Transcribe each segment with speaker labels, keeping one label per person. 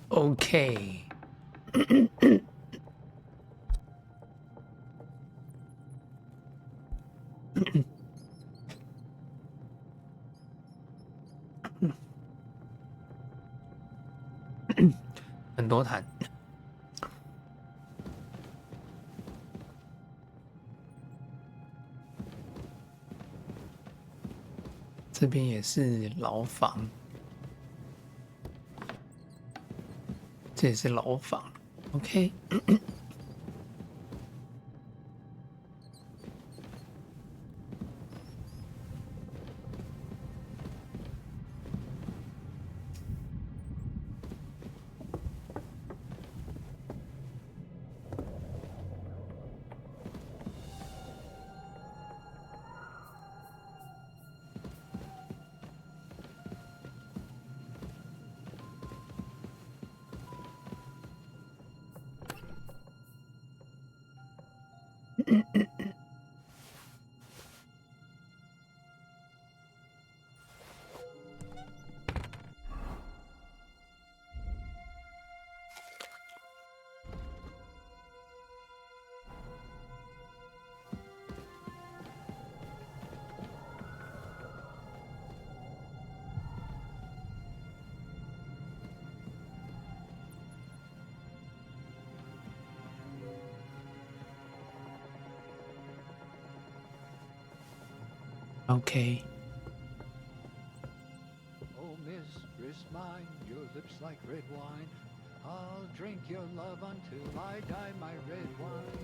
Speaker 1: OK， 很多弹，这边也是牢房。这也是牢房 ，OK 。OK。Oh,
Speaker 2: mistress mine, your lips like red wine. I'll drink your love until I die, my red wine.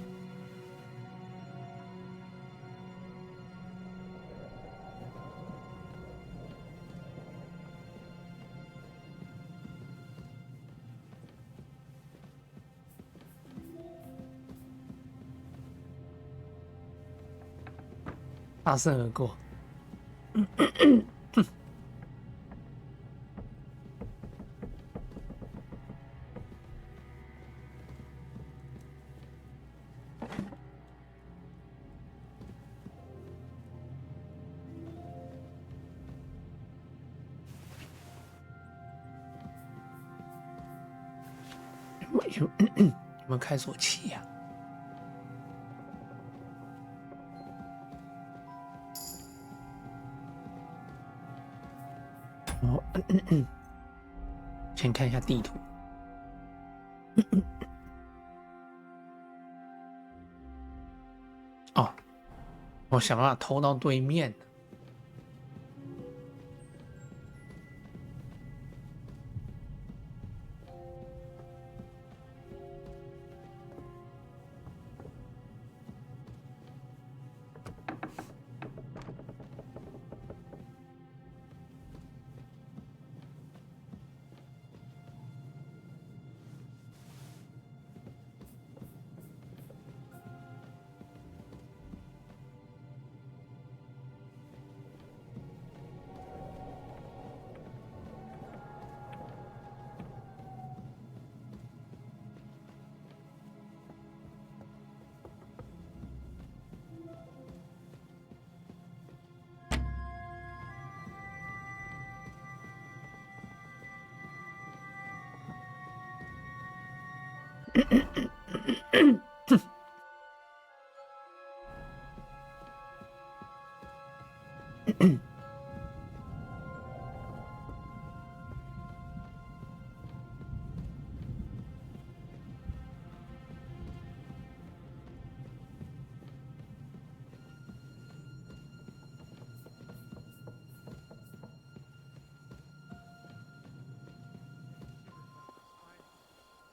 Speaker 1: 擦身而过。有没有开锁器呀？先看一下地图。哦，我想办法偷到对面。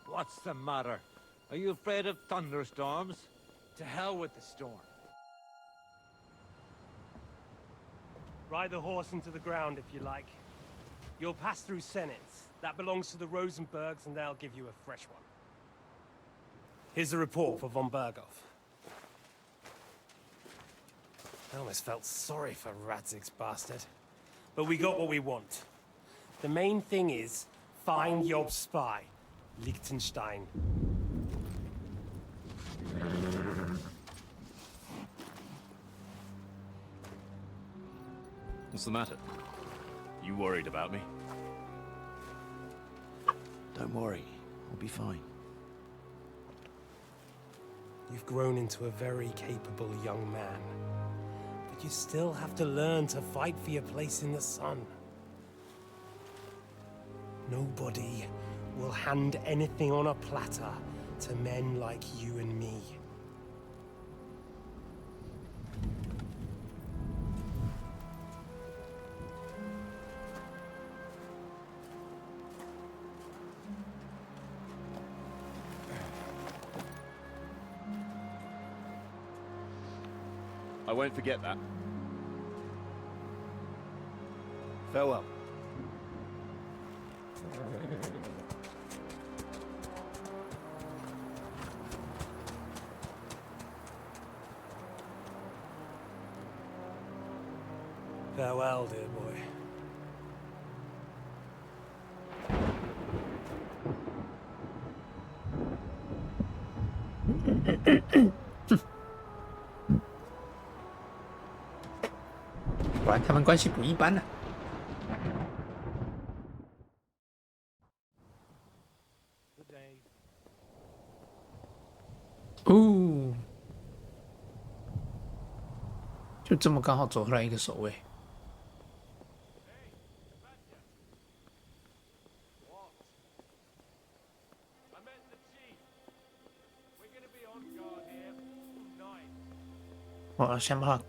Speaker 3: What's the matter? Are you afraid of thunderstorms?
Speaker 4: To hell with the storm. Ride the horse into the ground if you like. You'll pass through Senates. That belongs to the Rosenbergs, and they'll give you a fresh one. Here's a report for von Berghoff. I almost felt sorry for Radzig's bastard. But we got what we want. The main thing is, find your spy, Liechtenstein.
Speaker 5: What's the matter? You worried about me?
Speaker 6: Don't worry, I'll be fine.
Speaker 4: You've grown into a very capable young man. But you still have to learn to fight for your place in the sun. Nobody will hand anything on a platter to men like you and me.
Speaker 5: I won't forget that.
Speaker 6: Farewell.
Speaker 4: Farewell, dear boy.
Speaker 1: 果然他们关系不一般呢、哦，就这么刚好走回来一个守卫。我想办法。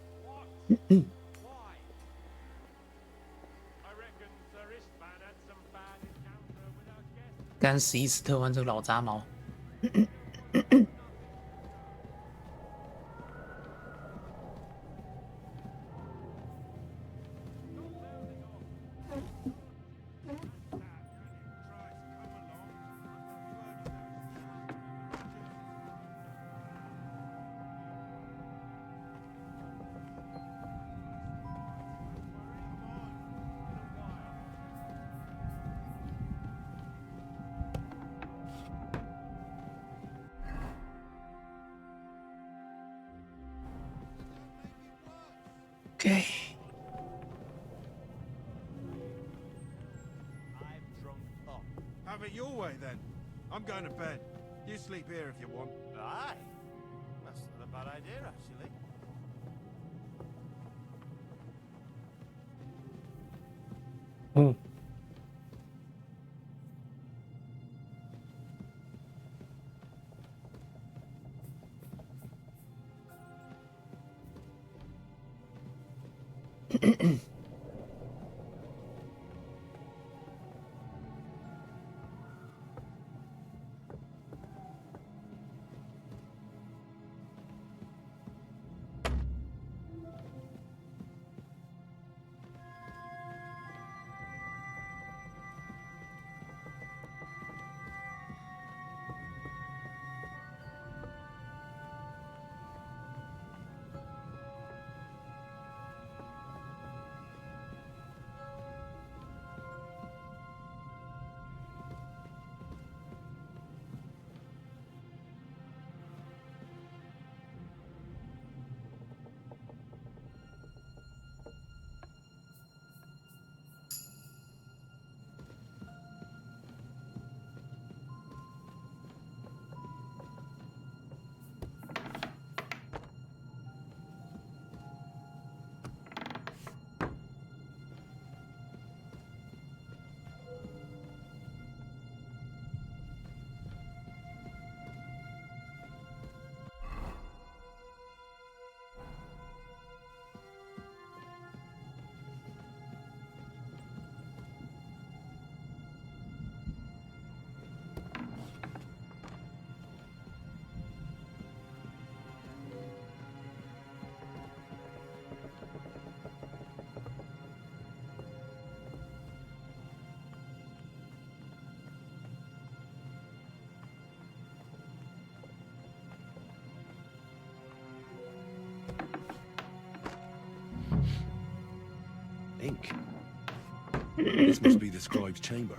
Speaker 1: 干死一死特湾这个老杂毛。Okay.
Speaker 7: I've drunk up. Have it your way then. I'm going to bed. You sleep here if you want.
Speaker 8: Aye. That's not a bad idea, actually.
Speaker 1: Oh.
Speaker 6: Ink. This must be the scribe's chamber.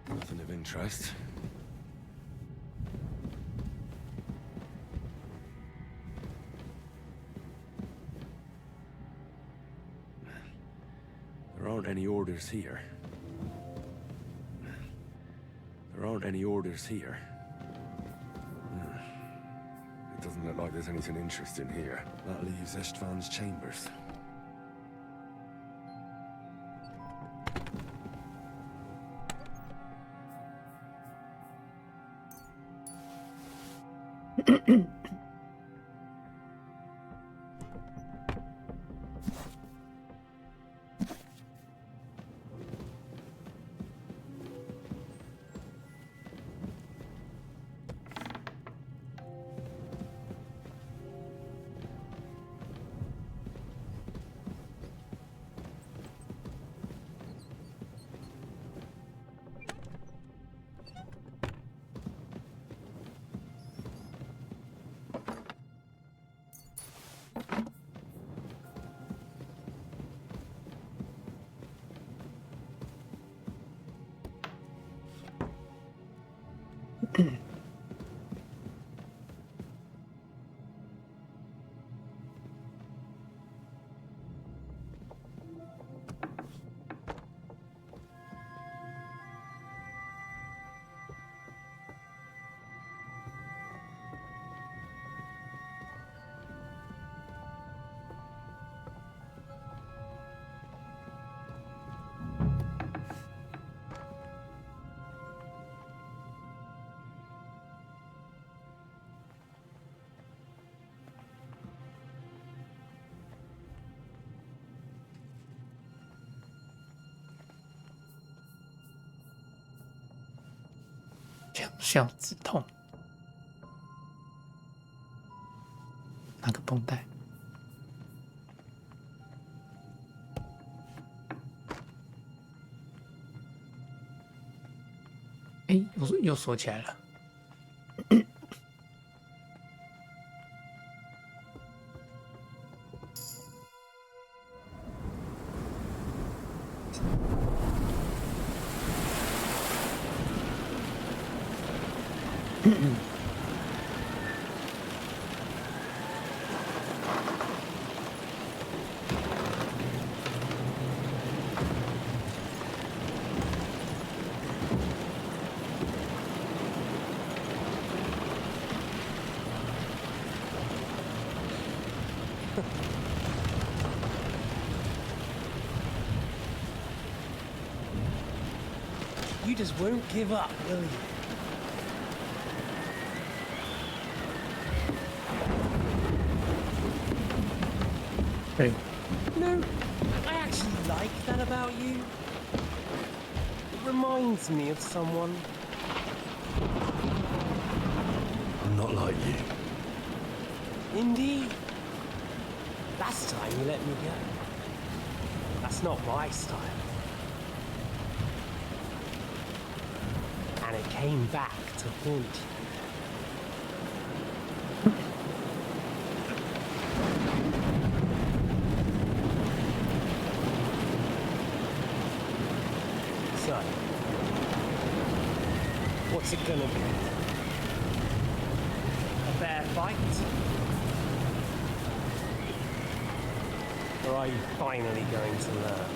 Speaker 6: Nothing of interest. There aren't any orders here. There aren't any orders here. It doesn't look like there's anything interesting here. That leaves Istvan's chambers.
Speaker 1: 两项止痛，拿个绷带。哎，又锁起来了。
Speaker 4: You just won't give up, will you?
Speaker 1: Hey.
Speaker 4: No, I actually like that about you. It reminds me of someone.
Speaker 6: I'm not like you.
Speaker 4: Indeed. Last time you let me go. That's not my style. And it came back to haunt you. So, what's it gonna be? A fair fight? Or are you finally going to learn?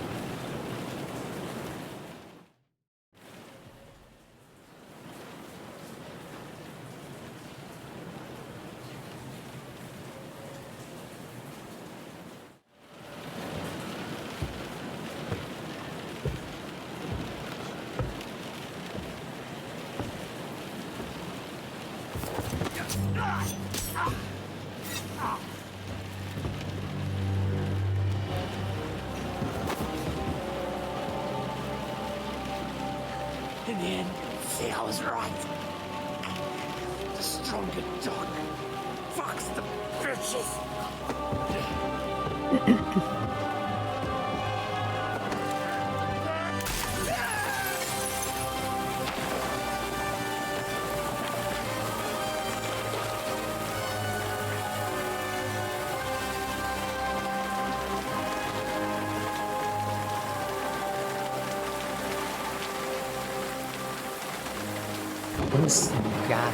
Speaker 9: In the end, see, I was right. The stronger dog fucks the bitches.
Speaker 1: 滚死你丫的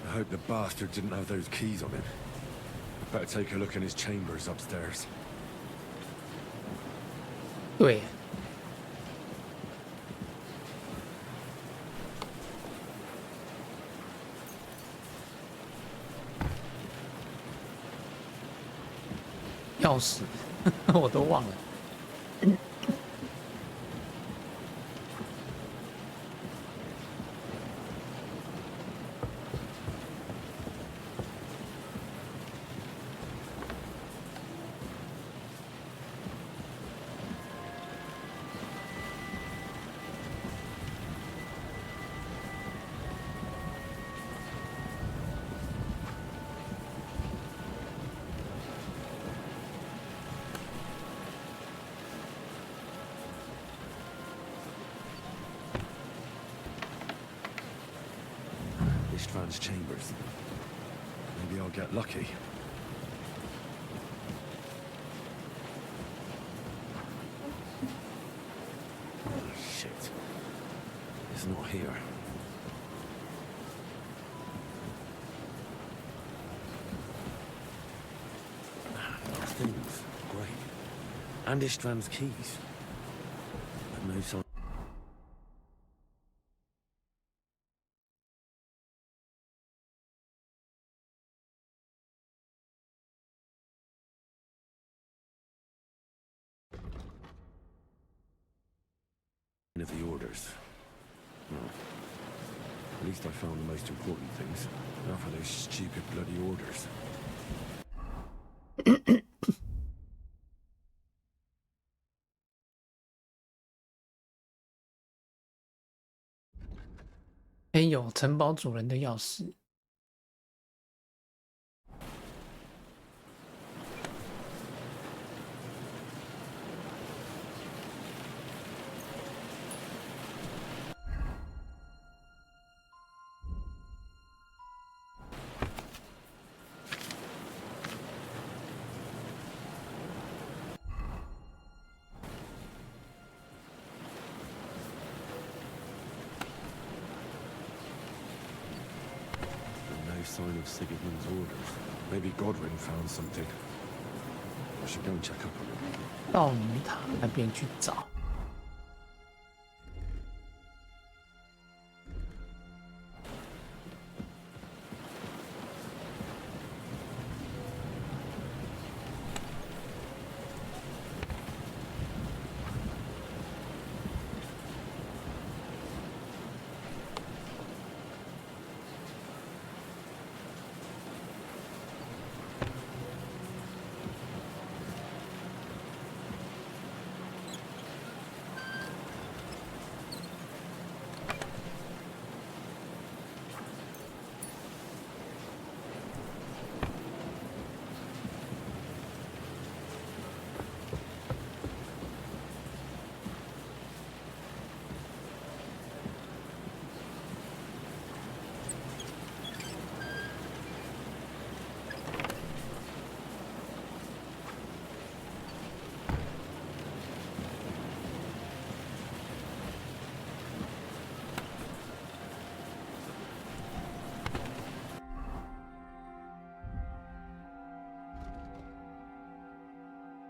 Speaker 1: ！I
Speaker 6: hope the bastard didn't have those keys on him. Better take a look in his chambers upstairs.
Speaker 1: 对，钥匙我都忘了。
Speaker 6: Ishtvan's chambers. Maybe I'll get lucky. Oh, shit. It's not here. Things. Great. And Ishtvan's keys. But no sign. Of the orders. Well, at least I found the most important things. Now for those stupid bloody orders.
Speaker 1: 哎，有城堡主人的钥匙。
Speaker 6: Sign of Sigurdmund's orders. Maybe Godwin found something. I should go and check up on him.
Speaker 1: 到泥塔那边去找。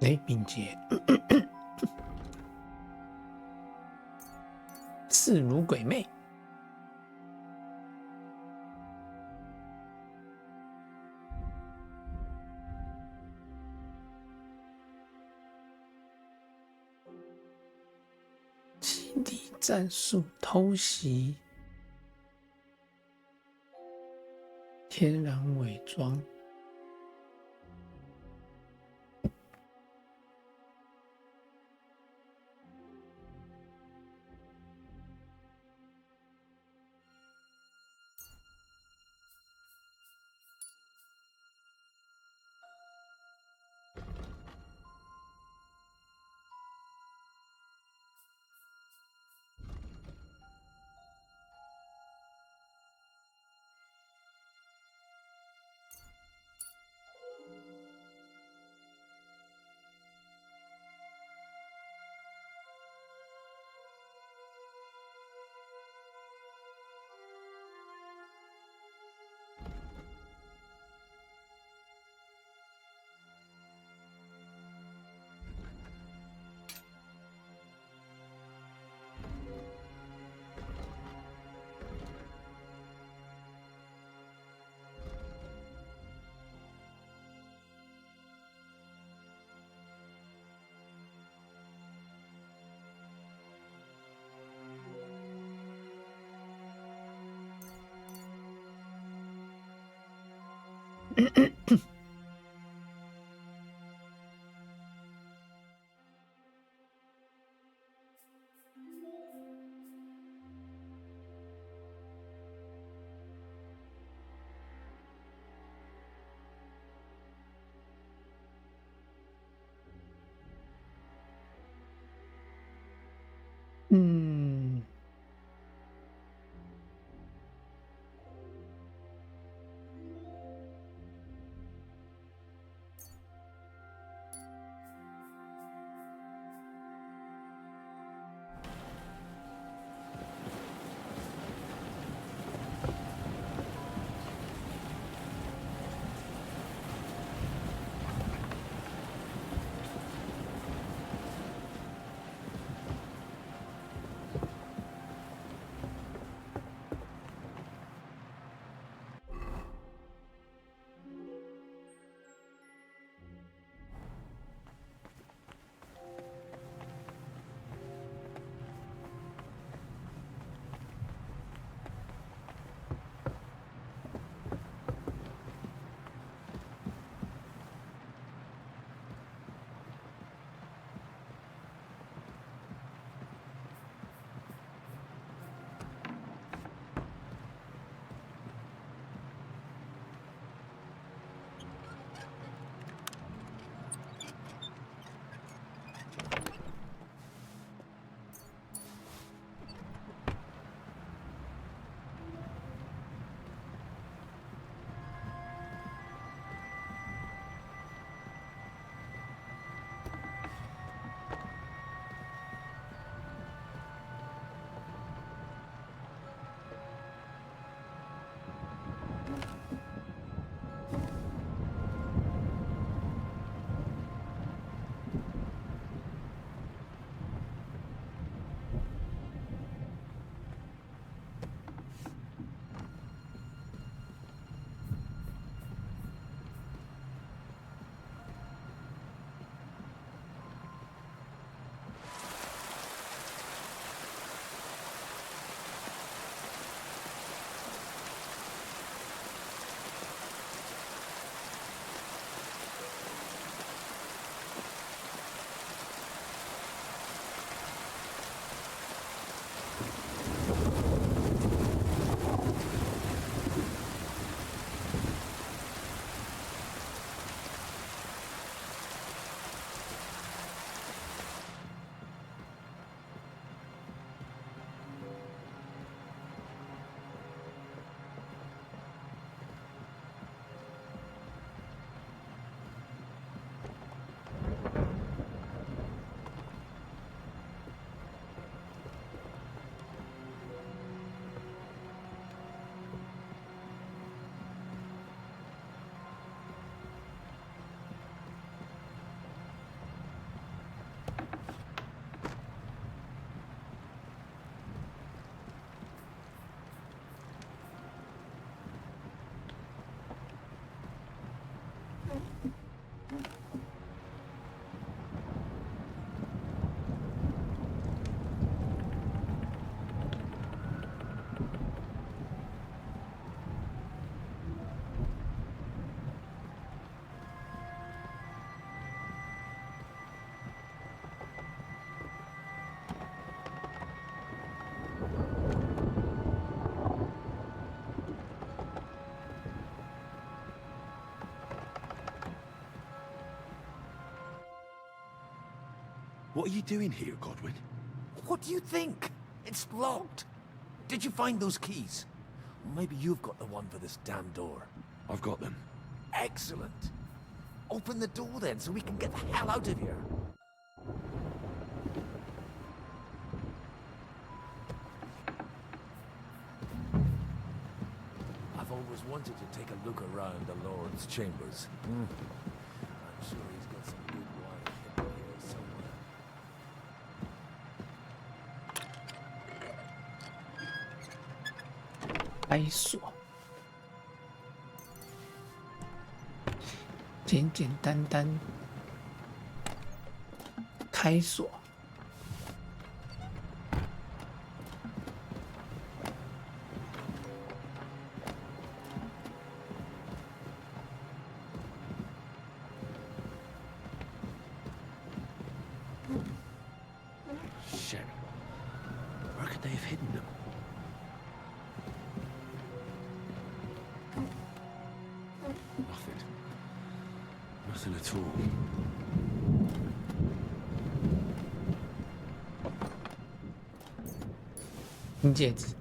Speaker 1: 哎，敏捷，视如鬼魅。基地战术偷袭，天然伪装。嗯，What
Speaker 6: are you doing here, Godwin?
Speaker 9: What do you think? It's locked. Did you find those keys? Maybe you've got the one for this damn door.
Speaker 6: I've got them.
Speaker 9: Excellent. Open the door then, so we can get the hell out of here. I've always wanted to take a look around the Lord's chambers. I'm sure he's got some good wine hidden here somewhere.
Speaker 1: 开锁，简简单单开锁。
Speaker 6: Nothing at all.
Speaker 1: 金戒指，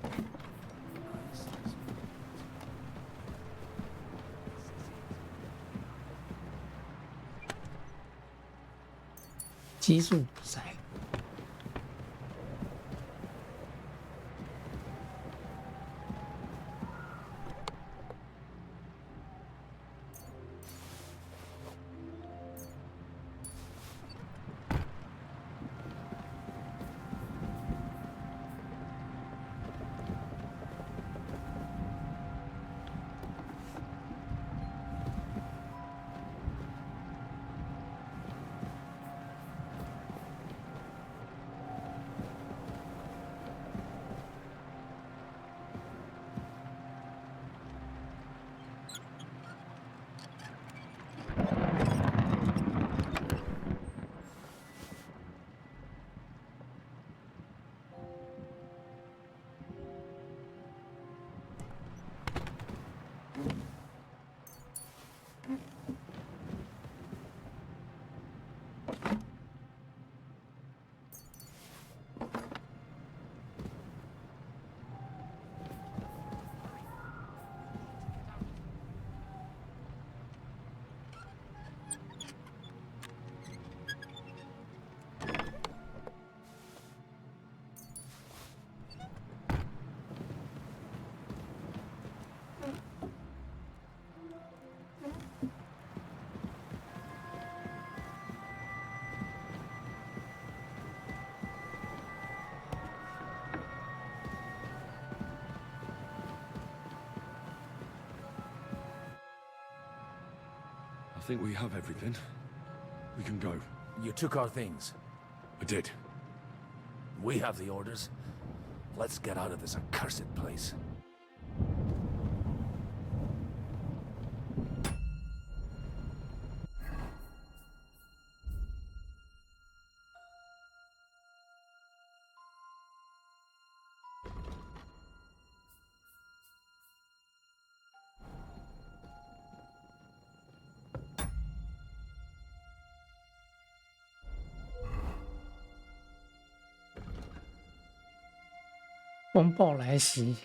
Speaker 1: 激素比赛。
Speaker 6: I think we have everything. We can go.
Speaker 9: You took our things.
Speaker 6: I did.
Speaker 9: We have the orders. Let's get out of this accursed place.
Speaker 1: 风暴来袭，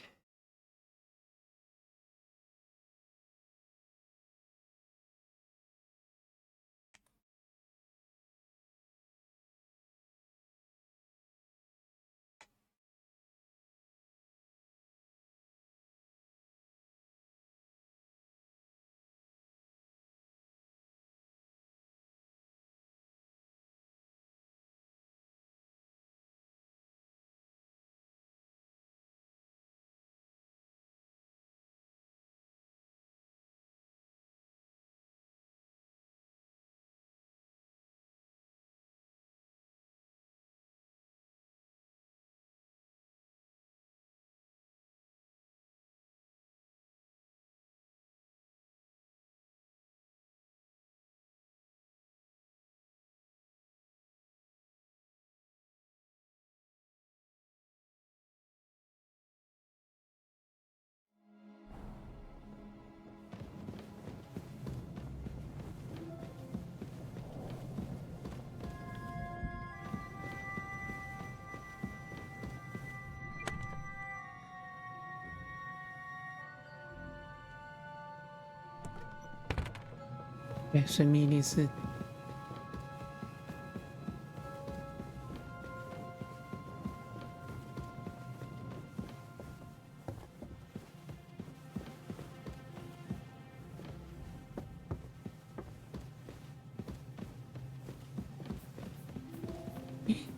Speaker 1: 对，孙密律师。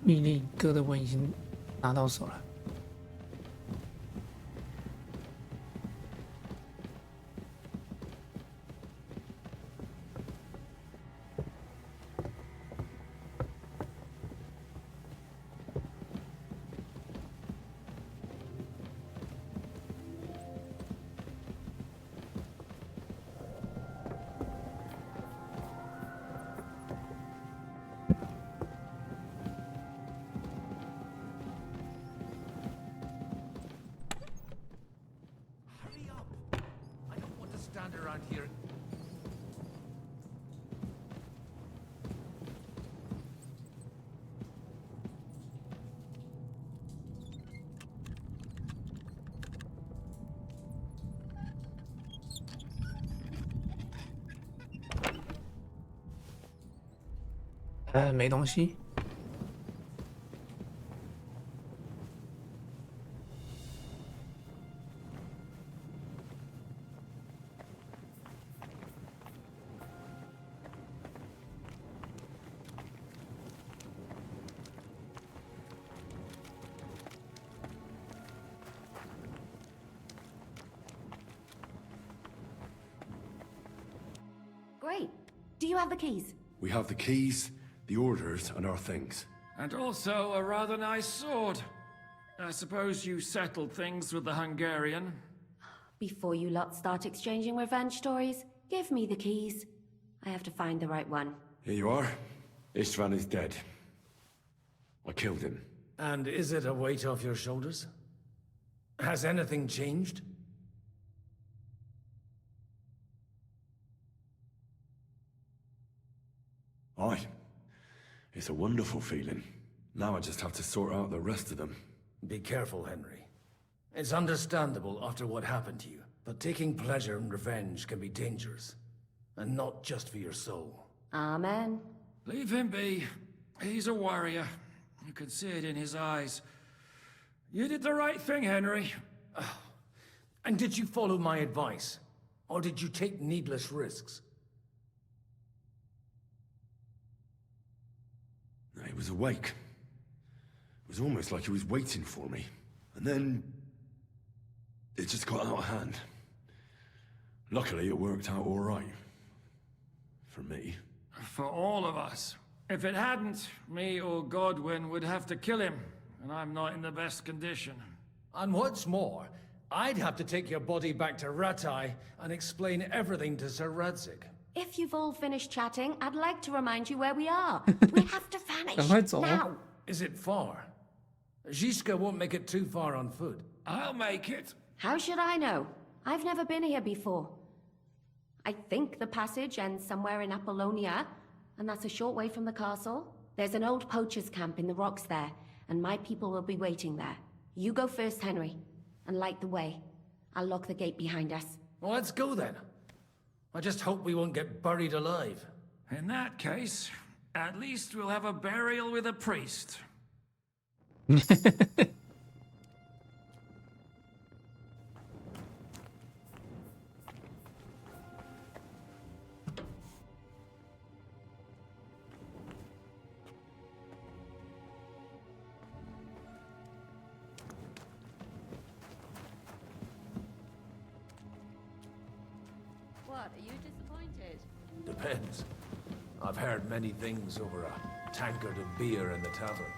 Speaker 1: 密令哥的文已经拿到手了。
Speaker 9: Stand around here.
Speaker 1: 没东西。
Speaker 10: Great. Do you have the keys?
Speaker 6: We have the keys, the orders, and our things.
Speaker 9: And also a rather nice sword. I suppose you settled things with the Hungarian.
Speaker 10: Before you lot start exchanging revenge stories, give me the keys. I have to find the right one.
Speaker 6: Here you are. Istvan is dead. I killed him.
Speaker 11: And is it a weight off your shoulders? Has anything changed?
Speaker 6: Aye. It's a wonderful feeling. Now I just have to sort out the rest of them.
Speaker 11: Be careful, Henry. It's understandable after what happened to you, but taking pleasure in revenge can be dangerous. And not just for your soul.
Speaker 10: Amen.
Speaker 9: Leave him be. He's a warrior. You can see it in his eyes. You did the right thing, Henry.
Speaker 11: And did you follow my advice? Or did you take needless risks?
Speaker 6: He was awake. It was almost like he was waiting for me. And then... it just got out of hand. Luckily, it worked out all right. For me.
Speaker 9: For all of us. If it hadn't, me or Godwin would have to kill him. And I'm not in the best condition.
Speaker 11: And what's more, I'd have to take your body back to Ratai and explain everything to Sir Radzig.
Speaker 10: If you've all finished chatting, I'd like to remind you where we are. We have to vanish. Now.
Speaker 11: Is it far? Zizka won't make it too far on foot.
Speaker 9: I'll make it.
Speaker 10: How should I know? I've never been here before. I think the passage ends somewhere in Apollonia, and that's a short way from the castle. There's an old poacher's camp in the rocks there, and my people will be waiting there. You go first, Henry, and light the way. I'll lock the gate behind us.
Speaker 11: Well, let's go then. I just hope we won't get buried alive.
Speaker 9: In that case, at least we'll have a burial with a priest.
Speaker 10: What, are you disappointed?
Speaker 11: Depends. I've heard many things over a tankard of beer in the tavern.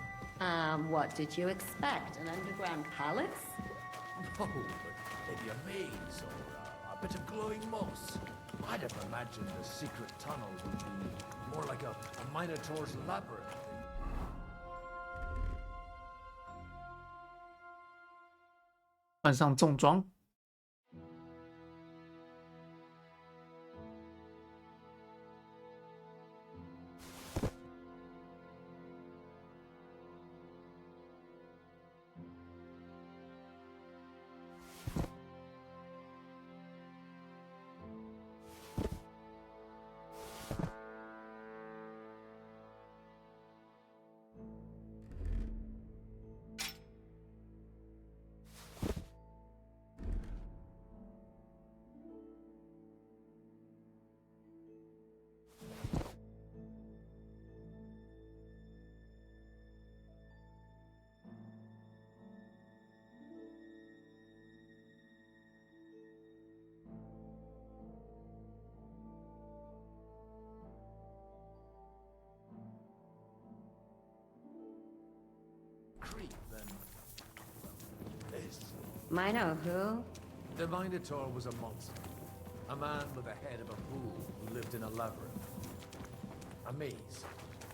Speaker 10: What did you expect? An underground palace?
Speaker 11: No, but maybe a maze or a bit of glowing moss. I'd have imagined a secret tunnel would be more like a Minotaur's labyrinth.
Speaker 1: 换上重装。
Speaker 10: Mino who?
Speaker 11: The Minotaur was a monster. A man with the head of a fool who lived in a labyrinth. A maze.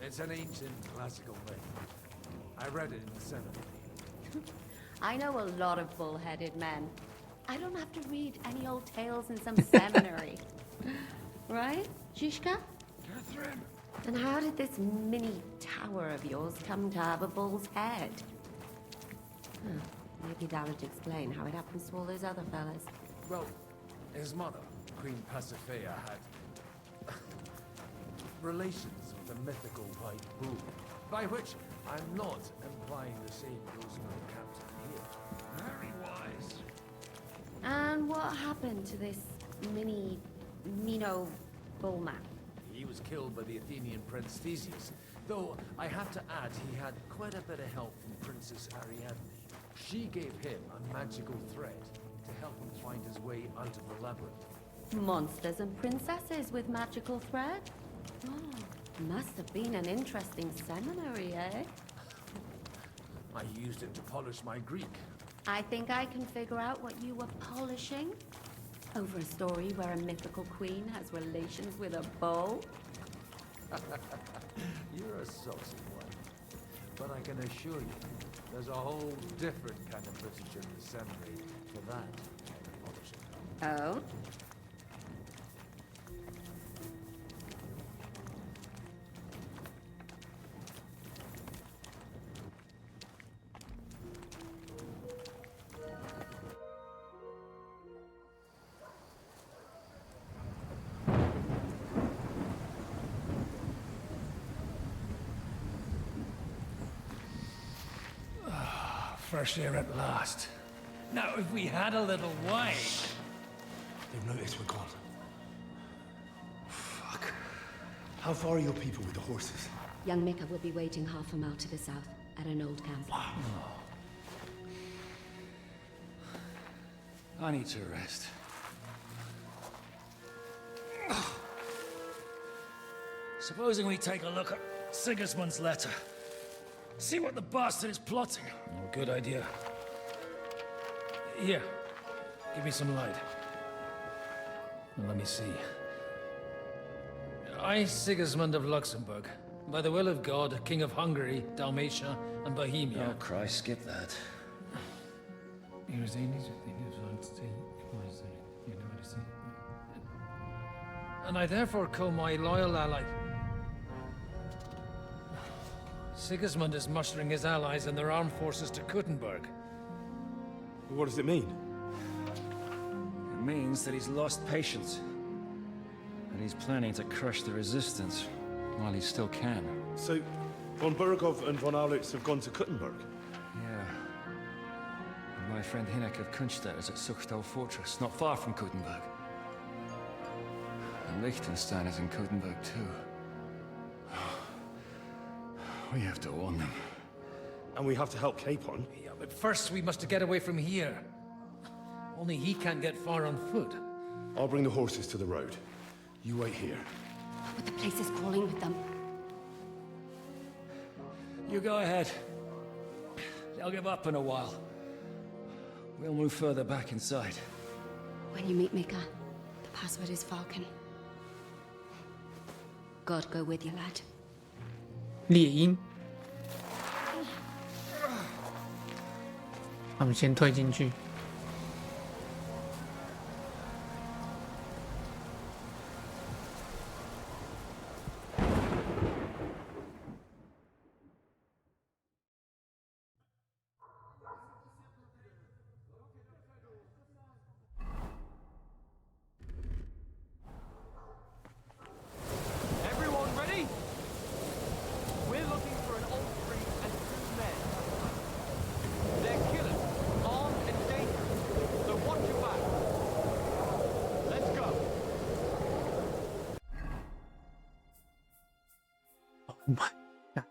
Speaker 11: It's an ancient classical myth. I read it in the seminary.
Speaker 10: I know a lot of bull-headed men. I don't have to read any old tales in some seminary. Right, Zizka?
Speaker 9: Catherine!
Speaker 10: And how did this mini tower of yours come to have a bull's head? Huh. Maybe that would explain how it happens to all those other fellas.
Speaker 11: Well, His mother, Queen Pasiphae, had relations with the mythical White Bull, by which I'm not implying the same goes for the captain here. Very wise.
Speaker 10: And what happened to this Mino bullman?
Speaker 11: He was killed by the Athenian Prince Theseus, though I have to add he had quite a bit of help from Princess Ariadne. She gave him a magical thread to help him find his way out of the labyrinth.
Speaker 10: Monsters and princesses with magical thread? Oh, must have been an interesting seminary, eh?
Speaker 11: I used it to polish my Greek.
Speaker 10: I think I can figure out what you were polishing. Over a story where a mythical queen has relations with a bull?
Speaker 11: You're a saucy one. But I can assure you, there's a whole different kind of literature in the seminary for that kind of polishing.
Speaker 10: Oh?
Speaker 12: Fresh air at last. Now, if we had a little wine...
Speaker 6: They've noticed we're gone. Fuck. How far are your people with the horses?
Speaker 10: Young Mika will be waiting half a mile to the south, at an old camp.
Speaker 12: I need to rest. Supposing we take a look at Sigismund's letter. See what the bastard is plotting. Oh, good idea. Here, give me some light. Well, let me see. I, Sigismund of Luxembourg, by the will of God, King of Hungary, Dalmatia, and Bohemia.
Speaker 13: Oh, Christ, skip that.
Speaker 12: And I therefore call my loyal ally... Sigismund is mustering his allies and their armed forces to Kuttenberg.
Speaker 6: What does it mean?
Speaker 13: It means that he's lost patience. And he's planning to crush the resistance while he still can.
Speaker 6: So, von Burgov and von Aulitz have gone to Kuttenberg?
Speaker 13: Yeah. And my friend Hinek of Kunstadt is at Suchtal Fortress, not far from Kuttenberg. And Liechtenstein is in Kuttenberg too. We have to warn them.
Speaker 6: And we have to help Capon?
Speaker 12: Yeah, but first we must get away from here. Only he can't get far on foot.
Speaker 6: I'll bring the horses to the road. You wait here.
Speaker 10: But the place is crawling with them.
Speaker 13: You go ahead. They'll give up in a while. We'll move further back inside.
Speaker 10: When you meet Mika, the password is Falcon. God go with you, lad.
Speaker 1: 猎鹰，我们先退进去。
Speaker 3: Everyone ready? We're looking for an old priest and 2 men. They're killers, armed and dangerous, so watch your back. Let's go.
Speaker 1: Oh my god.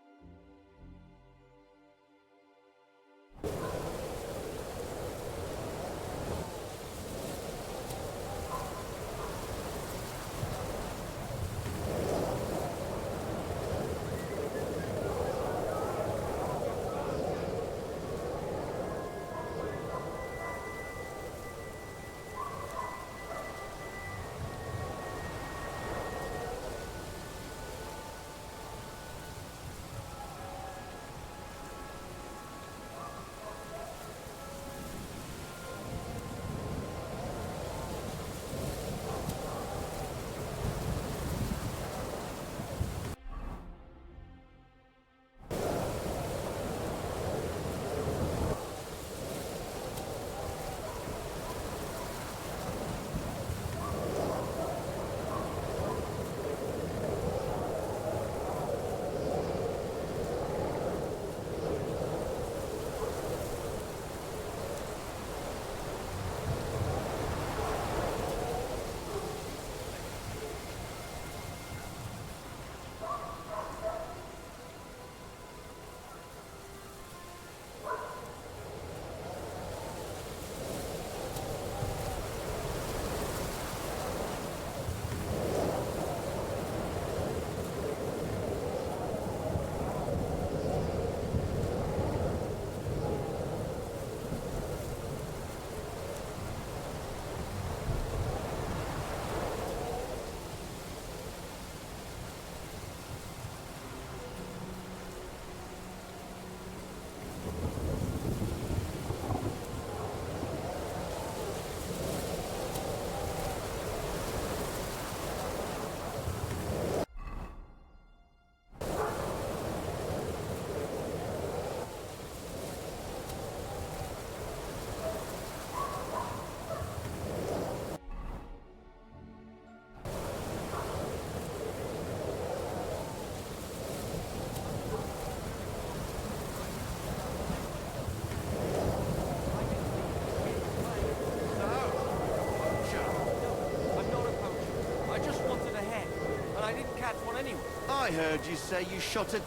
Speaker 3: catch one anyway.
Speaker 8: I heard you say you shot a...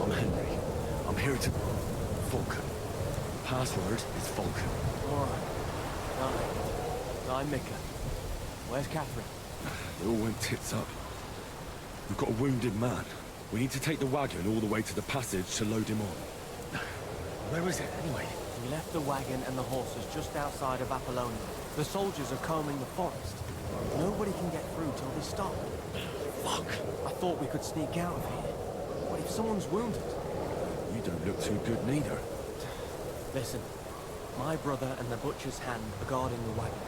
Speaker 6: I'm Henry. I'm here to... Vulcan. Password is Vulcan.
Speaker 3: Alright. I'm Mika. Where's Catherine?
Speaker 6: It all went tits up. We've got a wounded man. We need to take the wagon all the way to the passage to load him on. Where is it, anyway?
Speaker 3: We left the wagon and the horses just outside of Apollonia. The soldiers are combing the forest. Nobody can get through till they stop.
Speaker 6: Fuck.
Speaker 3: I thought we could sneak out of here. What if someone's wounded?
Speaker 6: You don't look too good neither.
Speaker 3: Listen, my brother and the butcher's hand are guarding the wagon.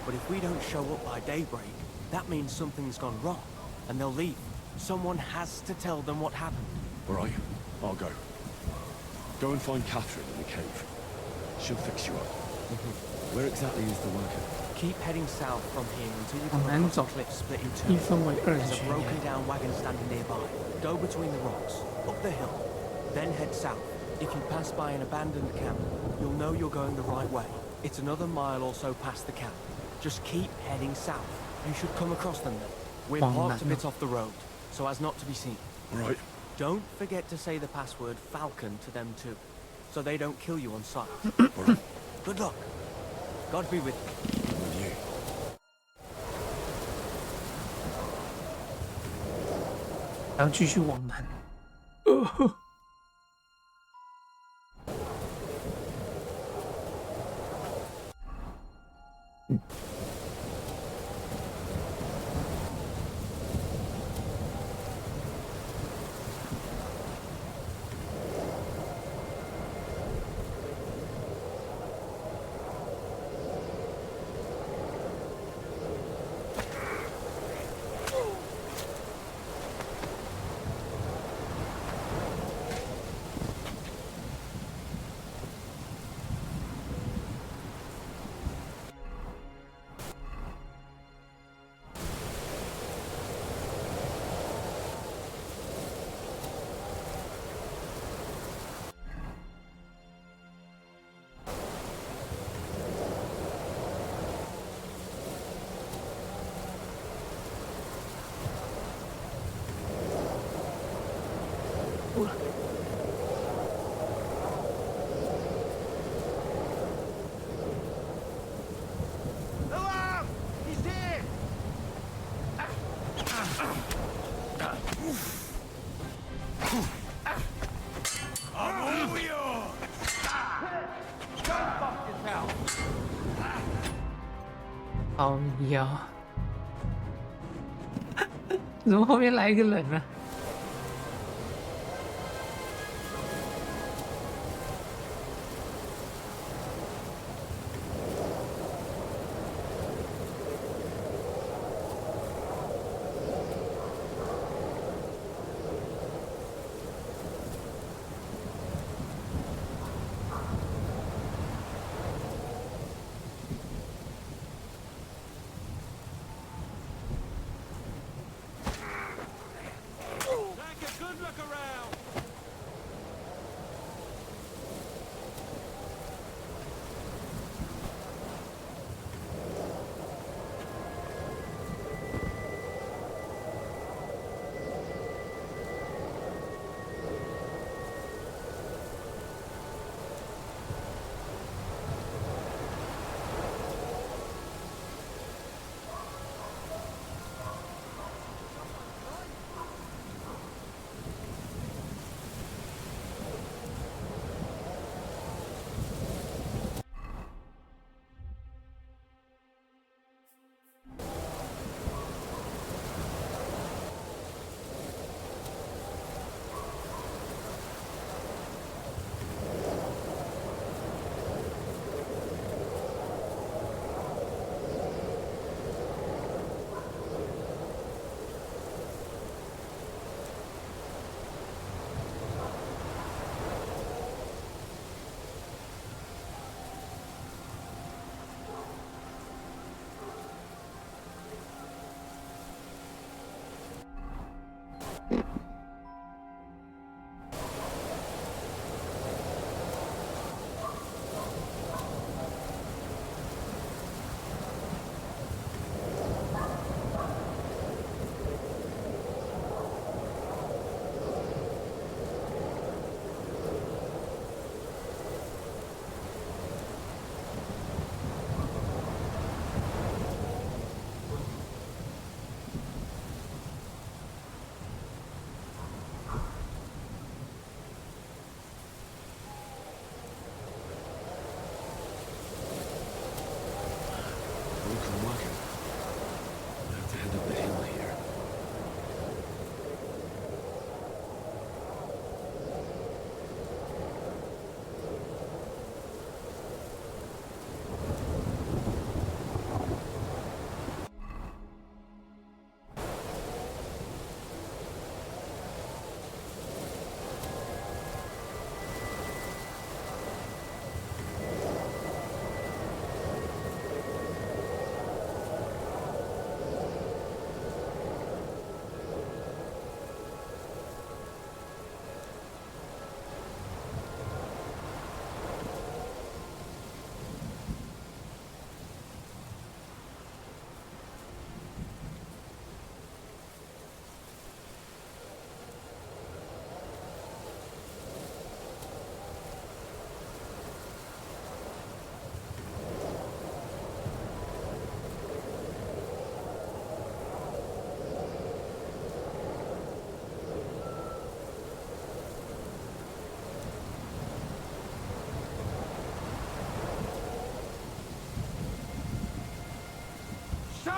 Speaker 3: But if we don't show up by daybreak, that means something's gone wrong. And they'll leave. Someone has to tell them what happened.
Speaker 6: All right, I'll go. Go and find Catherine in the cave. She'll fix you up. Where exactly is the wagon?
Speaker 3: Keep heading south from here until you come across a cliff split in two. There's a broken down wagon standing nearby. Go between the rocks, up the hill, then head south. If you pass by an abandoned camp, you'll know you're going the right way. It's another mile or so past the camp. Just keep heading south. You should come across them then. We're parked a bit off the road, so as not to be seen.
Speaker 6: Right.
Speaker 3: Don't forget to say the password Falcon to them too, so they don't kill you on sight. Good luck. God be with you.
Speaker 6: With you.
Speaker 1: 然后继续往南。
Speaker 3: Alarm! He's here! I'm all yours! Go fuck yourself!
Speaker 1: 好呀，怎么后面来一个人呢？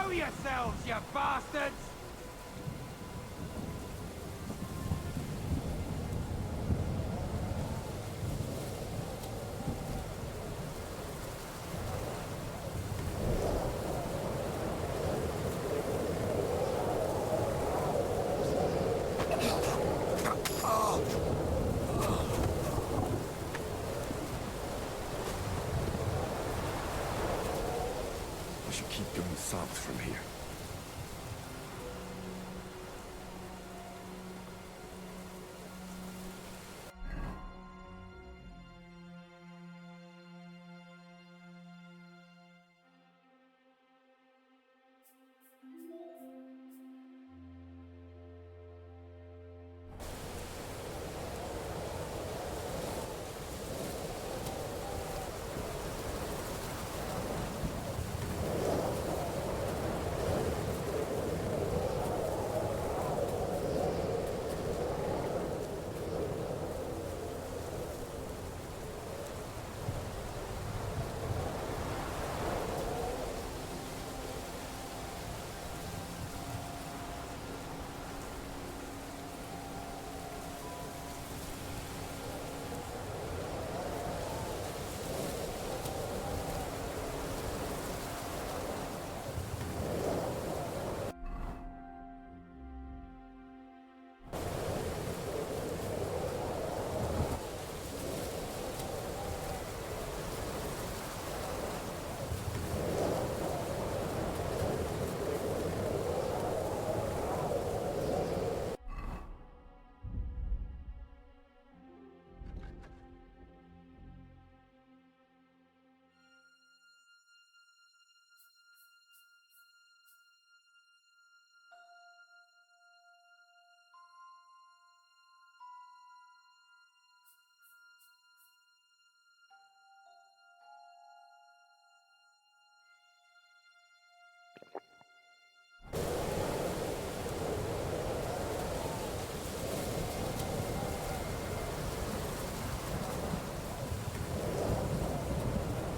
Speaker 7: Show yourselves, you bastards!
Speaker 6: I should keep going south from here.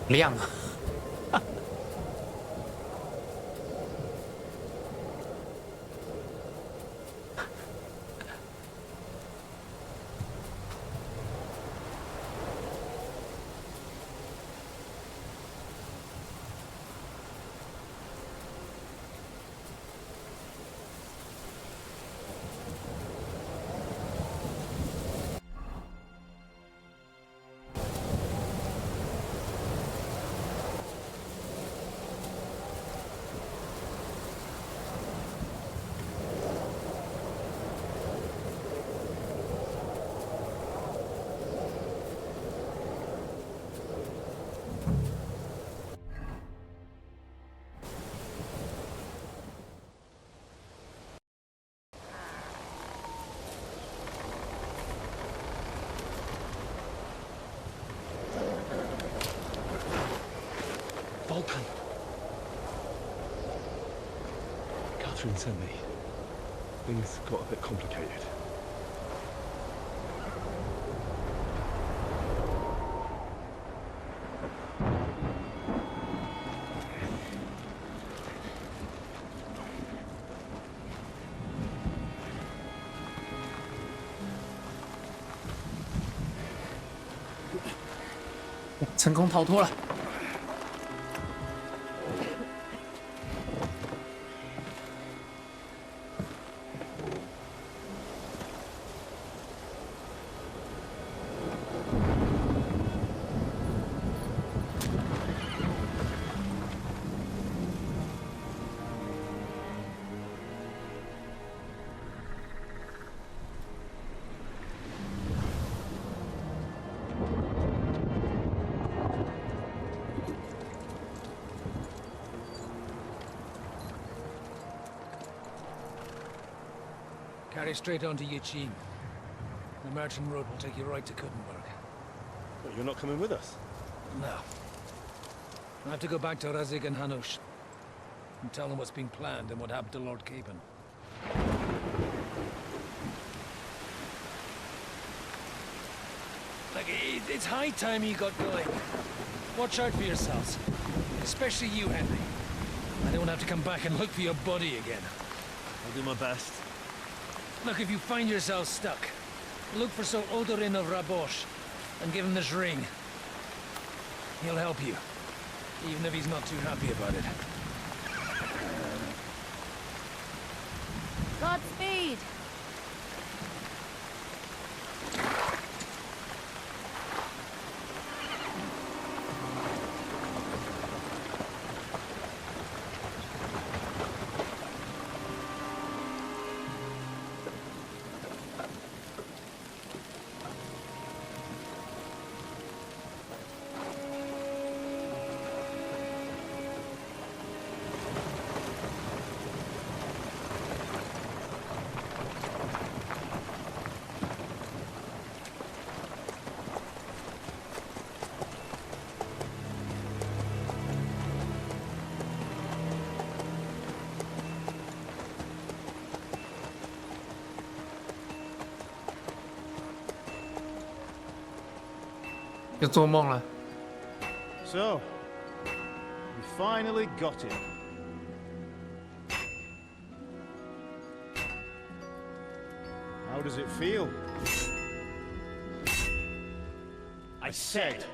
Speaker 1: 亮啊！Vulcan.
Speaker 6: Catherine sent me. Things got a bit complicated.
Speaker 1: "成功逃脱了。
Speaker 12: Carry straight on to Yichin. The merchant road will take you right to Kuttenberg.
Speaker 14: But you're not coming with us?
Speaker 12: No. I have to go back to Razik and Hanush and tell them what's been planned and what happened to Lord Capen. Like, it's high time you got going. Watch out for yourselves. Especially you, Henry. I don't have to come back and look for your body again.
Speaker 14: I'll do my best.
Speaker 12: Look, if you find yourself stuck, look for Sir Odorin of Rabosh and give him this ring. He'll help you, even if he's not too happy about it.
Speaker 10: Godspeed!
Speaker 1: 又做梦了。
Speaker 8: So, we finally got him. How does it feel?
Speaker 4: I said,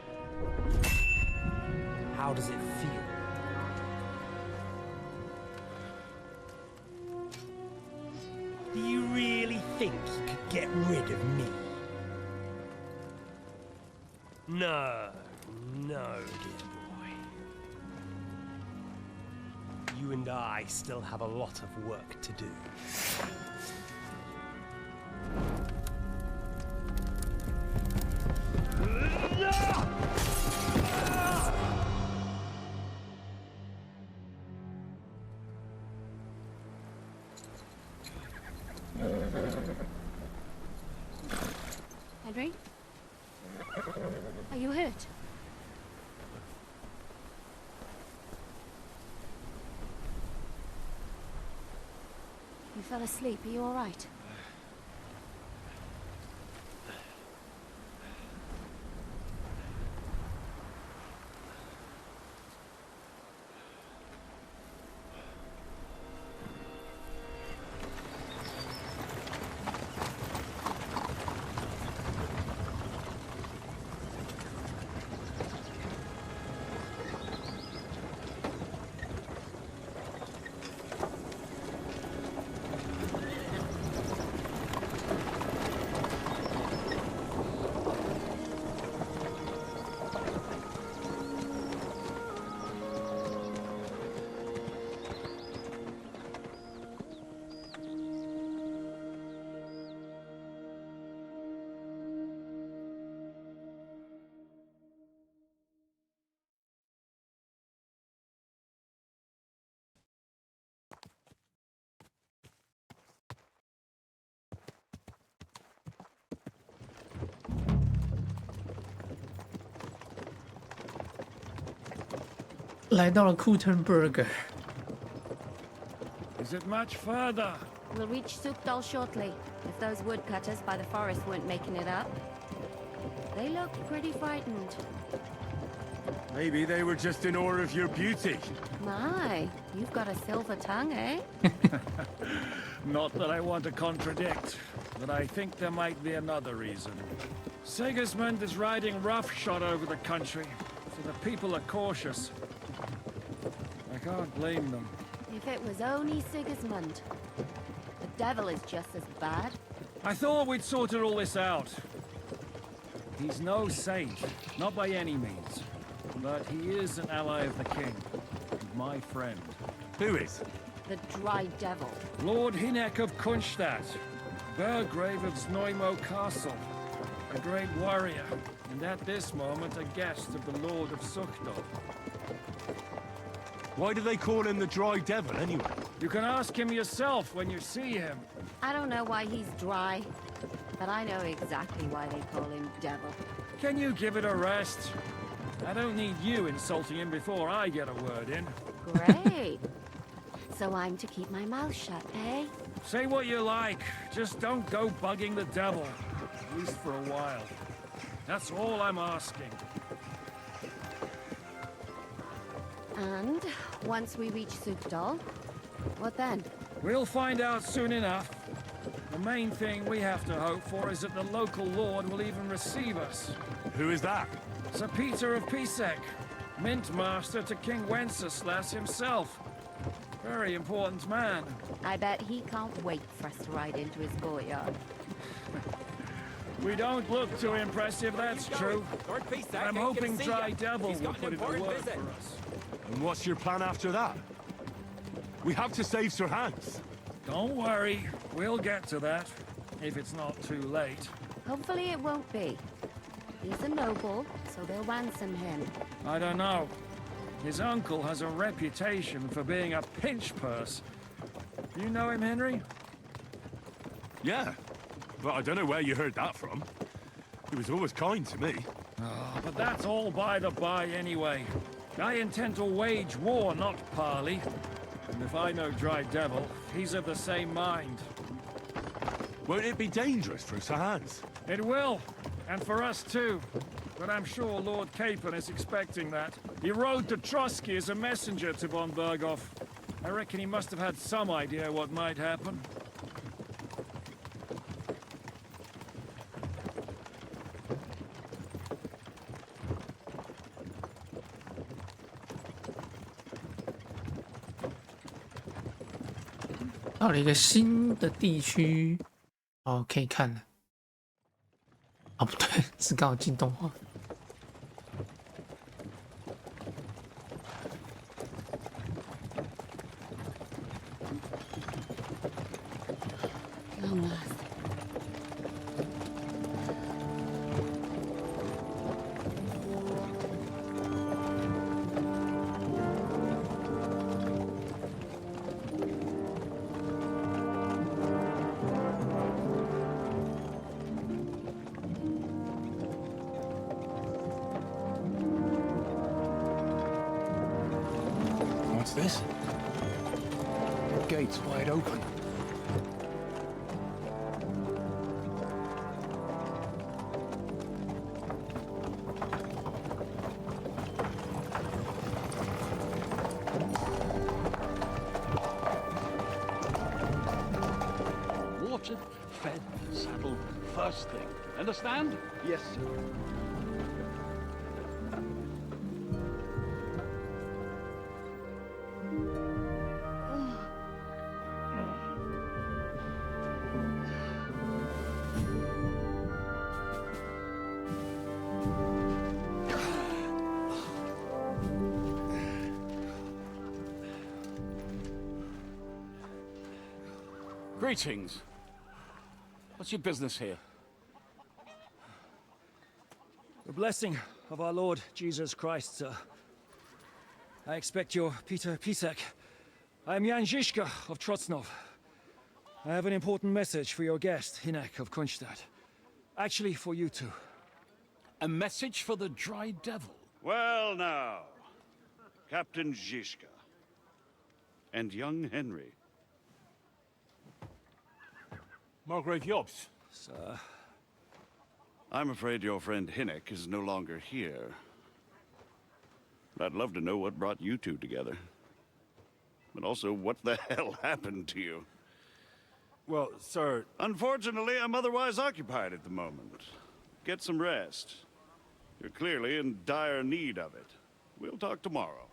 Speaker 4: how does it feel? Do you really think you could get rid of me? No, no, dear boy. You and I still have a lot of work to do.
Speaker 10: Henry? Are you hurt? You fell asleep. Are you all right?
Speaker 1: 来到了库滕伯格。
Speaker 12: Is it much further?
Speaker 10: We'll reach Sukdal shortly, if those woodcutters by the forest weren't making it up. They looked pretty frightened.
Speaker 6: Maybe they were just in awe of your beauty.
Speaker 10: My, you've got a silver tongue, eh?
Speaker 12: Not that I want to contradict, but I think there might be another reason. Sigismund is riding roughshod over the country, so the people are cautious. I can't blame them.
Speaker 10: If it was only Sigismund. The devil is just as bad.
Speaker 12: I thought we'd sorted all this out. He's no saint, not by any means. But he is an ally of the king, and my friend.
Speaker 6: Who is?
Speaker 10: The Dry Devil.
Speaker 12: Lord Hinek of Kunstadt, Burgrave of Znojmo Castle, a great warrior, and at this moment a guest of the Lord of Sukdal.
Speaker 6: Why do they call him the Dry Devil, anyway?
Speaker 12: You can ask him yourself when you see him.
Speaker 10: I don't know why he's dry, but I know exactly why they call him Devil.
Speaker 12: Can you give it a rest? I don't need you insulting him before I get a word in.
Speaker 10: Great. So I'm to keep my mouth shut, eh?
Speaker 12: Say what you like, just don't go bugging the devil. At least for a while. That's all I'm asking.
Speaker 10: And once we reach Sukdal, what then?
Speaker 12: We'll find out soon enough. The main thing we have to hope for is that the local lord will even receive us.
Speaker 6: Who is that?
Speaker 12: Sir Peter of Pisek, Mint Master to King Wenceslas himself. Very important man.
Speaker 10: I bet he can't wait for us to ride into his courtyard.
Speaker 12: We don't look too impressive, that's true. I'm hoping Dry Devil will put in a word for us.
Speaker 6: And what's your plan after that? We have to save Sir Hans.
Speaker 12: Don't worry, we'll get to that, if it's not too late.
Speaker 10: Hopefully it won't be. He's a noble, so they'll ransom him.
Speaker 12: I don't know. His uncle has a reputation for being a pinch purse. You know him, Henry?
Speaker 6: Yeah, but I don't know where you heard that from. He was always kind to me.
Speaker 12: Oh, but that's all by the by anyway. I intend to wage war, not parley. And if I know Dry Devil, he's of the same mind.
Speaker 6: Won't it be dangerous for Sir Hans?
Speaker 12: It will, and for us too. But I'm sure Lord Capon is expecting that. He rode to Trotsky as a messenger to von Berghoff. I reckon he must have had some idea what might happen.
Speaker 1: 到了一个新的地区，哦，可以看了。哦，不对，是刚好进动画。
Speaker 6: What's this? Gates wide open.
Speaker 15: Watered, fed, saddled, first thing. Understand?
Speaker 2: Yes, sir.
Speaker 15: Greetings. What's your business here?
Speaker 12: The blessing of our Lord Jesus Christ, sir. I expect you're Peter Pisek. I am Jan Žižka of Trocnov. I have an important message for your guest, Hinek of Kunstadt. Actually, for you two.
Speaker 15: A message for the Dry Devil?
Speaker 16: Well now, Captain Žižka. And young Henry.
Speaker 6: Margrave Jobs.
Speaker 12: Sir.
Speaker 16: I'm afraid your friend Hinek is no longer here. But I'd love to know what brought you two together. But also, what the hell happened to you?
Speaker 6: Well, sir...
Speaker 16: Unfortunately, I'm otherwise occupied at the moment. Get some rest. You're clearly in dire need of it. We'll talk tomorrow.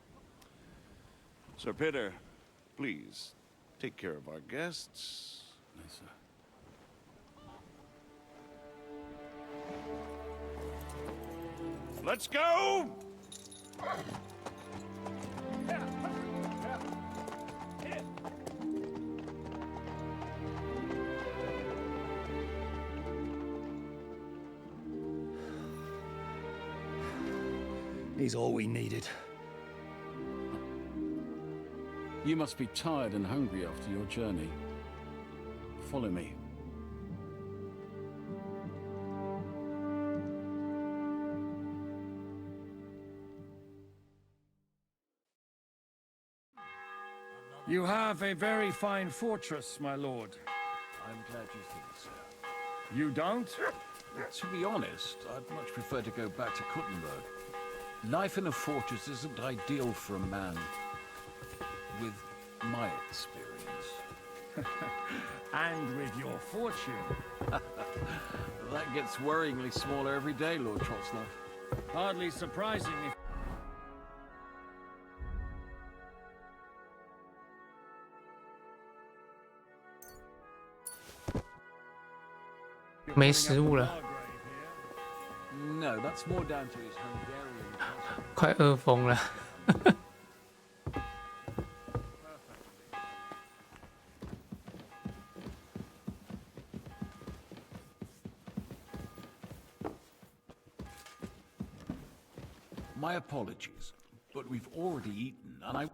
Speaker 16: Sir Peter, please, take care of our guests.
Speaker 15: Yes, sir.
Speaker 16: Let's go!
Speaker 12: He's all we needed.
Speaker 15: You must be tired and hungry after your journey. Follow me.
Speaker 12: You have a very fine fortress, my lord.
Speaker 15: I'm glad you think so.
Speaker 12: You don't?
Speaker 15: To be honest, I'd much prefer to go back to Kuttenberg. Life in a fortress isn't ideal for a man with my experience.
Speaker 12: And with your fortune.
Speaker 15: That gets worryingly smaller every day, Lord Trotzlov.
Speaker 12: Hardly surprising if...
Speaker 1: 没食物了，
Speaker 15: No, that's more down to his Hungarian.
Speaker 1: 快饿疯了。
Speaker 15: My apologies, but we've already eaten, and I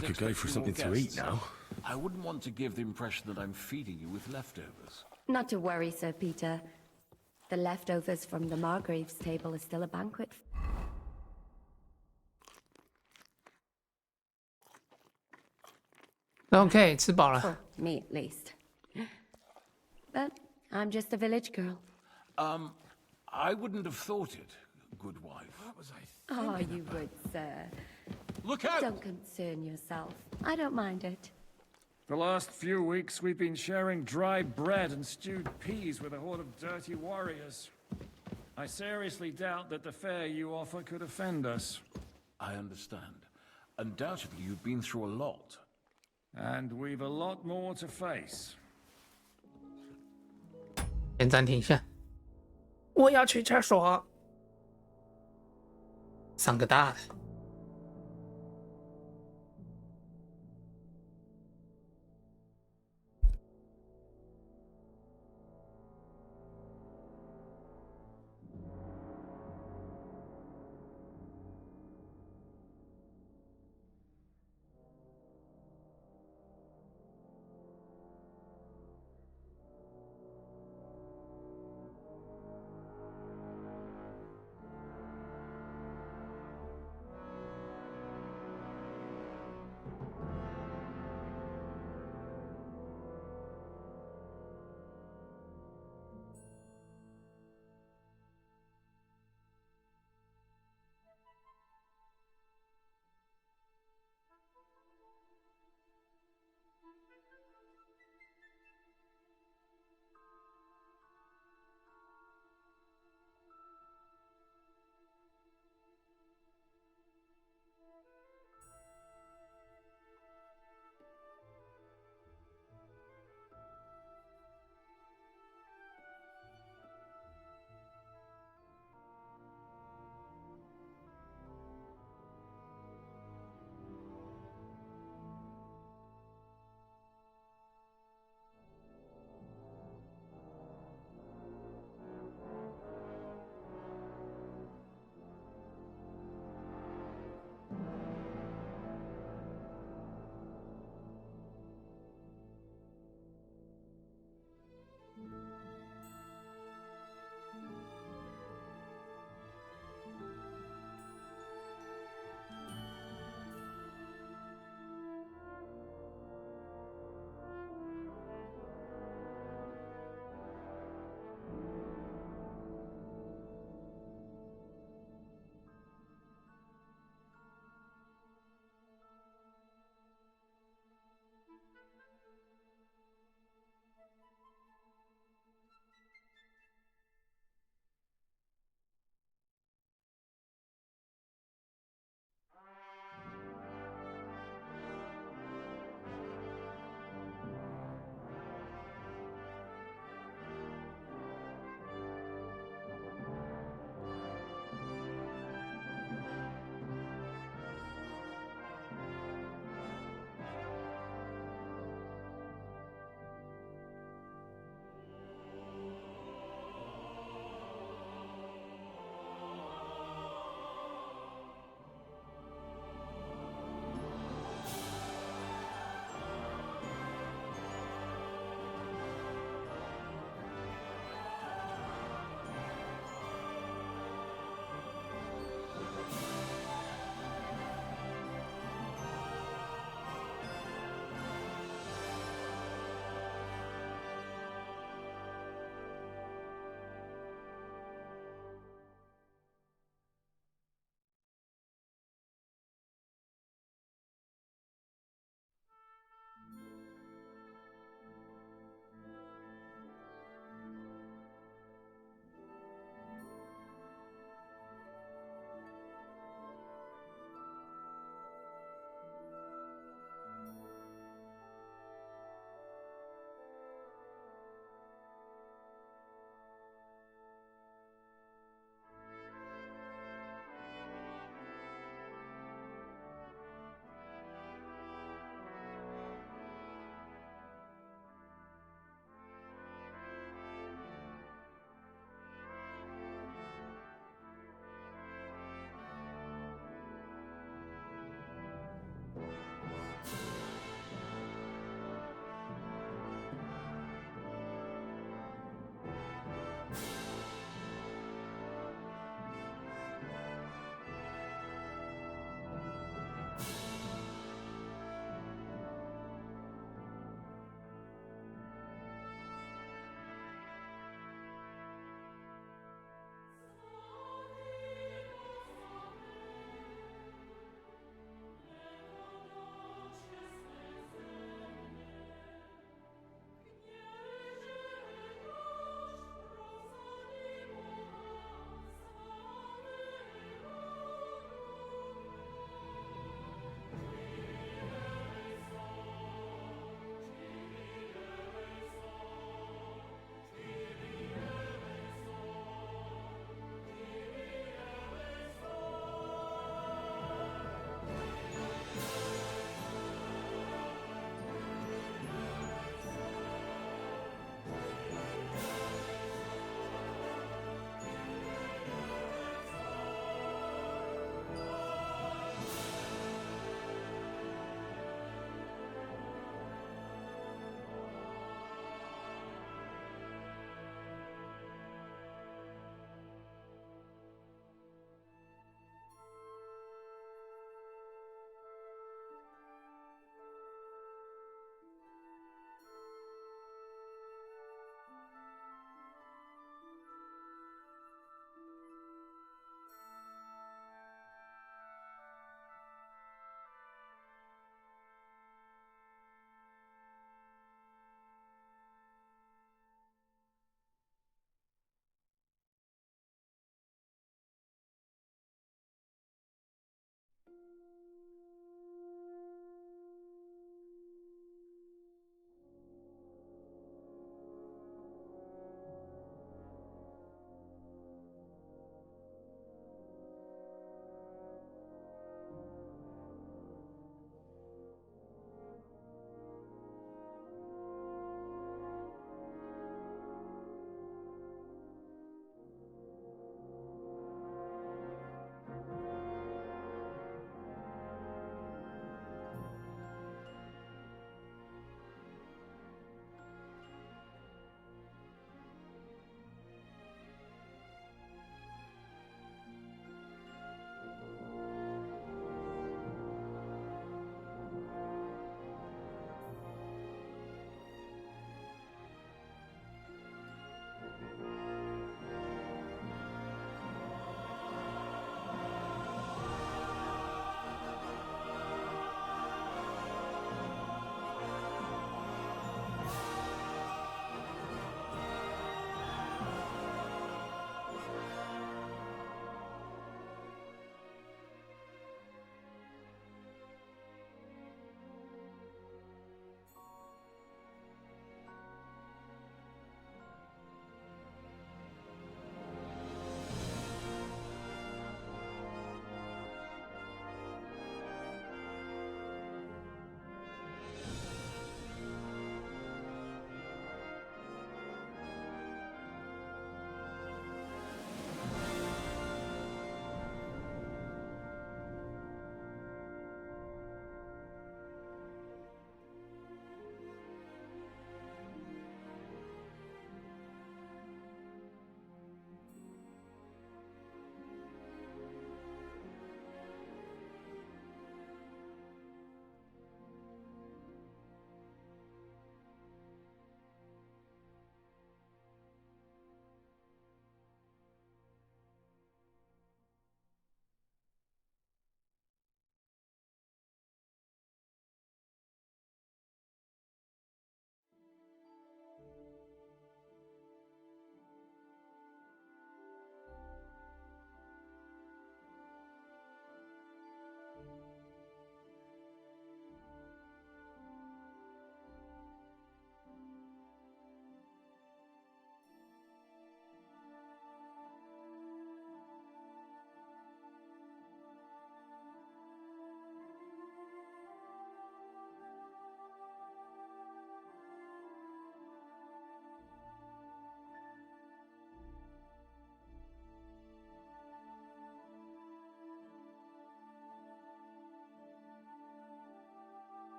Speaker 6: could go for something to eat now.
Speaker 15: I wouldn't want to give the impression that I'm feeding you with leftovers.
Speaker 10: Not to worry, Sir Peter. The leftovers from the Margrave's table are still a banquet.
Speaker 1: OK， 吃饱了。
Speaker 10: For me, at least. But I'm just a village girl.
Speaker 15: I wouldn't have thought it, good wife.
Speaker 11: What was I
Speaker 10: Oh, you would, sir.
Speaker 15: Look out!
Speaker 10: Don't concern yourself. I don't mind it.
Speaker 12: The last few weeks, we've been sharing dry bread and stewed peas with a horde of dirty warriors. I seriously doubt that the fare you offer could offend us.
Speaker 15: I understand. Undoubtedly, you've been through a lot.
Speaker 12: And we've a lot more to face.
Speaker 1: 先暂停一下，我要去厕所，上个大的。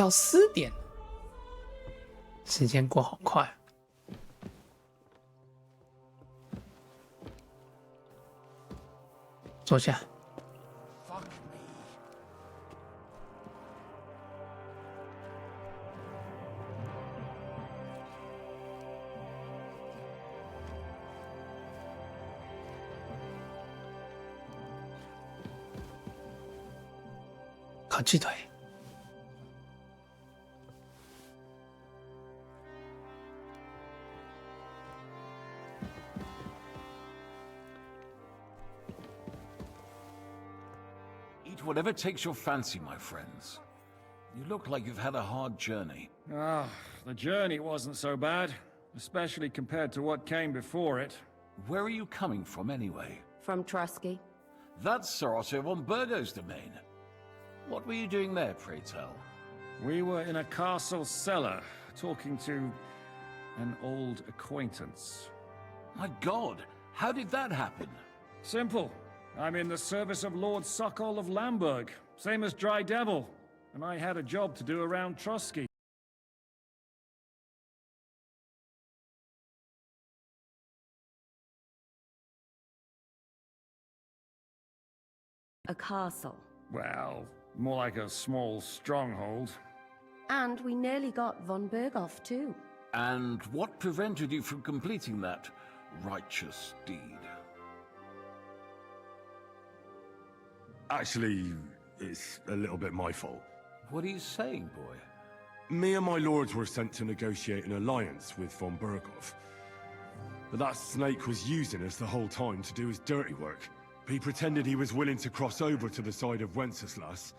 Speaker 1: 要4点了，时间过好快。坐下。烤鸡腿。
Speaker 15: Eat whatever takes your fancy, my friends. You look like you've had a hard journey.
Speaker 12: Ah, the journey wasn't so bad, especially compared to what came before it.
Speaker 15: Where are you coming from, anyway?
Speaker 10: From Trusky.
Speaker 15: That's Sir Otto von Burgo's domain. What were you doing there, pray tell?
Speaker 12: We were in a castle cellar, talking to an old acquaintance.
Speaker 15: My God, how did that happen?
Speaker 12: Simple. I'm in the service of Lord Sokol of Lamberg, same as Dry Devil, and I had a job to do around Trusky.
Speaker 10: A castle.
Speaker 12: Well, more like a small stronghold.
Speaker 10: And we nearly got von Berghoff, too.
Speaker 15: And what prevented you from completing that righteous deed?
Speaker 6: Actually, it's a little bit my fault.
Speaker 15: What are you saying, boy?
Speaker 6: Me and my lords were sent to negotiate an alliance with von Berghoff. But that snake was using us the whole time to do his dirty work. He pretended he was willing to cross over to the side of Wenceslas.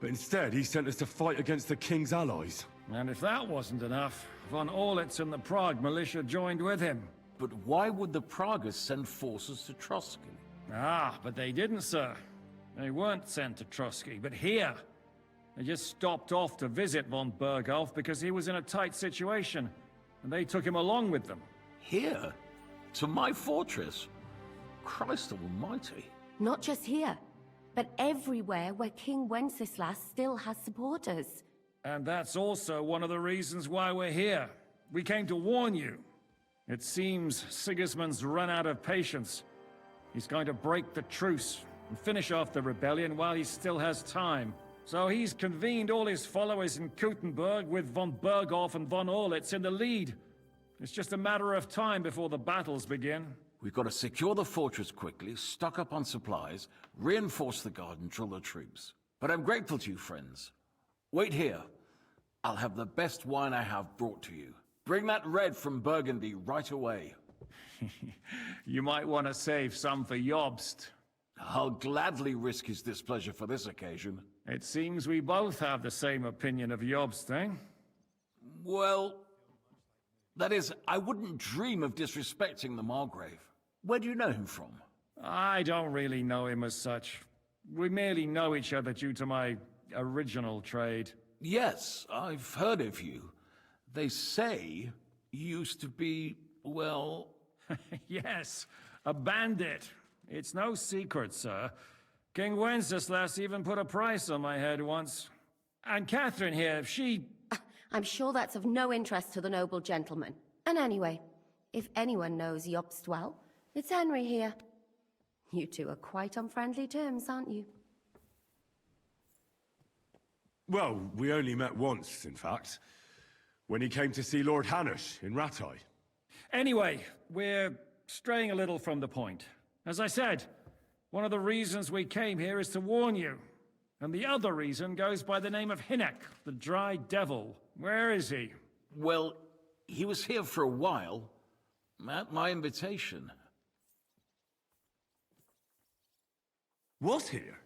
Speaker 6: But instead, he sent us to fight against the king's allies.
Speaker 12: And if that wasn't enough, von Orlitz and the Prague militia joined with him.
Speaker 15: But why would the Praguers send forces to Trusky?
Speaker 12: Ah, but they didn't, sir. They weren't sent to Trusky, but here. They just stopped off to visit von Berghoff because he was in a tight situation, and they took him along with them.
Speaker 15: Here? To my fortress? Christ almighty.
Speaker 10: Not just here, but everywhere where King Wenceslas still has supporters.
Speaker 12: And that's also one of the reasons why we're here. We came to warn you. It seems Sigismund's run out of patience. He's going to break the truce and finish off the rebellion while he still has time. So he's convened all his followers in Kuttenberg with von Berghoff and von Orlitz in the lead. It's just a matter of time before the battles begin.
Speaker 15: We've got to secure the fortress quickly, stock up on supplies, reinforce the guard and drill the troops. But I'm grateful to you, friends. Wait here. I'll have the best wine I have brought to you. Bring that red from Burgundy right away.
Speaker 12: You might want to save some for Jobst.
Speaker 15: I'll gladly risk his displeasure for this occasion.
Speaker 12: It seems we both have the same opinion of Jobst, eh?
Speaker 15: Well, that is, I wouldn't dream of disrespecting the Margrave. Where do you know him from?
Speaker 12: I don't really know him as such. We merely know each other due to my original trade.
Speaker 15: Yes, I've heard of you. They say you used to be, well...
Speaker 12: Yes, a bandit. It's no secret, sir. King Wenceslas even put a price on my head once. And Catherine here, she...
Speaker 10: I'm sure that's of no interest to the noble gentleman. And anyway, if anyone knows Jobst well, it's Henry here. You two are quite on friendly terms, aren't you?
Speaker 6: Well, we only met once, in fact. When he came to see Lord Hanush in Rattay.
Speaker 12: Anyway, we're straying a little from the point. As I said, one of the reasons we came here is to warn you. And the other reason goes by the name of Hinek, the Dry Devil. Where is he?
Speaker 15: Well, he was here for a while, at my invitation.
Speaker 6: Was here?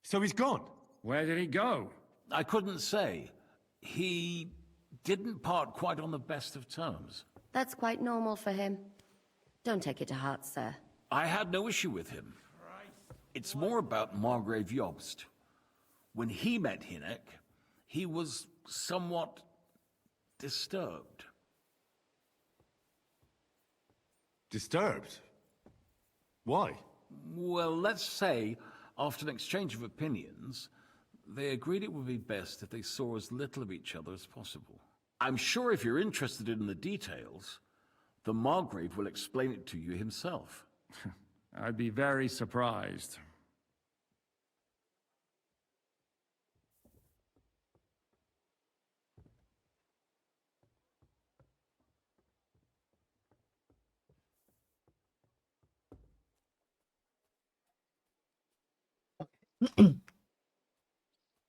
Speaker 6: So he's gone?
Speaker 12: Where did he go?
Speaker 15: I couldn't say. He didn't part quite on the best of terms.
Speaker 10: That's quite normal for him. Don't take it to heart, sir.
Speaker 15: I had no issue with him. It's more about Margrave Jobst. When he met Hinek, he was somewhat disturbed.
Speaker 6: Disturbed? Why?
Speaker 15: Well, let's say, after an exchange of opinions, They agreed it would be best if they saw as little of each other as possible. I'm sure if you're interested in the details, the Margrave will explain it to you himself.
Speaker 12: I'd be very surprised.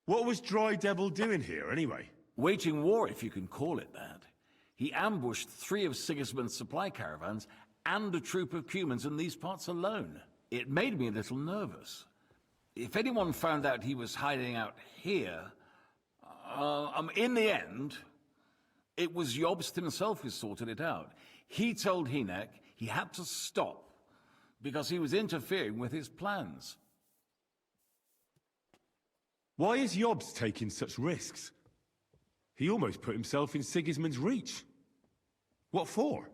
Speaker 6: What was Dry Devil doing here, anyway?
Speaker 15: Waging war, if you can call it that. He ambushed 3 of Sigismund's supply caravans and a troop of Cumans in these parts alone. It made me a little nervous. If anyone found out he was hiding out here... in the end, it was Jobst himself who sorted it out. He told Hynek he had to stop because he was interfering with his plans.
Speaker 6: Why is Jobst taking such risks? He almost put himself in Sigismund's reach. What for?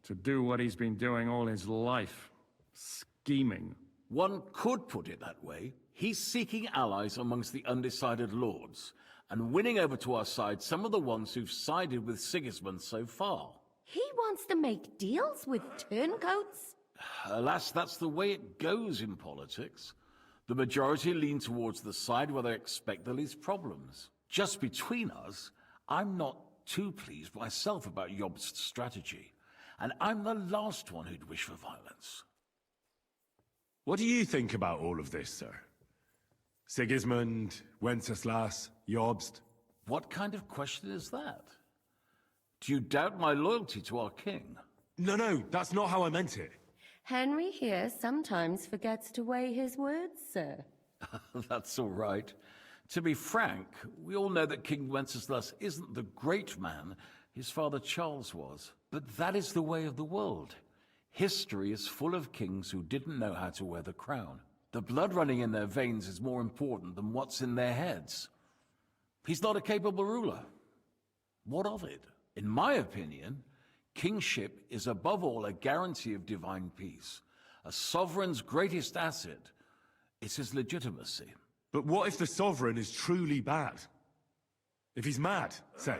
Speaker 12: To do what he's been doing all his life. Scheming.
Speaker 15: One could put it that way. He's seeking allies amongst the undecided lords, and winning over to our side some of the ones who've sided with Sigismund so far.
Speaker 10: He wants to make deals with turncoats?
Speaker 15: Alas, that's the way it goes in politics. The majority lean towards the side where they expect the least problems. Just between us, I'm not too pleased myself about Jobst's strategy, and I'm the last one who'd wish for violence.
Speaker 6: What do you think about all of this, sir? Sigismund, Wenceslas, Jobst?
Speaker 15: What kind of question is that? Do you doubt my loyalty to our king?
Speaker 6: No, that's not how I meant it.
Speaker 10: Henry here sometimes forgets to weigh his words, sir.
Speaker 15: That's all right. To be frank, we all know that King Wenceslas isn't the great man his father Charles was. But that is the way of the world. History is full of kings who didn't know how to wear the crown. The blood running in their veins is more important than what's in their heads. He's not a capable ruler. What of it? In my opinion, kingship is above all a guarantee of divine peace. A sovereign's greatest asset is his legitimacy.
Speaker 6: But what if the sovereign is truly bad? If he's mad, say?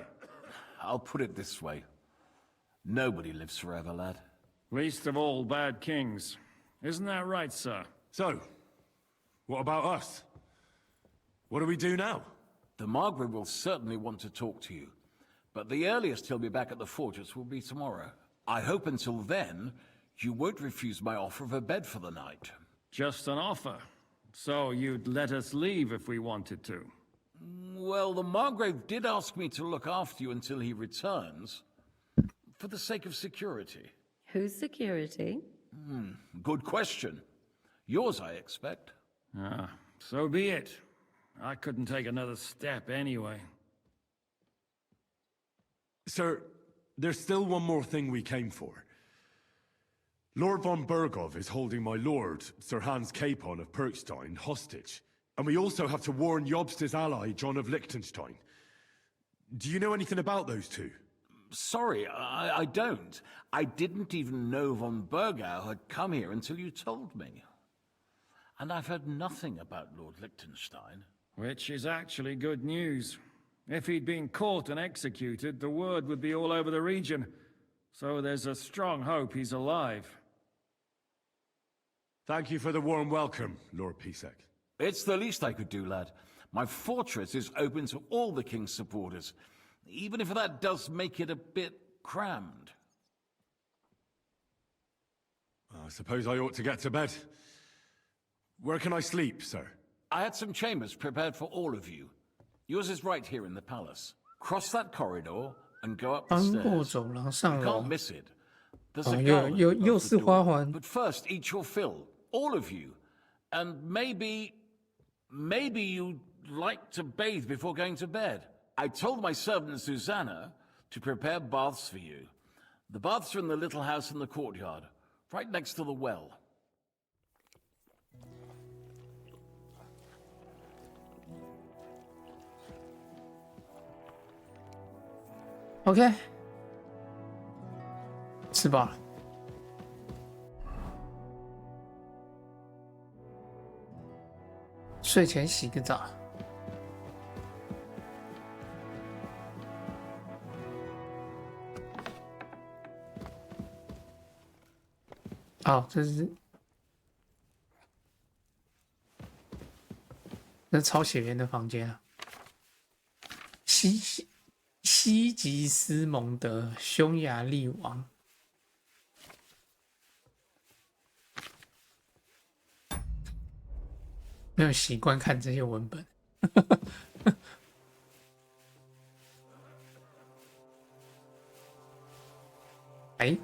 Speaker 15: I'll put it this way. Nobody lives forever, lad.
Speaker 12: Least of all bad kings. Isn't that right, sir?
Speaker 6: So, what about us? What do we do now?
Speaker 15: The Margrave will certainly want to talk to you, but the earliest he'll be back at the fortress will be tomorrow. I hope until then, you won't refuse my offer of a bed for the night.
Speaker 12: Just an offer? So you'd let us leave if we wanted to?
Speaker 15: Well, the Margrave did ask me to look after you until he returns, for the sake of security.
Speaker 10: Whose security?
Speaker 15: Good question. Yours, I expect.
Speaker 12: Ah, so be it. I couldn't take another step anyway.
Speaker 6: Sir, there's still one more thing we came for. Lord von Bergov is holding my lord, Sir Hans Capon of Perkstein, hostage. And we also have to warn Jobst's ally, John of Liechtenstein. Do you know anything about those two?
Speaker 15: Sorry, I don't. I didn't even know von Bergau had come here until you told me. And I've heard nothing about Lord Liechtenstein.
Speaker 12: Which is actually good news. If he'd been caught and executed, the word would be all over the region. So there's a strong hope he's alive.
Speaker 6: Thank you for the warm welcome, Lord Pisek.
Speaker 15: It's the least I could do, lad. My fortress is open to all the king's supporters, even if that does make it a bit crammed.
Speaker 6: I suppose I ought to get to bed. Where can I sleep, sir?
Speaker 15: I had some chambers prepared for all of you. Yours is right here in the palace. Cross that corridor and go up the
Speaker 1: 翻过
Speaker 15: stairs.
Speaker 1: 走廊上
Speaker 15: You
Speaker 1: 楼
Speaker 15: can't，miss it. There's
Speaker 1: 哦，
Speaker 15: a
Speaker 1: 又
Speaker 15: garland
Speaker 1: 又
Speaker 15: above
Speaker 1: 又
Speaker 15: the
Speaker 1: 是花
Speaker 15: door.
Speaker 1: 环。
Speaker 15: But first, eat your fill, all of you. And maybe you'd like to bathe before going to bed. I told my servant Susanna to prepare baths for you. The baths are in the little house in the courtyard, right next to the well.
Speaker 1: OK， 吃饱了。睡前洗个澡。哦，这是超血缘的房间啊。西吉斯蒙德，匈牙利王。没有习惯看这些文本。哎。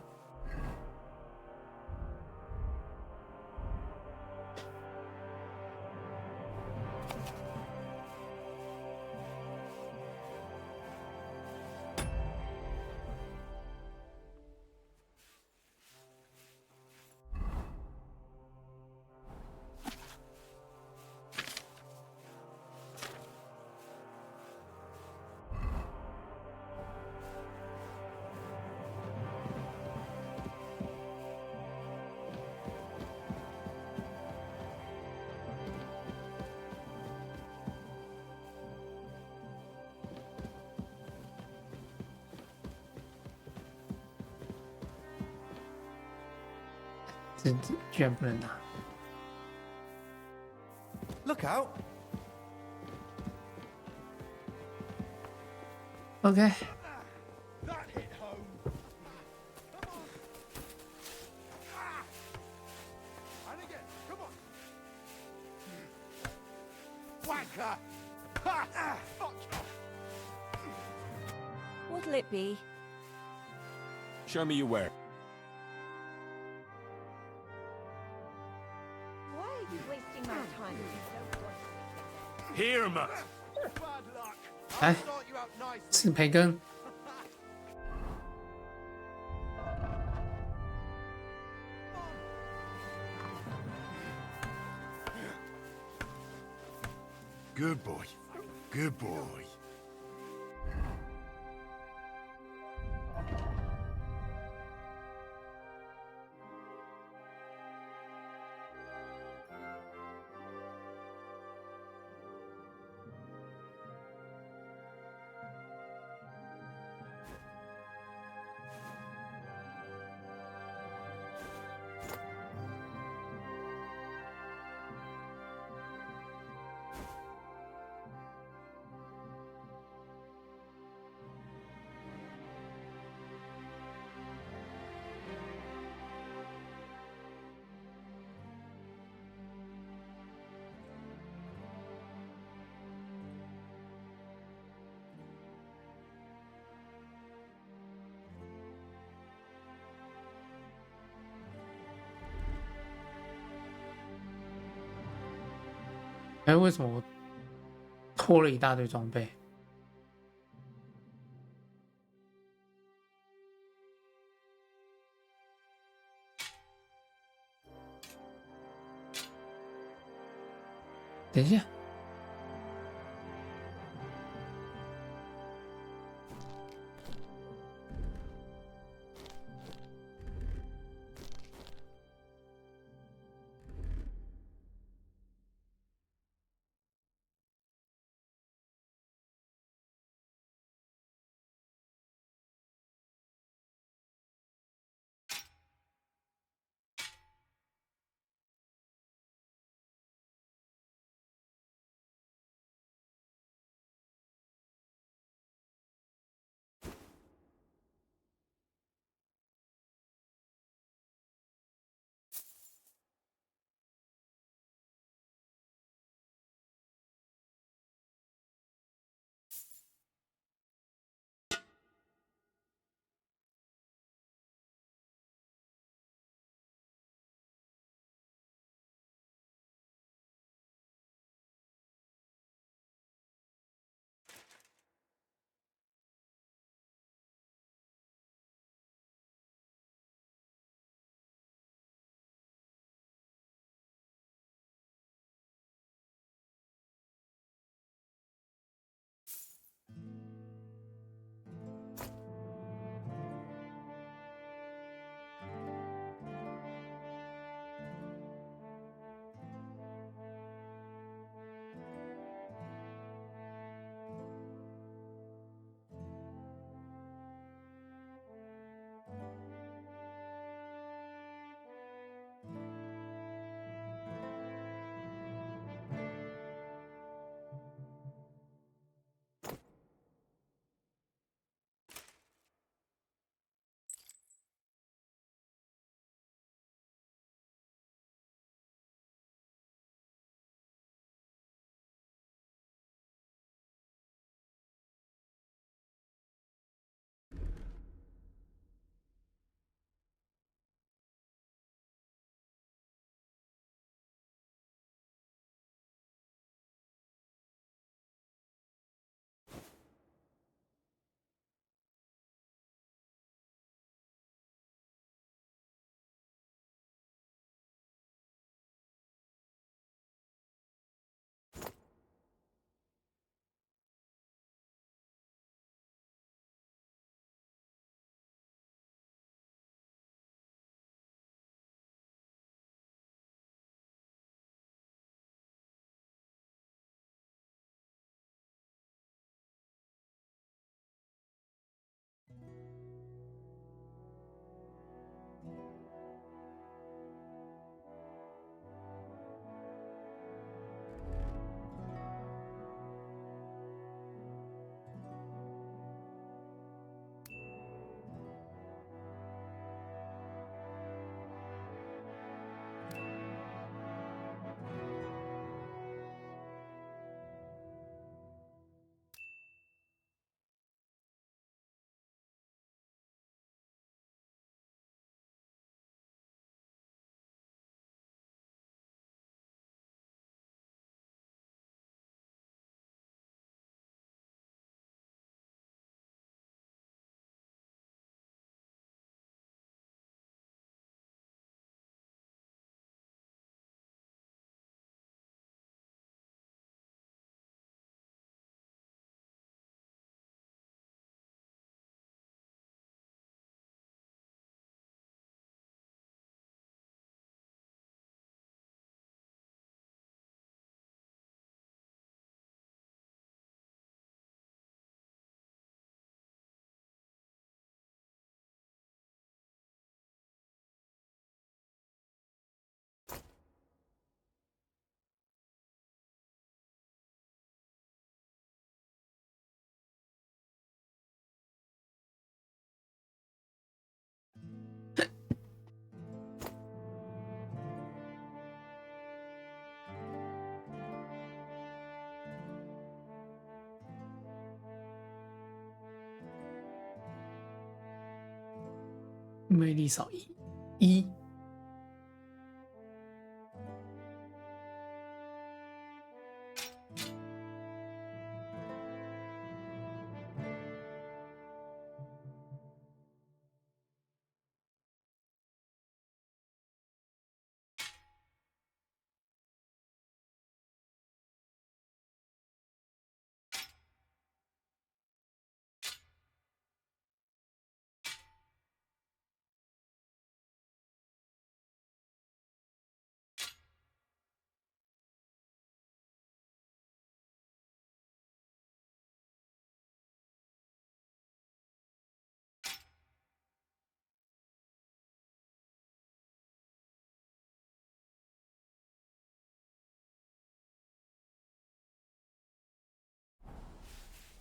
Speaker 1: 这居然不能拿。
Speaker 8: Look out!
Speaker 1: OK。That
Speaker 8: hit home. Come on. And again. Come on. Wanker. Fuck off.
Speaker 17: What'll it be?
Speaker 5: Show me your wear.
Speaker 17: Why are you wasting my time if you don't want to?
Speaker 5: Here, mutt.
Speaker 8: Bad luck.
Speaker 1: 来
Speaker 8: I'll start you out nice.
Speaker 1: 吃培根。
Speaker 6: Good boy. Good boy.
Speaker 1: 哎，为什么我拖了一大堆装备？等一下。魅力少一。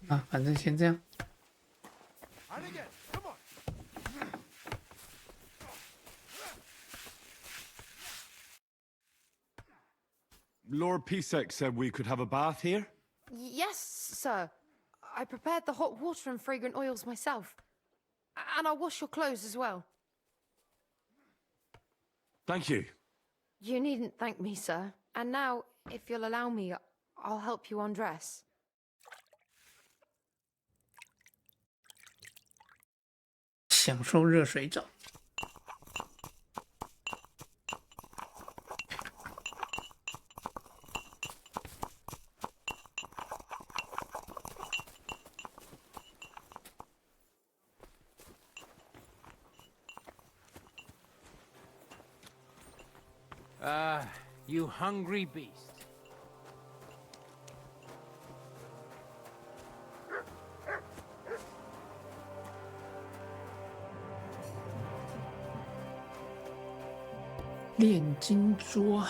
Speaker 1: 啊，反正先这样。
Speaker 6: Lord Pisek said we could have a bath here?
Speaker 18: Yes, sir. I prepared the hot water and fragrant oils myself. And I'll wash your clothes as well.
Speaker 6: Thank you.
Speaker 18: You needn't thank me, sir. And now, if you'll allow me, I'll help you undress.
Speaker 1: 享受热水澡。
Speaker 19: You hungry beast.
Speaker 1: 炼金桌。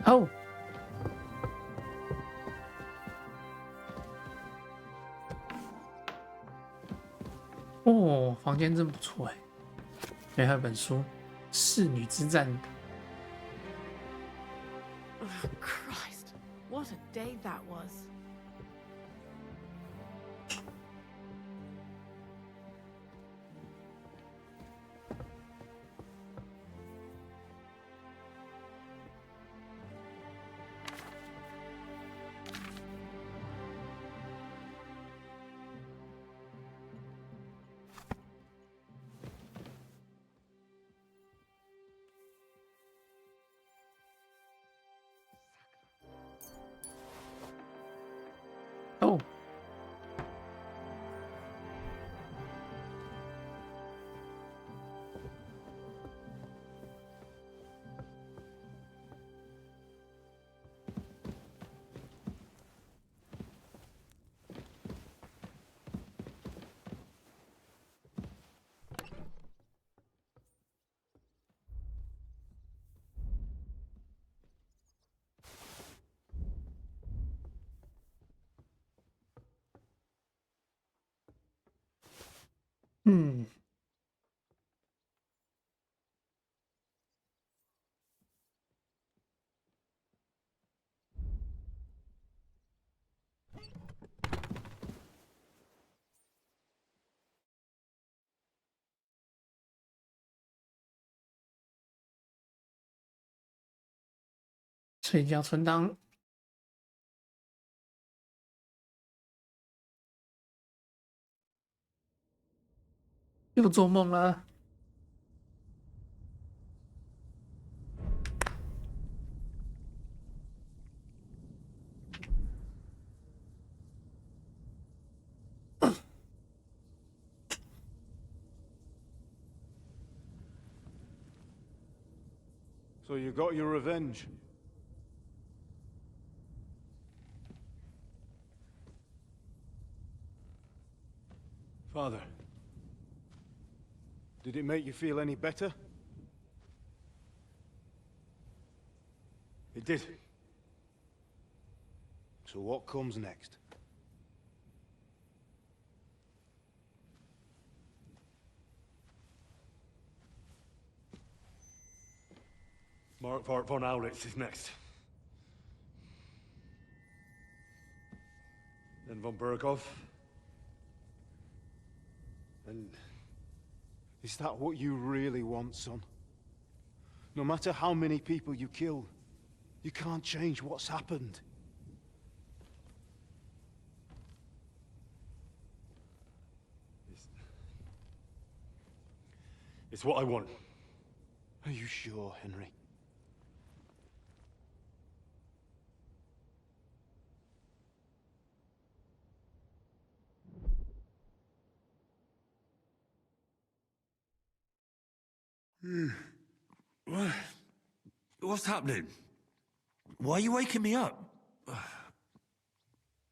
Speaker 1: 哦，哦，房间真不错哎，还有本书《侍女之战》。
Speaker 20: Christ, what a day that was.
Speaker 1: Oh. 睡觉存档。又做梦了。
Speaker 7: So you got your revenge? Father, did it make you feel any better? It did. So what comes next?
Speaker 6: Mark von Aulitz is next. Then von Burkov.
Speaker 7: And is that what you really want, son? No matter how many people you kill, you can't change what's happened.
Speaker 6: It's what I want.
Speaker 7: Are you sure, Henry?
Speaker 6: What's happening? Why are you waking me up?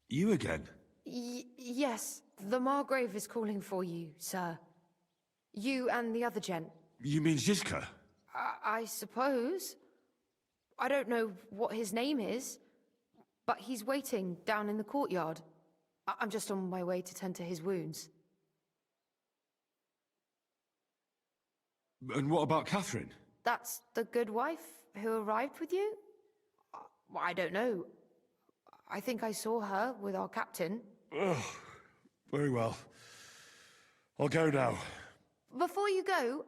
Speaker 6: You again?
Speaker 18: Yes, the Margrave is calling for you, sir. You and the other gent.
Speaker 6: You mean Zizka?
Speaker 18: I suppose. I don't know what his name is, but he's waiting down in the courtyard. I'm just on my way to tend to his wounds.
Speaker 6: And what about Catherine?
Speaker 18: That's the good wife who arrived with you? I don't know. I think I saw her with our captain.
Speaker 6: Ugh. Very well. I'll go now.
Speaker 18: Before you go,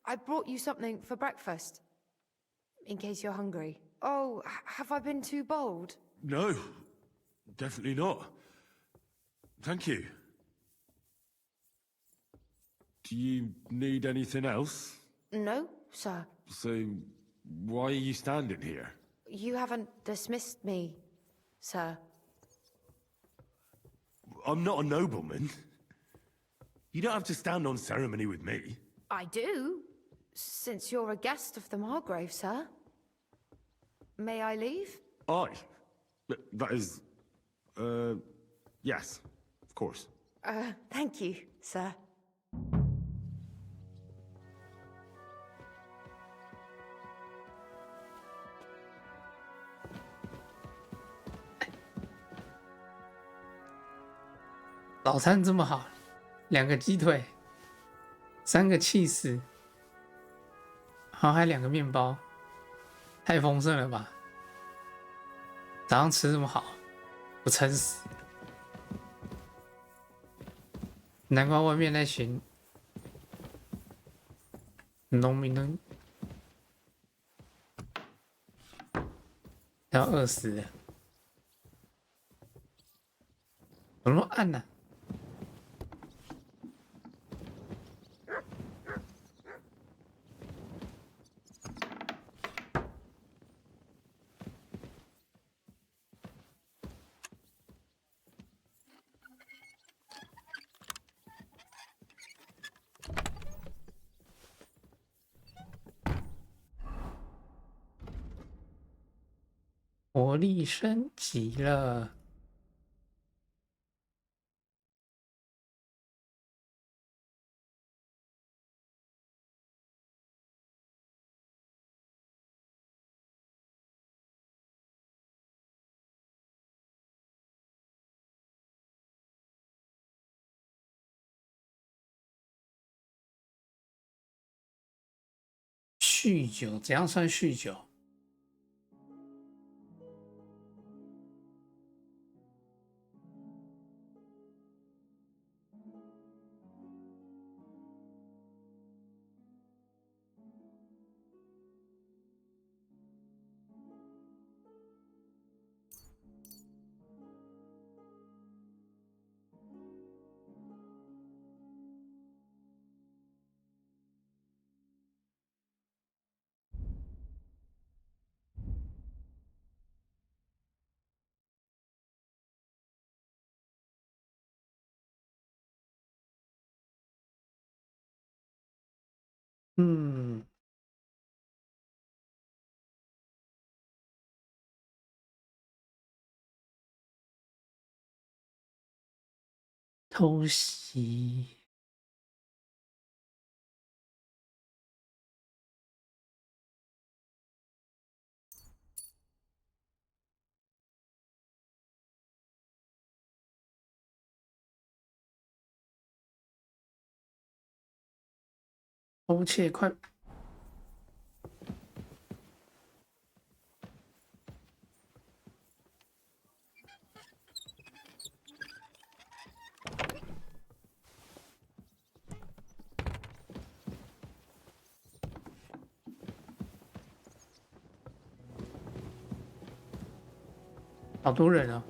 Speaker 18: I brought you something for breakfast. In case you're hungry. Oh, have I been too bold?
Speaker 6: No, definitely not. Thank you. Do you need anything else?
Speaker 18: No, sir.
Speaker 6: So, why are you standing here?
Speaker 18: You haven't dismissed me, sir.
Speaker 6: I'm not a nobleman. You don't have to stand on ceremony with me.
Speaker 18: I do, since you're a guest of the Margrave, sir. May I leave?
Speaker 6: That is... yes, of course.
Speaker 18: Thank you, sir.
Speaker 1: 早餐这么好，2个鸡腿，3个cheese，好，还2个面包，太丰盛了吧？早上吃这么好，不撑死。难怪外面那群农民都要饿死了。怎么那么暗呢？活力升级了。酗酒怎样算酗酒？嗯，偷袭。偷窃快！好多人啊！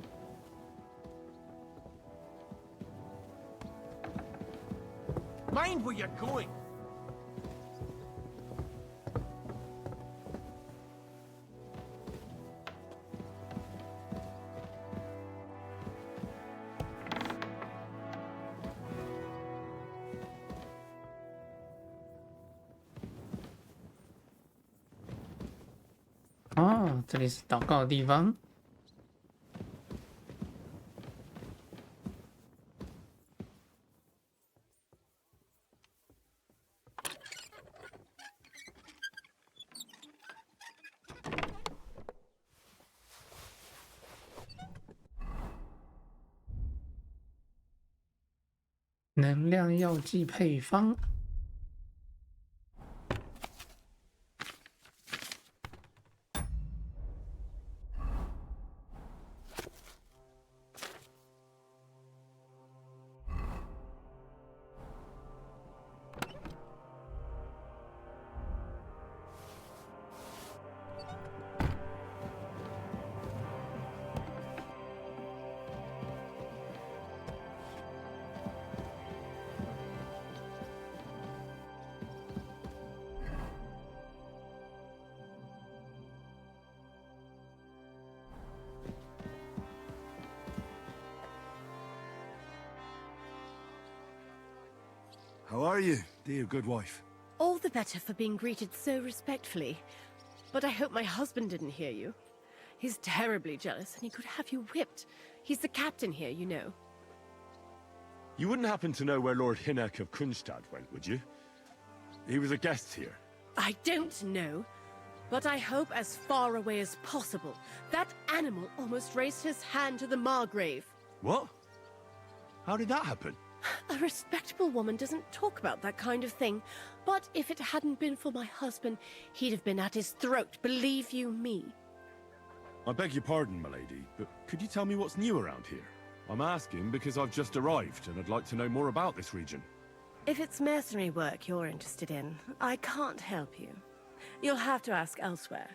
Speaker 19: Mind where you're going.
Speaker 1: Oh, 这里是祷告的地方。能量药剂配方。
Speaker 6: How are you, dear good wife?
Speaker 20: All the better for being greeted so respectfully. But I hope my husband didn't hear you. He's terribly jealous and he could have you whipped. He's the captain here, you know.
Speaker 6: You wouldn't happen to know where Lord Hinnock of Kunstad went, would you? He was a guest here.
Speaker 20: I don't know. But I hope as far away as possible. That animal almost raised his hand to the Margrave.
Speaker 6: What? How did that happen?
Speaker 20: A respectable woman doesn't talk about that kind of thing. But if it hadn't been for my husband, he'd have been at his throat, believe you me.
Speaker 6: I beg your pardon, milady, but could you tell me what's new around here? I'm asking because I've just arrived and I'd like to know more about this region.
Speaker 20: If it's mercenary work you're interested in, I can't help you. You'll have to ask elsewhere.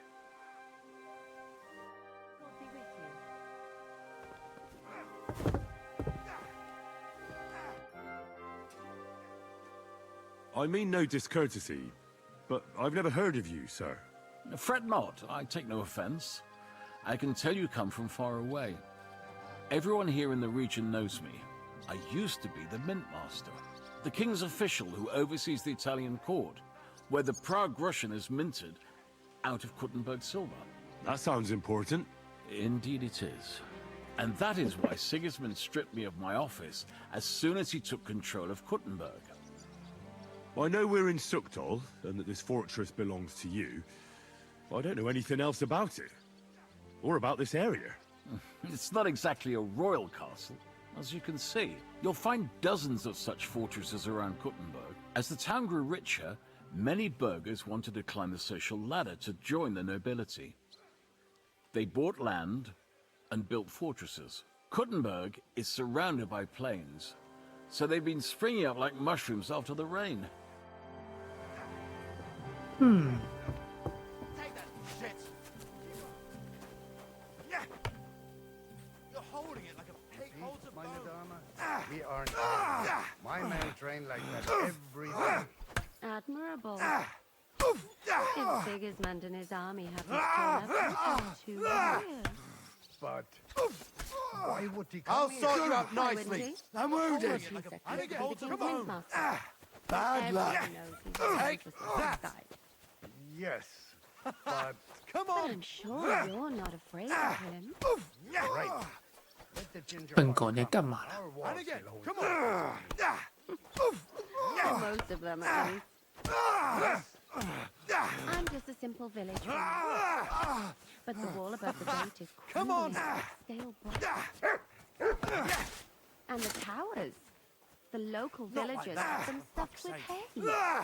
Speaker 6: I mean no discourtesy, but I've never heard of you, sir.
Speaker 15: Fret not, I take no offense. I can tell you come from far away. Everyone here in the region knows me. I used to be the Mint Master, the king's official who oversees the Italian court, where the Prague Russian is minted out of Kuttenberg silver.
Speaker 6: That sounds important.
Speaker 15: Indeed it is. And that is why Sigismund stripped me of my office as soon as he took control of Kuttenberg.
Speaker 6: I know we're in Sukdal, and that this fortress belongs to you, but I don't know anything else about it. Or about this area.
Speaker 15: It's not exactly a royal castle, as you can see. You'll find dozens of such fortresses around Kuttenberg. As the town grew richer, many burghers wanted to climb the social ladder to join the nobility. They bought land and built fortresses. Kuttenberg is surrounded by plains, so they've been springing up like mushrooms after the rain.
Speaker 8: Take that shit! Yeah! You're holding it like a pig holds a bone.
Speaker 2: We aren't. My men train like that every day.
Speaker 10: Admirable. If Sigismund and his army haven't torn up in 2 years.
Speaker 2: But why would he come
Speaker 8: I'll
Speaker 2: here?
Speaker 8: sort you out nicely.
Speaker 10: I'm
Speaker 8: wounded. I think it holds a bone. bad luck.
Speaker 20: Everyone knows he's the
Speaker 8: Take
Speaker 20: safest
Speaker 8: that.
Speaker 20: side.
Speaker 8: Yes, but
Speaker 20: Come on! But I'm sure you're not afraid of him.
Speaker 8: right. Let the ginger
Speaker 1: 笨狗，你在干嘛啦？
Speaker 8: and again. Come on.
Speaker 20: Most of them, at least. I'm just a simple village woman. But the wall above the gate is crumbling like stale block. And the towers. The local villagers have them stuffed with hay.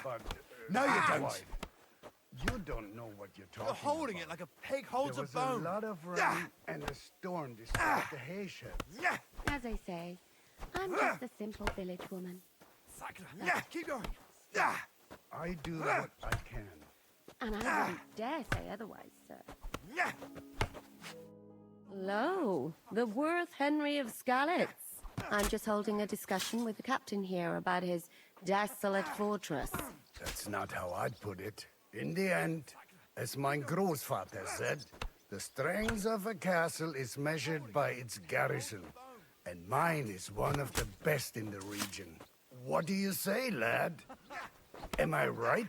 Speaker 8: But
Speaker 7: No, you don't.
Speaker 8: wide. You don't know what you're talking
Speaker 19: You're holding
Speaker 8: about.
Speaker 19: it like a pig holds
Speaker 8: There
Speaker 19: a
Speaker 8: was
Speaker 19: bone.
Speaker 8: a lot of rain and a storm destroyed the hay sheds.
Speaker 20: As I say, I'm just a simple village woman.
Speaker 19: Keep going.
Speaker 8: I do what I can.
Speaker 20: And I wouldn't dare say otherwise, sir. Lo, the Worth Henry of Skalitz. I'm just holding a discussion with the captain here about his desolate fortress.
Speaker 8: That's not how I'd put it. In the end, as my Großvater said, the strength of a castle is measured by its garrison. And mine is one of the best in the region. What do you say, lad? Am I right?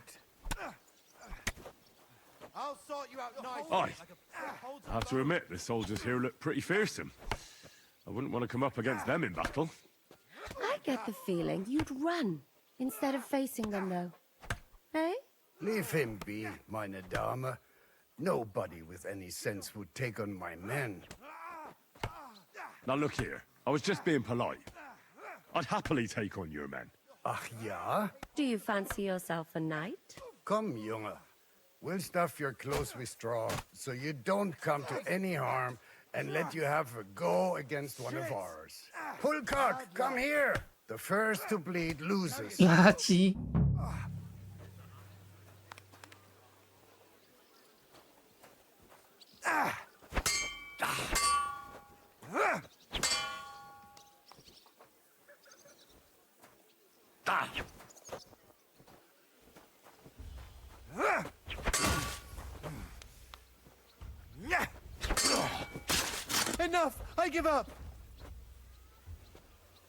Speaker 19: I'll sort you out nicely.
Speaker 6: Aye.
Speaker 19: Like a pig holds
Speaker 6: I have to admit, the soldiers here look pretty fearsome. I wouldn't want to come up against them in battle.
Speaker 20: I get the feeling you'd run instead of facing them, though. Eh?
Speaker 8: Leave him be, meine Dame. Nobody with any sense would take on my men.
Speaker 6: Now look here, I was just being polite. I'd happily take on your men.
Speaker 8: Ach ja?
Speaker 20: Do you fancy yourself a knight?
Speaker 8: Come, Junge. We'll stuff your clothes with straw, so you don't come to any harm, and let you have a go against one of ours. Pulcock, come here! The first to bleed loses.
Speaker 1: 垃圾。
Speaker 19: Enough! I give up!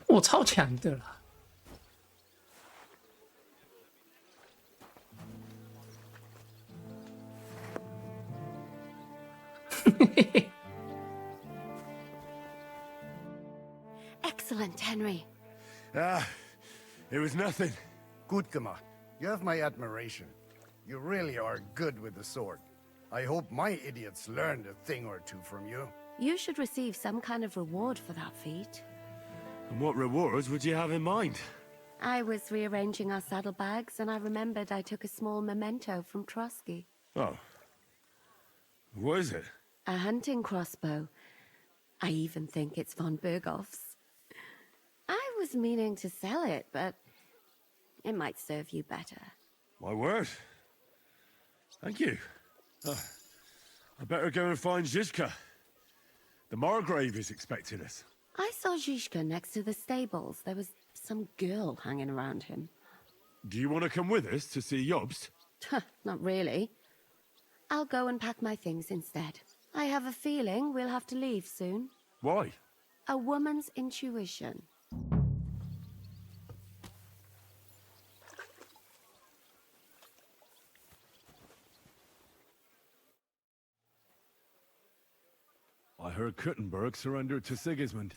Speaker 1: 我超强的啦！
Speaker 20: Excellent, Henry.
Speaker 6: Ah, it was nothing.
Speaker 8: Gut gemacht. You have my admiration. You really are good with the sword. I hope my idiots learned a thing or two from you.
Speaker 20: You should receive some kind of reward for that feat.
Speaker 6: And what rewards would you have in mind?
Speaker 20: I was rearranging our saddlebags, and I remembered I took a small memento from Trotsky.
Speaker 6: Oh. What is it?
Speaker 20: A hunting crossbow. I even think it's von Berghoff's. I was meaning to sell it, but it might serve you better.
Speaker 6: My word. Thank you. I better go and find Zizka. The Margrave is expecting us.
Speaker 20: I saw Zizka next to the stables. There was some girl hanging around him.
Speaker 6: Do you want to come with us to see Jobst?
Speaker 20: Not really. I'll go and pack my things instead. I have a feeling we'll have to leave soon.
Speaker 6: Why?
Speaker 20: A woman's intuition.
Speaker 6: I heard Kuttenberg surrendered to Sigismund,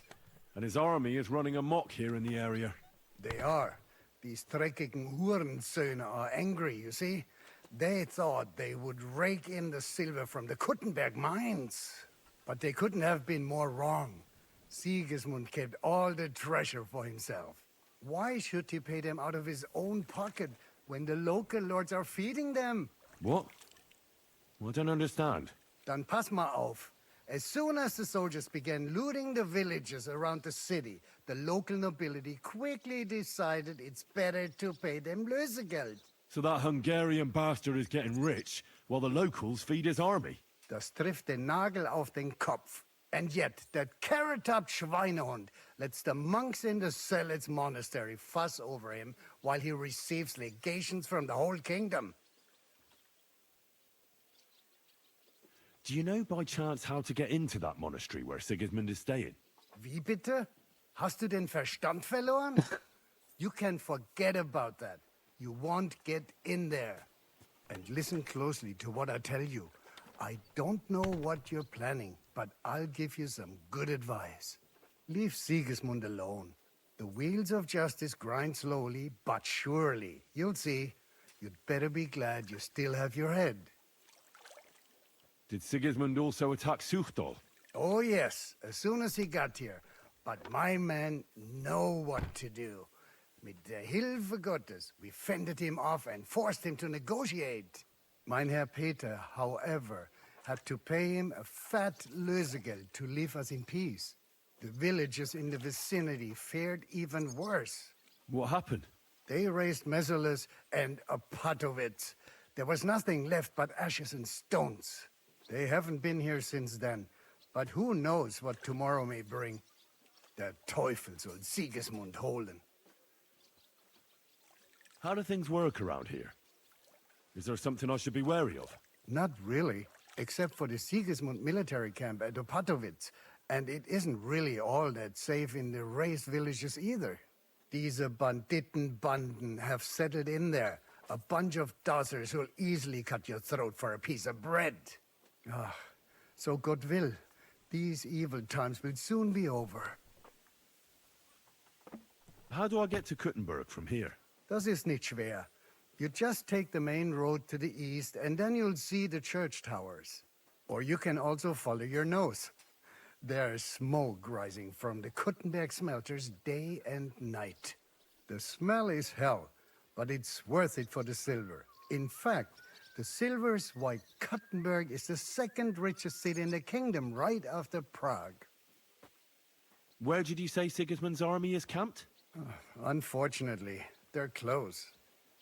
Speaker 6: and his army is running amok here in the area.
Speaker 8: They are. These dreckigen Hurensöhne are angry, you see? They thought they would rake in the silver from the Kuttenberg mines. But they couldn't have been more wrong. Sigismund kept all the treasure for himself. Why should he pay them out of his own pocket when the local lords are feeding them?
Speaker 6: What? I don't understand.
Speaker 8: Dann pass mal auf. As soon as the soldiers began looting the villages around the city, the local nobility quickly decided it's better to pay them Lösegeld.
Speaker 6: So that Hungarian bastard is getting rich, while the locals feed his army?
Speaker 8: Das trifft den Nagel auf den Kopf. And yet, that carrot-top Schweinehund lets the monks in the Selets monastery fuss over him while he receives legations from the whole kingdom.
Speaker 6: Do you know by chance how to get into that monastery where Sigismund is staying?
Speaker 8: Wie bitte? Hast du den Verstand verloren? You can forget about that. You won't get in there. And listen closely to what I tell you. I don't know what you're planning, but I'll give you some good advice. Leave Sigismund alone. The wheels of justice grind slowly, but surely. You'll see. You'd better be glad you still have your head.
Speaker 6: Did Sigismund also attack Suchdol?
Speaker 8: Oh, yes, as soon as he got here. But my men know what to do. Mit der Hilfe Gottes, we fended him off and forced him to negotiate. Mein Herr Peter, however, had to pay him a fat Lösegeld to leave us in peace. The villagers in the vicinity fared even worse.
Speaker 6: What happened?
Speaker 8: They raised Mesolis and Opatovitz. There was nothing left but ashes and stones. They haven't been here since then, but who knows what tomorrow may bring. Der Teufel soll Sigismund holen.
Speaker 6: How do things work around here? Is there something I should be wary of?
Speaker 8: Not really, except for the Sigismund military camp at Opatovitz. And it isn't really all that safe in the raised villages either. Diese Banditenbanden have settled in there. A bunch of dossers who'll easily cut your throat for a piece of bread. Ah, so God will. These evil times will soon be over.
Speaker 6: How do I get to Kuttenberg from here?
Speaker 8: Das ist nicht schwer. You just take the main road to the east, and then you'll see the church towers. Or you can also follow your nose. There's smoke rising from the Kuttenberg smelters day and night. The smell is hell, but it's worth it for the silver. In fact, the silver's why Kuttenberg is the second richest city in the kingdom, right after Prague.
Speaker 6: Where did you say Sigismund's army is camped?
Speaker 8: Unfortunately, they're close.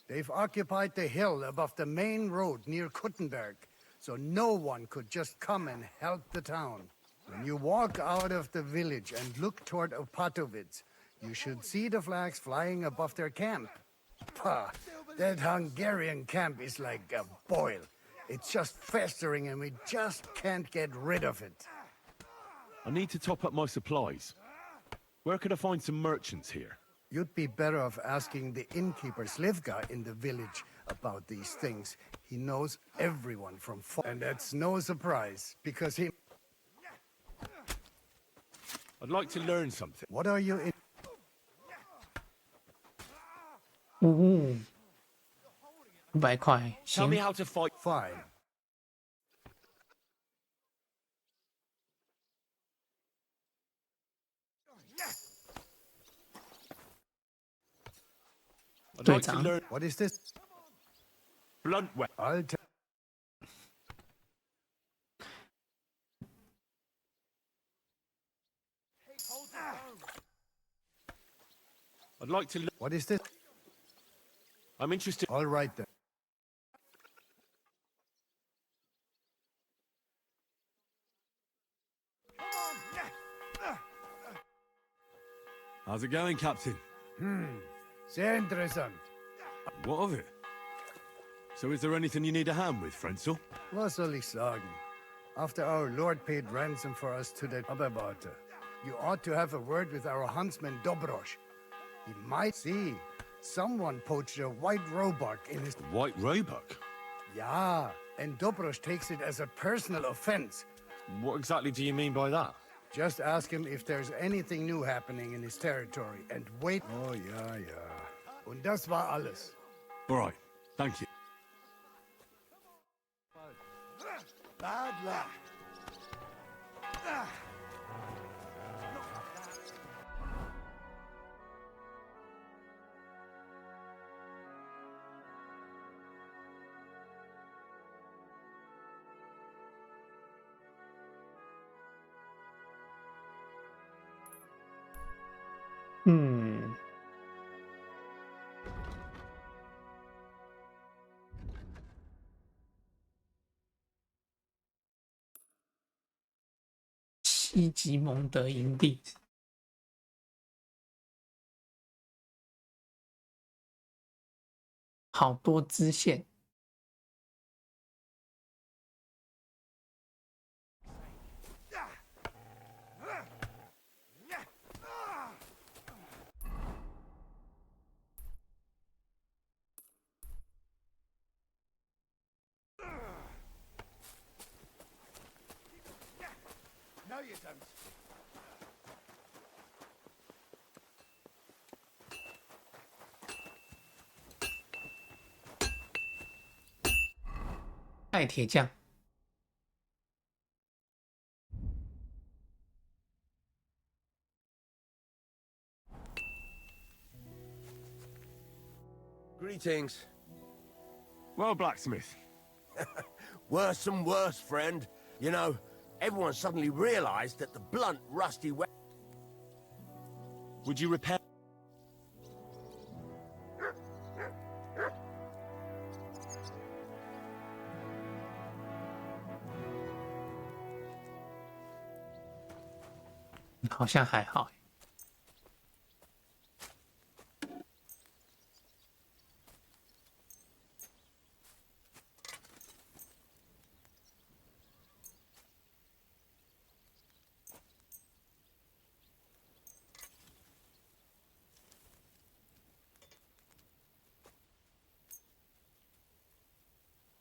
Speaker 8: They've occupied the hill above the main road near Kuttenberg, so no one could just come and help the town. When you walk out of the village and look toward Opatovitz, you should see the flags flying above their camp. Pah, that Hungarian camp is like a boil. It's just festering and we just can't get rid of it.
Speaker 6: I need to top up my supplies. Where could I find some merchants here?
Speaker 8: You'd be better off asking the innkeeper Slivka in the village about these things. He knows everyone from far. And that's no surprise, because he...
Speaker 6: I'd like to learn something.
Speaker 8: What are you in...
Speaker 1: $100块
Speaker 6: Tell me how to fight.
Speaker 8: Fine.
Speaker 6: I'd like to learn.
Speaker 8: What is this?
Speaker 6: Blunt weapon.
Speaker 8: I'll tell...
Speaker 6: I'd like to learn.
Speaker 8: What is this?
Speaker 6: I'm interested.
Speaker 8: All right then.
Speaker 6: How's it going, Captain?
Speaker 8: Sehr interessant.
Speaker 6: What of it? So is there anything you need a hand with, Frenzel?
Speaker 8: Was soll ich sagen? After our Lord paid ransom for us to the Oberwarte, you ought to have a word with our huntsman Dobrosch. He might see someone poached a white roebuck in his...
Speaker 6: White roebuck?
Speaker 8: Yeah, and Dobrosch takes it as a personal offense.
Speaker 6: What exactly do you mean by that?
Speaker 8: Just ask him if there's anything new happening in his territory and wait. Oh, ja, ja. Und das war alles.
Speaker 6: All right, thank you.
Speaker 19: Bad luck.
Speaker 1: 西吉蒙德营地，好多支线。
Speaker 9: nonsense.
Speaker 1: 爱铁匠。
Speaker 21: Greetings.
Speaker 5: Well, blacksmith.
Speaker 21: Worse and worse, friend. You know, everyone suddenly realized that the blunt, rusty weapon...
Speaker 5: Would you repair?
Speaker 1: 好像还好。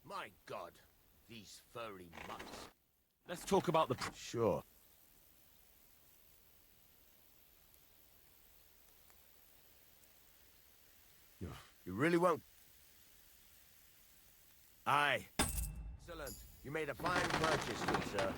Speaker 21: My God, these furry mutts.
Speaker 5: Let's talk about the...
Speaker 21: Sure. You really won't? Aye. Excellent. You made a fine purchase, good sir.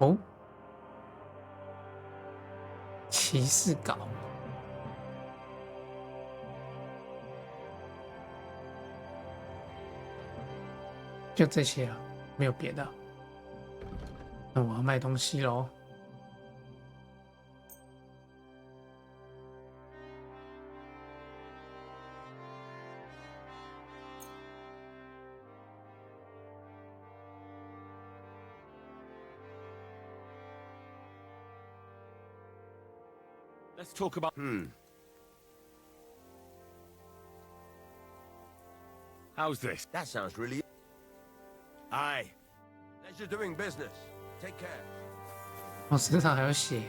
Speaker 1: 哦，骑士稿，就这些了，没有别的。那我要卖东西喽。
Speaker 5: Let's talk about... How's this?
Speaker 21: That sounds really... Aye. Pleasure doing business. Take care.
Speaker 1: 哦，市场还有写。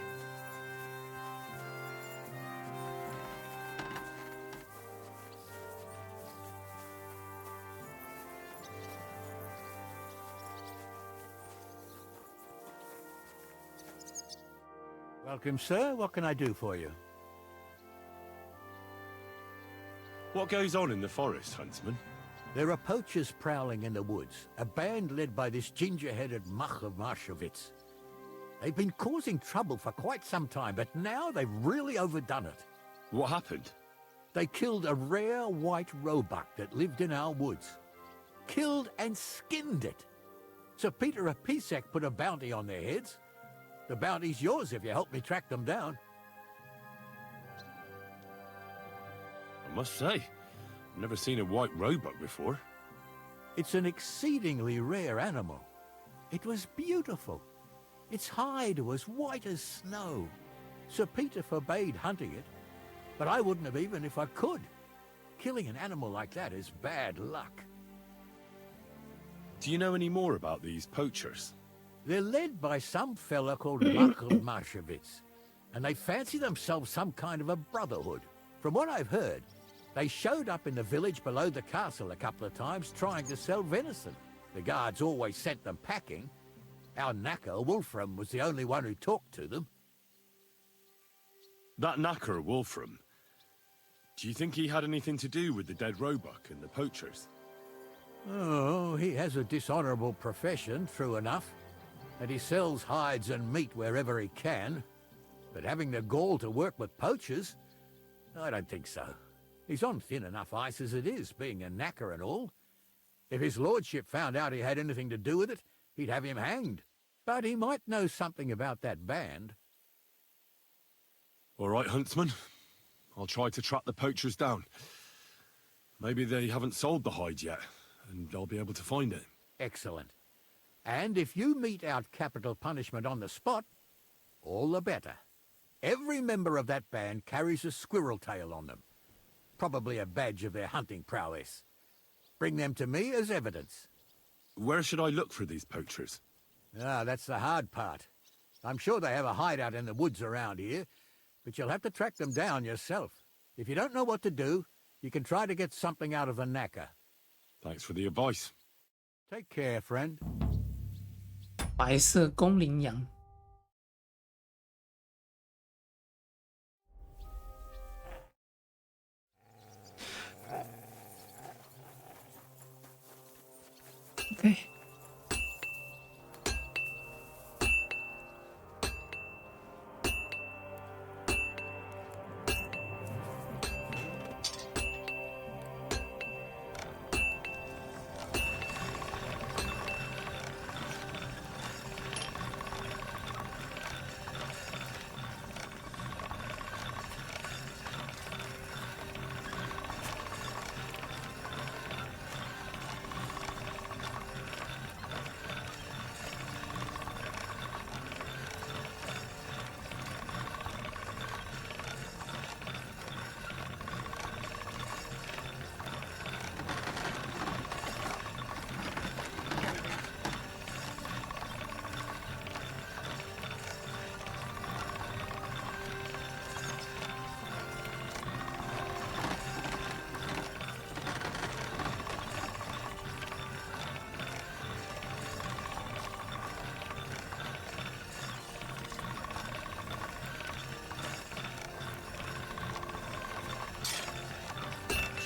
Speaker 11: Welcome, sir. What can I do for you?
Speaker 5: What goes on in the forest, Huntsman?
Speaker 11: There are poachers prowling in the woods, a band led by this ginger-headed muck of Marshowitz. They've been causing trouble for quite some time, but now they've really overdone it.
Speaker 5: What happened?
Speaker 11: They killed a rare white roebuck that lived in our woods. Killed and skinned it. Sir Peter of Pisek put a bounty on their heads. The bounty's yours if you help me track them down.
Speaker 5: I must say, I've never seen a white roebuck before.
Speaker 11: It's an exceedingly rare animal. It was beautiful. Its hide was white as snow. Sir Peter forbade hunting it, but I wouldn't have even if I could. Killing an animal like that is bad luck.
Speaker 5: Do you know any more about these poachers?
Speaker 11: They're led by some fella called Marshowitz, and they fancy themselves some kind of a brotherhood. From what I've heard, they showed up in the village below the castle a couple of times trying to sell venison. The guards always sent them packing. Our knacker, Wolfram, was the only one who talked to them.
Speaker 5: That knacker, Wolfram, do you think he had anything to do with the dead roebuck and the poachers?
Speaker 11: Oh, he has a dishonorable profession, true enough. And he sells hides and meat wherever he can. But having the gall to work with poachers? I don't think so. He's on thin enough ice as it is, being a knacker and all. If his lordship found out he had anything to do with it, he'd have him hanged. But he might know something about that band.
Speaker 5: All right, Huntsman. I'll try to track the poachers down. Maybe they haven't sold the hide yet, and I'll be able to find it.
Speaker 11: Excellent.
Speaker 13: And if you mete out capital punishment on the spot, all the better. Every member of that band carries a squirrel tail on them. Probably a badge of their hunting prowess. Bring them to me as evidence.
Speaker 5: Where should I look for these poachers?
Speaker 13: Ah, that's the hard part. I'm sure they have a hideout in the woods around here, but you'll have to track them down yourself. If you don't know what to do, you can try to get something out of the knacker.
Speaker 5: Thanks for the advice.
Speaker 13: Take care, friend.
Speaker 1: 白色公羚羊。OK。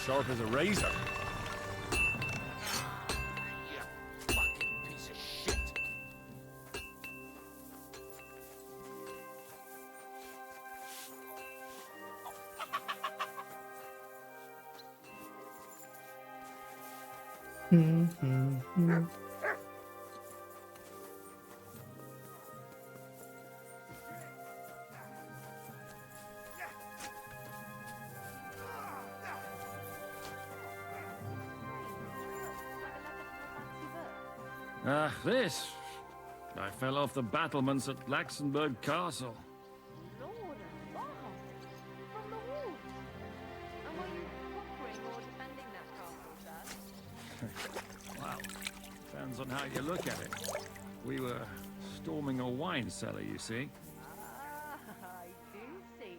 Speaker 5: Sharp as a razor.
Speaker 21: You fucking piece of shit.
Speaker 12: This. I fell off the battlements at Laxenburg Castle.
Speaker 18: Lord above! From the wolves! And were you conquering or defending that castle, sir?
Speaker 12: Well, depends on how you look at it. We were storming a wine cellar, you see.
Speaker 18: Ah, I do see.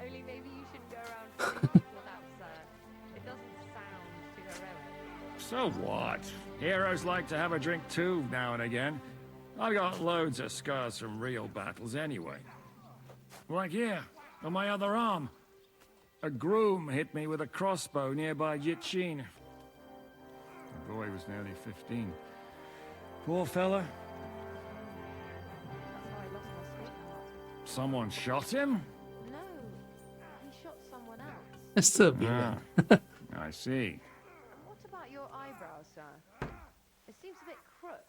Speaker 18: Only maybe you shouldn't go around killing people now, sir. It doesn't sound too heroic.
Speaker 12: So what? Heroes like to have a drink too, now and again. I've got loads of scars from real battles anyway. Like here, on my other arm. A groom hit me with a crossbow nearby Yitchin. The boy was nearly 15. Poor fella.
Speaker 18: That's how I lost my sweetheart.
Speaker 12: Someone shot him?
Speaker 18: No, he shot someone else.
Speaker 1: 那色别人。
Speaker 12: I see.
Speaker 18: What about your eyebrows, sir? It seems a bit crooked.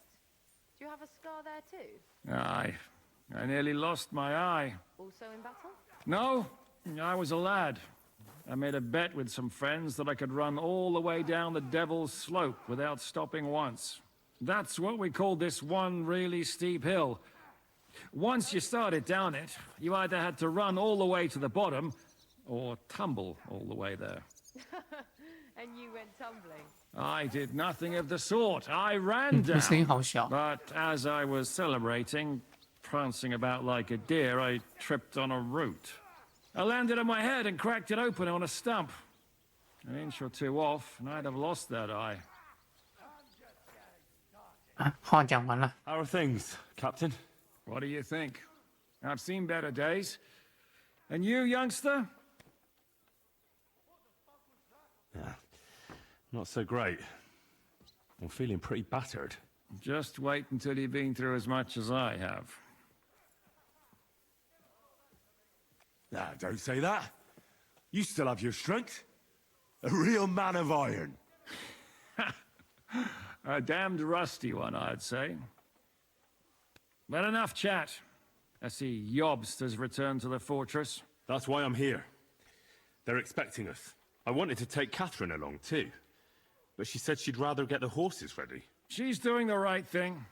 Speaker 18: Do you have a scar there too?
Speaker 12: I nearly lost my eye.
Speaker 18: Also in battle?
Speaker 12: No, I was a lad. I made a bet with some friends that I could run all the way down the Devil's Slope without stopping once. That's what we called this one really steep hill. Once you started down it, you either had to run all the way to the bottom, or tumble all the way there.
Speaker 18: And you went tumbling?
Speaker 12: I did nothing of the sort. I ran down.
Speaker 1: 声音好小。
Speaker 12: But as I was celebrating, prancing about like a deer, I tripped on a root. I landed on my head and cracked it open on a stump. An inch or two off, and I'd have lost that eye.
Speaker 1: 啊，话讲完了。
Speaker 5: How are things, Captain?
Speaker 12: What do you think? I've seen better days. And you, youngster?
Speaker 5: Yeah, not so great. I'm feeling pretty battered.
Speaker 12: Just wait until you've been through as much as I have.
Speaker 6: Ah, don't say that. You still have your strength. A real man of iron.
Speaker 12: A damned rusty one, I'd say. But enough chat. I see Jobst has returned to the fortress.
Speaker 5: That's why I'm here. They're expecting us. I wanted to take Catherine along too, but she said she'd rather get the horses ready.
Speaker 12: She's doing the right thing.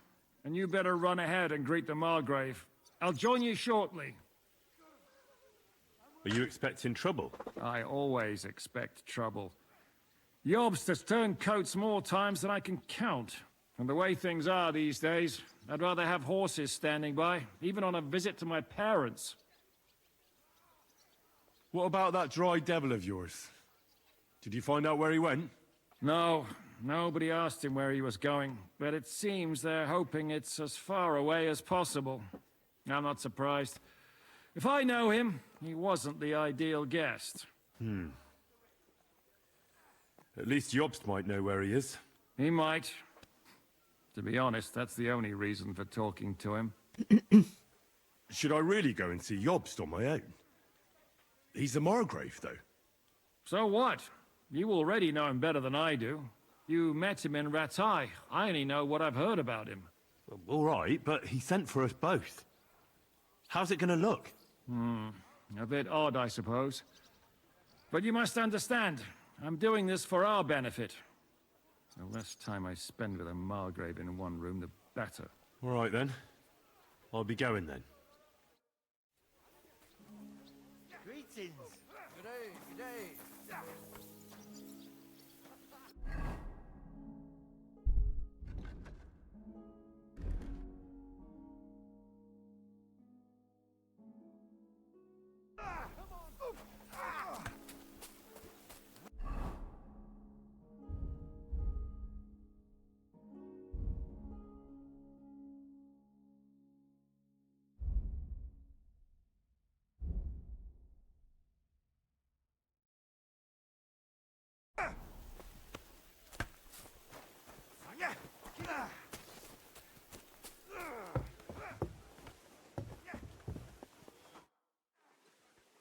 Speaker 12: and you better run ahead and greet the Margrave. I'll join you shortly.
Speaker 5: Are you expecting trouble?
Speaker 12: I always expect trouble. Jobst has turned coats more times than I can count. And the way things are these days, I'd rather have horses standing by, even on a visit to my parents.
Speaker 5: What about that dry devil of yours? Did you find out where he went?
Speaker 12: No, nobody asked him where he was going, but it seems they're hoping it's as far away as possible. I'm not surprised. If I know him, he wasn't the ideal guest.
Speaker 5: At least Jobst might know where he is.
Speaker 12: He might. To be honest, that's the only reason for talking to him.
Speaker 5: Should I really go and see Jobst on my own? He's a Margrave, though.
Speaker 12: So what? You already know him better than I do. You met him in Ratai. I only know what I've heard about him.
Speaker 5: Well, all right, but he sent for us both. How's it going to look?
Speaker 12: A bit odd, I suppose. But you must understand, I'm doing this for our benefit. The less time I spend with a Margrave in one room, the better.
Speaker 5: All right, then. I'll be going, then.
Speaker 21: Greetings. Good day, good day.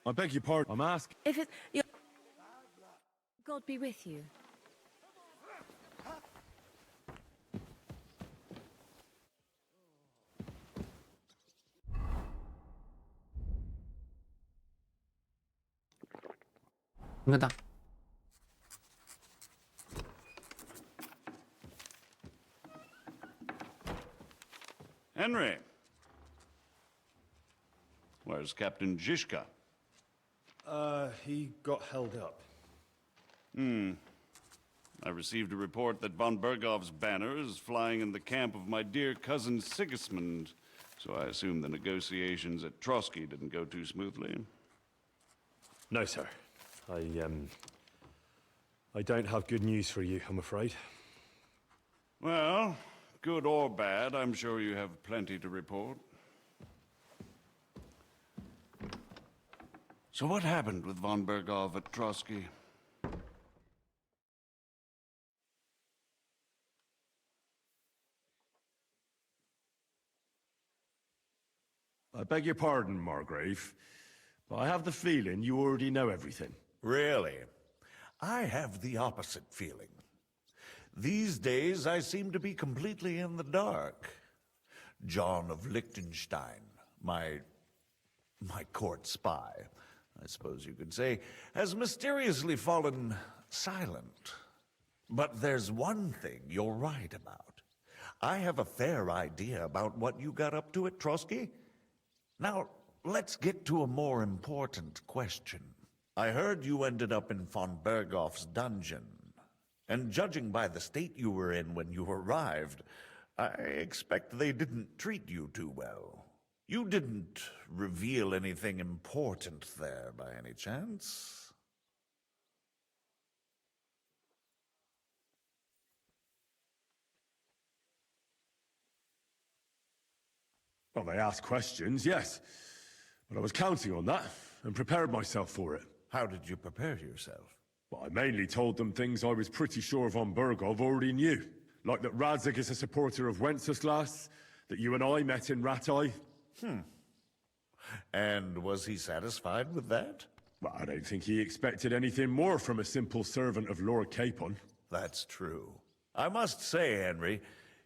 Speaker 5: I beg your pardon. I'm asking.
Speaker 20: If it... God be with you.
Speaker 16: Henry. Where's Captain Zizka?
Speaker 5: He got held up.
Speaker 16: I received a report that von Bergov's banner is flying in the camp of my dear cousin Sigismund, so I assume the negotiations at Trotsky didn't go too smoothly.
Speaker 5: No, sir. I don't have good news for you, I'm afraid.
Speaker 16: Well, good or bad, I'm sure you have plenty to report. So what happened with von Bergov at Trotsky?
Speaker 5: I beg your pardon, Margrave, but I have the feeling you already know everything.
Speaker 3: Really? I have the opposite feeling. These days, I seem to be completely in the dark. John of Liechtenstein, my court spy, I suppose you could say, has mysteriously fallen silent. But there's one thing you're right about. I have a fair idea about what you got up to at Trotsky. Now, let's get to a more important question. I heard you ended up in von Bergov's dungeon. And judging by the state you were in when you arrived, I expect they didn't treat you too well. You didn't reveal anything important there by any chance?
Speaker 5: Well, they asked questions, yes. But I was counting on that, and prepared myself for it.
Speaker 3: How did you prepare yourself?
Speaker 5: Well, I mainly told them things I was pretty sure von Bergov already knew. Like that Radzig is a supporter of Wenceslas, that you and I met in Ratai.
Speaker 3: And was he satisfied with that?
Speaker 5: Well, I don't think he expected anything more from a simple servant of Lord Capon.
Speaker 3: That's true. I must say, Henry,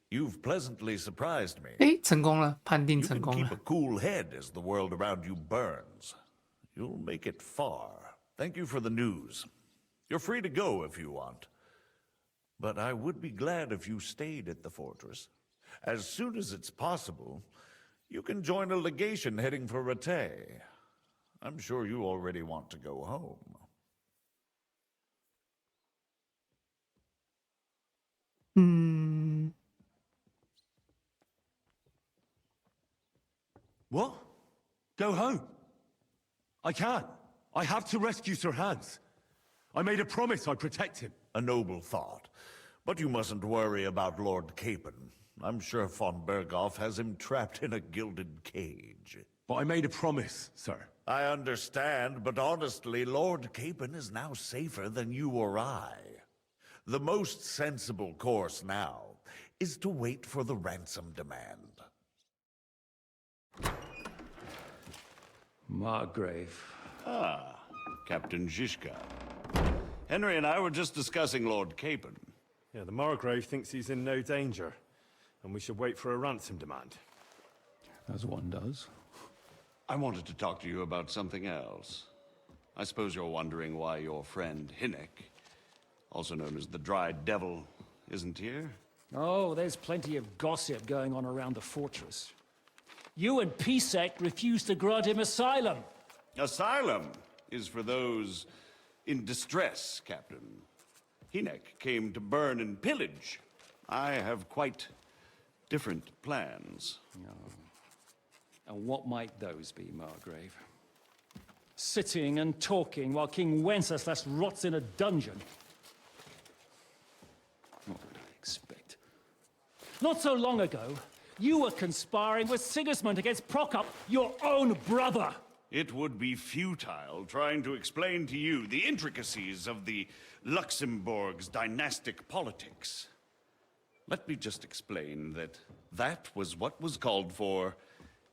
Speaker 3: you've pleasantly surprised me.
Speaker 1: 成功了，判定
Speaker 3: You
Speaker 1: 成
Speaker 3: can
Speaker 1: 功
Speaker 3: keep
Speaker 1: 了
Speaker 3: a。cool head as the world around you burns. You'll make it far. Thank you for the news. You're free to go if you want. But I would be glad if you stayed at the fortress. As soon as it's possible, you can join a legation heading for Rattay. I'm sure you already want to go home.
Speaker 6: What? Go home? I can't. I have to rescue Sir Hans. I made a promise I'd protect him.
Speaker 3: A noble thought. But you mustn't worry about Lord Capon. I'm sure von Berghoff has him trapped in a gilded cage.
Speaker 6: But I made a promise, sir.
Speaker 3: I understand, but honestly, Lord Capon is now safer than you or I. The most sensible course now is to wait for the ransom demand.
Speaker 12: Margrave.
Speaker 16: Ah, Captain Zizka. Henry and I were just discussing Lord Capon.
Speaker 14: Yeah, the Margrave thinks he's in no danger, and we should wait for a ransom demand.
Speaker 12: As one does.
Speaker 16: I wanted to talk to you about something else. I suppose you're wondering why your friend Hinnek, also known as the Dried Devil, isn't here?
Speaker 12: Oh, there's plenty of gossip going on around the fortress. You and Pisek refused to grant him asylum.
Speaker 16: Asylum is for those in distress, Captain. Hinnek came to burn and pillage. I have quite different plans.
Speaker 12: And what might those be, Margrave? Sitting and talking while King Wenceslas rots in a dungeon. What would I expect? Not so long ago, you were conspiring with Sigismund against Prokop, your own brother.
Speaker 16: It would be futile trying to explain to you the intricacies of the Luxembourg's dynastic politics. Let me just explain that that was what was called for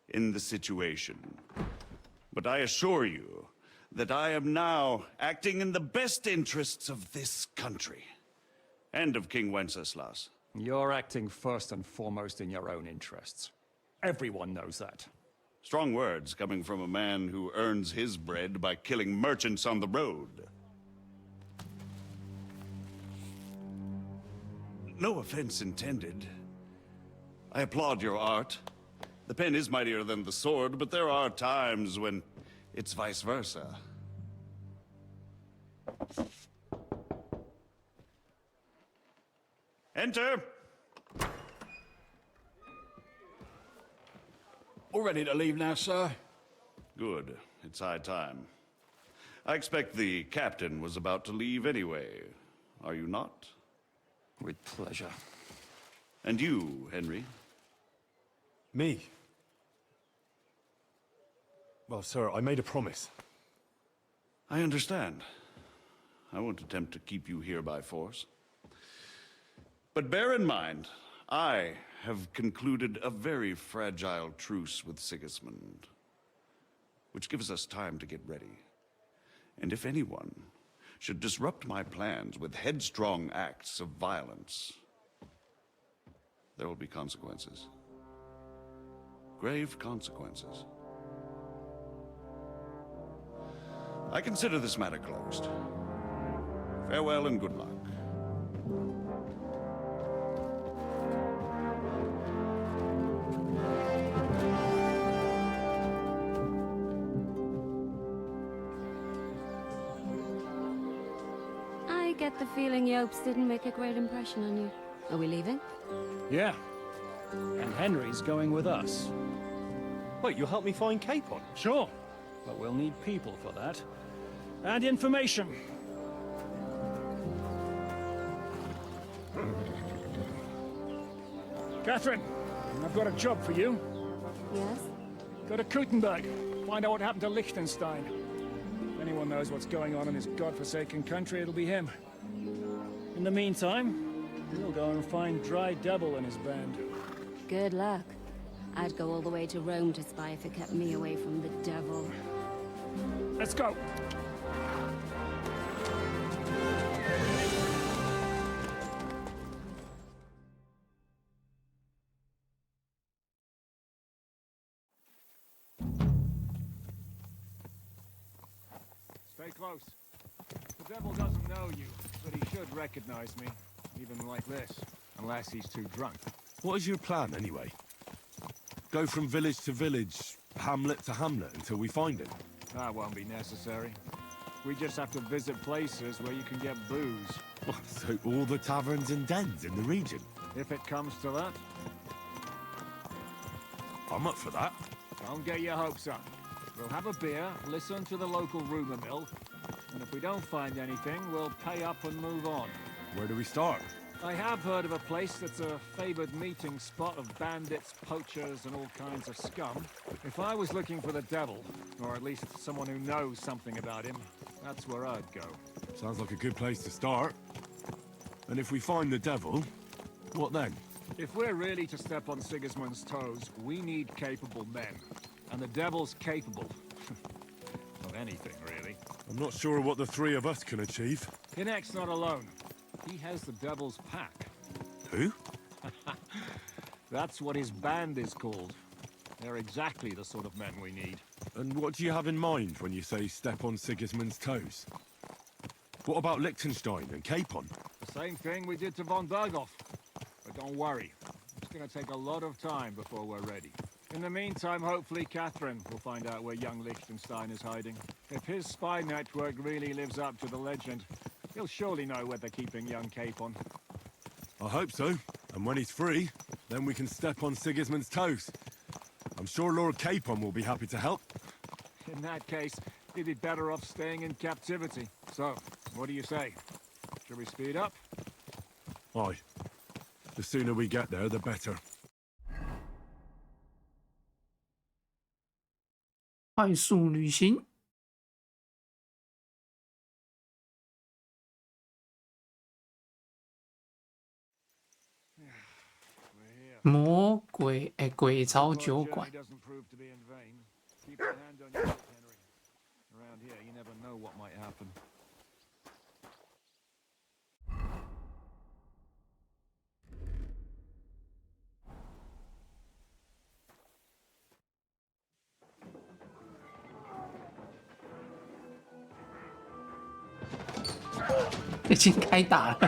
Speaker 16: in the situation. But I assure you that I am now acting in the best interests of this country and of King Wenceslas.
Speaker 12: You're acting first and foremost in your own interests. Everyone knows that.
Speaker 16: Strong words coming from a man who earns his bread by killing merchants on the road. No offense intended. I applaud your art. The pen is mightier than the sword, but there are times when it's vice versa. Enter!
Speaker 15: We're ready to leave now, sir.
Speaker 16: Good. It's high time. I expect the captain was about to leave anyway. Are you not?
Speaker 12: With pleasure.
Speaker 16: And you, Henry?
Speaker 14: Me? Well, sir, I made a promise.
Speaker 16: I understand. I won't attempt to keep you here by force. But bear in mind, I have concluded a very fragile truce with Sigismund, which gives us time to get ready. And if anyone should disrupt my plans with headstrong acts of violence, there will be consequences. Grave consequences. I consider this matter closed. Farewell and good luck.
Speaker 10: I get the feeling Yopes didn't make a great impression on you. Are we leaving?
Speaker 12: Yeah. And Henry's going with us.
Speaker 14: Wait, you'll help me find Capon?
Speaker 12: Sure. But we'll need people for that. And information. Catherine, I've got a job for you.
Speaker 10: Yes?
Speaker 12: Go to Kuttenberg. Find out what happened to Liechtenstein. If anyone knows what's going on in this godforsaken country, it'll be him. In the meantime, we'll go and find Dry Devil and his band.
Speaker 10: Good luck. I'd go all the way to Rome to spy if it kept me away from the devil.
Speaker 12: Let's go!
Speaker 22: Stay close. The devil doesn't know you, but he should recognize me, even like this, unless he's too drunk.
Speaker 6: What is your plan, anyway? Go from village to village, hamlet to hamlet, until we find him?
Speaker 12: That won't be necessary. We just have to visit places where you can get booze.
Speaker 6: So all the taverns and dens in the region?
Speaker 12: If it comes to that.
Speaker 6: I'm up for that.
Speaker 12: Don't get your hopes up. We'll have a beer, listen to the local rumor mill, and if we don't find anything, we'll pay up and move on.
Speaker 6: Where do we start?
Speaker 12: I have heard of a place that's a favored meeting spot of bandits, poachers, and all kinds of scum. If I was looking for the devil, or at least someone who knows something about him, that's where I'd go.
Speaker 6: Sounds like a good place to start. And if we find the devil, what then?
Speaker 12: If we're really to step on Sigismund's toes, we need capable men. And the devil's capable. of anything, really.
Speaker 6: I'm not sure what the three of us can achieve.
Speaker 12: Kinect's not alone. He has the devil's pack.
Speaker 6: Who?
Speaker 12: That's what his band is called. They're exactly the sort of men we need.
Speaker 6: And what do you have in mind when you say step on Sigismund's toes? What about Liechtenstein and Capon?
Speaker 12: The same thing we did to von Berghoff. But don't worry, it's gonna take a lot of time before we're ready. In the meantime, hopefully Catherine will find out where young Liechtenstein is hiding. If his spy network really lives up to the legend, he'll surely know where they're keeping young Capon.
Speaker 6: I hope so. And when he's free, then we can step on Sigismund's toes. I'm sure Lord Capon will be happy to help.
Speaker 12: In that case, he'd be better off staying in captivity. So, what do you say? Shall we speed up?
Speaker 6: Aye. The sooner we get there, the better.
Speaker 1: 快速旅行。魔鬼鬼巢酒馆。
Speaker 12: Keep your hand on your hip, Henry. Around here, you never know what might happen.
Speaker 1: 已经开打了。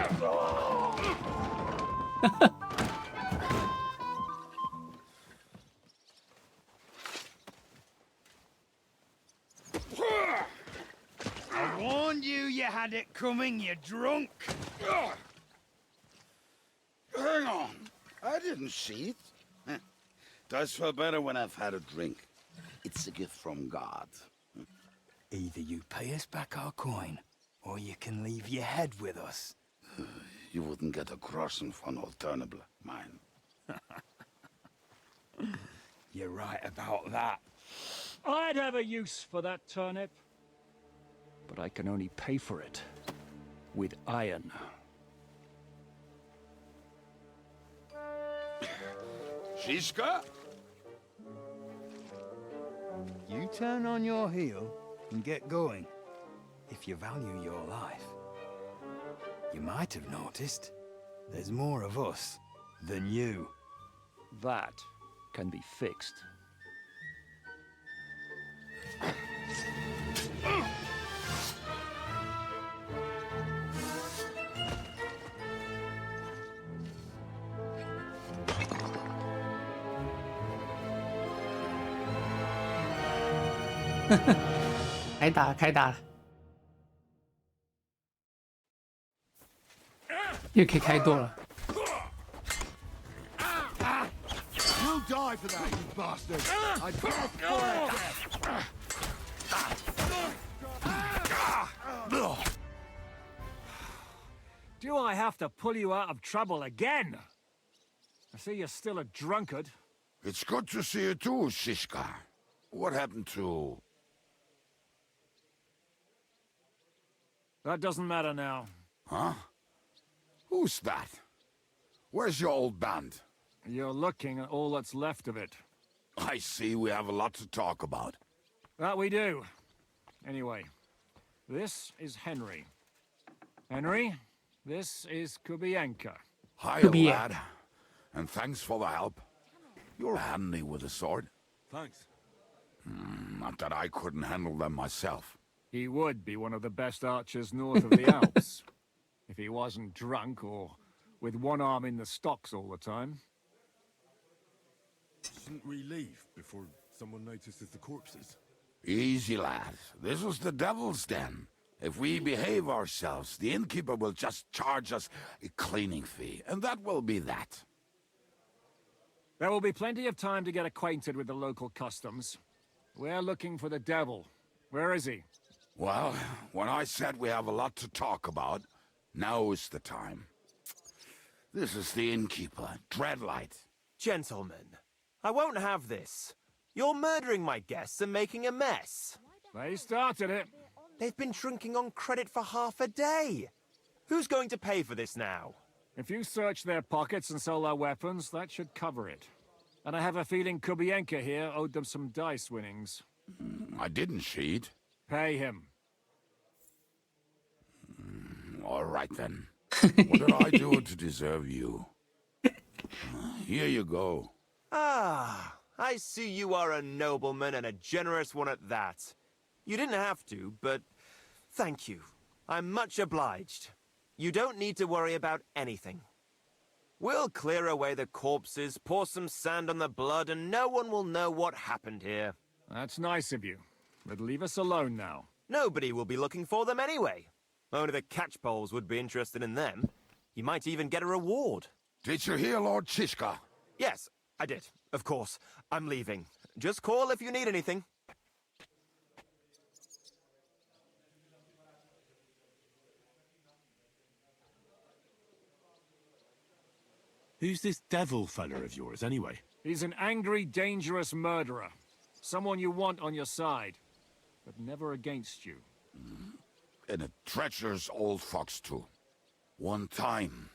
Speaker 4: I warned you you had it coming, you drunk.
Speaker 17: Hang on. I didn't see it. Does feel better when I've had a drink. It's a gift from God.
Speaker 4: Either you pay us back our coin, or you can leave your head with us.
Speaker 17: You wouldn't get a groschen for an alternative, mine.
Speaker 4: You're right about that.
Speaker 12: I'd have a use for that turnip. But I can only pay for it with iron.
Speaker 17: Shiska?
Speaker 4: You turn on your heel and get going. If you value your life. You might have noticed there's more of us than you.
Speaker 12: That can be fixed.
Speaker 1: 开打了，又可以开剁了。
Speaker 19: You'll die for that, you bastard! I beg for it!
Speaker 12: Do I have to pull you out of trouble again? I see you're still a drunkard.
Speaker 17: It's good to see you too, Shiska. What happened to...
Speaker 12: That doesn't matter now.
Speaker 17: Huh? Who's that? Where's your old band?
Speaker 12: You're looking at all that's left of it.
Speaker 17: I see we have a lot to talk about.
Speaker 12: That we do. Anyway, this is Henry. Henry, this is Kubienka.
Speaker 17: Hi, lad. And thanks for the help. You're handy with a sword.
Speaker 6: Thanks.
Speaker 17: Not that I couldn't handle them myself.
Speaker 12: He would be one of the best archers north of the Alps. If he wasn't drunk or with one arm in the stocks all the time.
Speaker 6: Shouldn't we leave before someone notices the corpses?
Speaker 17: Easy, lad. This was the devil's den. If we behave ourselves, the innkeeper will just charge us a cleaning fee, and that will be that.
Speaker 12: There will be plenty of time to get acquainted with the local customs. We're looking for the devil. Where is he?
Speaker 17: Well, when I said we have a lot to talk about, now is the time. This is the innkeeper, Dreadlight.
Speaker 2: Gentlemen, I won't have this. You're murdering my guests and making a mess.
Speaker 12: They started it.
Speaker 2: They've been drinking on credit for half a day. Who's going to pay for this now?
Speaker 12: If you search their pockets and sell their weapons, that should cover it. And I have a feeling Kubienka here owed them some dice winnings.
Speaker 17: I didn't cheat.
Speaker 12: Pay him.
Speaker 17: All right, then. What did I do to deserve you? Here you go.
Speaker 2: Ah, I see you are a nobleman and a generous one at that. You didn't have to, but thank you. I'm much obliged. You don't need to worry about anything. We'll clear away the corpses, pour some sand on the blood, and no one will know what happened here.
Speaker 12: That's nice of you. But leave us alone now.
Speaker 2: Nobody will be looking for them anyway. Only the catchpoles would be interested in them. You might even get a reward.
Speaker 17: Did you hear Lord Chishka?
Speaker 2: Yes, I did. Of course. I'm leaving. Just call if you need anything.
Speaker 6: Who's this devil fella of yours, anyway?
Speaker 12: He's an angry, dangerous murderer. Someone you want on your side, but never against you.
Speaker 17: And a treacherous old fox, too. One time,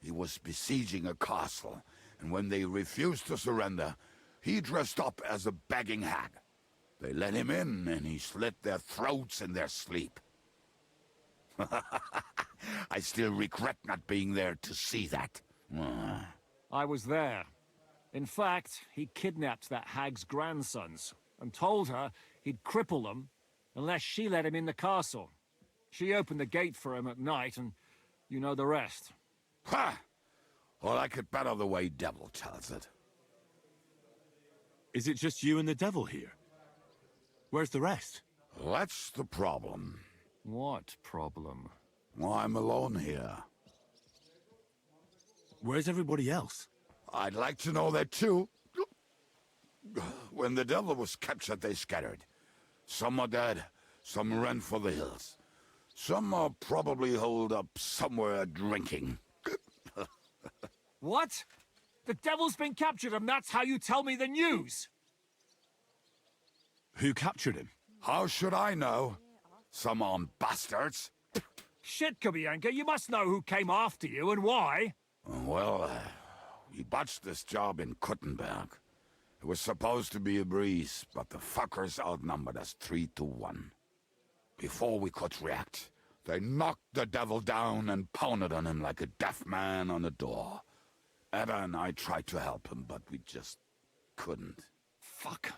Speaker 17: he was besieging a castle, and when they refused to surrender, he dressed up as a begging hag. They let him in, and he slit their throats in their sleep. I still regret not being there to see that.
Speaker 12: I was there. In fact, he kidnapped that hag's grandsons and told her he'd cripple them unless she let him in the castle. She opened the gate for him at night, and you know the rest.
Speaker 17: Ha! Well, I could bet on the way Devil tells it.
Speaker 6: Is it just you and the devil here? Where's the rest?
Speaker 17: That's the problem.
Speaker 12: What problem?
Speaker 17: Well, I'm alone here.
Speaker 6: Where's everybody else?
Speaker 17: I'd like to know that too. When the devil was captured, they scattered. Some are dead, some ran for the hills. Some are probably holed up somewhere drinking.
Speaker 12: What? The devil's been captured and that's how you tell me the news?
Speaker 6: Who captured him?
Speaker 17: How should I know? Some armed bastards.
Speaker 12: Shit, Kubienka, you must know who came after you and why.
Speaker 17: Well, we botched this job in Kuttenberg. It was supposed to be a breeze, but the fuckers outnumbered us 3-1. Before we could react, they knocked the devil down and pounded on him like a deaf man on a door. Ada and I tried to help him, but we just couldn't.
Speaker 12: Fuck.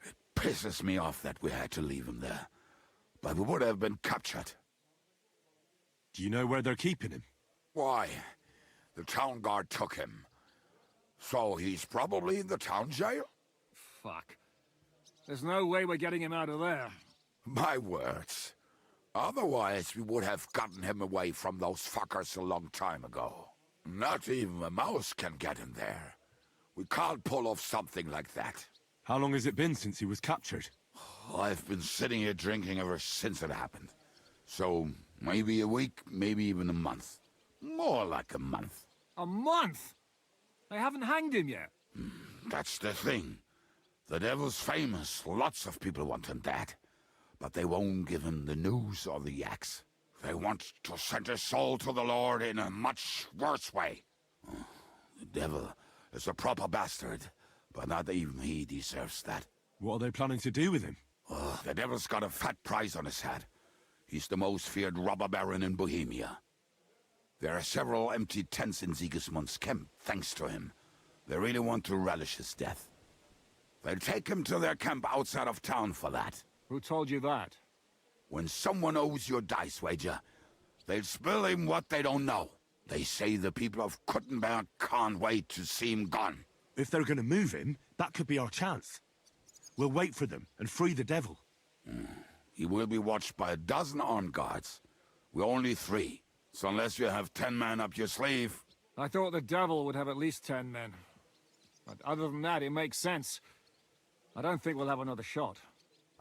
Speaker 17: It pisses me off that we had to leave him there. But we would have been captured.
Speaker 6: Do you know where they're keeping him?
Speaker 17: Why? The town guard took him. So he's probably in the town jail?
Speaker 12: Fuck. There's no way we're getting him out of there.
Speaker 17: My words. Otherwise, we would have gotten him away from those fuckers a long time ago. Not even a mouse can get in there. We can't pull off something like that.
Speaker 6: How long has it been since he was captured?
Speaker 17: I've been sitting here drinking ever since it happened. So, maybe a week, maybe even a month. More like a month.
Speaker 12: A month? They haven't hanged him yet.
Speaker 17: That's the thing. The devil's famous. Lots of people want him dead. But they won't give him the news or the axe. They want to send his soul to the Lord in a much worse way. The devil is a proper bastard, but not even he deserves that.
Speaker 6: What are they planning to do with him?
Speaker 17: The devil's got a fat price on his head. He's the most feared robber baron in Bohemia. There are several empty tents in Sigismund's camp, thanks to him. They really want to relish his death. They'll take him to their camp outside of town for that.
Speaker 12: Who told you that?
Speaker 17: When someone owes you a dice wager, they'll spill him what they don't know. They say the people of Kuttenberg can't wait to see him gone.
Speaker 7: If they're gonna move him, that could be our chance. We'll wait for them and free the devil.
Speaker 17: He will be watched by a dozen armed guards. We're only 3, so unless you have 10 men up your sleeve...
Speaker 12: I thought the devil would have at least 10 men. But other than that, it makes sense. I don't think we'll have another shot.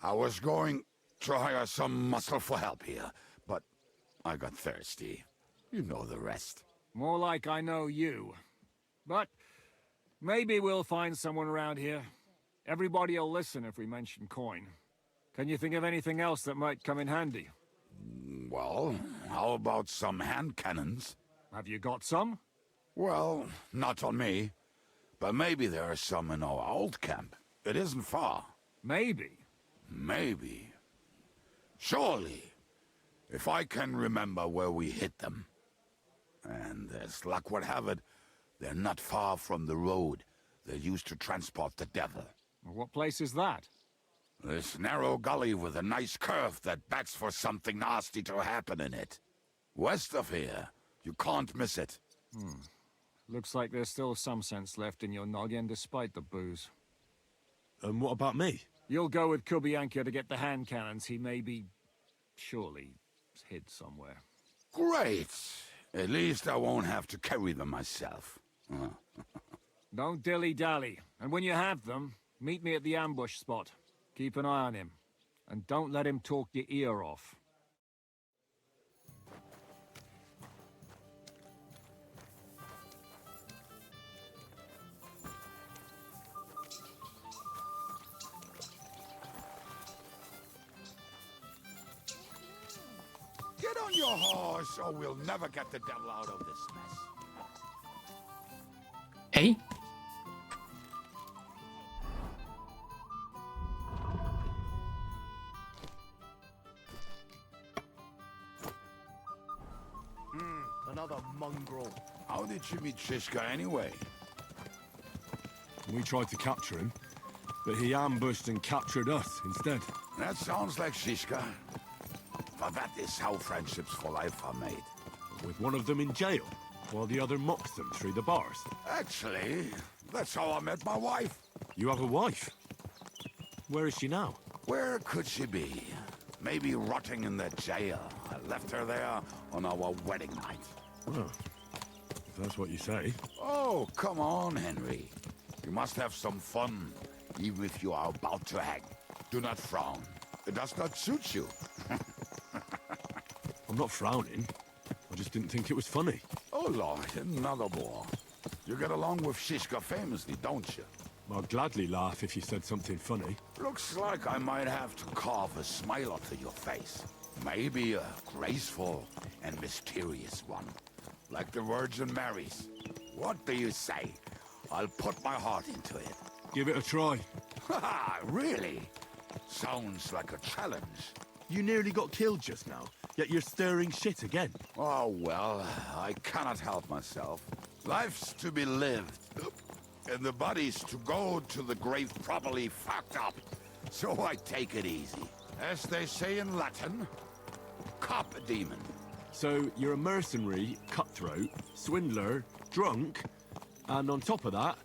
Speaker 17: I was going to hire some muscle for help here, but I got thirsty. You know the rest.
Speaker 12: More like I know you. But maybe we'll find someone around here. Everybody will listen if we mention coin. Can you think of anything else that might come in handy?
Speaker 17: Well, how about some hand cannons?
Speaker 12: Have you got some?
Speaker 17: Well, not on me. But maybe there are some in our old camp. It isn't far.
Speaker 12: Maybe?
Speaker 17: Maybe. Surely. If I can remember where we hit them. And as luck would have it, they're not far from the road they used to transport the devil.
Speaker 12: What place is that?
Speaker 17: This narrow gully with a nice curve that backs for something nasty to happen in it. West of here. You can't miss it.
Speaker 12: Looks like there's still some sense left in your noggin despite the booze.
Speaker 7: And what about me?
Speaker 12: You'll go with Kubianka to get the hand cannons. He may be... surely hid somewhere.
Speaker 17: Great! At least I won't have to carry them myself.
Speaker 12: Don't dilly-dally. And when you have them, meet me at the ambush spot. Keep an eye on him. And don't let him talk your ear off.
Speaker 17: Get on your horse, or we'll never get the devil out of this mess.
Speaker 1: Hey.
Speaker 19: Another mongrel.
Speaker 17: How did you meet Shishka anyway?
Speaker 5: We tried to capture him, but he ambushed and captured us instead.
Speaker 17: That sounds like Shishka. But that is how friendships for life are made.
Speaker 5: With one of them in jail, while the other mocks them through the bars.
Speaker 17: Actually, that's how I met my wife.
Speaker 5: You have a wife? Where is she now?
Speaker 17: Where could she be? Maybe rotting in the jail. I left her there on our wedding night.
Speaker 5: Oh, if that's what you say.
Speaker 17: Oh, come on, Henry. You must have some fun, even if you are about to hang. Do not frown. It does not suit you.
Speaker 5: I'm not frowning. I just didn't think it was funny.
Speaker 17: Oh, Lord, another bore. You get along with Shishka famously, don't you?
Speaker 5: I'd gladly laugh if you said something funny.
Speaker 17: Looks like I might have to carve a smile onto your face. Maybe a graceful and mysterious one. Like the Virgin Mary's. What do you say? I'll put my heart into it.
Speaker 5: Give it a try.
Speaker 17: Haha, really? Sounds like a challenge.
Speaker 7: You nearly got killed just now, yet you're stirring shit again.
Speaker 17: Oh, well, I cannot help myself. Life's to be lived. And the body's to go to the grave properly fucked up. So I take it easy. As they say in Latin, cop a demon.
Speaker 5: So you're a mercenary, cutthroat, swindler, drunk, and on top of that,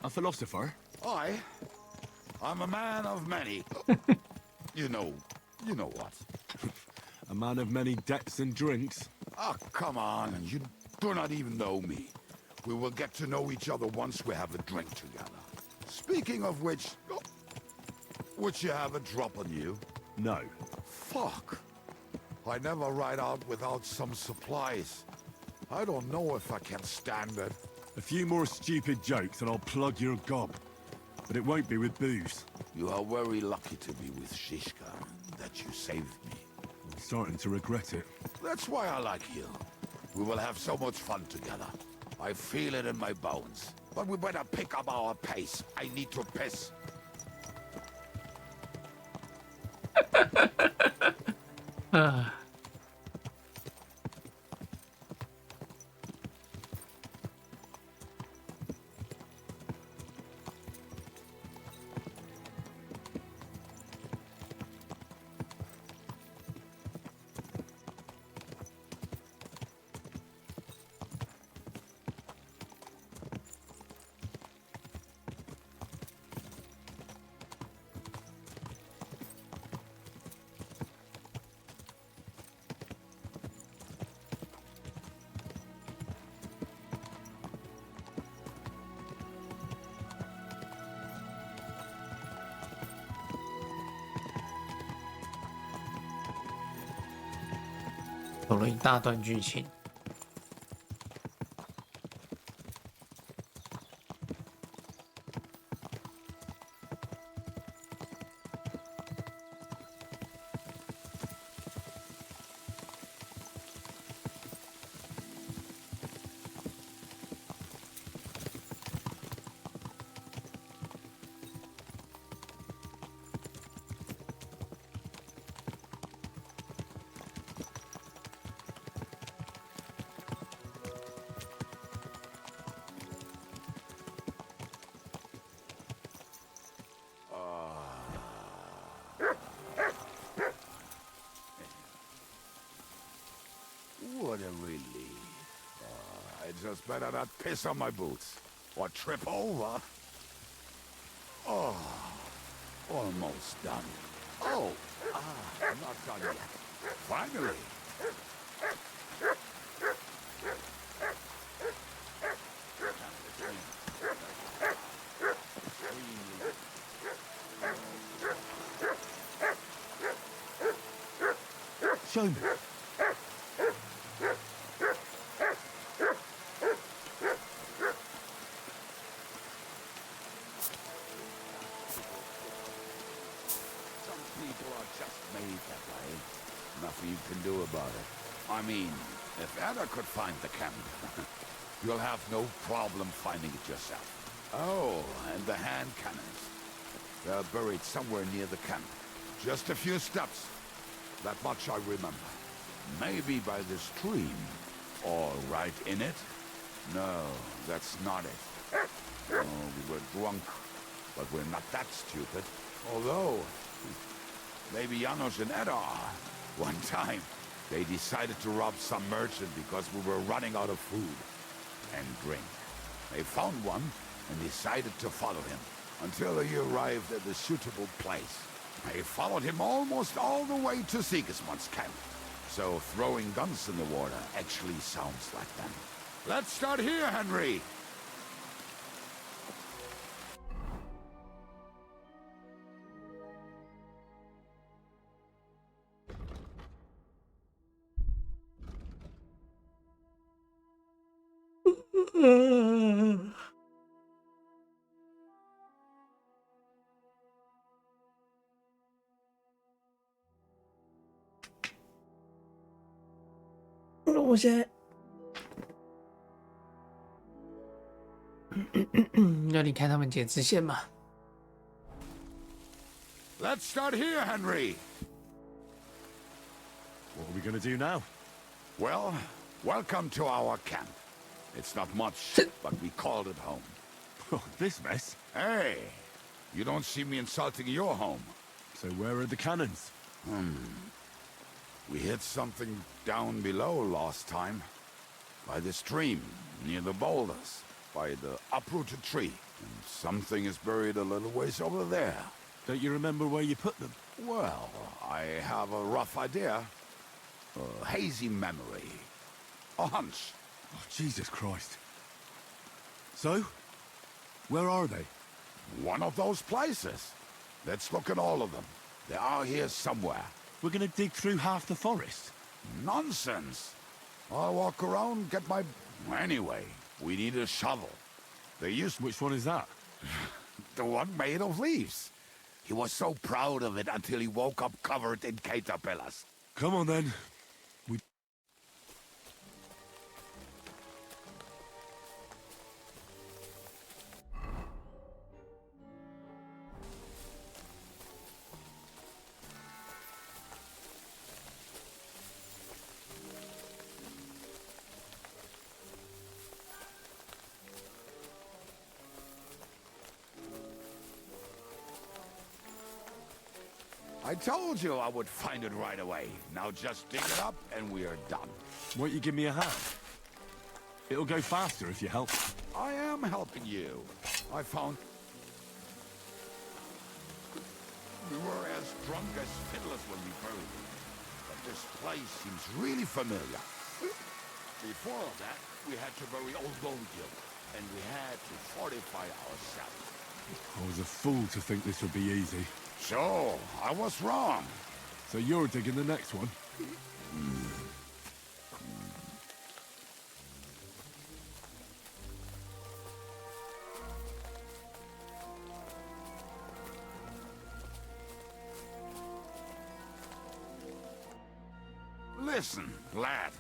Speaker 5: a philosopher?
Speaker 17: I'm a man of many. You know what.
Speaker 5: A man of many debts and drinks?
Speaker 17: Ah, come on, you do not even know me. We will get to know each other once we have a drink together. Speaking of which, would you have a drop on you?
Speaker 5: No.
Speaker 17: Fuck. I never ride out without some supplies. I don't know if I can stand it.
Speaker 5: A few more stupid jokes and I'll plug your gob. But it won't be with booze.
Speaker 17: You are very lucky to be with Shishka, that you saved me.
Speaker 5: I'm starting to regret it.
Speaker 17: That's why I like you. We will have so much fun together. I feel it in my bones. But we better pick up our pace. I need to piss.
Speaker 1: 有了一大段剧情。
Speaker 17: What a relief. I just better not piss on my boots. Or trip over. Oh, almost done. Oh, not done yet. Finally.
Speaker 7: Show me.
Speaker 17: Nothing you can do about it. I mean, if Anna could find the camp, you'll have no problem finding it yourself. Oh, and the hand cannons. They're buried somewhere near the camp. Just a few steps. That much I remember. Maybe by the stream. Or right in it? No, that's not it. Oh, we were drunk. But we're not that stupid. Although, maybe Janos and Edda are. One time, they decided to rob some merchant because we were running out of food and drink. They found one and decided to follow him until he arrived at a suitable place. They followed him almost all the way to Sigismund's camp. So throwing guns in the water actually sounds like them. Let's start here, Henry!
Speaker 1: 我现在要离开他们解支线嘛。
Speaker 17: Let's start here, Henry!
Speaker 6: What are we gonna do now?
Speaker 17: Well, welcome to our camp. It's not much, but we called it home.
Speaker 6: Oh, this mess?
Speaker 17: Hey! You don't see me insulting your home.
Speaker 6: So where are the cannons?
Speaker 17: We hit something down below last time. By the stream, near the boulders. By the uprooted tree. And something is buried a little ways over there.
Speaker 6: Don't you remember where you put them?
Speaker 17: Well, I have a rough idea. A hazy memory. A hunch.
Speaker 6: Oh, Jesus Christ. So? Where are they?
Speaker 17: One of those places. Let's look at all of them. They are here somewhere.
Speaker 6: We're gonna dig through half the forest.
Speaker 17: Nonsense. I'll walk around, get my... Anyway, we need a shovel. They used...
Speaker 6: Which one is that?
Speaker 17: The one made of leaves. He was so proud of it until he woke up covered in caterpillars.
Speaker 6: Come on then.
Speaker 17: I told you I would find it right away. Now just dig it up and we are done.
Speaker 6: Won't you give me a hand? It'll go faster if you help.
Speaker 17: I am helping you. I found... We were as drunk as fiddlers when we buried it. But this place seems really familiar. Before that, we had to bury old Goldgill, and we had to fortify ourselves.
Speaker 6: I was a fool to think this would be easy.
Speaker 17: So, I was wrong.
Speaker 6: So you're digging the next one?
Speaker 17: Listen, lad.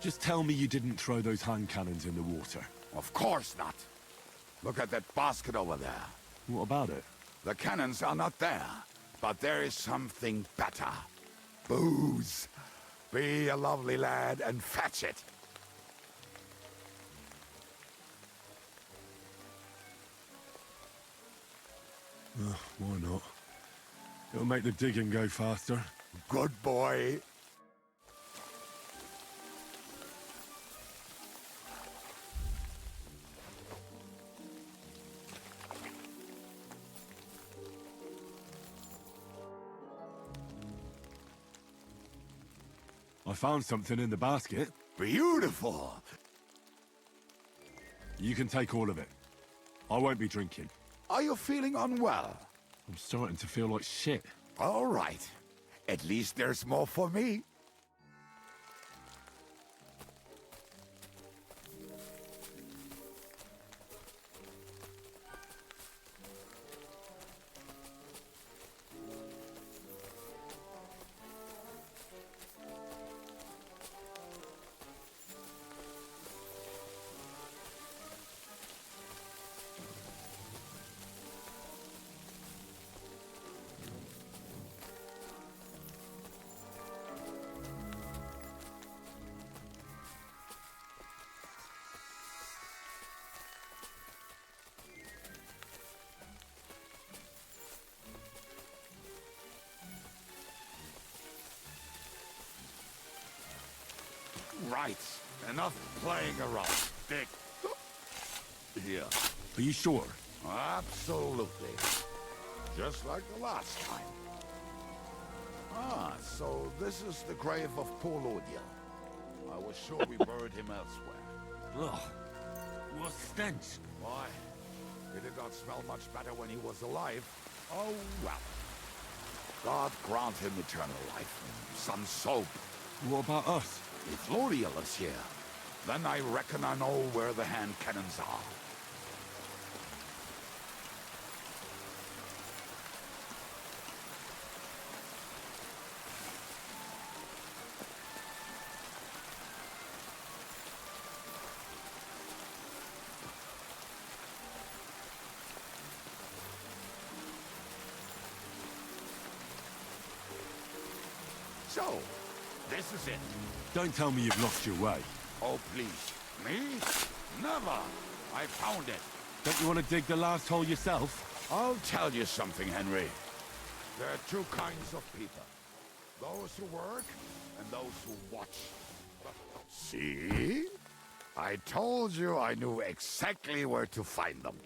Speaker 5: Just tell me you didn't throw those hand cannons in the water.
Speaker 17: Of course not. Look at that basket over there.
Speaker 5: What about it?
Speaker 17: The cannons are not there, but there is something better. Booze. Be a lovely lad and fetch it.
Speaker 5: Why not? It'll make the digging go faster.
Speaker 17: Good boy.
Speaker 5: I found something in the basket.
Speaker 17: Beautiful.
Speaker 5: You can take all of it. I won't be drinking.
Speaker 17: Are you feeling unwell?
Speaker 5: I'm starting to feel like shit.
Speaker 17: All right. At least there's more for me. Right. Enough playing around. Dick. Here.
Speaker 5: Are you sure?
Speaker 17: Absolutely. Just like the last time. Ah, so this is the grave of poor Lodiel. I was sure we buried him elsewhere.
Speaker 12: Ugh. What stench?
Speaker 17: Why? He did not smell much better when he was alive. Oh, well. God grant him eternal life. Some soap.
Speaker 5: What about us?
Speaker 17: If Lodiel is here, then I reckon I know where the hand cannons are. So, this is it.
Speaker 5: Don't tell me you've lost your way.
Speaker 17: Oh, please. Me? Never. I found it.
Speaker 5: Don't you want to dig the last hole yourself?
Speaker 17: I'll tell you something, Henry. There are two kinds of people. Those who work and those who watch. See? I told you I knew exactly where to find them.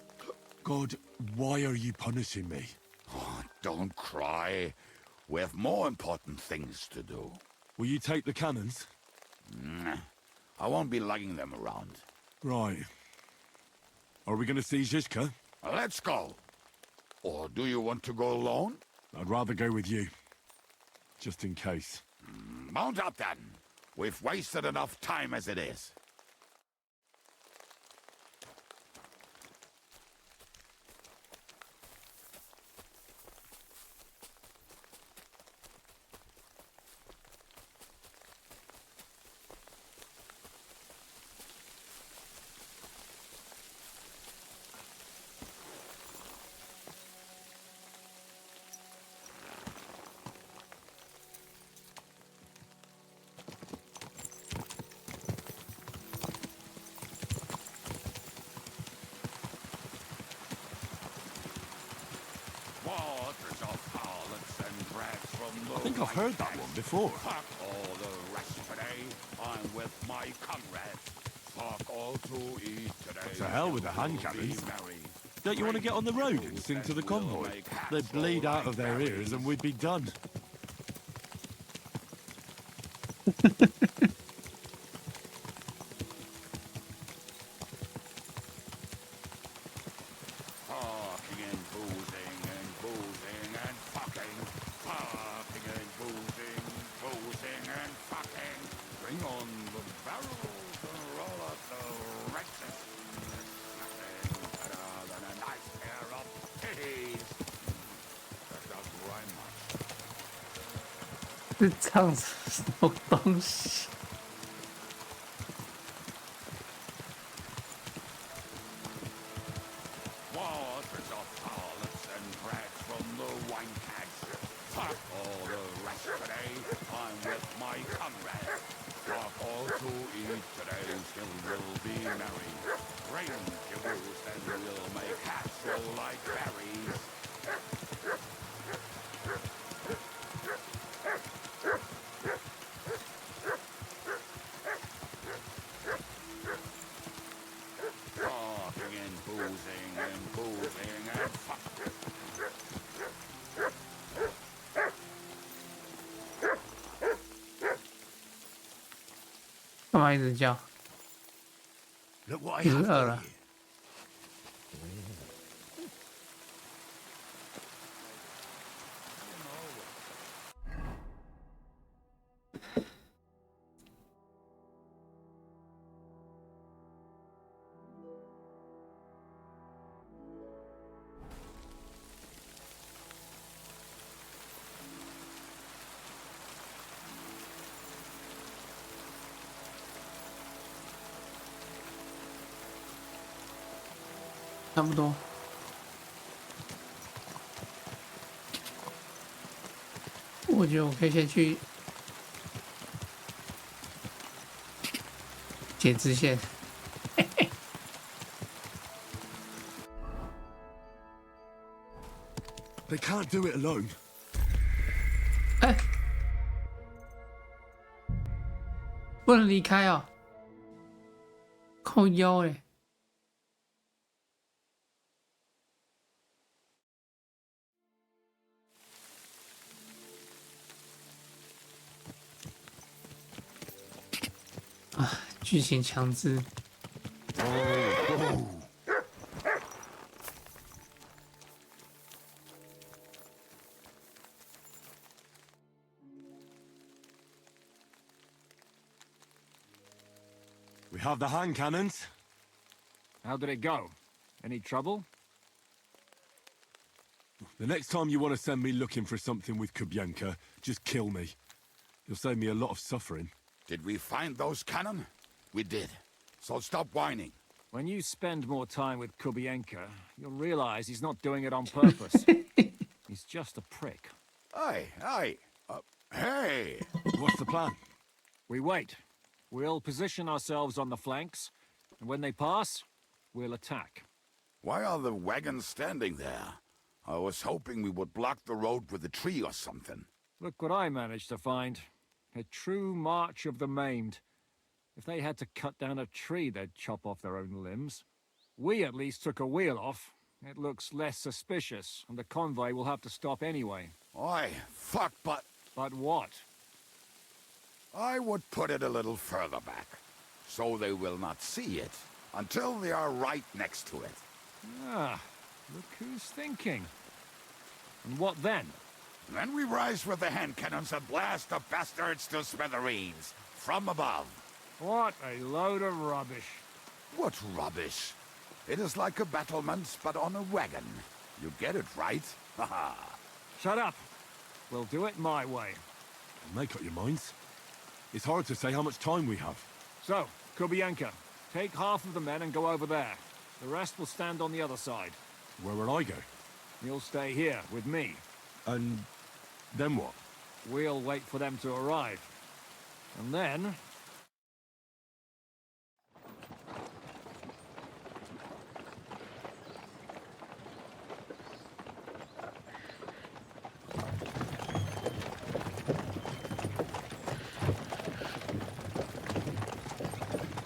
Speaker 5: God, why are you punishing me?
Speaker 17: Oh, don't cry. We have more important things to do.
Speaker 5: Will you take the cannons?
Speaker 17: I won't be lugging them around.
Speaker 5: Right. Are we going to see Zizka?
Speaker 17: Let's go. Or do you want to go alone?
Speaker 5: I'd rather go with you. Just in case.
Speaker 17: Mount up then. We've wasted enough time as it is.
Speaker 5: I think I've heard that one before.
Speaker 17: Fuck all the rest today. I'm with my comrades. Fuck all to eat today.
Speaker 5: To hell with the hand cannons. Don't you want to get on the road and sing to the convoy? They'd bleed out of their ears and we'd be done.
Speaker 1: 这唱什么东西？
Speaker 17: Waters of harlots and brats from the wine kegs. Fuck all the rest today. I'm with my comrades. Fuck all to eat today. Still will be merry. Bring your booze and we'll make hats roll like berries. Talking and boozing and boozing and fuck.
Speaker 1: 干嘛一直叫？
Speaker 19: Look what I
Speaker 1: 一直
Speaker 19: have
Speaker 1: 饿
Speaker 19: for
Speaker 1: 了
Speaker 19: you.。
Speaker 1: 差不多。我觉得我可以先去解支线。
Speaker 6: They can't do it alone.
Speaker 1: 哎，不能离开哦，靠腰嘞。 啊，剧情强制。
Speaker 6: We have the hand cannons.
Speaker 12: How did it go? Any trouble?
Speaker 6: The next time you want to send me looking for something with Kubyanka, just kill me. You'll save me a lot of suffering.
Speaker 17: Did we find those cannon? We did. So stop whining.
Speaker 12: When you spend more time with Kubienka, you'll realize he's not doing it on purpose. He's just a prick.
Speaker 17: Hey.
Speaker 6: What's the plan?
Speaker 12: We wait. We'll position ourselves on the flanks, and when they pass, we'll attack.
Speaker 17: Why are the wagons standing there? I was hoping we would block the road with a tree or something.
Speaker 12: Look what I managed to find. A true march of the maimed. If they had to cut down a tree, they'd chop off their own limbs. We at least took a wheel off. It looks less suspicious, and the convoy will have to stop anyway.
Speaker 17: Oi, fuck, but...
Speaker 12: But what?
Speaker 17: I would put it a little further back, so they will not see it, until they are right next to it.
Speaker 12: Ah, look who's thinking. And what then?
Speaker 17: Then we rise with the hand cannons and blast the bastards to smithereens, from above.
Speaker 12: What a load of rubbish.
Speaker 17: What rubbish? It is like a battlement, but on a wagon. You get it, right? Haha.
Speaker 12: Shut up. We'll do it my way.
Speaker 6: Make up your minds. It's hard to say how much time we have.
Speaker 12: So, Kubienka, take half of the men and go over there. The rest will stand on the other side.
Speaker 6: Where will I go?
Speaker 12: You'll stay here with me.
Speaker 6: And then what?
Speaker 12: We'll wait for them to arrive. And then...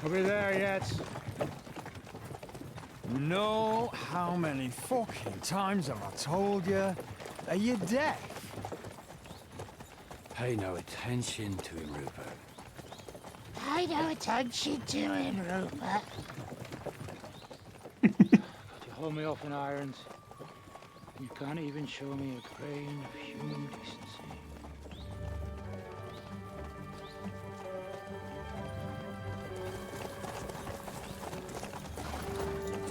Speaker 4: Are we there yet? You know how many fucking times have I told you? Are you deaf?
Speaker 8: Pay no attention to him, Rupert.
Speaker 9: Pay no attention to him, Rupert.
Speaker 23: You hold me up in irons. You can't even show me a grain of human decency.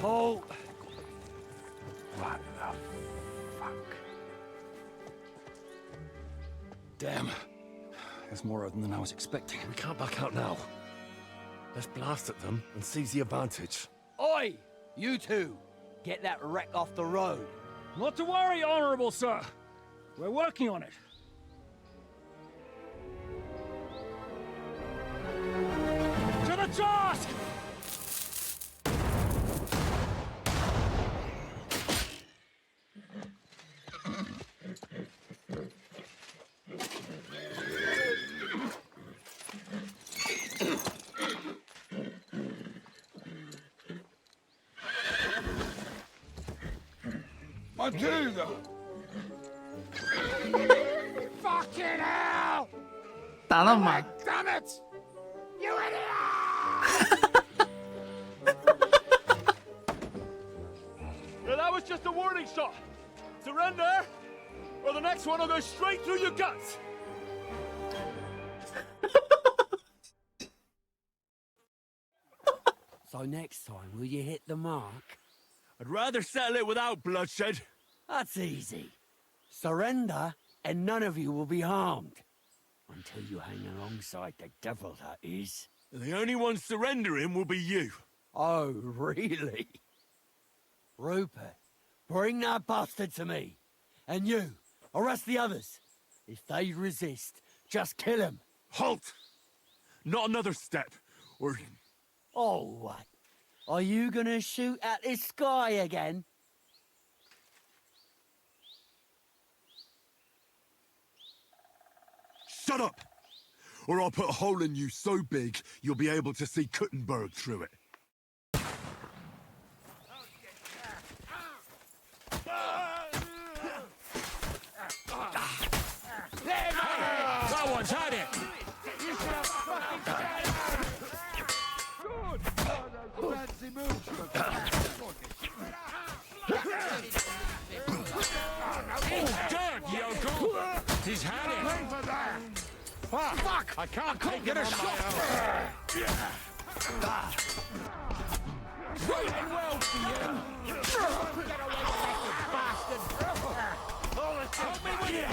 Speaker 4: Paul! What the fuck?
Speaker 6: Damn.
Speaker 12: worth more of them than I was expecting.
Speaker 6: We can't back out now. Let's blast at them and seize the advantage.
Speaker 11: Oi! You two! Get that wreck off the road.
Speaker 12: Not to worry, Honorable Sir. We're working on it. To the task!
Speaker 19: Matilda! Fucking hell!
Speaker 1: 打到满。
Speaker 19: Damn it! You idiot!
Speaker 12: Now that was just a warning shot. Surrender, or the next one will go straight through your guts.
Speaker 11: So next time, will you hit the mark?
Speaker 6: I'd rather settle it without bloodshed.
Speaker 11: That's easy. Surrender, and none of you will be harmed. Until you hang alongside the devil, that is.
Speaker 6: The only one surrendering will be you.
Speaker 11: Oh, really? Rupert, bring that bastard to me. And you, arrest the others. If they resist, just kill them.
Speaker 6: Halt! Not another step, or...
Speaker 11: Oh, what? Are you gonna shoot at the sky again?
Speaker 6: Shut up! Or I'll put a hole in you so big, you'll be able to see Kuttenberg through it.
Speaker 12: That one's had it.
Speaker 19: Fancy move.
Speaker 12: He's dead, Yoko. He's had it. Fuck! I can't get a shot.
Speaker 19: Waiting well for you. Get away from that bastard. Help me with you.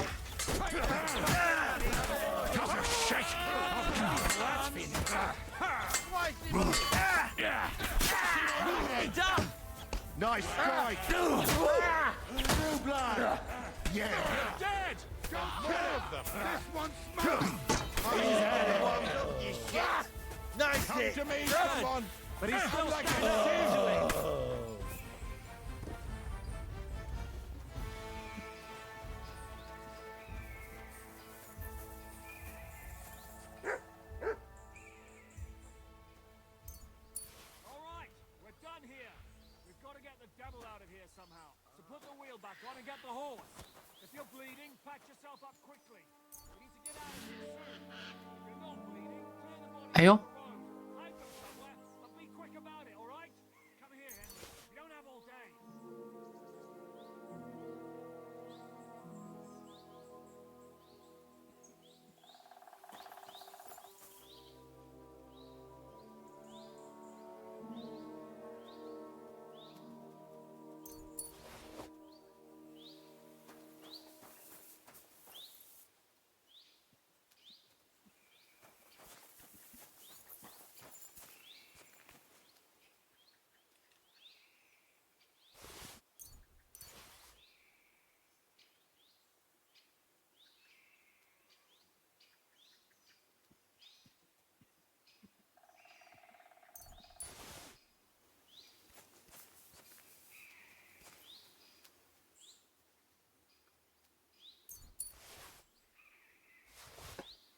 Speaker 12: Cut of shit. That's been...
Speaker 19: Done. Nice strike. Blue blood. Yeah.
Speaker 12: Dead.
Speaker 19: Don't kill them. This one's smoked. He's had it. You shit. Nice
Speaker 12: Come
Speaker 19: hit.
Speaker 12: to me,
Speaker 19: Come on.
Speaker 12: But he's still
Speaker 19: like
Speaker 12: somehow. So put the wheel back on and get the horse. If you're bleeding, patch yourself up quickly. We need to get out of here soon. If you're not bleeding, clear the body
Speaker 1: 哎呦，
Speaker 12: off the road. Hide them somewhere, but be quick about it, all right? Come here, Henry. We don't have all day.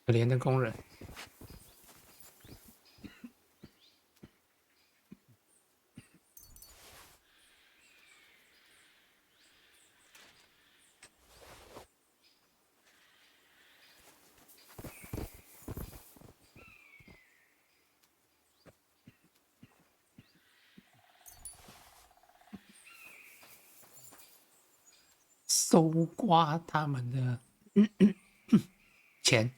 Speaker 1: 可怜的工人。搜刮他们的钱。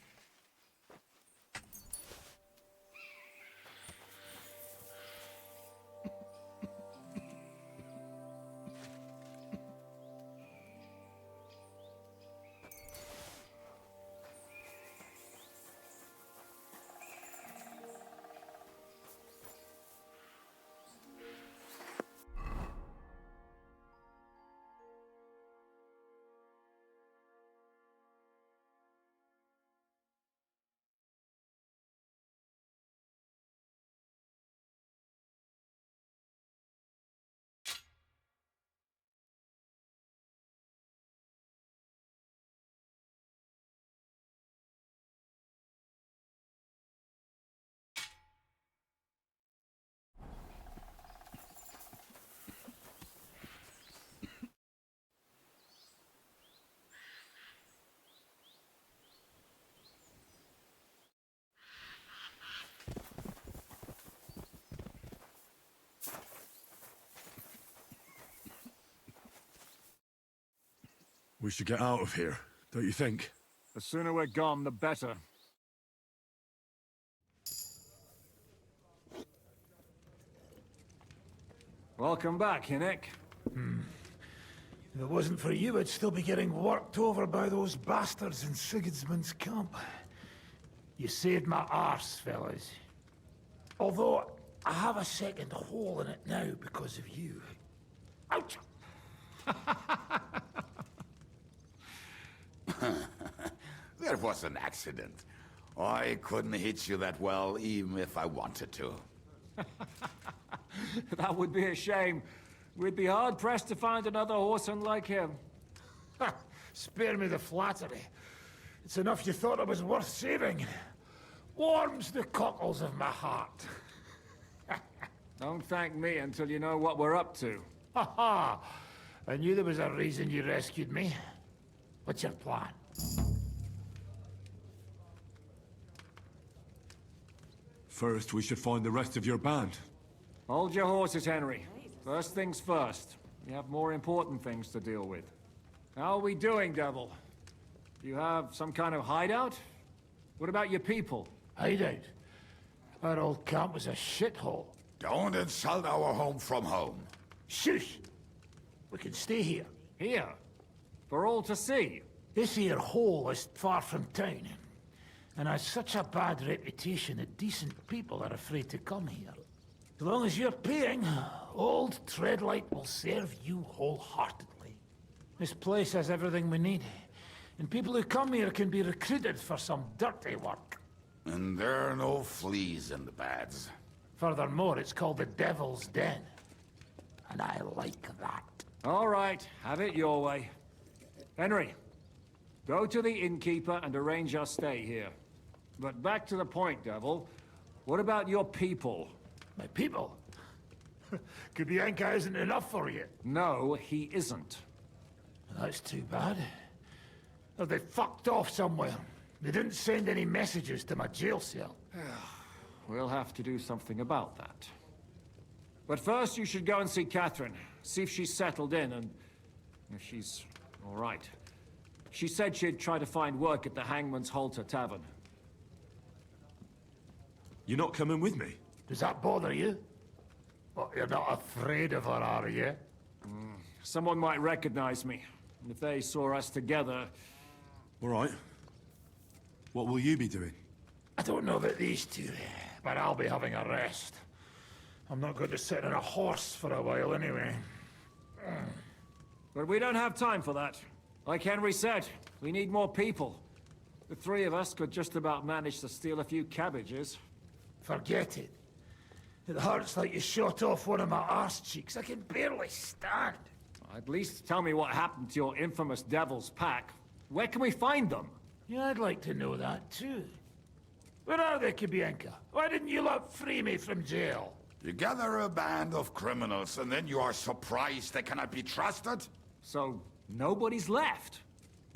Speaker 5: We should get out of here, don't you think?
Speaker 12: The sooner we're gone, the better. Welcome back, Hinnick.
Speaker 23: If it wasn't for you, I'd still be getting worked over by those bastards in Sigismund's camp. You saved my arse, fellas. Although, I have a second hole in it now because of you. Ouch!
Speaker 17: That was an accident. I couldn't hit you that well, even if I wanted to.
Speaker 12: That would be a shame. We'd be hard-pressed to find another horseman like him.
Speaker 23: Spare me the flattery. It's enough you thought it was worth saving. Warms the cockles of my heart.
Speaker 12: Don't thank me until you know what we're up to.
Speaker 23: Ha ha! I knew there was a reason you rescued me. What's your plan?
Speaker 5: First, we should find the rest of your band.
Speaker 12: Hold your horses, Henry. First things first. We have more important things to deal with. How are we doing, Devil? Do you have some kind of hideout? What about your people?
Speaker 23: Hideout? Our old camp was a shithole.
Speaker 17: Don't insult our home from home.
Speaker 23: Shush! We can stay here.
Speaker 12: Here? For all to see?
Speaker 23: This here hole is far from town, and has such a bad reputation that decent people are afraid to come here. As long as you're paying, old Treadlight will serve you wholeheartedly. This place has everything we need, and people who come here can be recruited for some dirty work.
Speaker 17: And there are no fleas in the beds.
Speaker 23: Furthermore, it's called the Devil's Den, and I like that.
Speaker 12: All right, have it your way. Henry, go to the innkeeper and arrange our stay here. But back to the point, Devil. What about your people?
Speaker 23: My people? Kubienka isn't enough for you.
Speaker 12: No, he isn't.
Speaker 23: That's too bad. Have they fucked off somewhere? They didn't send any messages to my jail cell.
Speaker 12: We'll have to do something about that. But first, you should go and see Catherine. See if she's settled in and if she's all right. She said she'd try to find work at the Hangman's Halter Tavern.
Speaker 5: You're not coming with me?
Speaker 23: Does that bother you? But you're not afraid of her, are you?
Speaker 12: Someone might recognize me. And if they saw us together...
Speaker 5: All right. What will you be doing?
Speaker 23: I don't know about these two, but I'll be having a rest. I'm not going to sit on a horse for a while anyway.
Speaker 12: But we don't have time for that. Like Henry said, we need more people. The three of us could just about manage to steal a few cabbages.
Speaker 23: Forget it. It hurts like you shot off one of my arse cheeks. I can barely stand.
Speaker 12: At least tell me what happened to your infamous Devil's Pack. Where can we find them?
Speaker 23: Yeah, I'd like to know that too. Where are they, Kubienka? Why didn't you lot free me from jail?
Speaker 17: You gather a band of criminals and then you are surprised they cannot be trusted?
Speaker 12: So, nobody's left?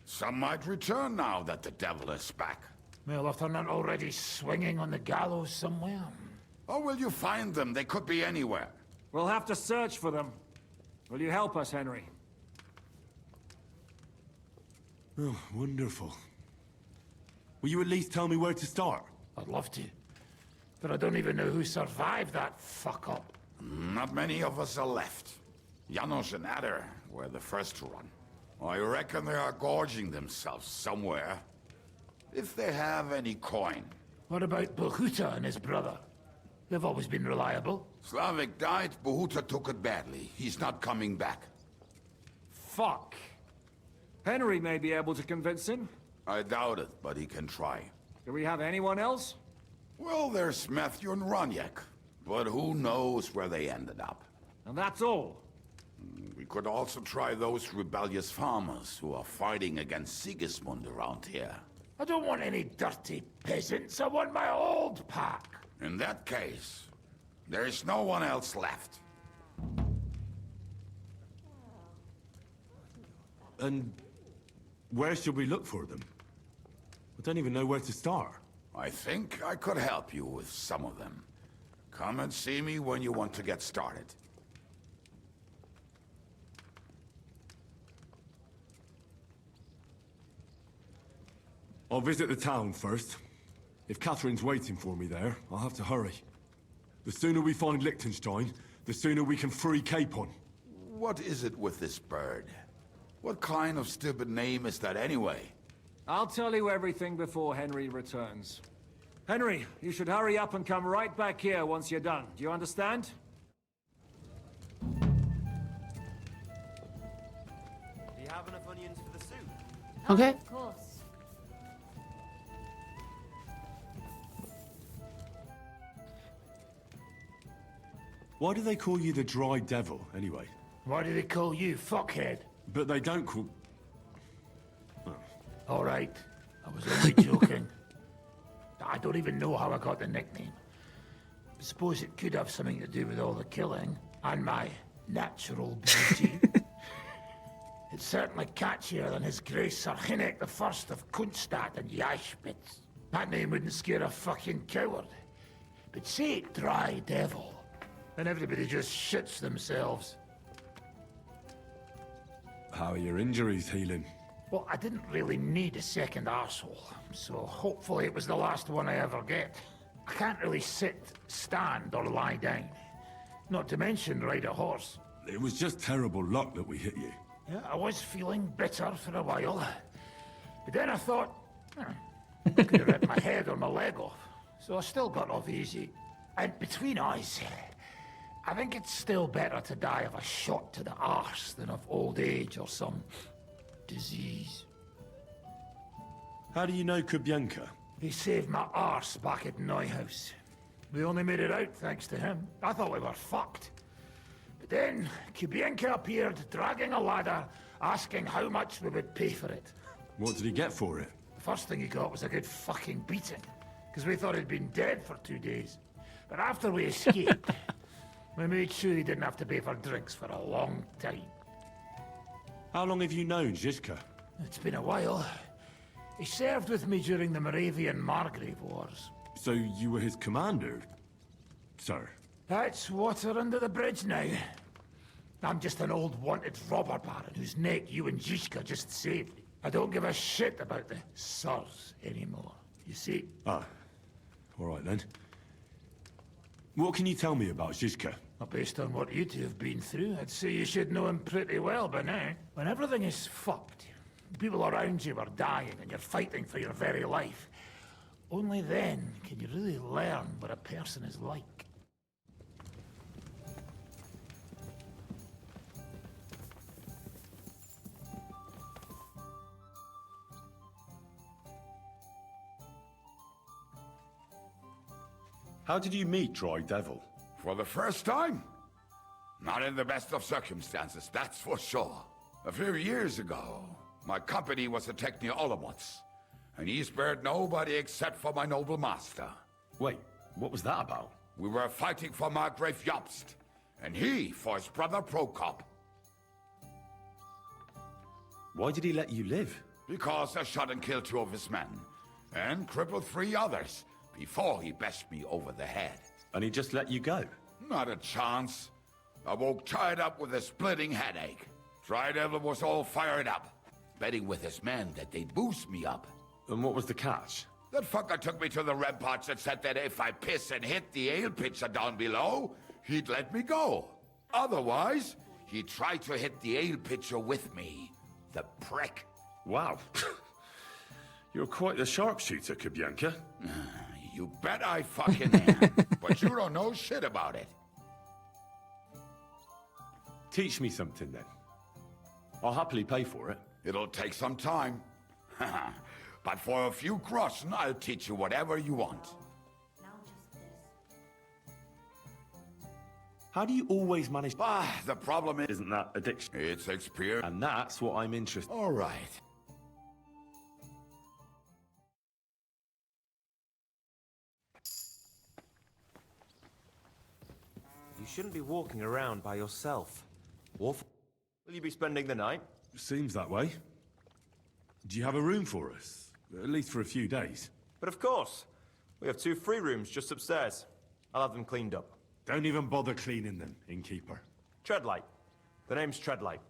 Speaker 17: Some might return now that the devil is back.
Speaker 23: Well, if they're not already swinging on the gallows somewhere.
Speaker 17: Or will you find them? They could be anywhere.
Speaker 12: We'll have to search for them. Will you help us, Henry?
Speaker 5: Oh, wonderful. Will you at least tell me where to start?
Speaker 23: I'd love to. But I don't even know who survived that fuck-up.
Speaker 17: Not many of us are left. Janos and Adder were the first to run. I reckon they are gorging themselves somewhere. If they have any coin.
Speaker 23: What about Bohuta and his brother? They've always been reliable.
Speaker 17: Slavik died, Bohuta took it badly. He's not coming back.
Speaker 12: Fuck. Henry may be able to convince him.
Speaker 17: I doubt it, but he can try.
Speaker 12: Do we have anyone else?
Speaker 17: Well, there's Matthew and Roniak. But who knows where they ended up.
Speaker 12: And that's all.
Speaker 17: We could also try those rebellious farmers who are fighting against Sigismund around here.
Speaker 23: I don't want any dirty peasants. I want my old pack.
Speaker 17: In that case, there is no one else left.
Speaker 5: And where should we look for them? I don't even know where to start.
Speaker 17: I think I could help you with some of them. Come and see me when you want to get started.
Speaker 5: I'll visit the town first. If Catherine's waiting for me there, I'll have to hurry. The sooner we find Liechtenstein, the sooner we can free Capon.
Speaker 17: What is it with this bird? What kind of stupid name is that anyway?
Speaker 12: I'll tell you everything before Henry returns. Henry, you should hurry up and come right back here once you're done. Do you understand?
Speaker 2: Do you have enough onions for the soup?
Speaker 1: Okay.
Speaker 20: Of course.
Speaker 5: Why do they call you the Dry Devil, anyway?
Speaker 23: Why do they call you fuckhead?
Speaker 5: But they don't call...
Speaker 23: All right, I was only joking. I don't even know how I got the nickname. I suppose it could have something to do with all the killing and my natural beauty. It's certainly catchier than His Grace Sir Hinnek the First of Kunstadt and Yashpitz. That name wouldn't scare a fucking coward. But say it Dry Devil, and everybody just shits themselves.
Speaker 5: How are your injuries healing?
Speaker 23: Well, I didn't really need a second arsehole, so hopefully it was the last one I ever get. I can't really sit, stand, or lie down. Not to mention ride a horse.
Speaker 5: It was just terrible luck that we hit you.
Speaker 23: Yeah, I was feeling bitter for a while. But then I thought, I could have ripped my head or my leg off. So I still got off easy. And between us, I think it's still better to die of a shot to the arse than of old age or some disease.
Speaker 5: How do you know Kubienka?
Speaker 23: He saved my arse back at Neuhaus. We only made it out thanks to him. I thought we were fucked. But then, Kubienka appeared, dragging a ladder, asking how much we would pay for it.
Speaker 5: What did he get for it?
Speaker 23: The first thing he got was a good fucking beating, because we thought he'd been dead for 2 days. But after we escaped, we made sure he didn't have to pay for drinks for a long time.
Speaker 5: How long have you known Zizka?
Speaker 23: It's been a while. He served with me during the Moravian-Margrave Wars.
Speaker 5: So you were his commander, sir?
Speaker 23: That's water under the bridge now. I'm just an old wanted robber baron whose neck you and Zizka just saved. I don't give a shit about the sirs anymore, you see?
Speaker 5: Ah, all right then. What can you tell me about Zizka?
Speaker 23: Well, based on what you two have been through, I'd say you should know him pretty well by now. When everything is fucked, people around you are dying and you're fighting for your very life, only then can you really learn what a person is like.
Speaker 5: How did you meet Dry Devil?
Speaker 17: For the first time? Not in the best of circumstances, that's for sure. A few years ago, my company was attacked near Olomouc, and he spared nobody except for my noble master.
Speaker 5: Wait, what was that about?
Speaker 17: We were fighting for Margrave Jobst, and he for his brother Prokop.
Speaker 5: Why did he let you live?
Speaker 17: Because I shot and killed 2 of his men, and crippled 3 others, before he bashed me over the head.
Speaker 5: And he just let you go?
Speaker 17: Not a chance. I woke tied up with a splitting headache. Dry Devil was all fired up, betting with his men that they'd boost me up.
Speaker 5: And what was the catch?
Speaker 17: That fucker took me to the ramparts and said that if I piss and hit the ale pitcher down below, he'd let me go. Otherwise, he'd try to hit the ale pitcher with me. The prick.
Speaker 5: Wow. You're quite the sharpshooter, Kubienka.
Speaker 17: You bet I fucking am. But you don't know shit about it.
Speaker 5: Teach me something then. I'll happily pay for it.
Speaker 17: It'll take some time. But for a few groschen, I'll teach you whatever you want.
Speaker 5: How do you always manage...
Speaker 17: The problem is...
Speaker 5: Isn't that addiction?
Speaker 17: It's experience.
Speaker 5: And that's what I'm interested in.
Speaker 17: All right.
Speaker 2: You shouldn't be walking around by yourself. Will you be spending the night?
Speaker 5: Seems that way. Do you have a room for us? At least for a few days.
Speaker 2: But of course. We have 2 free rooms just upstairs. I'll have them cleaned up.
Speaker 5: Don't even bother cleaning them, innkeeper.
Speaker 2: Treadlight. The name's Treadlight.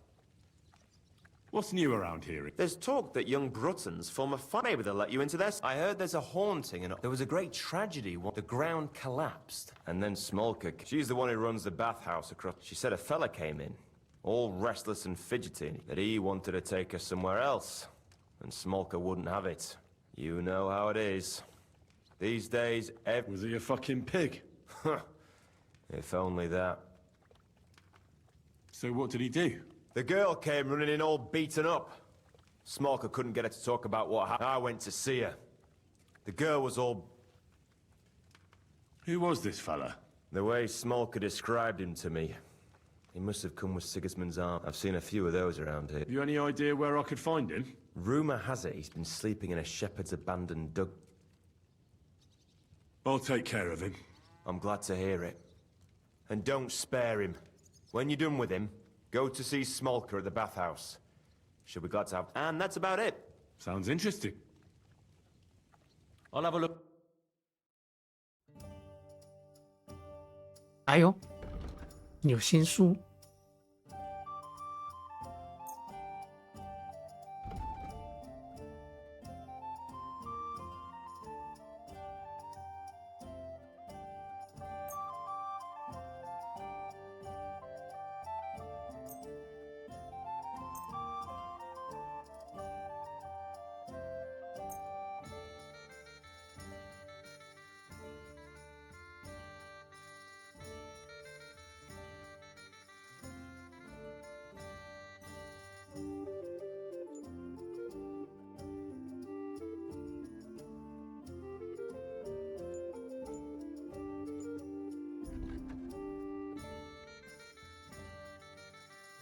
Speaker 5: What's new around here?
Speaker 2: There's talk that young Bruttons form a fire. Maybe they'll let you into their... I heard there's a haunting and there was a great tragedy when the ground collapsed. And then Smolka, she's the one who runs the bathhouse across... She said a fella came in, all restless and fidgety, that he wanted to take her somewhere else. And Smolka wouldn't have it. You know how it is. These days,
Speaker 5: Was he a fucking pig?
Speaker 2: If only that.
Speaker 5: So what did he do?
Speaker 2: The girl came running in all beaten up. Smolka couldn't get her to talk about what happened. I went to see her. The girl was all...
Speaker 5: Who was this fella?
Speaker 2: The way Smolka described him to me. He must have come with Sigismund's arm. I've seen a few of those around here.
Speaker 5: Have you any idea where I could find him?
Speaker 2: Rumour has it he's been sleeping in a shepherd's abandoned dug...
Speaker 5: I'll take care of him.
Speaker 2: I'm glad to hear it. And don't spare him. When you're done with him, go to see Smolka at the bathhouse. She'll be glad to have... And that's about it.
Speaker 5: Sounds interesting.
Speaker 2: I'll have a look.
Speaker 1: 哎呦，有新书。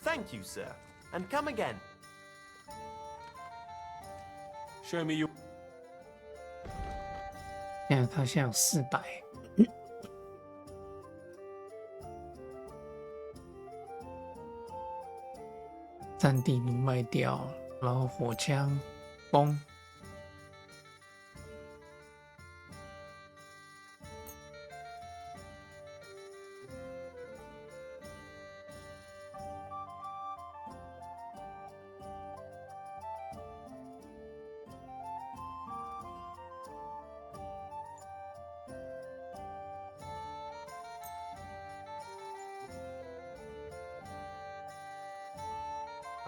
Speaker 2: Thank you, sir. And come again.
Speaker 5: Show me your...
Speaker 1: 现在他现在有400。战地奴卖掉，然后火枪，崩。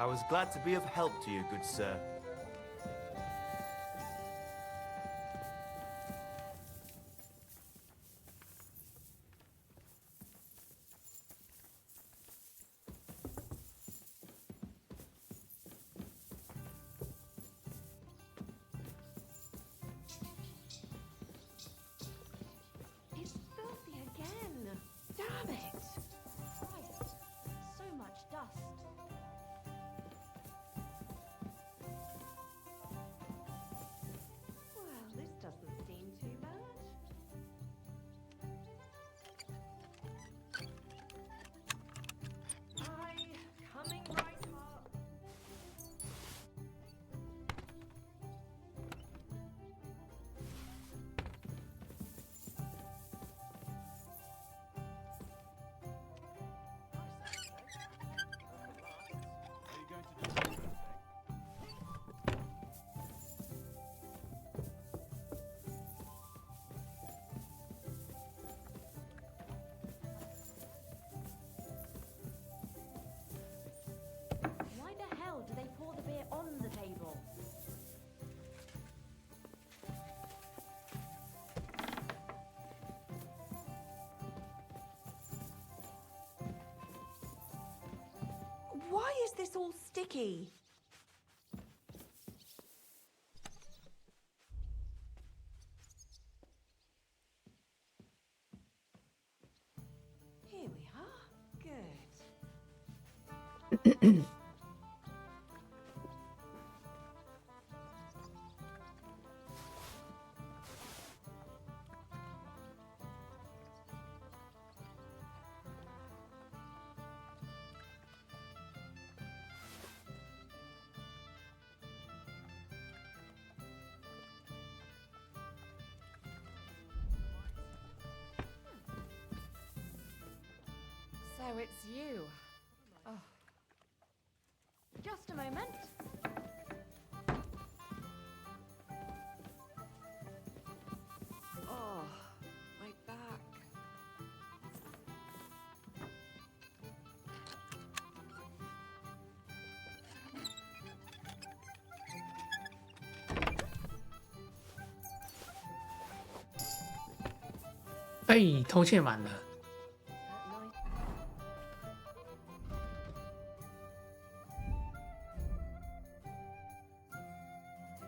Speaker 2: I was glad to be of help to you, good sir.
Speaker 10: It's filthy again. Damn it. Christ. So much dust. Well, this doesn't seem too bad. Coming right up. Why the hell do they pour the beer on the table? Why is this all sticky? Here we are. Good. So it's you. Oh.
Speaker 20: Just a moment.
Speaker 10: Oh, my back.
Speaker 1: 哎，偷窃满了。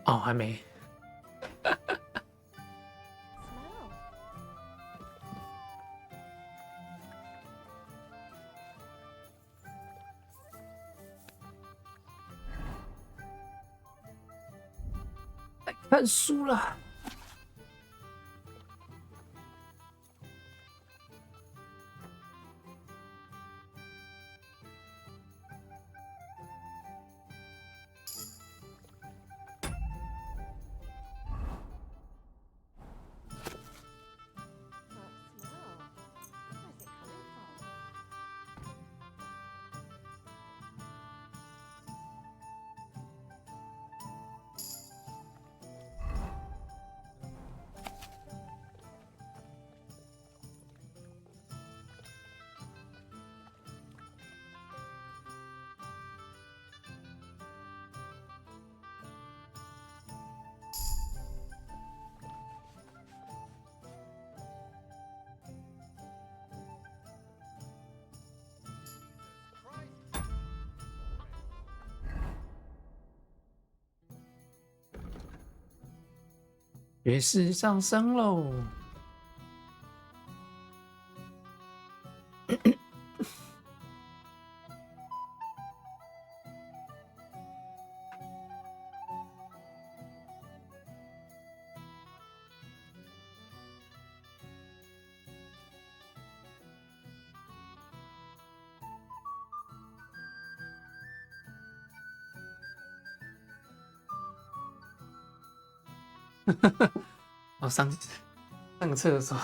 Speaker 1: 哦，还没。看书了。爵士上升喽！我上个厕所。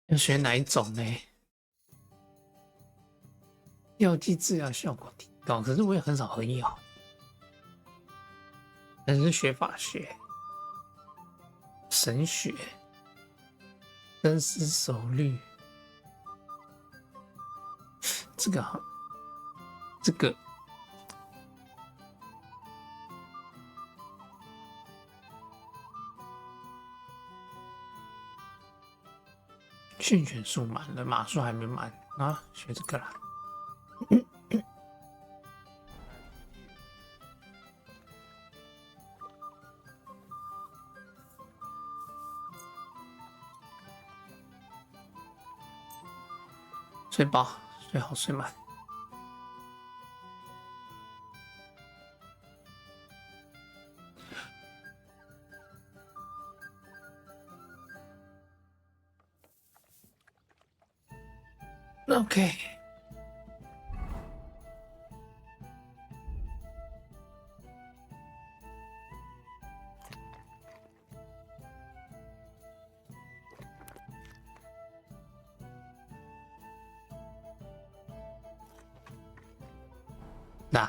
Speaker 1: 要选哪一种呢？药剂治疗效果提高，可是我也很少喝药，但是学法学、神学、深思熟虑，这个好，这个。训犬数满了，马术还没满啊，学这个啦。睡饱，睡好睡满。OK。那。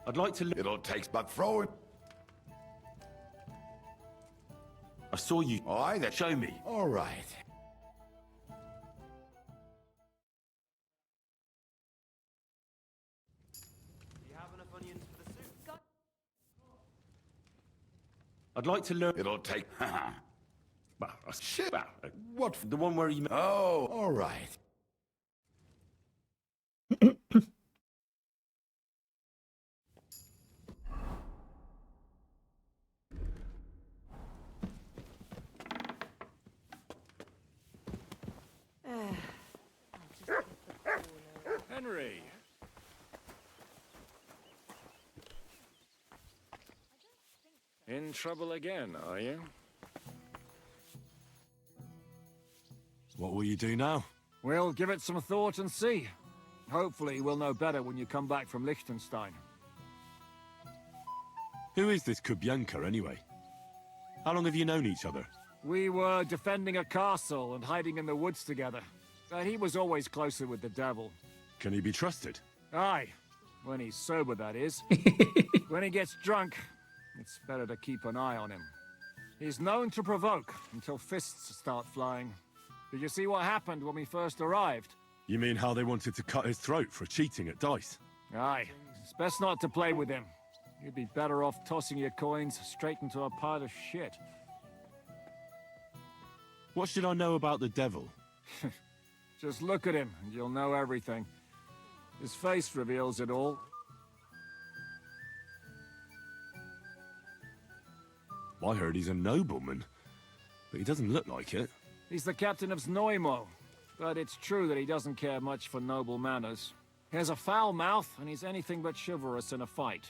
Speaker 6: I'd like to.
Speaker 17: It'll take but throwing.
Speaker 6: I saw you.
Speaker 17: Aye, that.
Speaker 6: Show me.
Speaker 17: All right.
Speaker 2: Do you have enough onions for the soup?
Speaker 6: I'd like to learn.
Speaker 17: It'll take.
Speaker 6: Shit. What? The one where you.
Speaker 17: Oh, all right.
Speaker 12: Henry. In trouble again, are you?
Speaker 6: What will you do now?
Speaker 12: We'll give it some thought and see. Hopefully we'll know better when you come back from Liechtenstein.
Speaker 6: Who is this Kubyanka, anyway? How long have you known each other?
Speaker 12: We were defending a castle and hiding in the woods together. He was always closer with the devil.
Speaker 6: Can he be trusted?
Speaker 12: Aye. When he's sober, that is. When he gets drunk, it's better to keep an eye on him. He's known to provoke until fists start flying. Did you see what happened when we first arrived?
Speaker 6: You mean how they wanted to cut his throat for cheating at dice?
Speaker 12: Aye. It's best not to play with him. You'd be better off tossing your coins straight into a pile of shit.
Speaker 6: What should I know about the devil?
Speaker 12: Just look at him, and you'll know everything. His face reveals it all.
Speaker 6: I heard he's a nobleman, but he doesn't look like it.
Speaker 12: He's the captain of Znojmo, but it's true that he doesn't care much for noble manners. He has a foul mouth, and he's anything but chivalrous in a fight.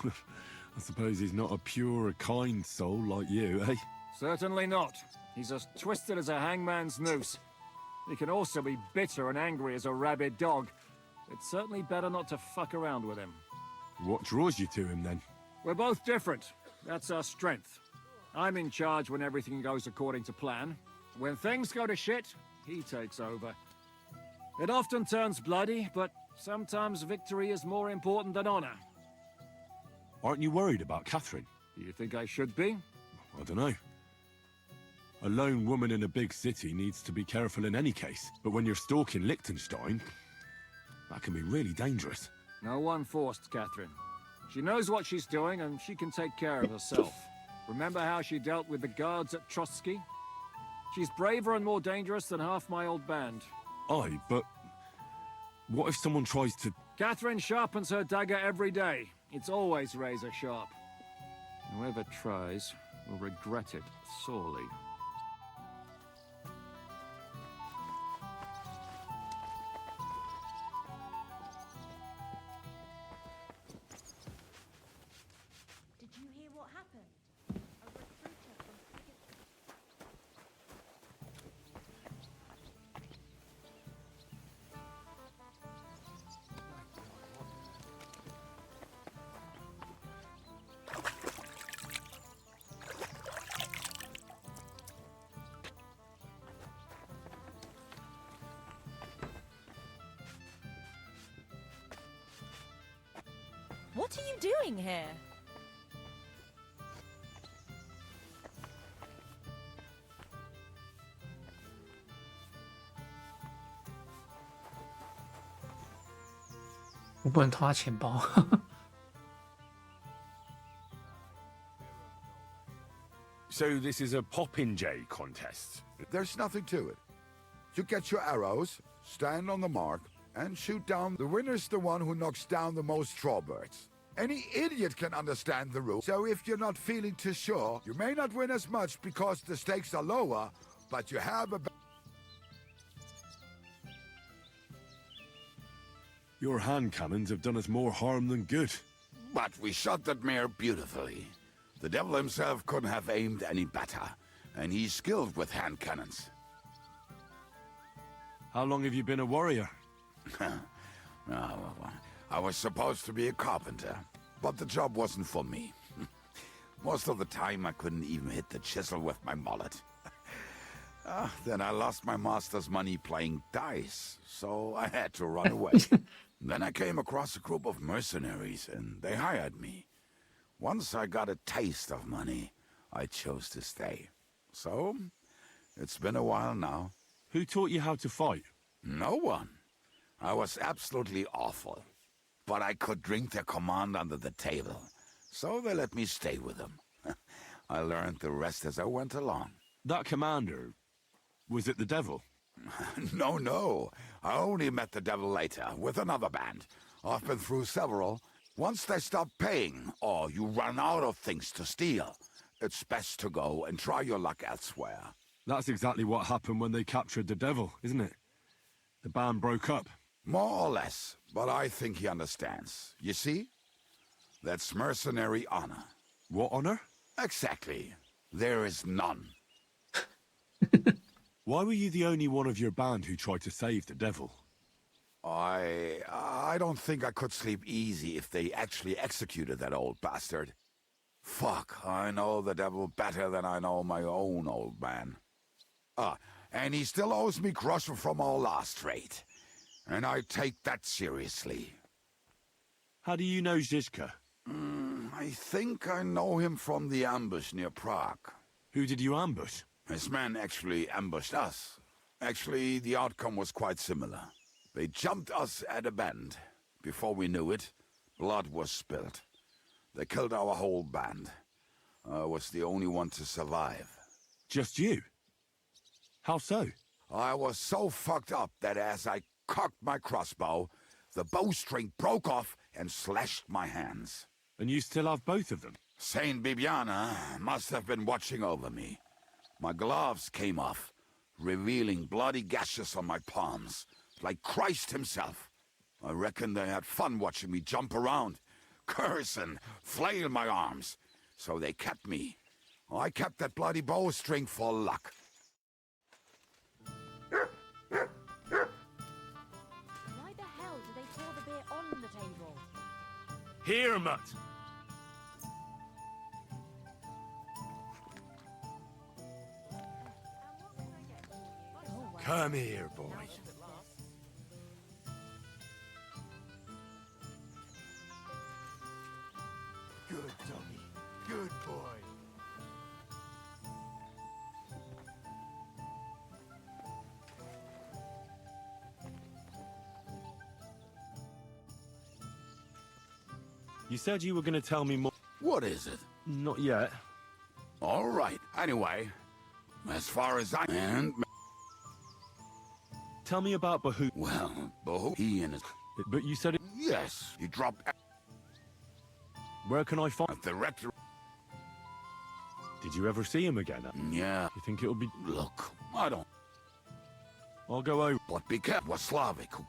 Speaker 6: I suppose he's not a pure, kind soul like you, eh?
Speaker 12: Certainly not. He's as twisted as a hangman's noose. He can also be bitter and angry as a rabid dog. It's certainly better not to fuck around with him.
Speaker 6: What draws you to him, then?
Speaker 12: We're both different. That's our strength. I'm in charge when everything goes according to plan. When things go to shit, he takes over. It often turns bloody, but sometimes victory is more important than honor.
Speaker 6: Aren't you worried about Catherine?
Speaker 12: Do you think I should be?
Speaker 6: I don't know. A lone woman in a big city needs to be careful in any case. But when you're stalking Liechtenstein, that can be really dangerous.
Speaker 12: No one forced Catherine. She knows what she's doing, and she can take care of herself. Remember how she dealt with the guards at Trotsky? She's braver and more dangerous than half my old band.
Speaker 6: Aye, but what if someone tries to...
Speaker 12: Catherine sharpens her dagger every day. It's always razor sharp. Whoever tries will regret it sorely.
Speaker 20: Did you hear what happened? A recruiter from
Speaker 13: What are you doing here?
Speaker 1: 我不能偷他钱包。
Speaker 6: So this is a popinjay contest?
Speaker 17: There's nothing to it. You get your arrows, stand on the mark, and shoot down. The winner's the one who knocks down the most strawbirds. Any idiot can understand the rules, so if you're not feeling too sure, you may not win as much because the stakes are lower, but you have a...
Speaker 6: Your hand cannons have done us more harm than good.
Speaker 17: But we shot that mare beautifully. The devil himself couldn't have aimed any better, and he's skilled with hand cannons.
Speaker 6: How long have you been a warrior?
Speaker 17: I was supposed to be a carpenter, but the job wasn't for me. Most of the time I couldn't even hit the chisel with my mallet. Then I lost my master's money playing dice, so I had to run away. Then I came across a group of mercenaries, and they hired me. Once I got a taste of money, I chose to stay. So, it's been a while now.
Speaker 6: Who taught you how to fight?
Speaker 17: No one. I was absolutely awful. But I could drink their command under the table, so they let me stay with them. I learned the rest as I went along.
Speaker 6: That commander, was it the devil?
Speaker 17: No. I only met the devil later, with another band. I've been through several. Once they stop paying, or you run out of things to steal, it's best to go and try your luck elsewhere.
Speaker 6: That's exactly what happened when they captured the devil, isn't it? The band broke up.
Speaker 17: More or less, but I think he understands. You see? That's mercenary honor.
Speaker 6: What honor?
Speaker 17: Exactly. There is none.
Speaker 6: Why were you the only one of your band who tried to save the devil?
Speaker 17: I don't think I could sleep easy if they actually executed that old bastard. Fuck, I know the devil better than I know my own old man. And he still owes me groschen from our last raid. And I take that seriously.
Speaker 6: How do you know Zizka?
Speaker 17: I think I know him from the ambush near Prague.
Speaker 6: Who did you ambush?
Speaker 17: His men actually ambushed us. Actually, the outcome was quite similar. They jumped us at a bend. Before we knew it, blood was spilled. They killed our whole band. I was the only one to survive.
Speaker 6: Just you? How so?
Speaker 17: I was so fucked up that as I cocked my crossbow, the bowstring broke off and slashed my hands.
Speaker 6: And you still have both of them?
Speaker 17: Saint Bibiana must have been watching over me. My gloves came off, revealing bloody gashes on my palms, like Christ himself. I reckon they had fun watching me jump around, curse and flail my arms. So they kept me. I kept that bloody bowstring for luck.
Speaker 13: Why the hell do they pour the beer on the table?
Speaker 6: Here, Mutt!
Speaker 7: Come here, boy.
Speaker 17: Good, Tommy. Good boy.
Speaker 6: You said you were going to tell me more.
Speaker 17: What is it?
Speaker 6: Not yet.
Speaker 17: All right. Anyway, as far as I... And...
Speaker 6: Tell me about Bahu.
Speaker 17: Well, Bahu, he and his...
Speaker 6: But you said it...
Speaker 17: Yes, he dropped...
Speaker 6: Where can I find...
Speaker 17: At the rector...
Speaker 6: Did you ever see him again?
Speaker 17: Yeah.
Speaker 6: You think it'll be...
Speaker 17: Look, I don't...
Speaker 6: I'll go over.
Speaker 17: But be careful, was Slavic who...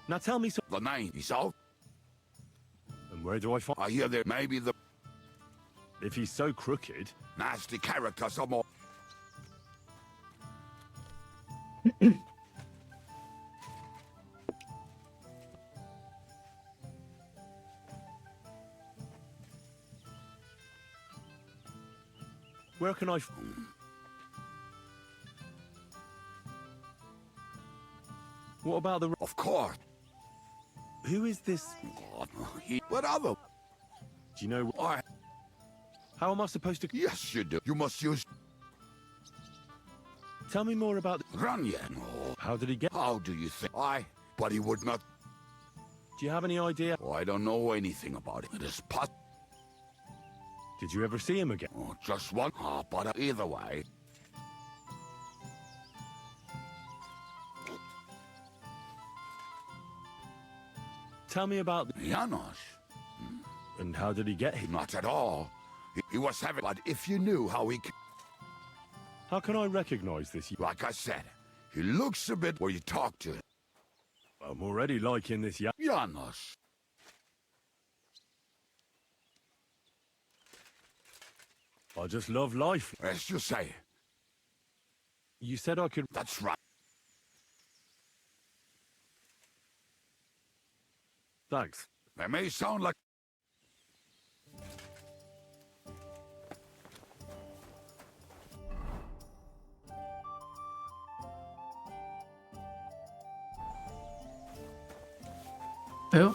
Speaker 6: Now tell me so...
Speaker 17: The name, he's out.
Speaker 6: And where do I find...
Speaker 17: I hear there may be the...
Speaker 6: If he's so crooked...
Speaker 17: Nasty character, some more...
Speaker 6: Where can I... What about the...
Speaker 17: Of course.
Speaker 6: Who is this...
Speaker 17: What other...
Speaker 6: Do you know... How am I supposed to...
Speaker 17: Yes, you do. You must use...
Speaker 14: Tell me more about...
Speaker 17: Runyan.
Speaker 14: How did he get...
Speaker 17: How do you think? But he would not...
Speaker 14: Do you have any idea?
Speaker 17: I don't know anything about it. It is
Speaker 14: Did you ever see him again?
Speaker 17: Just one. But either way...
Speaker 14: Tell me about...
Speaker 17: Janos.
Speaker 14: And how did he get here?
Speaker 17: Not at all. He was having... But if you knew how he...
Speaker 14: How can I recognize this?
Speaker 17: Like I said, he looks a bit where you talk to him.
Speaker 14: I'm already liking this
Speaker 17: Janos.
Speaker 14: I just love life.
Speaker 17: As you say.
Speaker 14: You said I could...
Speaker 17: That's right.
Speaker 14: Thanks.
Speaker 17: That may sound like...
Speaker 1: 哎呦，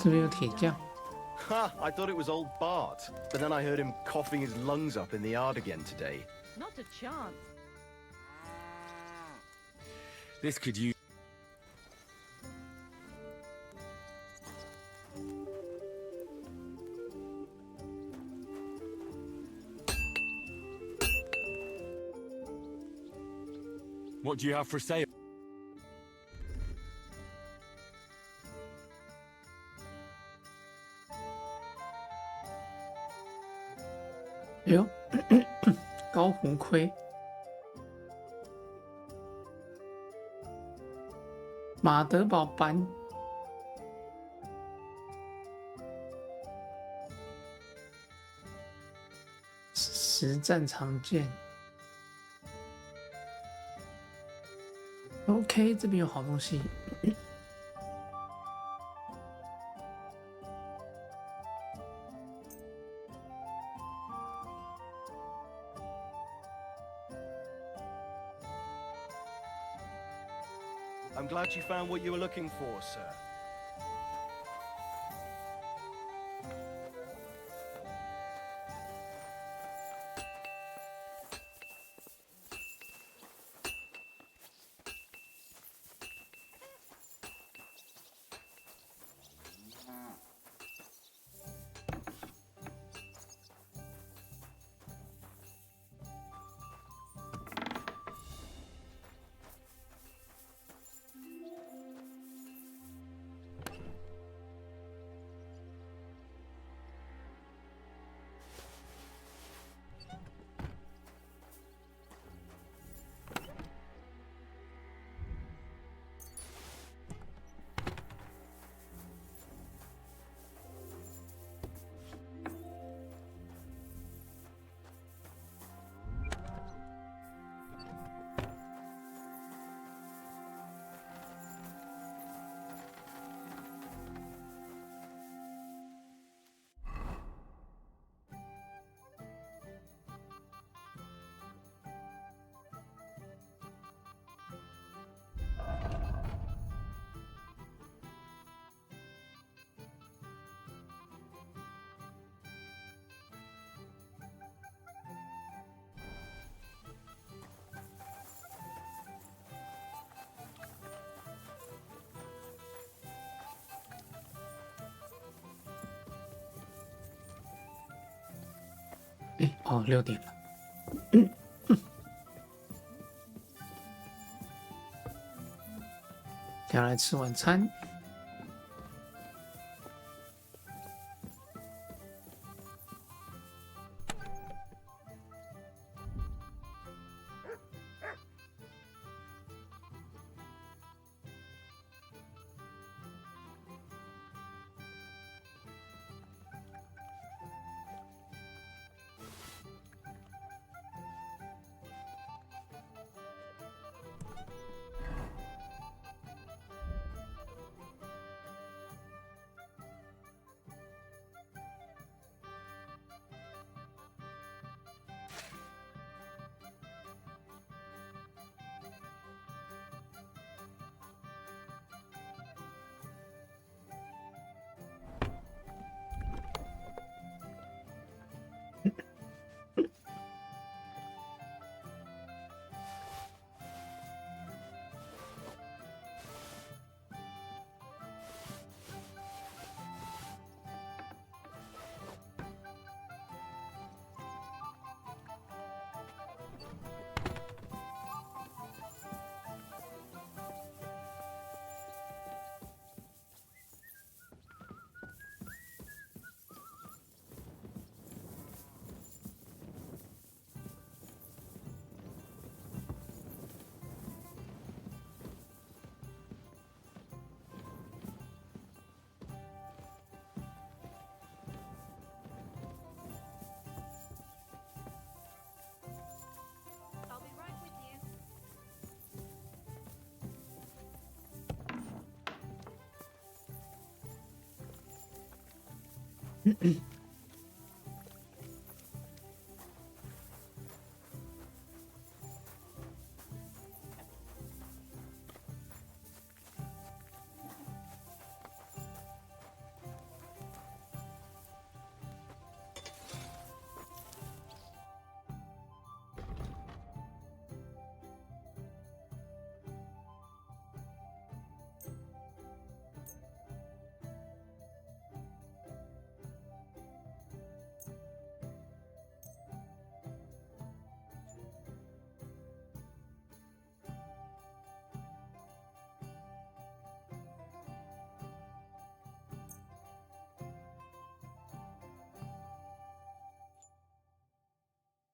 Speaker 1: 这边有铁匠。
Speaker 3: Ha! I thought it was old Bart, but then I heard him coughing his lungs up in the yard again today.
Speaker 13: Not a chance.
Speaker 14: This could use... What do you have for sale?
Speaker 1: 哎呦，高湖盔，马德堡斑，实战常见。OK， 这边有好东西。
Speaker 3: I'm glad you found what you were looking for, sir.
Speaker 1: 哎，哦，6点了。要来吃晚餐。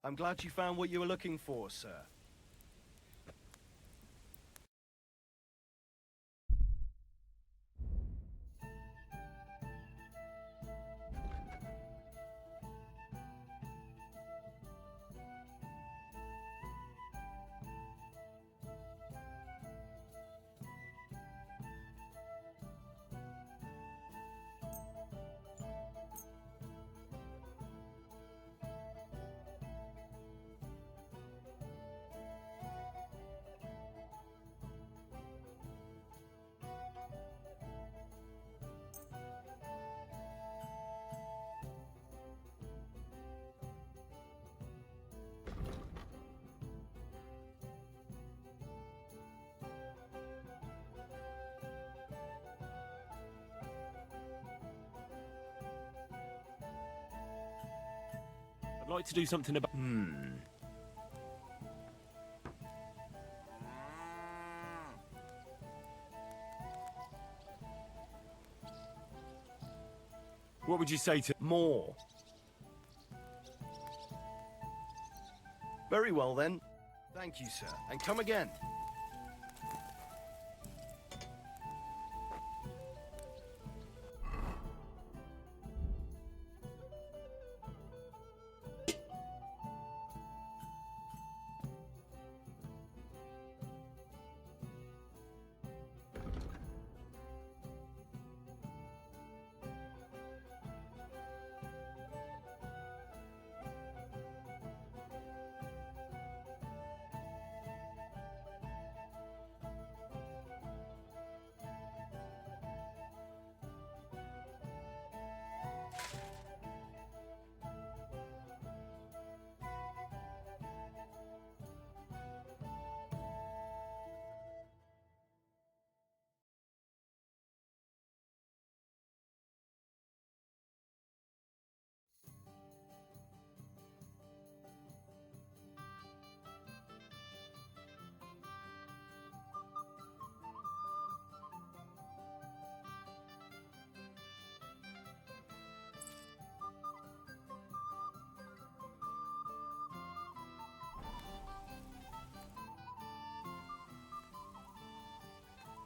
Speaker 3: I'm glad you found what you were looking for, sir.
Speaker 7: I'd like to do something about... What would you say to...
Speaker 3: More. Very well, then. Thank you, sir. And come again.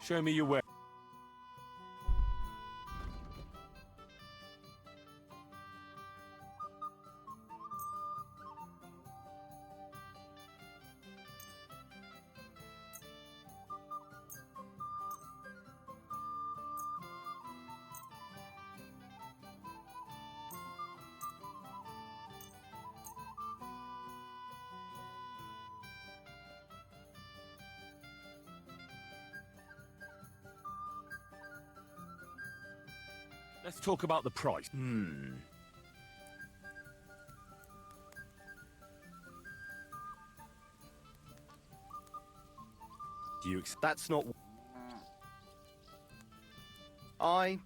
Speaker 7: Show me your way. Let's talk about the price.
Speaker 3: Do you That's not... I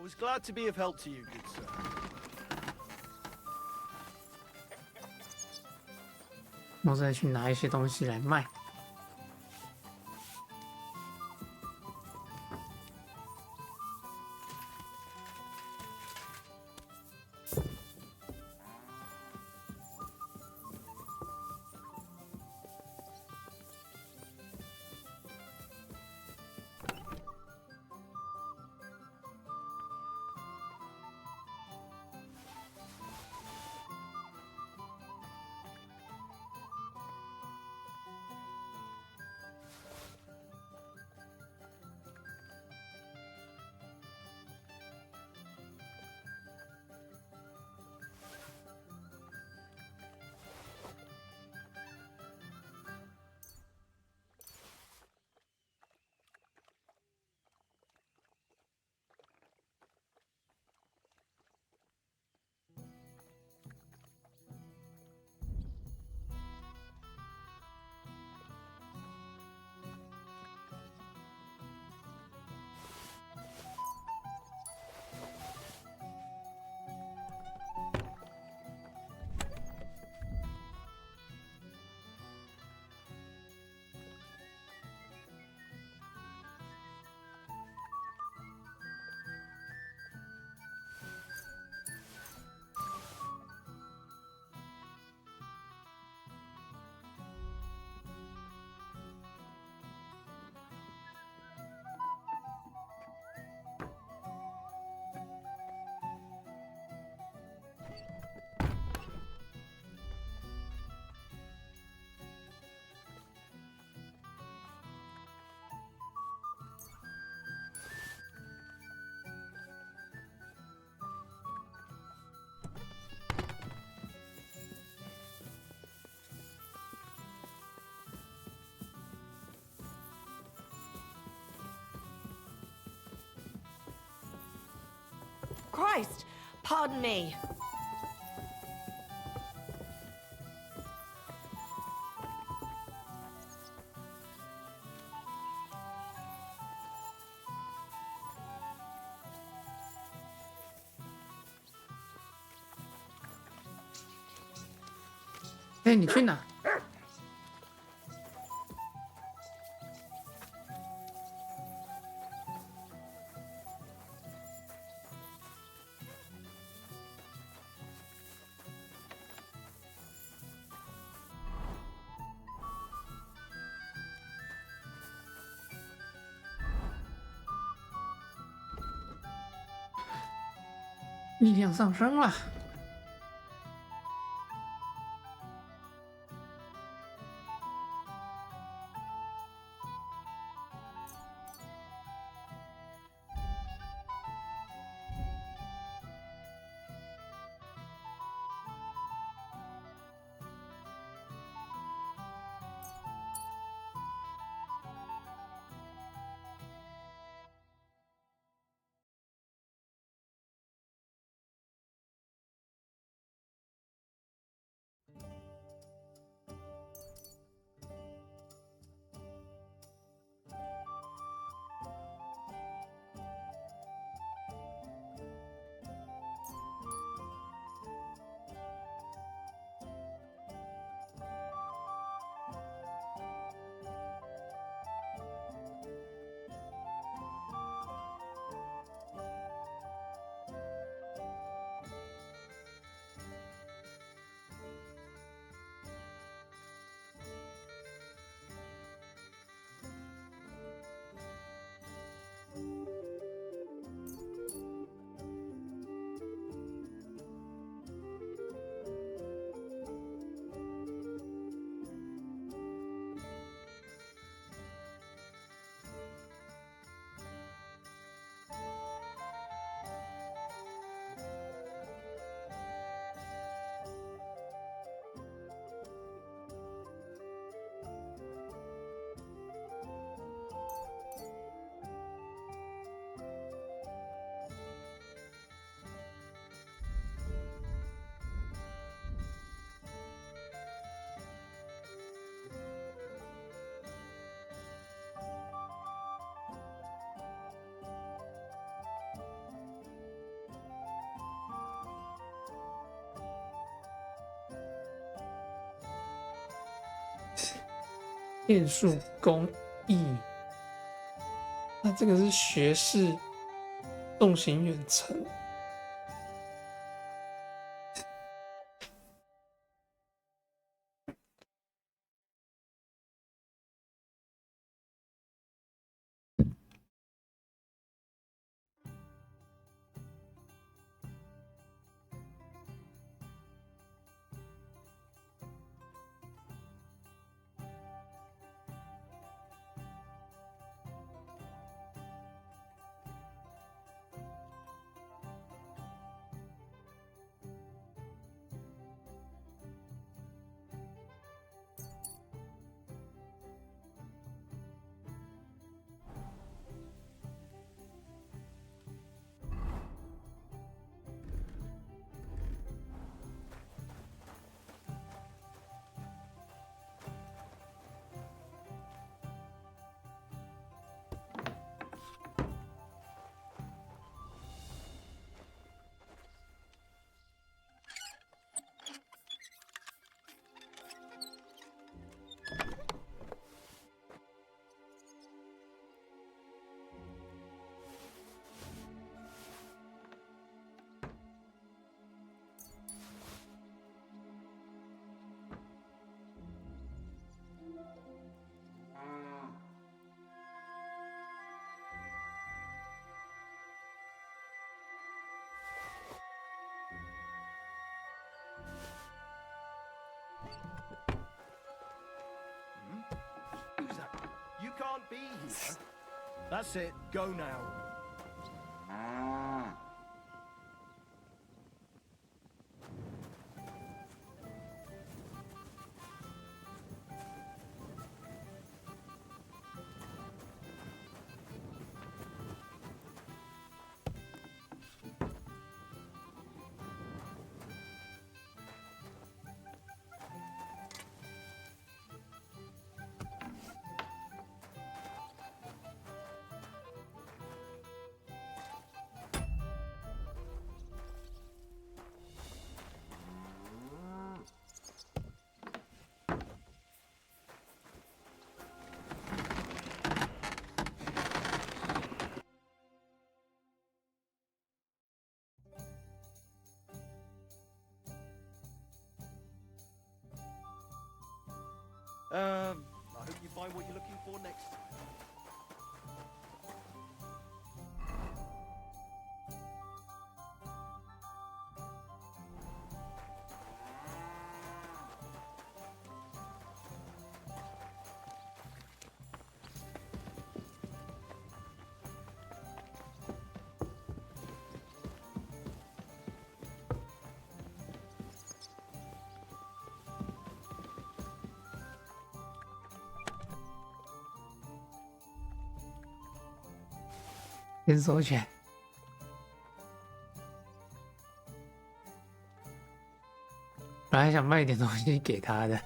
Speaker 3: was glad to be of help to you, good sir.
Speaker 1: 我再去拿一些东西来卖。
Speaker 15: Christ! Pardon me.
Speaker 1: Hey, 你去哪？力量上升了。变数工艺，那这个是学士动行远程。
Speaker 3: Who's that? You can't be here. That's it. Go now. I hope you find what you're looking for next time.
Speaker 1: 先收起来。本来想卖点东西给他的。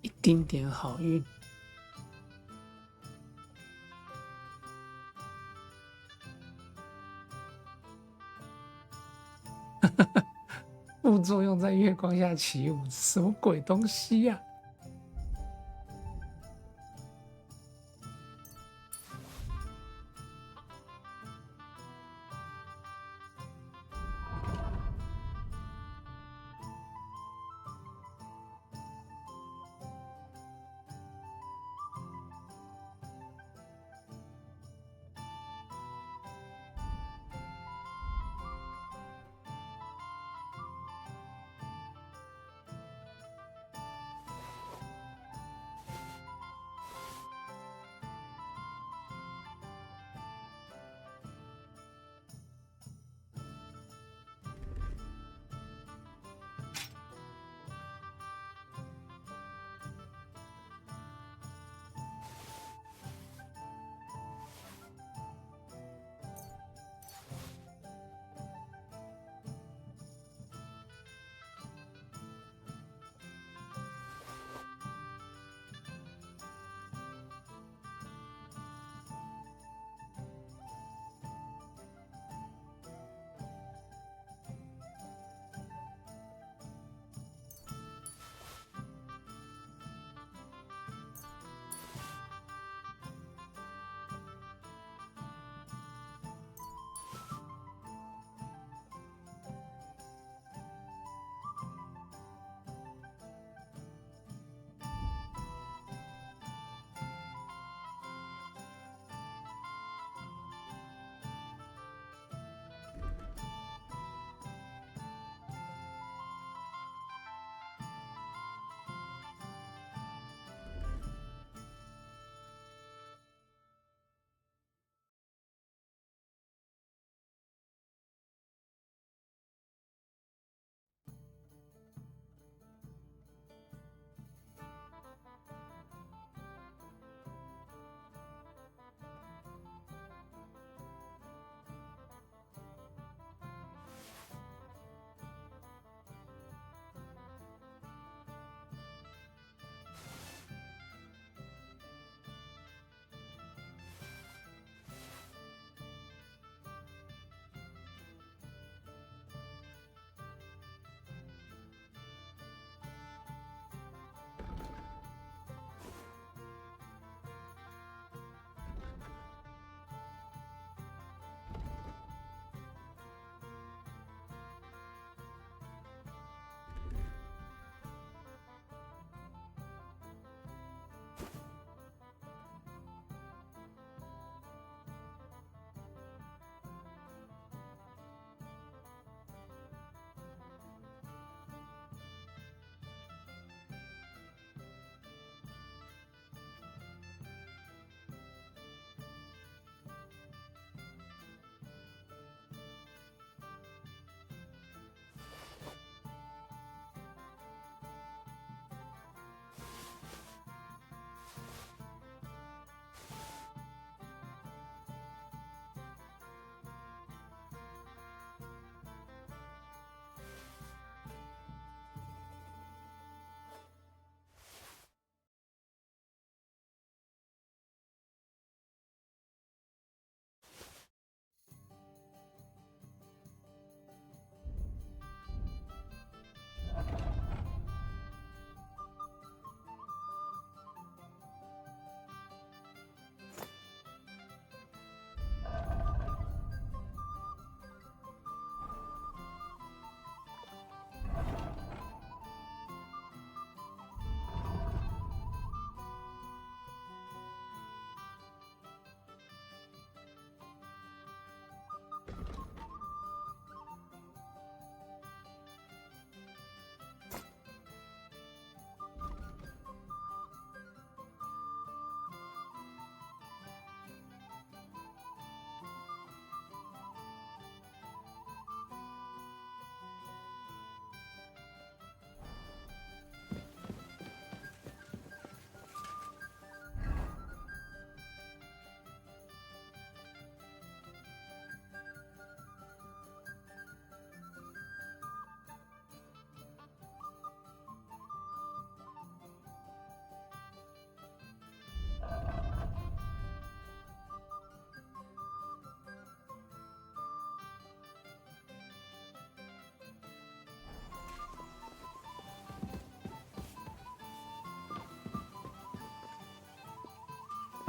Speaker 1: 一丁点好运。副作用在月光下起舞，什么鬼东西呀、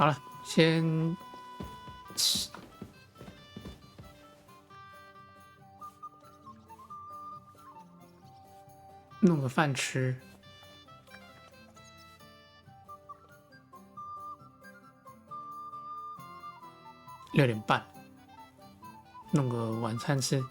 Speaker 1: 好了，先吃。弄个饭吃。6点半，弄个晚餐吃。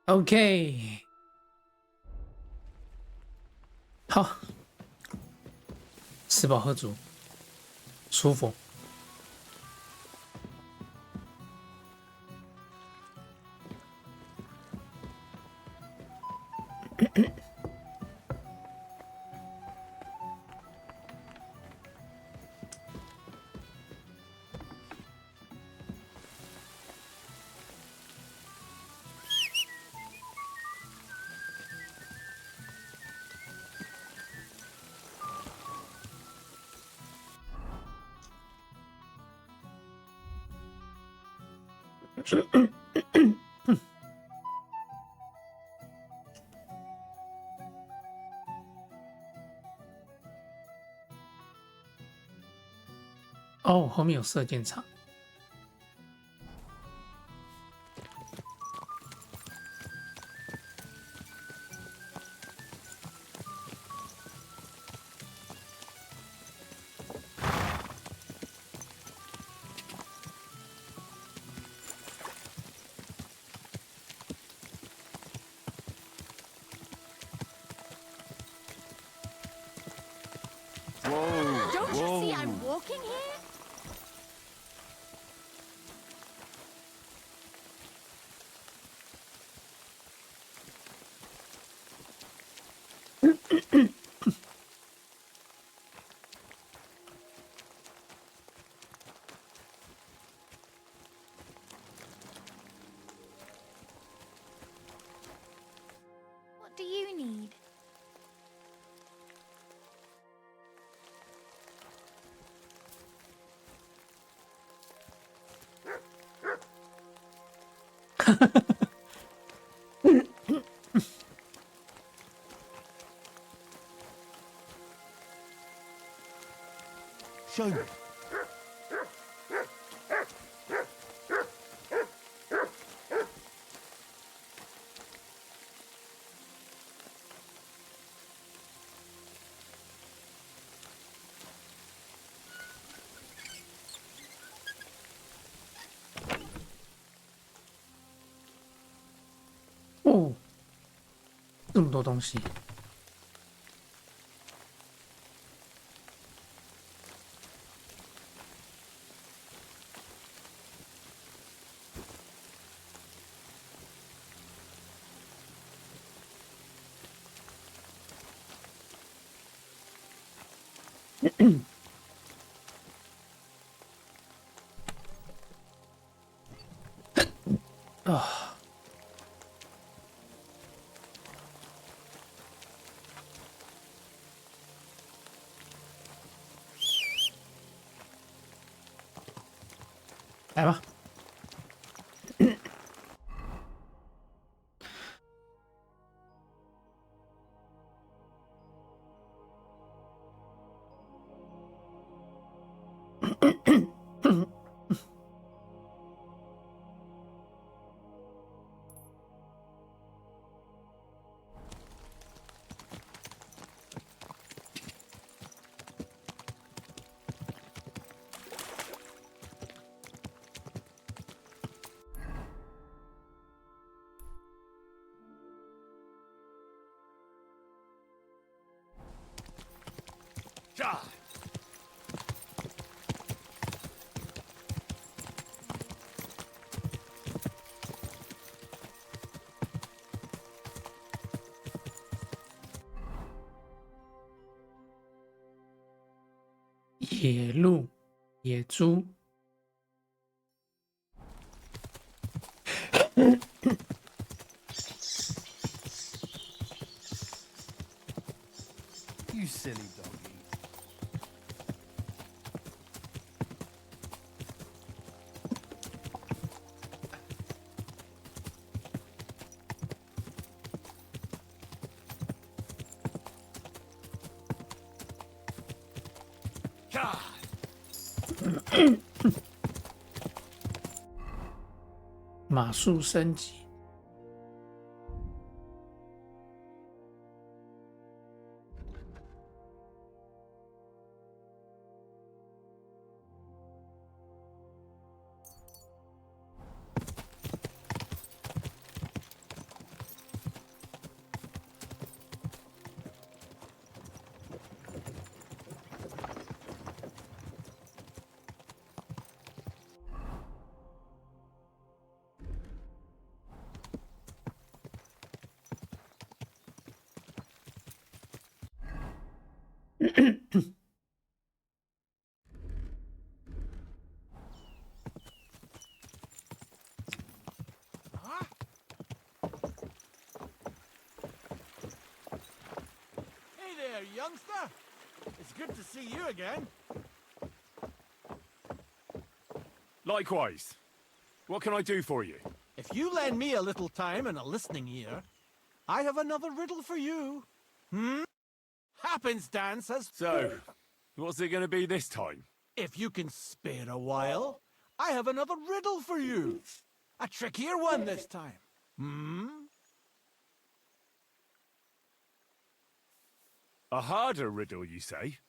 Speaker 1: OK， 好，吃饱喝足，舒服。哦，后面有射箭场。
Speaker 9: Don't you see I'm walking here?
Speaker 13: What do you need?
Speaker 7: Show me.
Speaker 1: Oh, 哦，这么多东西。啊，来吧。野鹿、野猪。
Speaker 4: You silly doggy.
Speaker 7: God.
Speaker 1: 马术升级。
Speaker 11: Hey there, youngster. It's good to see you again.
Speaker 14: Likewise. What can I do for you?
Speaker 11: If you lend me a little time and a listening ear, I have another riddle for you. Happenstance has...
Speaker 14: So, what's it going to be this time?
Speaker 11: If you can spare a while, I have another riddle for you. A trickier one this time.
Speaker 14: A harder riddle, you say?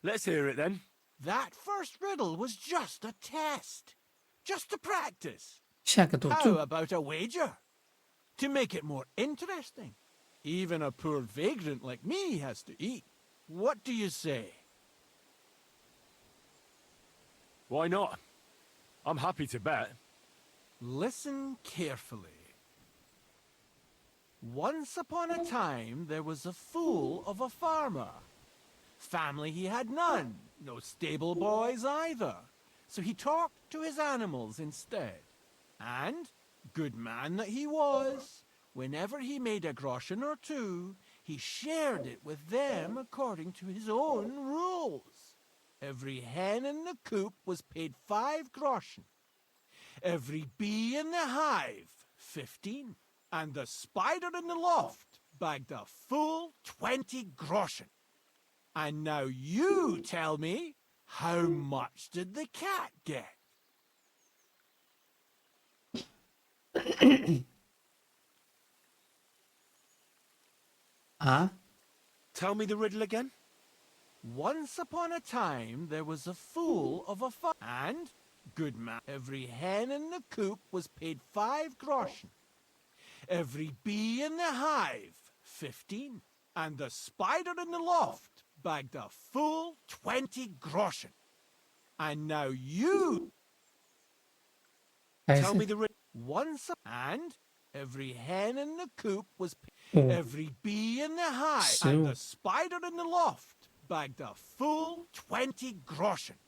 Speaker 14: Let's hear it then.
Speaker 11: That first riddle was just a test. Just to practice.
Speaker 1: 下个赌
Speaker 11: How
Speaker 1: 注，
Speaker 11: about a wager? To make it more interesting. Even a poor vagrant like me has to eat. What do you say?
Speaker 14: Why not? I'm happy to bet.
Speaker 11: Listen carefully. Once upon a time, there was a fool of a farmer. Family he had none, no stable boys either. So he talked to his animals instead. And, good man that he was, whenever he made a groschen or two, he shared it with them according to his own rules. Every hen in the coop was paid 5 groschen. Every bee in the hive, 15. And the spider in the loft bagged a full 20 groschen. And now you tell me, how much did the cat get?
Speaker 1: 啊？
Speaker 14: Tell me the riddle again.
Speaker 11: Once upon a time, there was a fool of a farmer. And, good man, every hen in the coop was paid 5 groschen. Every bee in the hive, 15. And the spider in the loft bagged a full 20 groschen. And now you...
Speaker 1: Tell
Speaker 11: me the riddle. And every hen in the coop was...
Speaker 1: Oh.
Speaker 11: Every bee in the hive
Speaker 1: So-
Speaker 11: and the spider in the loft bagged a full 20 groschen.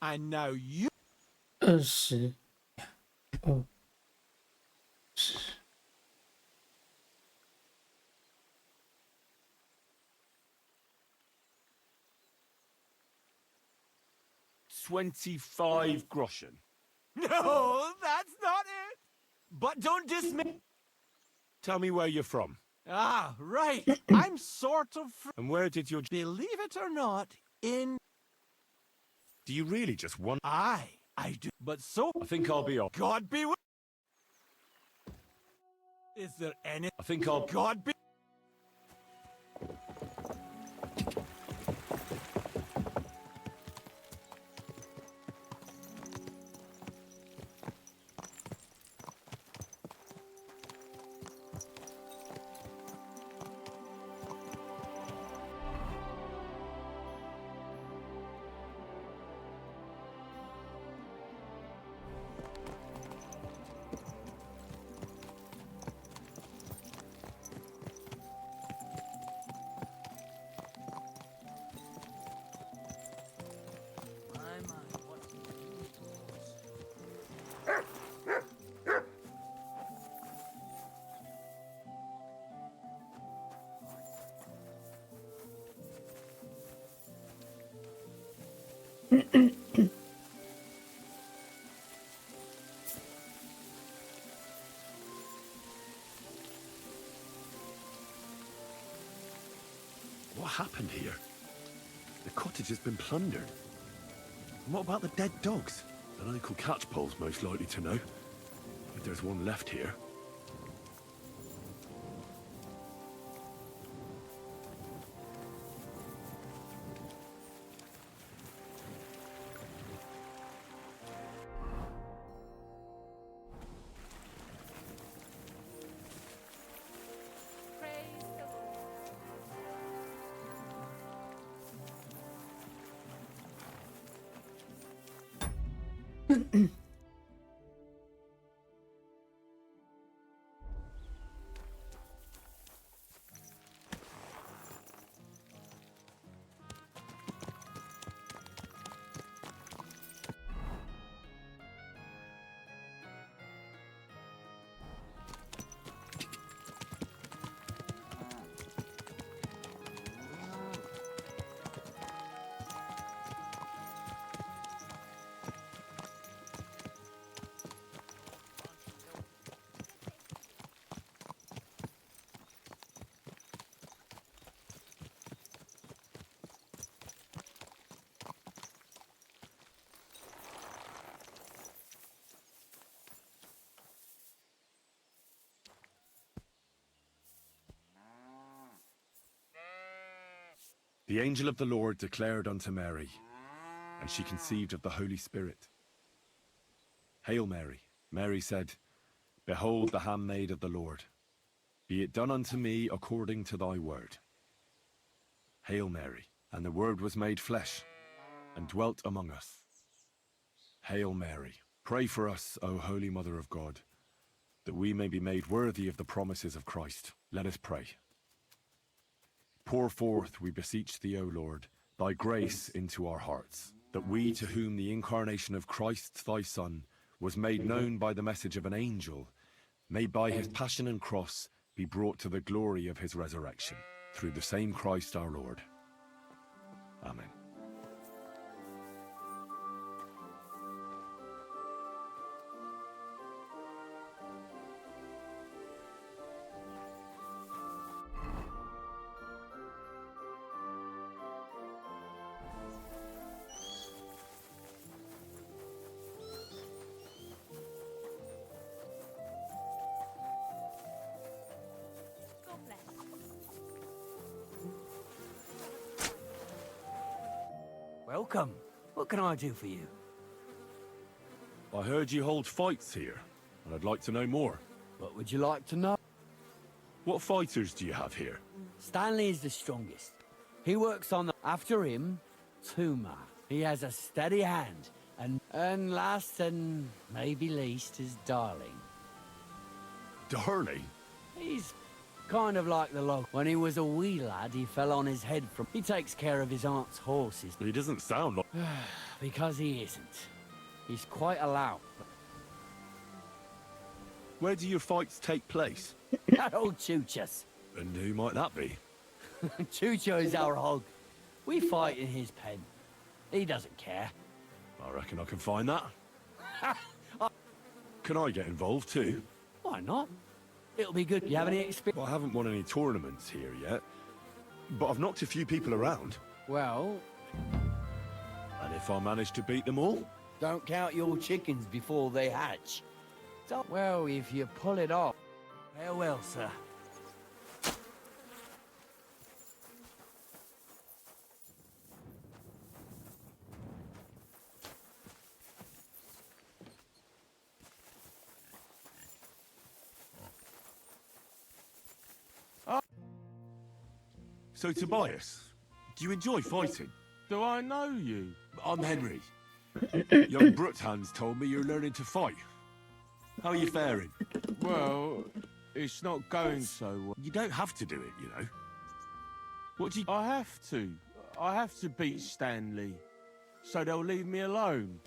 Speaker 11: And now you...
Speaker 1: 20 哦，10
Speaker 14: 25 groschen.
Speaker 11: No, that's not it. But don't dismiss...
Speaker 14: Tell me where you're from.
Speaker 11: Ah, right. I'm sort of...
Speaker 14: And where did your...
Speaker 11: Believe it or not, in...
Speaker 14: Do you really just want...
Speaker 11: I do. But so...
Speaker 14: I think I'll be off.
Speaker 11: God be with... Is there any...
Speaker 14: I think I'll...
Speaker 11: God be...
Speaker 6: What happened here? The cottage has been plundered. And what about the dead dogs? The local catchpole's most likely to know. If there's one left here.
Speaker 5: The angel of the Lord declared unto Mary, and she conceived of the Holy Spirit. Hail Mary. Mary said, Behold the handmaid of the Lord. Be it done unto me according to thy word. Hail Mary. And the Word was made flesh, and dwelt among us. Hail Mary. Pray for us, O Holy Mother of God, that we may be made worthy of the promises of Christ. Let us pray. Pour forth, we beseech thee, O Lord, thy grace into our hearts, that we, to whom the incarnation of Christ thy Son was made known by the message of an angel, may by his passion and cross be brought to the glory of his resurrection, through the same Christ our Lord. Amen.
Speaker 8: Welcome. What can I do for you?
Speaker 5: I heard you hold fights here, and I'd like to know more.
Speaker 8: What would you like to know?
Speaker 5: What fighters do you have here?
Speaker 8: Stanley is the strongest. He works on the... After him, Tuma. He has a steady hand. And last and maybe least is Darling.
Speaker 5: Darling?
Speaker 8: He's kind of like the log. When he was a wee lad, he fell on his head from... He takes care of his aunt's horses.
Speaker 5: He doesn't sound like...
Speaker 8: Because he isn't. He's quite a lout.
Speaker 5: Where do your fights take place?
Speaker 8: At old Chucha's.
Speaker 5: And who might that be?
Speaker 8: Chucho is our hog. We fight in his pen. He doesn't care.
Speaker 5: I reckon I can find that. Can I get involved too?
Speaker 8: Why not? It'll be good. You have any experience?
Speaker 5: Well, I haven't won any tournaments here yet, but I've knocked a few people around.
Speaker 8: Well...
Speaker 5: And if I manage to beat them all?
Speaker 8: Don't count your chickens before they hatch. Well, if you pull it off... Farewell, sir.
Speaker 5: So, Tobias, do you enjoy fighting?
Speaker 11: Do I know you?
Speaker 5: I'm Henry. Young Bruthans told me you're learning to fight. How are you faring?
Speaker 11: Well, it's not going so well.
Speaker 5: You don't have to do it, you know. What do you...
Speaker 11: I have to. I have to beat Stanley, so they'll leave me alone.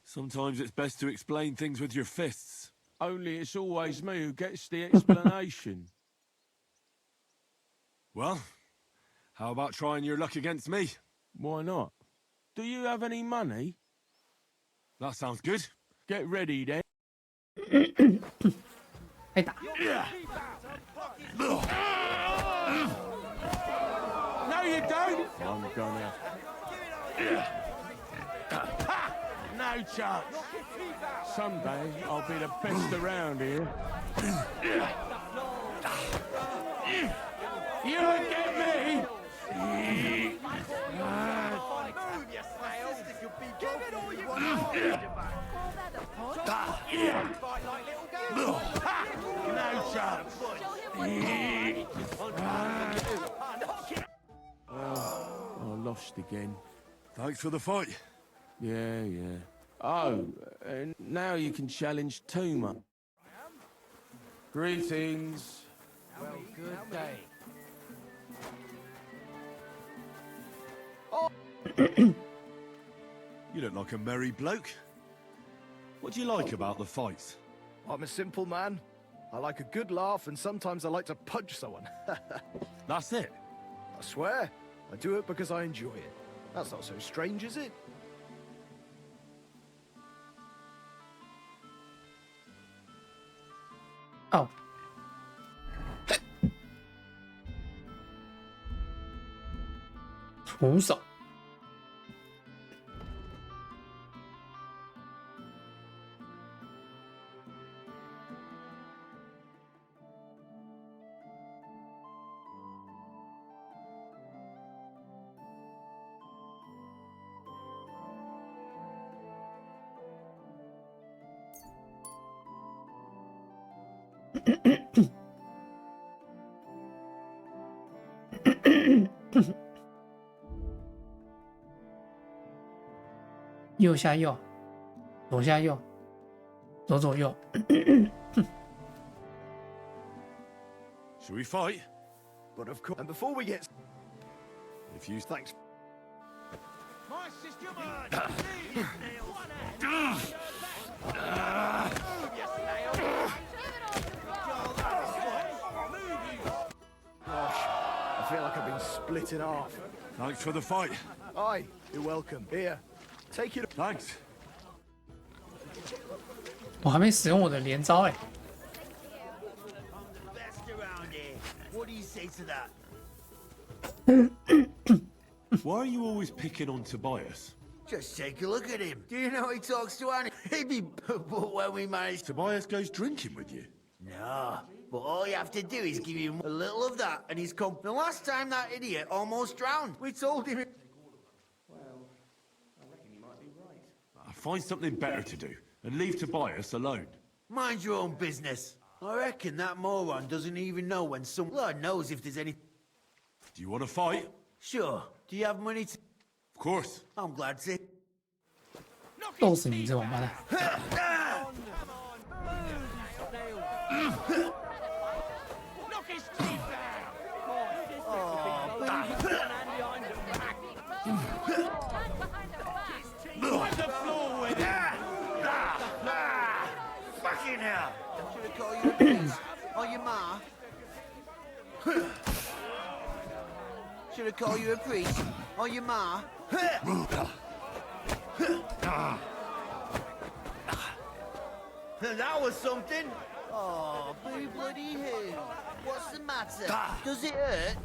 Speaker 5: Sometimes it's best to explain things with your fists.
Speaker 11: Only it's always me who gets the explanation.
Speaker 5: Well, how about trying your luck against me?
Speaker 11: Why not? Do you have any money?
Speaker 5: That sounds good.
Speaker 11: Get ready, then. No, you don't! I'm gonna... No chance. Someday I'll be the best around here. You won't get me! No chance. I lost again.
Speaker 5: Thanks for the fight.
Speaker 11: Yeah. Oh, and now you can challenge Tuma. Greetings.
Speaker 8: Well, good day.
Speaker 5: You look like a merry bloke. What do you like about the fights?
Speaker 3: I'm a simple man. I like a good laugh, and sometimes I like to punch someone.
Speaker 5: That's it?
Speaker 3: I swear. I do it because I enjoy it. That's not so strange, is it?
Speaker 1: Oh.徒手。右下右，左下右，左左右。
Speaker 6: Shall we fight?
Speaker 3: But of course, and before we get...
Speaker 6: If you... Thanks.
Speaker 19: My sister, man!
Speaker 3: Gosh, I feel like I've been split in half.
Speaker 6: Thanks for the fight.
Speaker 3: Aye, you're welcome. Here, take it.
Speaker 6: Thanks.
Speaker 1: 我还没使用我的连招哎。
Speaker 19: Best around here. What do you say to that?
Speaker 6: Why are you always picking on Tobias?
Speaker 19: Just take a look at him. Do you know he talks to Annie? He'd be when we manage.
Speaker 6: Tobias goes drinking with you?
Speaker 19: No, but all you have to do is give him a little of that and he's come. The last time that idiot almost drowned, we told him.
Speaker 6: Find something better to do and leave Tobias alone.
Speaker 19: Mind your own business. I reckon that moron doesn't even know when some... Lord knows if there's any...
Speaker 6: Do you want to fight?
Speaker 19: Sure. Do you have money to...
Speaker 6: Of course.
Speaker 19: I'm glad to.
Speaker 1: 逗死你这王八蛋！
Speaker 19: Knock his teeth Wipe the floor with it! Fucking hell! Should I call you a priest? Or your ma? Should I call you a priest? Or your ma? That was something! Oh, boo bloody who? What's the matter? Does it hurt?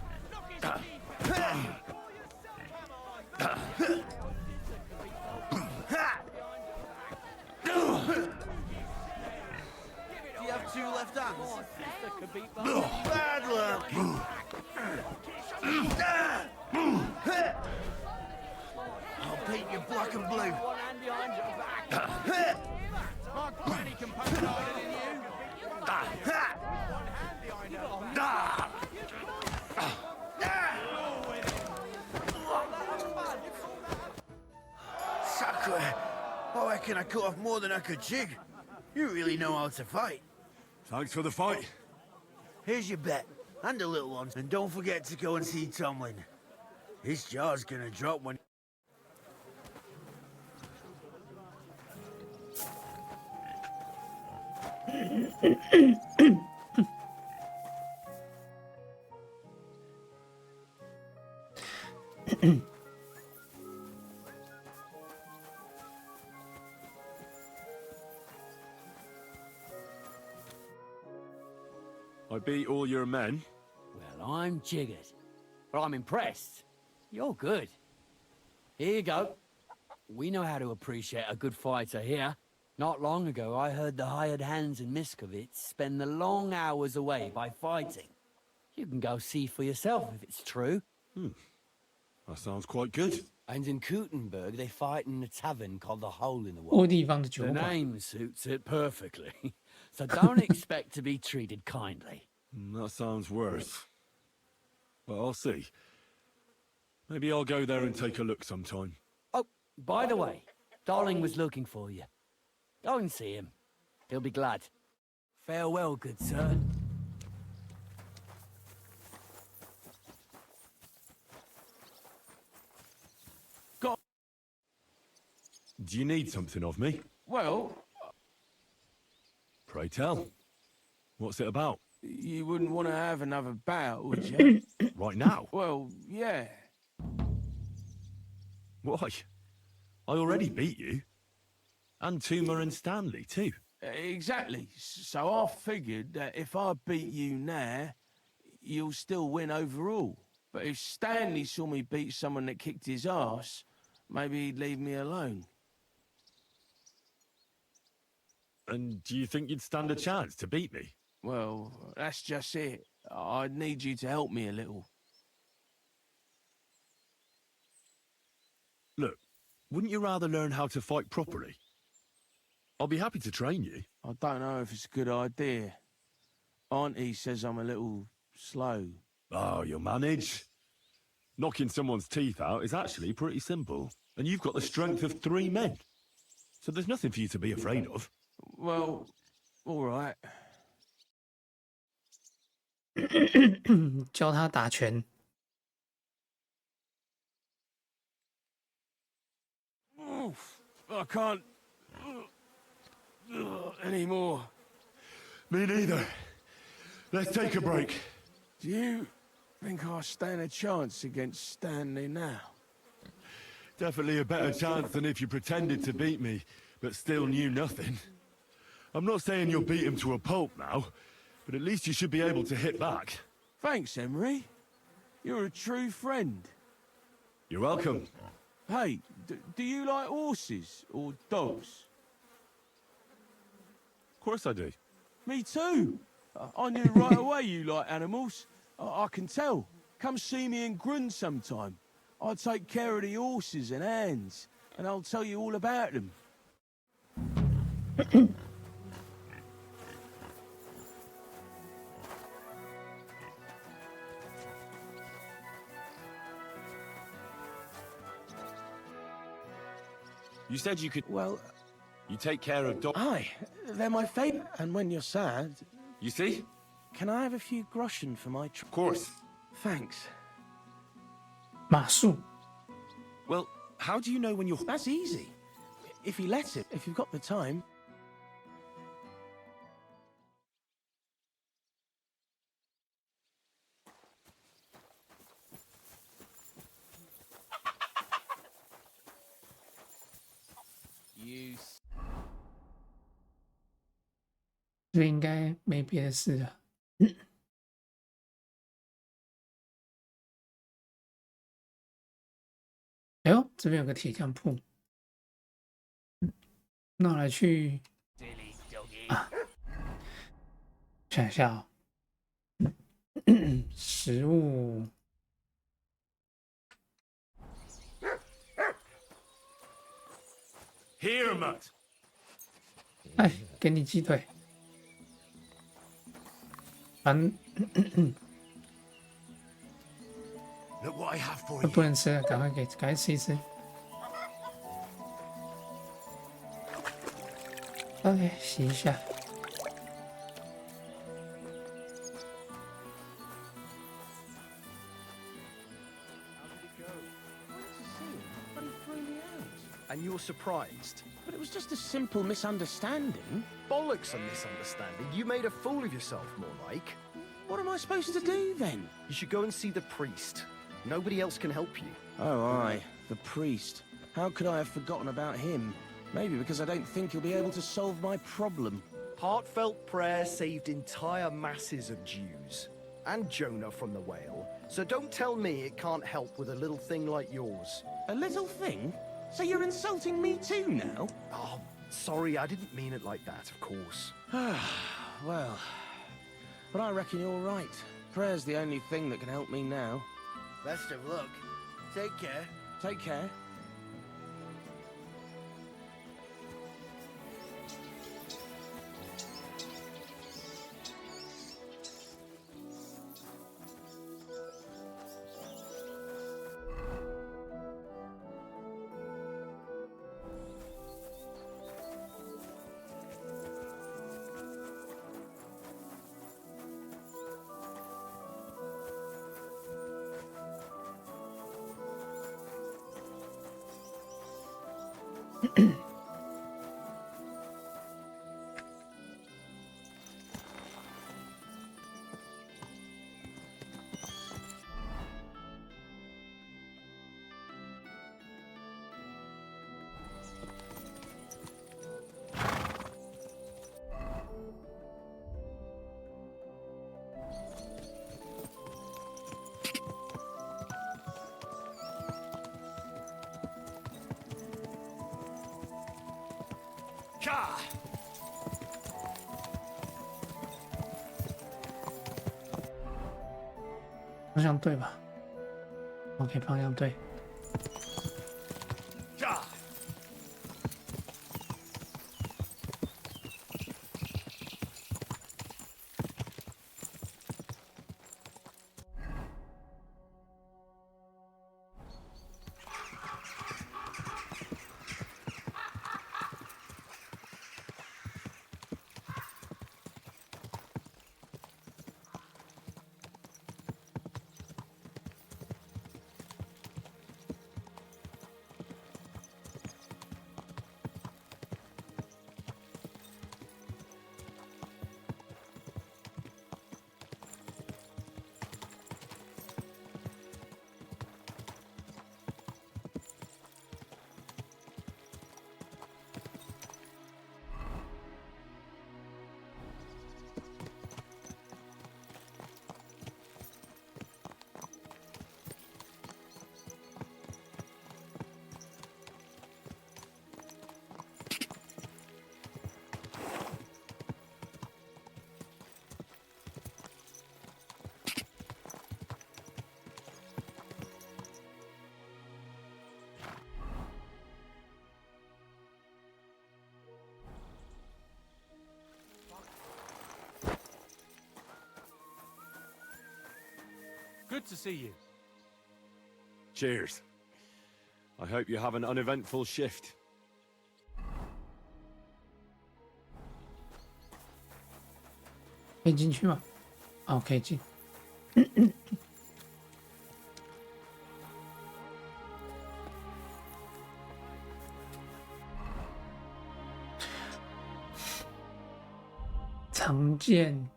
Speaker 19: Do you have two left hands? Bad luck! I'll paint you black and blue. My granny can punch harder than you. Sacre! I reckon I cut off more than I could jig. You really know how to fight.
Speaker 6: Thanks for the fight.
Speaker 19: Here's your bet, and a little one. And don't forget to go and see Tomlin. His jaw's gonna drop when...
Speaker 5: I beat all your men.
Speaker 8: Well, I'm jiggered. But I'm impressed. You're good. Here you go. We know how to appreciate a good fighter here. Not long ago, I heard the hired hands in Miskovitz spend the long hours away by fighting. You can go see for yourself if it's true.
Speaker 5: That sounds quite good.
Speaker 8: And in Kuttenberg, they fight in a tavern called the Hole in the Wall. The name suits it perfectly. So don't expect to be treated kindly.
Speaker 5: That sounds worse. Well, I'll see. Maybe I'll go there and take a look sometime.
Speaker 8: Oh, by the way, Darling was looking for you. Go and see him. He'll be glad. Farewell, good sir.
Speaker 5: Do you need something of me?
Speaker 11: Well...
Speaker 5: Pray tell. What's it about?
Speaker 11: You wouldn't want to have another bout, would you?
Speaker 5: Right now?
Speaker 11: Well, yeah.
Speaker 5: Why? I already beat you. And Tuma and Stanley, too.
Speaker 11: Exactly. So I figured that if I beat you now, you'll still win overall. But if Stanley saw me beat someone that kicked his ass, maybe he'd leave me alone.
Speaker 5: And do you think you'd stand a chance to beat me?
Speaker 11: Well, that's just it. I'd need you to help me a little.
Speaker 5: Look, wouldn't you rather learn how to fight properly? I'll be happy to train you.
Speaker 11: I don't know if it's a good idea. Auntie says I'm a little slow.
Speaker 5: Oh, you'll manage. Knocking someone's teeth out is actually pretty simple. And you've got the strength of 3 men. So there's nothing for you to be afraid of.
Speaker 11: Well, all right.
Speaker 1: 教他打拳。
Speaker 11: I can't anymore.
Speaker 6: Me neither. Let's take a break.
Speaker 11: Do you think I stand a chance against Stanley now?
Speaker 5: Definitely a better chance than if you pretended to beat me, but still knew nothing. I'm not saying you'll beat him to a pulp now, but at least you should be able to hit back.
Speaker 11: Thanks, Emery. You're a true friend.
Speaker 5: You're welcome.
Speaker 11: Hey, do you like horses or dogs?
Speaker 5: Of course I do.
Speaker 11: Me too. I knew right away you like animals. I can tell. Come see me in Grun sometime. I'll take care of the horses and hands, and I'll tell you all about them.
Speaker 5: You said you could...
Speaker 11: Well...
Speaker 5: You take care of dogs...
Speaker 11: Aye, they're my favourite. And when you're sad...
Speaker 5: You see?
Speaker 11: Can I have a few groschen for my...
Speaker 5: Of course.
Speaker 11: Thanks.
Speaker 1: 马术.
Speaker 5: Well, how do you know when you're...
Speaker 11: That's easy. If you let it, if you've got the time. You...
Speaker 1: 这应该没别的事了。哎呦，这边有个铁匠铺，那我来去啊，想一下哦，食物。
Speaker 5: Here, Matt.
Speaker 1: 哎，给你鸡腿。
Speaker 3: Look what I have for
Speaker 1: 都
Speaker 3: you.
Speaker 1: 不能吃了，赶快吃一吃。OK， 洗一下。
Speaker 3: And you're surprised?
Speaker 11: But it was just a simple misunderstanding.
Speaker 3: Bollocks a misunderstanding. You made a fool of yourself, more like.
Speaker 11: What am I supposed to do then?
Speaker 3: You should go and see the priest. Nobody else can help you.
Speaker 11: Oh, aye, the priest. How could I have forgotten about him? Maybe because I don't think he'll be able to solve my problem.
Speaker 3: Heartfelt prayer saved entire masses of Jews. And Jonah from the whale. So don't tell me it can't help with a little thing like yours.
Speaker 11: A little thing? So you're insulting me too now?
Speaker 3: Oh, sorry, I didn't mean it like that, of course.
Speaker 11: Well, but I reckon you're right. Prayer's the only thing that can help me now.
Speaker 19: Best of luck. Take care.
Speaker 11: Take care.
Speaker 3: Ka!
Speaker 1: 方向对吧 ？OK， 方向对。
Speaker 3: Ka!
Speaker 11: Good to see you.
Speaker 5: Cheers. I hope you have an uneventful shift.
Speaker 1: 可以进去吗？哦，可以进。常见。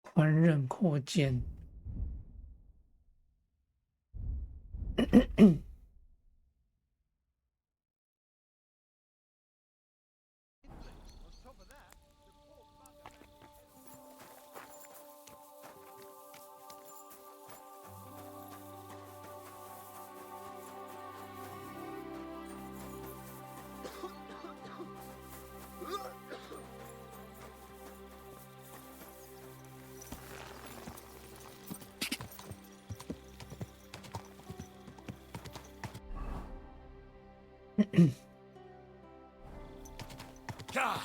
Speaker 1: 宽刃扩剑。
Speaker 6: Go!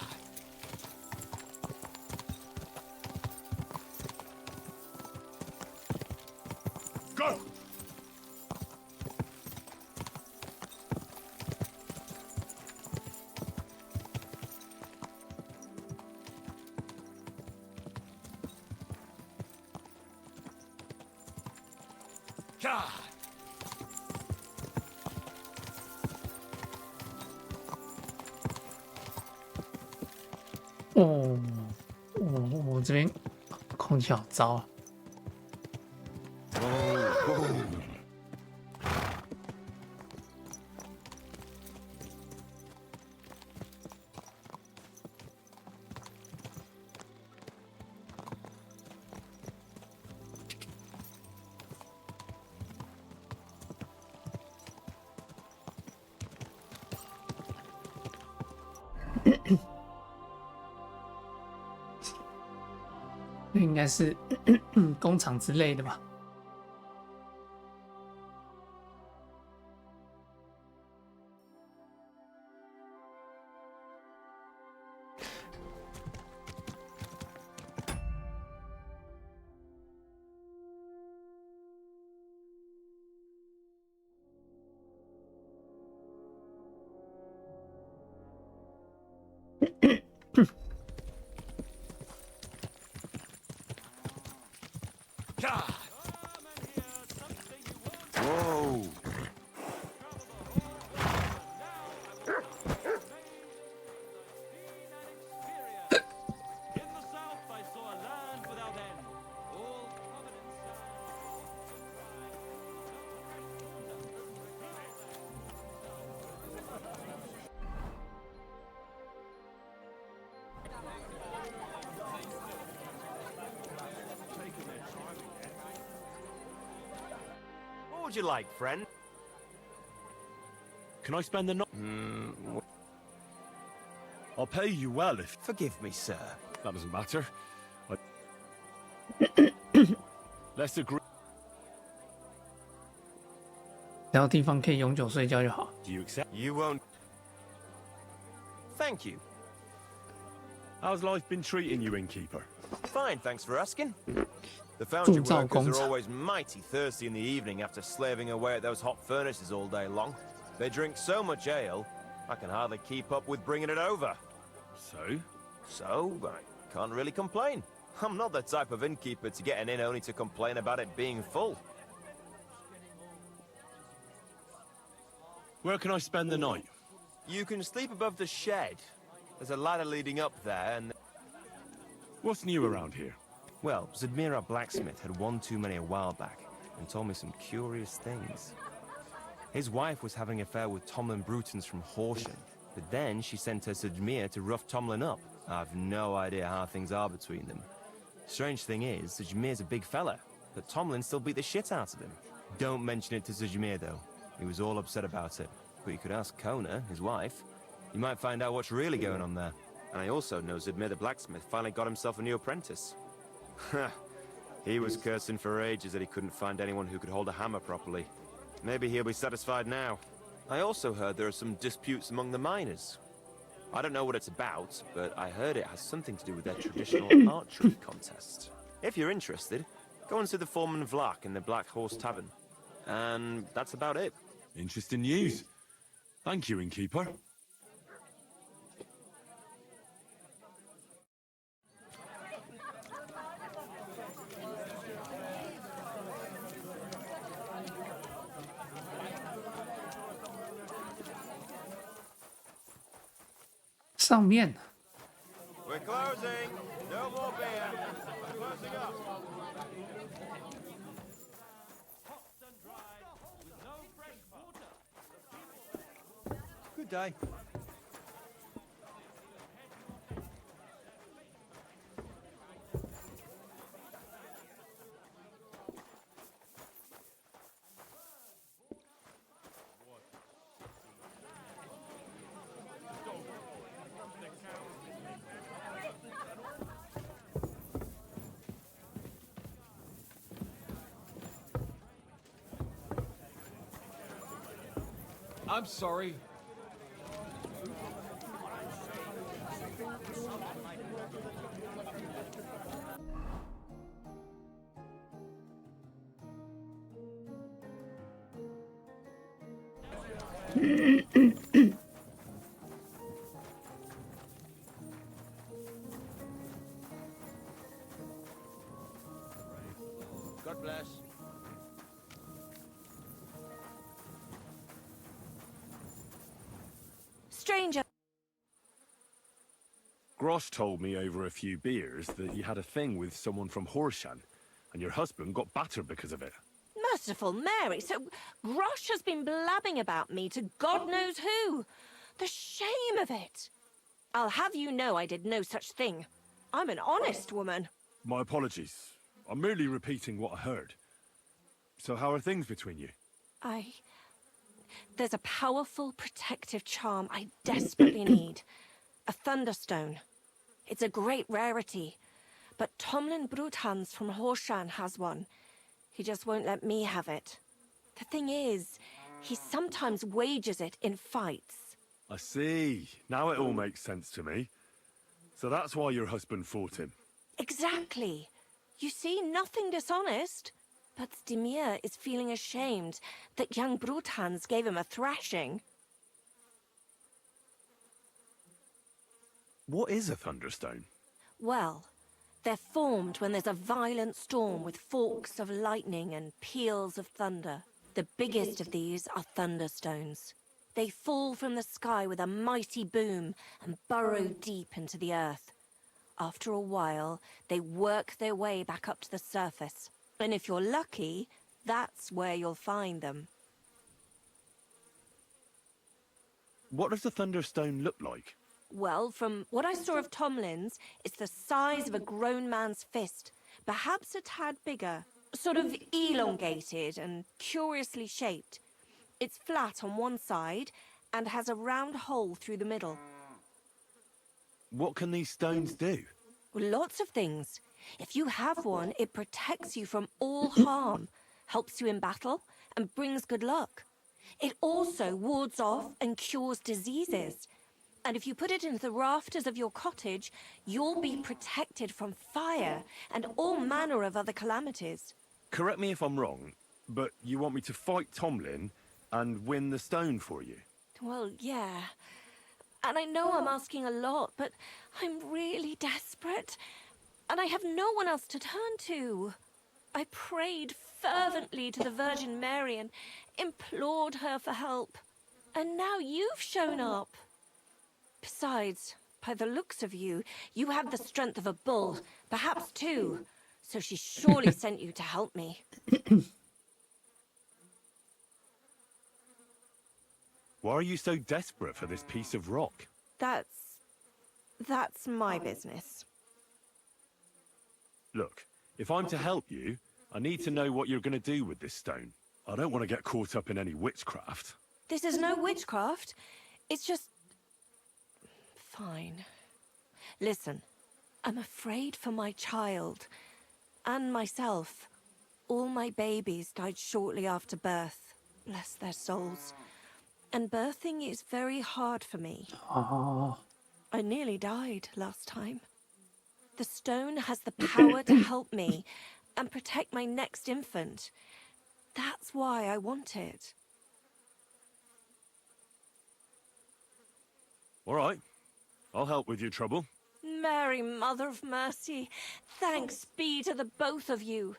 Speaker 1: 我这边空气好糟啊！应该是工厂之类的吧。
Speaker 17: Whoa!
Speaker 2: What would you like, friend?
Speaker 5: Can I spend the night? I'll pay you well if...
Speaker 2: Forgive me, sir.
Speaker 5: That doesn't matter. Let's agree.
Speaker 1: 然后地方可以永久睡觉就好。
Speaker 5: Do you accept?
Speaker 2: You won't. Thank you.
Speaker 5: How's life been treating you, innkeeper?
Speaker 2: Fine, thanks for asking. The foundry
Speaker 1: 铸造
Speaker 2: workers
Speaker 1: 工
Speaker 2: are
Speaker 1: 厂。
Speaker 2: always mighty thirsty in the evening after slaving away at those hot furnaces all day long. They drink so much ale, I can hardly keep up with bringing it over. So, I can't really complain. I'm not the type of innkeeper to get an inn only to complain about it being full.
Speaker 5: Where can I spend the night?
Speaker 2: You can sleep above the shed. There's a ladder leading up there, and...
Speaker 5: What's new around here?
Speaker 2: Well, Zadmira Blacksmith had one too many a while back, and told me some curious things. His wife was having an affair with Tomlin Brutons from Horsham, but then she sent her Zadmir to rough Tomlin up. I've no idea how things are between them. Strange thing is, Zadmir's a big fella, but Tomlin still beat the shit out of him. Don't mention it to Zadmir, though. He was all upset about it. But you could ask Kona, his wife. You might find out what's really going on there. And I also know Zadmir the blacksmith finally got himself a new apprentice. He was cursing for ages that he couldn't find anyone who could hold a hammer properly. Maybe he'll be satisfied now. I also heard there are some disputes among the miners. I don't know what it's about, but I heard it has something to do with their traditional archery contest. If you're interested, go and see the foreman Vlak in the Black Horse Tavern. And that's about it.
Speaker 5: Interesting news. Thank you, innkeeper.
Speaker 1: 上面
Speaker 2: We're closing. No more beer. We're closing up.
Speaker 14: Good day.
Speaker 22: I'm sorry.
Speaker 2: God bless.
Speaker 15: Stranger.
Speaker 5: Grosh told me over a few beers that you had a thing with someone from Horshan, and your husband got battered because of it.
Speaker 15: Merciful Mary, so Grosh has been blabbing about me to God knows who. The shame of it. I'll have you know I did no such thing. I'm an honest woman.
Speaker 5: My apologies. I'm merely repeating what I heard. So how are things between you?
Speaker 15: There's a powerful protective charm I desperately need. A Thunderstone. It's a great rarity. But Tomlin Bruthans from Horshan has one. He just won't let me have it. The thing is, he sometimes wages it in fights.
Speaker 5: I see. Now it all makes sense to me. So that's why your husband fought him.
Speaker 15: Exactly. You see, nothing dishonest. But Stimir is feeling ashamed that young Bruthans gave him a thrashing.
Speaker 5: What is a Thunderstone?
Speaker 15: Well, they're formed when there's a violent storm with forks of lightning and peals of thunder. The biggest of these are Thunderstones. They fall from the sky with a mighty boom and burrow deep into the earth. After a while, they work their way back up to the surface. And if you're lucky, that's where you'll find them.
Speaker 5: What does a Thunderstone look like?
Speaker 15: Well, from what I saw of Tomlin's, it's the size of a grown man's fist. Perhaps a tad bigger. Sort of elongated and curiously shaped. It's flat on one side and has a round hole through the middle.
Speaker 5: What can these stones do?
Speaker 15: Lots of things. If you have one, it protects you from all harm, helps you in battle, and brings good luck. It also wards off and cures diseases. And if you put it into the rafters of your cottage, you'll be protected from fire and all manner of other calamities.
Speaker 5: Correct me if I'm wrong, but you want me to fight Tomlin and win the stone for you?
Speaker 15: Well, yeah. And I know I'm asking a lot, but I'm really desperate. And I have no one else to turn to. I prayed fervently to the Virgin Mary and implored her for help. And now you've shown up. Besides, by the looks of you, you have the strength of a bull, perhaps two. So she surely sent you to help me.
Speaker 5: Why are you so desperate for this piece of rock?
Speaker 15: That's my business.
Speaker 5: Look, if I'm to help you, I need to know what you're going to do with this stone. I don't want to get caught up in any witchcraft.
Speaker 15: This is no witchcraft. It's just... Fine. Listen, I'm afraid for my child. And myself. All my babies died shortly after birth. Bless their souls. And birthing is very hard for me.
Speaker 1: Oh.
Speaker 15: I nearly died last time. The stone has the power to help me and protect my next infant. That's why I want it.
Speaker 14: All right. I'll help with your trouble.
Speaker 15: Mary, Mother of Mercy, thanks be to the both of you.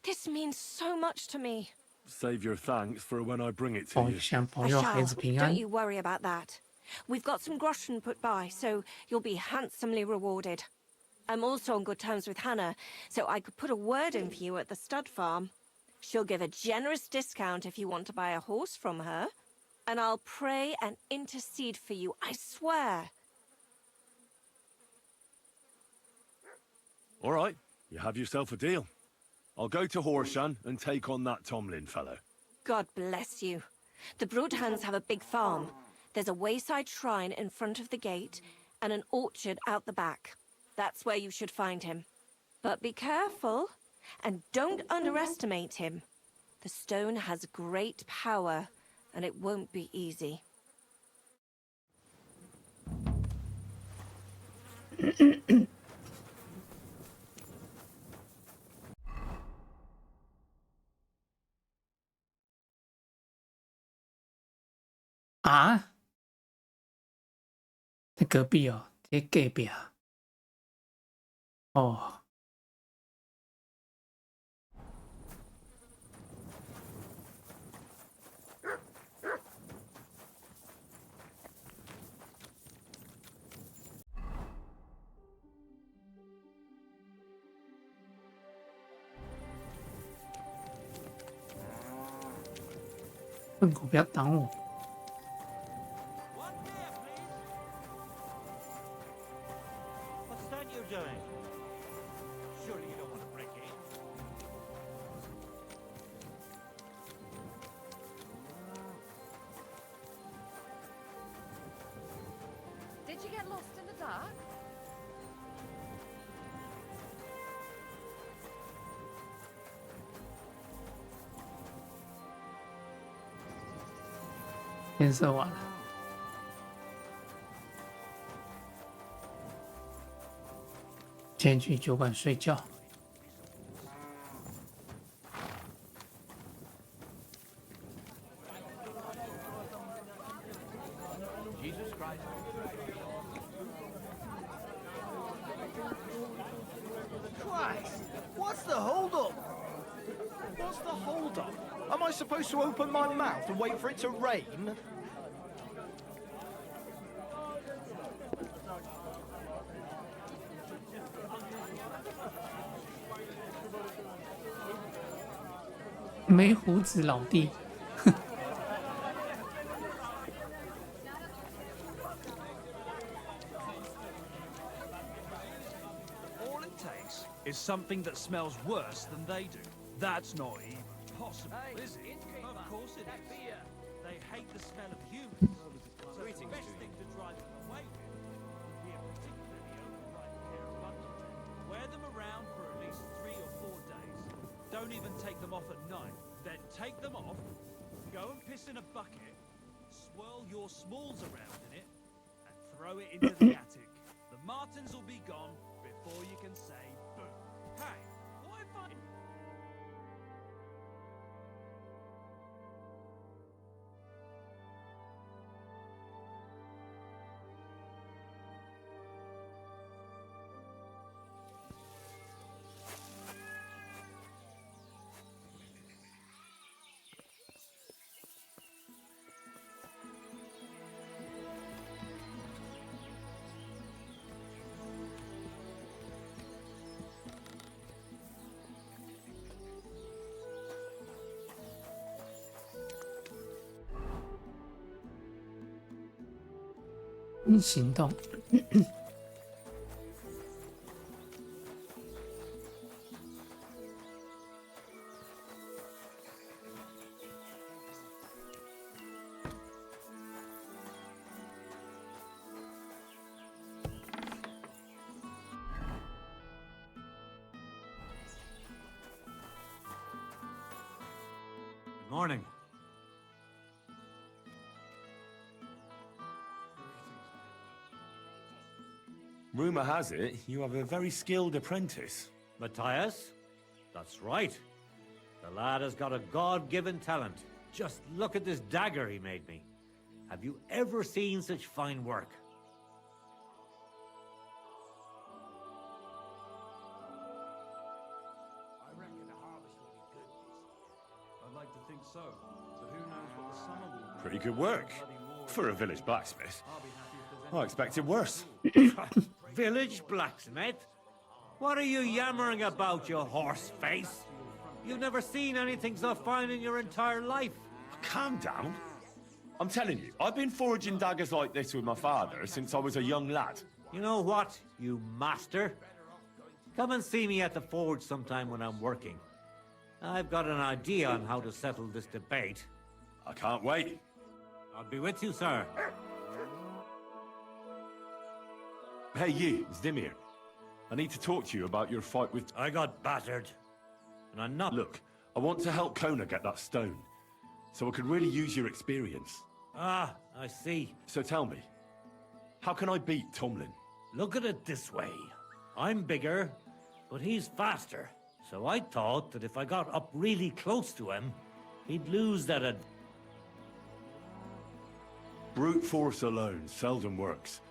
Speaker 15: This means so much to me.
Speaker 5: Save your thanks for when I bring it to you.
Speaker 15: I shall. Don't you worry about that. We've got some groschen put by, so you'll be handsomely rewarded. I'm also on good terms with Hannah, so I could put a word in for you at the stud farm. She'll give a generous discount if you want to buy a horse from her. And I'll pray and intercede for you, I swear.
Speaker 5: All right. You have yourself a deal. I'll go to Horshan and take on that Tomlin fellow.
Speaker 15: God bless you. The Broadhands have a big farm. There's a wayside shrine in front of the gate and an orchard out the back. That's where you should find him. But be careful, and don't underestimate him. The stone has great power, and it won't be easy.
Speaker 1: 啊？在隔壁哦，在隔壁啊。哦。笨狗，不要挡我！
Speaker 19: What's that you're doing? Surely you don't want to break in.
Speaker 13: Did you get lost in the dark?
Speaker 1: 《天色晚了，先去酒馆睡觉。
Speaker 23: Jesus Christ.
Speaker 3: Christ! What's the hold-up? What's the hold-up? Am I supposed to open my mouth and wait for it to rain?
Speaker 1: “没胡子老弟”，
Speaker 12: All it takes is something that smells worse than they do. That's not even possible, is it? Of course it is. They hate the smell of humans. So the best thing to drive them away with would be a particularly overpriced pair of buttons. Wear them around for at least 3 or 4 days. Don't even take them off at night. Then take them off, go and piss in a bucket, swirl your smalls around in it, and throw it into the attic. The martins will be gone before you can say boo. Hey, what if I...
Speaker 1: 行动。
Speaker 7: Good morning.
Speaker 14: Rumor has it you have a very skilled apprentice.
Speaker 16: Matthias? That's right. The lad has got a God-given talent. Just look at this dagger he made me. Have you ever seen such fine work?
Speaker 22: I reckon the harvest will be good this year. I'd like to think so. But who knows what the summer will bring.
Speaker 14: Pretty good work. For a village blacksmith. I expected worse.
Speaker 16: Village blacksmith? What are you yammering about, you horse face? You've never seen anything so fine in your entire life.
Speaker 14: Calm down. I'm telling you, I've been forging daggers like this with my father since I was a young lad.
Speaker 16: You know what, you master? Come and see me at the forge sometime when I'm working. I've got an idea on how to settle this debate.
Speaker 14: I can't wait.
Speaker 16: I'll be with you, sir.
Speaker 14: Hey you, Zdimir. I need to talk to you about your fight with...
Speaker 16: I got battered. And I'm not...
Speaker 14: Look, I want to help Kona get that stone. So I could really use your experience.
Speaker 16: Ah, I see.
Speaker 14: So tell me, how can I beat Tomlin?
Speaker 16: Look at it this way. I'm bigger, but he's faster. So I thought that if I got up really close to him, he'd lose that
Speaker 14: Brute force alone seldom works.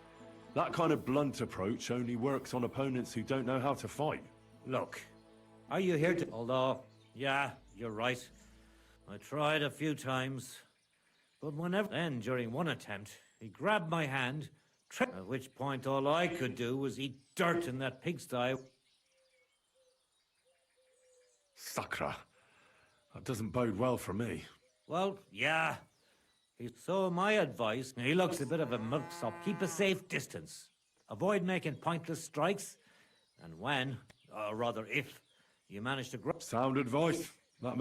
Speaker 14: That kind of blunt approach only works on opponents who don't know how to fight.
Speaker 16: Look, are you here to... Although, yeah, you're right. I tried a few times, but whenever... Then, during one attempt, he grabbed my hand, at which point all I could do was eat dirt in that pigsty.
Speaker 14: Sakra. That doesn't bode well for me.
Speaker 16: Well, yeah. So my advice, he looks a bit of a milksop. Keep a safe distance. Avoid making pointless strikes. And when, or rather if, you manage to grab...
Speaker 14: Sound advice. That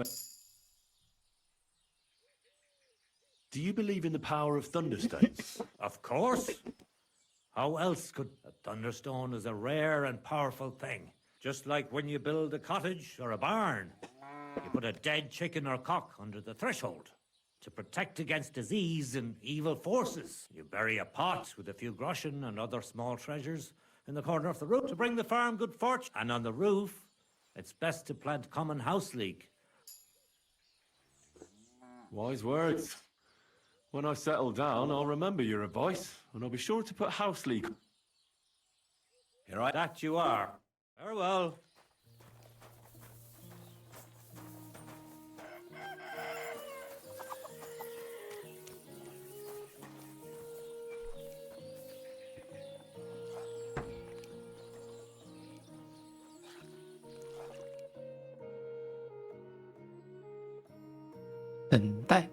Speaker 14: Do you believe in the power of thunderstones?
Speaker 16: Of course. How else could... A thunderstone is a rare and powerful thing. Just like when you build a cottage or a barn. You put a dead chicken or cock under the threshold. To protect against disease and evil forces. You bury a pot with a few groschen and other small treasures in the corner of the roof to bring the farm good fortune. And on the roof, it's best to plant common house leek.
Speaker 14: Wise words. When I settle down, I'll remember your advice, and I'll be sure to put house leek.
Speaker 16: You're right. That you are. Farewell.
Speaker 1: 等待。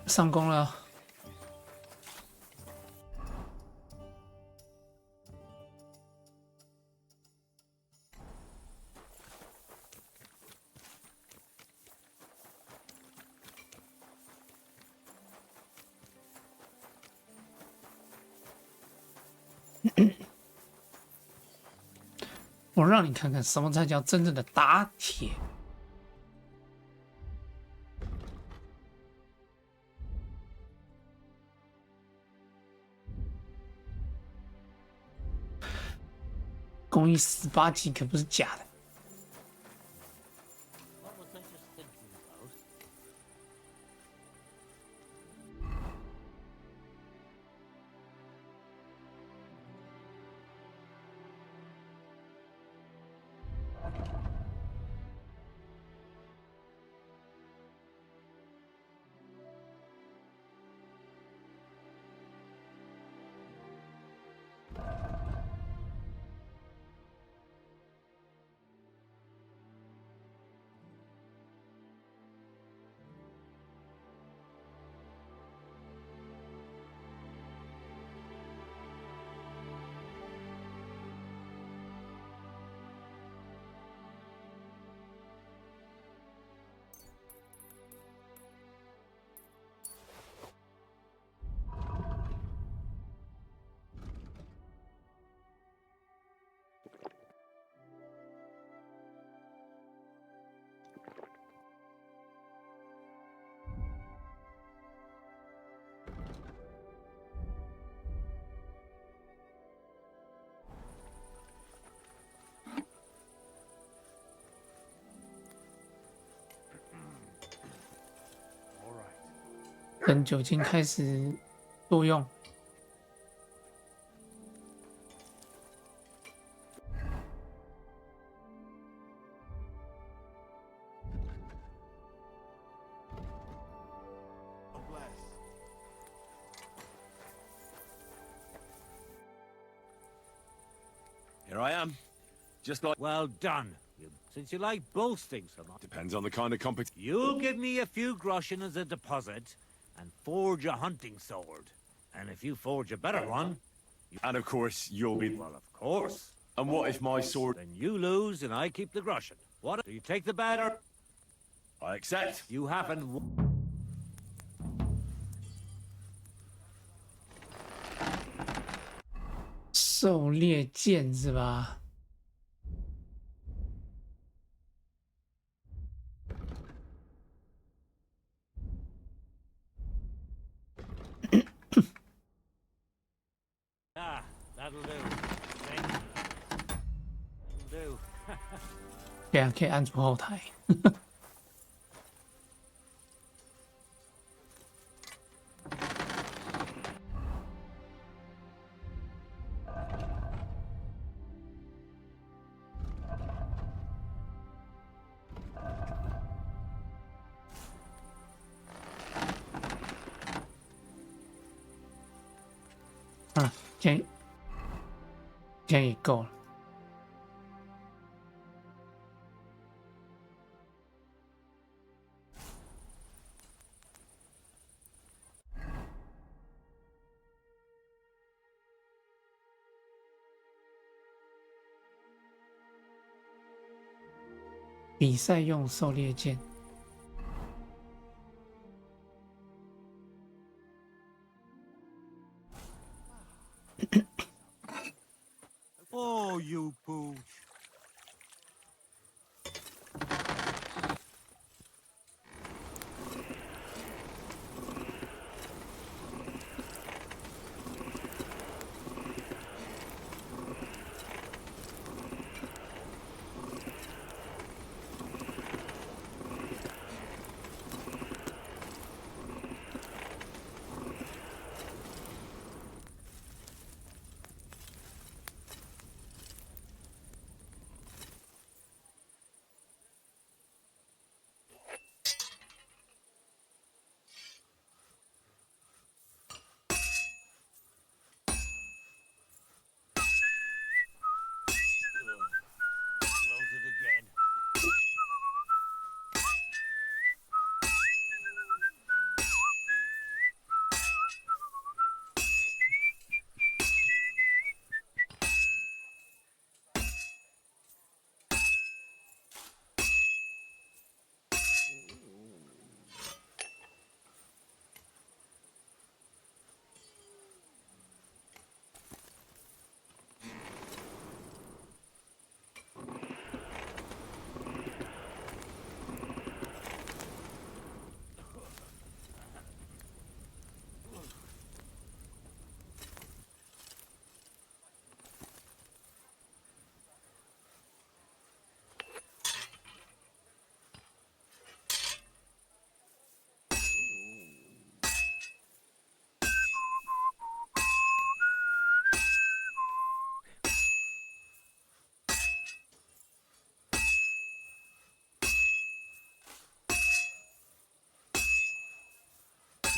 Speaker 1: 上工了。我让你看看什么才叫真正的打铁。工艺18级可不是假的。等酒精开始作用。
Speaker 5: Here I am. Just like...
Speaker 16: Well done. Since you like boasting so much...
Speaker 5: Depends on the kind of competition.
Speaker 16: You'll give me a few groschen as a deposit, and forge a hunting sword. And if you forge a better one...
Speaker 5: And of course, you'll be...
Speaker 16: Well, of course.
Speaker 5: And what if my sword...
Speaker 16: Then you lose, and I keep the groschen. What? Do you take the bet, or...
Speaker 5: I accept.
Speaker 16: You haven't...
Speaker 1: 狩猎剑是吧？Ah,
Speaker 16: that'll do. That'll do.
Speaker 1: 对啊，可以按住后台。啊，这样也够了。比赛用狩猎剑。
Speaker 11: Oh, you pooch.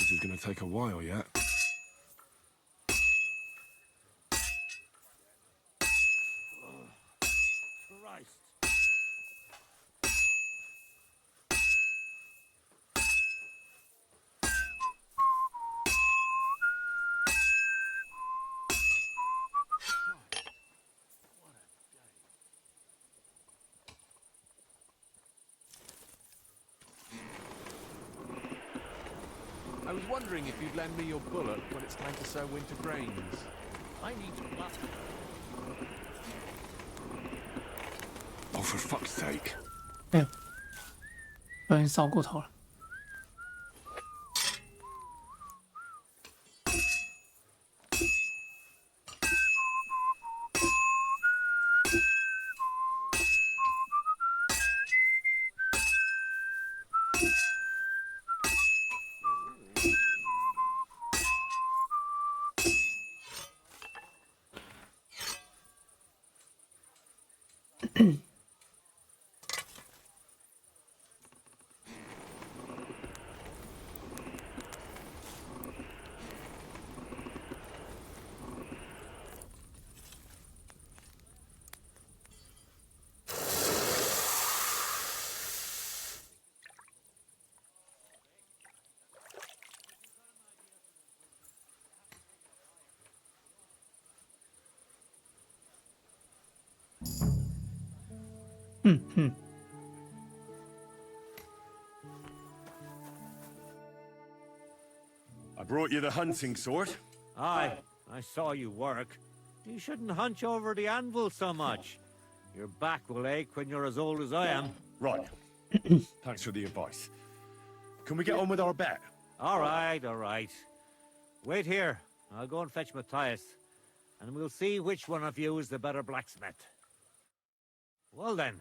Speaker 5: This is gonna take a while yet.
Speaker 16: Christ.
Speaker 11: I was wondering if you'd lend me your bullock when it's time to sow winter grains. I need to plant.
Speaker 5: Oh, for fuck's sake.
Speaker 1: 哎呦，不小心烧过头了。
Speaker 14: I brought you the hunting sword.
Speaker 16: Aye, I saw you work. You shouldn't hunch over the anvil so much. Your back will ache when you're as old as I am.
Speaker 14: Right. Thanks for the advice. Can we get on with our bet?
Speaker 16: All right, all right. Wait here. I'll go and fetch Matthias, and we'll see which one of you is the better blacksmith. Well then,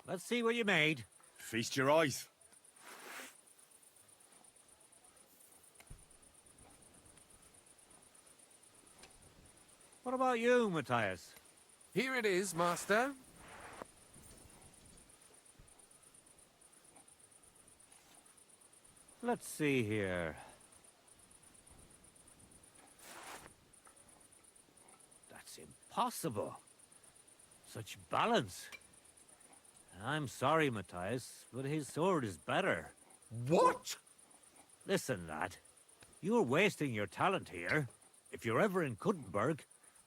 Speaker 16: let's see what you made.
Speaker 14: Feast your eyes.
Speaker 16: What about you, Matthias?
Speaker 10: Here it is, Master.
Speaker 16: Let's see here. That's impossible. Such balance. I'm sorry, Matthias, but his sword is better.
Speaker 10: What?
Speaker 16: Listen, lad. You're wasting your talent here. If you're ever in Kuttenberg,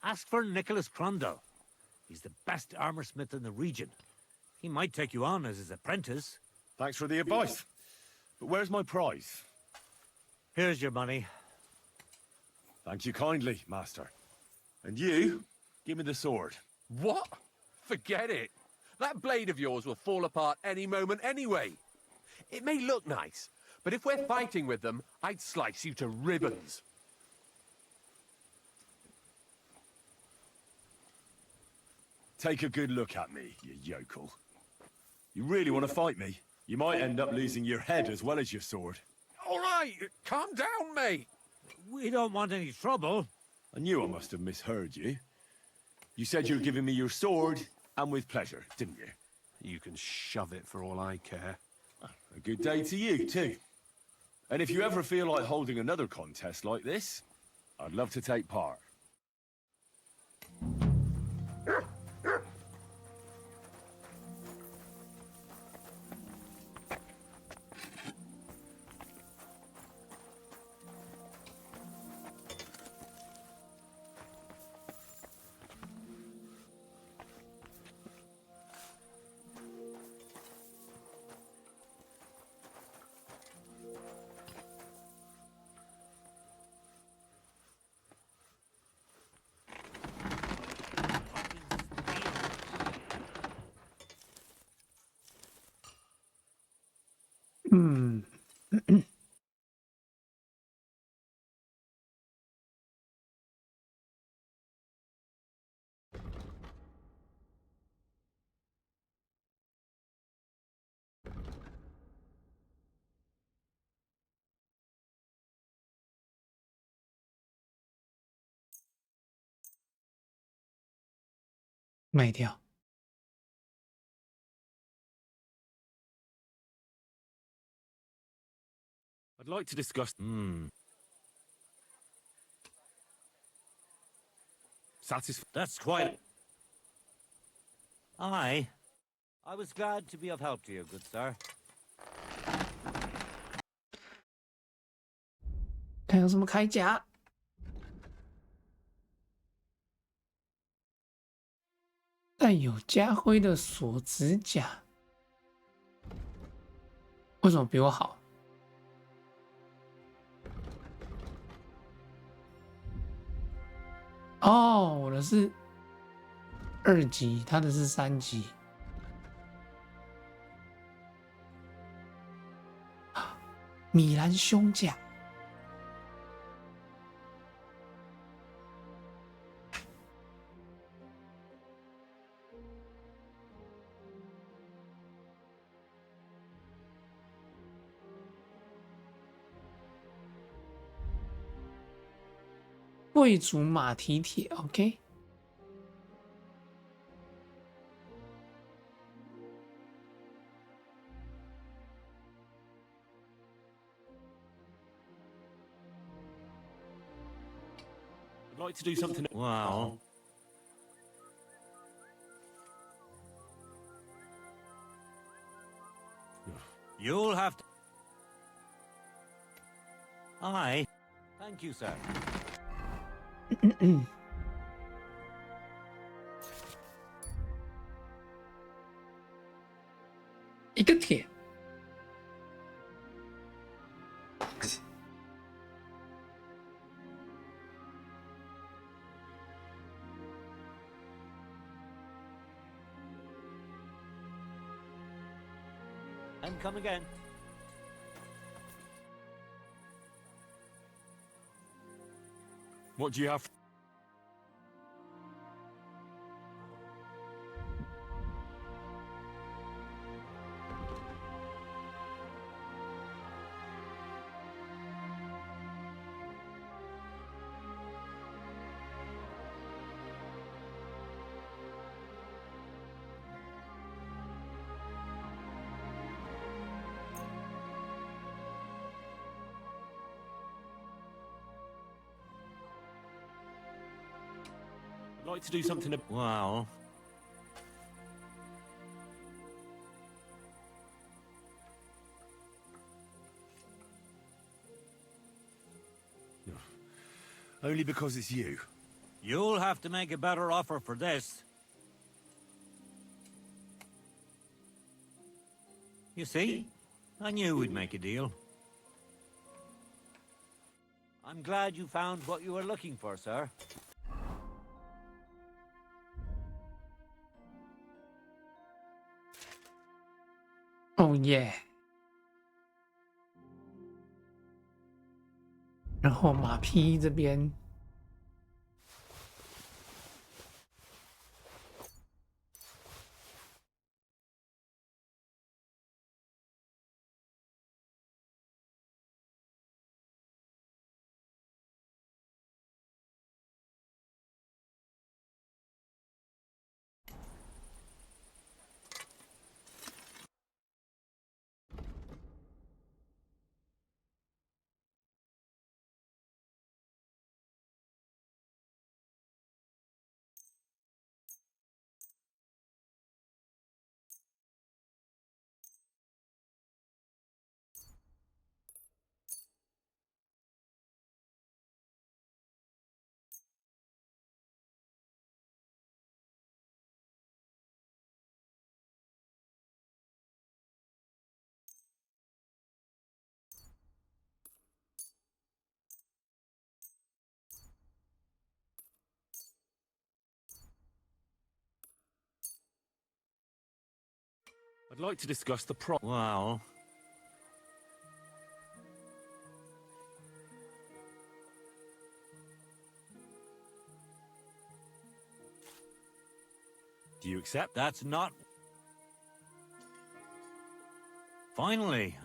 Speaker 16: ask for Nicholas Crondell. He's the best armorsmith in the region. He might take you on as his apprentice.
Speaker 14: Thanks for the advice. But where's my prize?
Speaker 16: Here's your money.
Speaker 14: Thank you kindly, Master. And you, give me the sword.
Speaker 10: What? Forget it. That blade of yours will fall apart any moment anyway. It may look nice, but if we're fighting with them, I'd slice you to ribbons.
Speaker 14: Take a good look at me, you yokel. You really want to fight me? You might end up losing your head as well as your sword.
Speaker 10: All right, calm down, mate.
Speaker 16: We don't want any trouble.
Speaker 14: I knew I must have misheard you. You said you were giving me your sword, and with pleasure, didn't you?
Speaker 10: You can shove it for all I care.
Speaker 14: A good day to you, too. And if you ever feel like holding another contest like this, I'd love to take part.
Speaker 1: Hmm. 卖掉。
Speaker 14: I'd like to discuss...
Speaker 16: That's quite... Aye. I was glad to be of help to you, good sir.
Speaker 1: 看有什么铠甲？带有家徽的锁指甲，为什么比我好？哦，我的是2级，他的是3级。米兰胸甲。贵族马蹄铁 ，OK。I'd
Speaker 14: like to do something...
Speaker 16: Wow. You'll have to... Aye. Thank you, sir.
Speaker 1: 一个铁。
Speaker 16: And come again.
Speaker 14: What do you have?
Speaker 7: I'd like to do something.
Speaker 16: Well,
Speaker 14: Only because it's you.
Speaker 16: you'll have to make a better offer for this. You see, I knew we'd make a deal. I'm glad you found what you were looking for, sir.
Speaker 1: Oh yeah。然后马匹这边。
Speaker 7: I'd like to discuss the
Speaker 16: Well,
Speaker 14: Do you accept?
Speaker 16: that's not... Finally,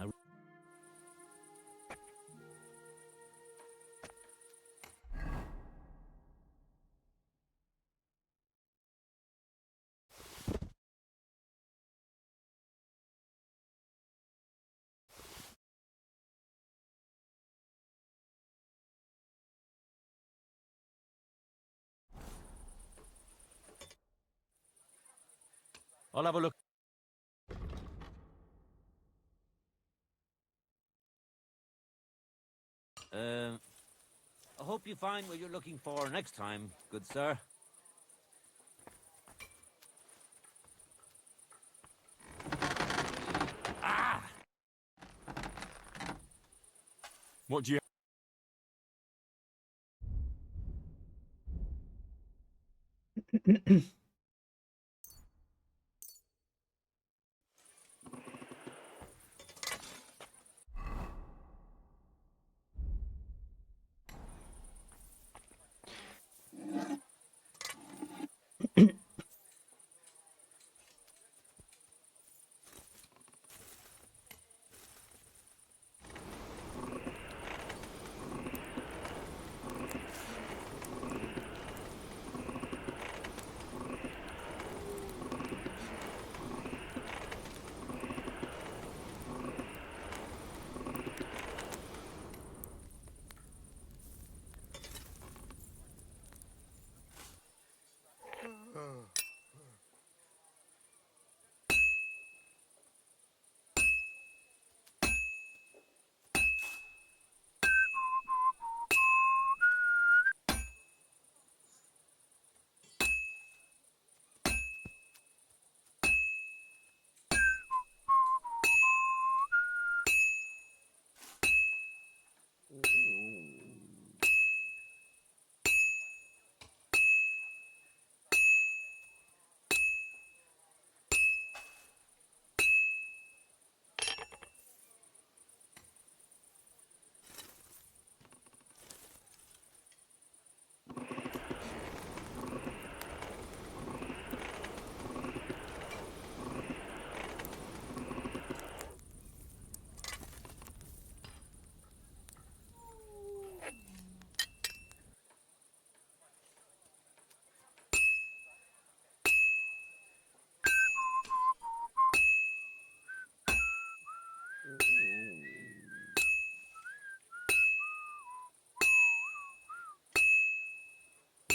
Speaker 7: I'll have a look.
Speaker 16: I hope you find what you're looking for next time, good sir. Ah!
Speaker 14: What do you...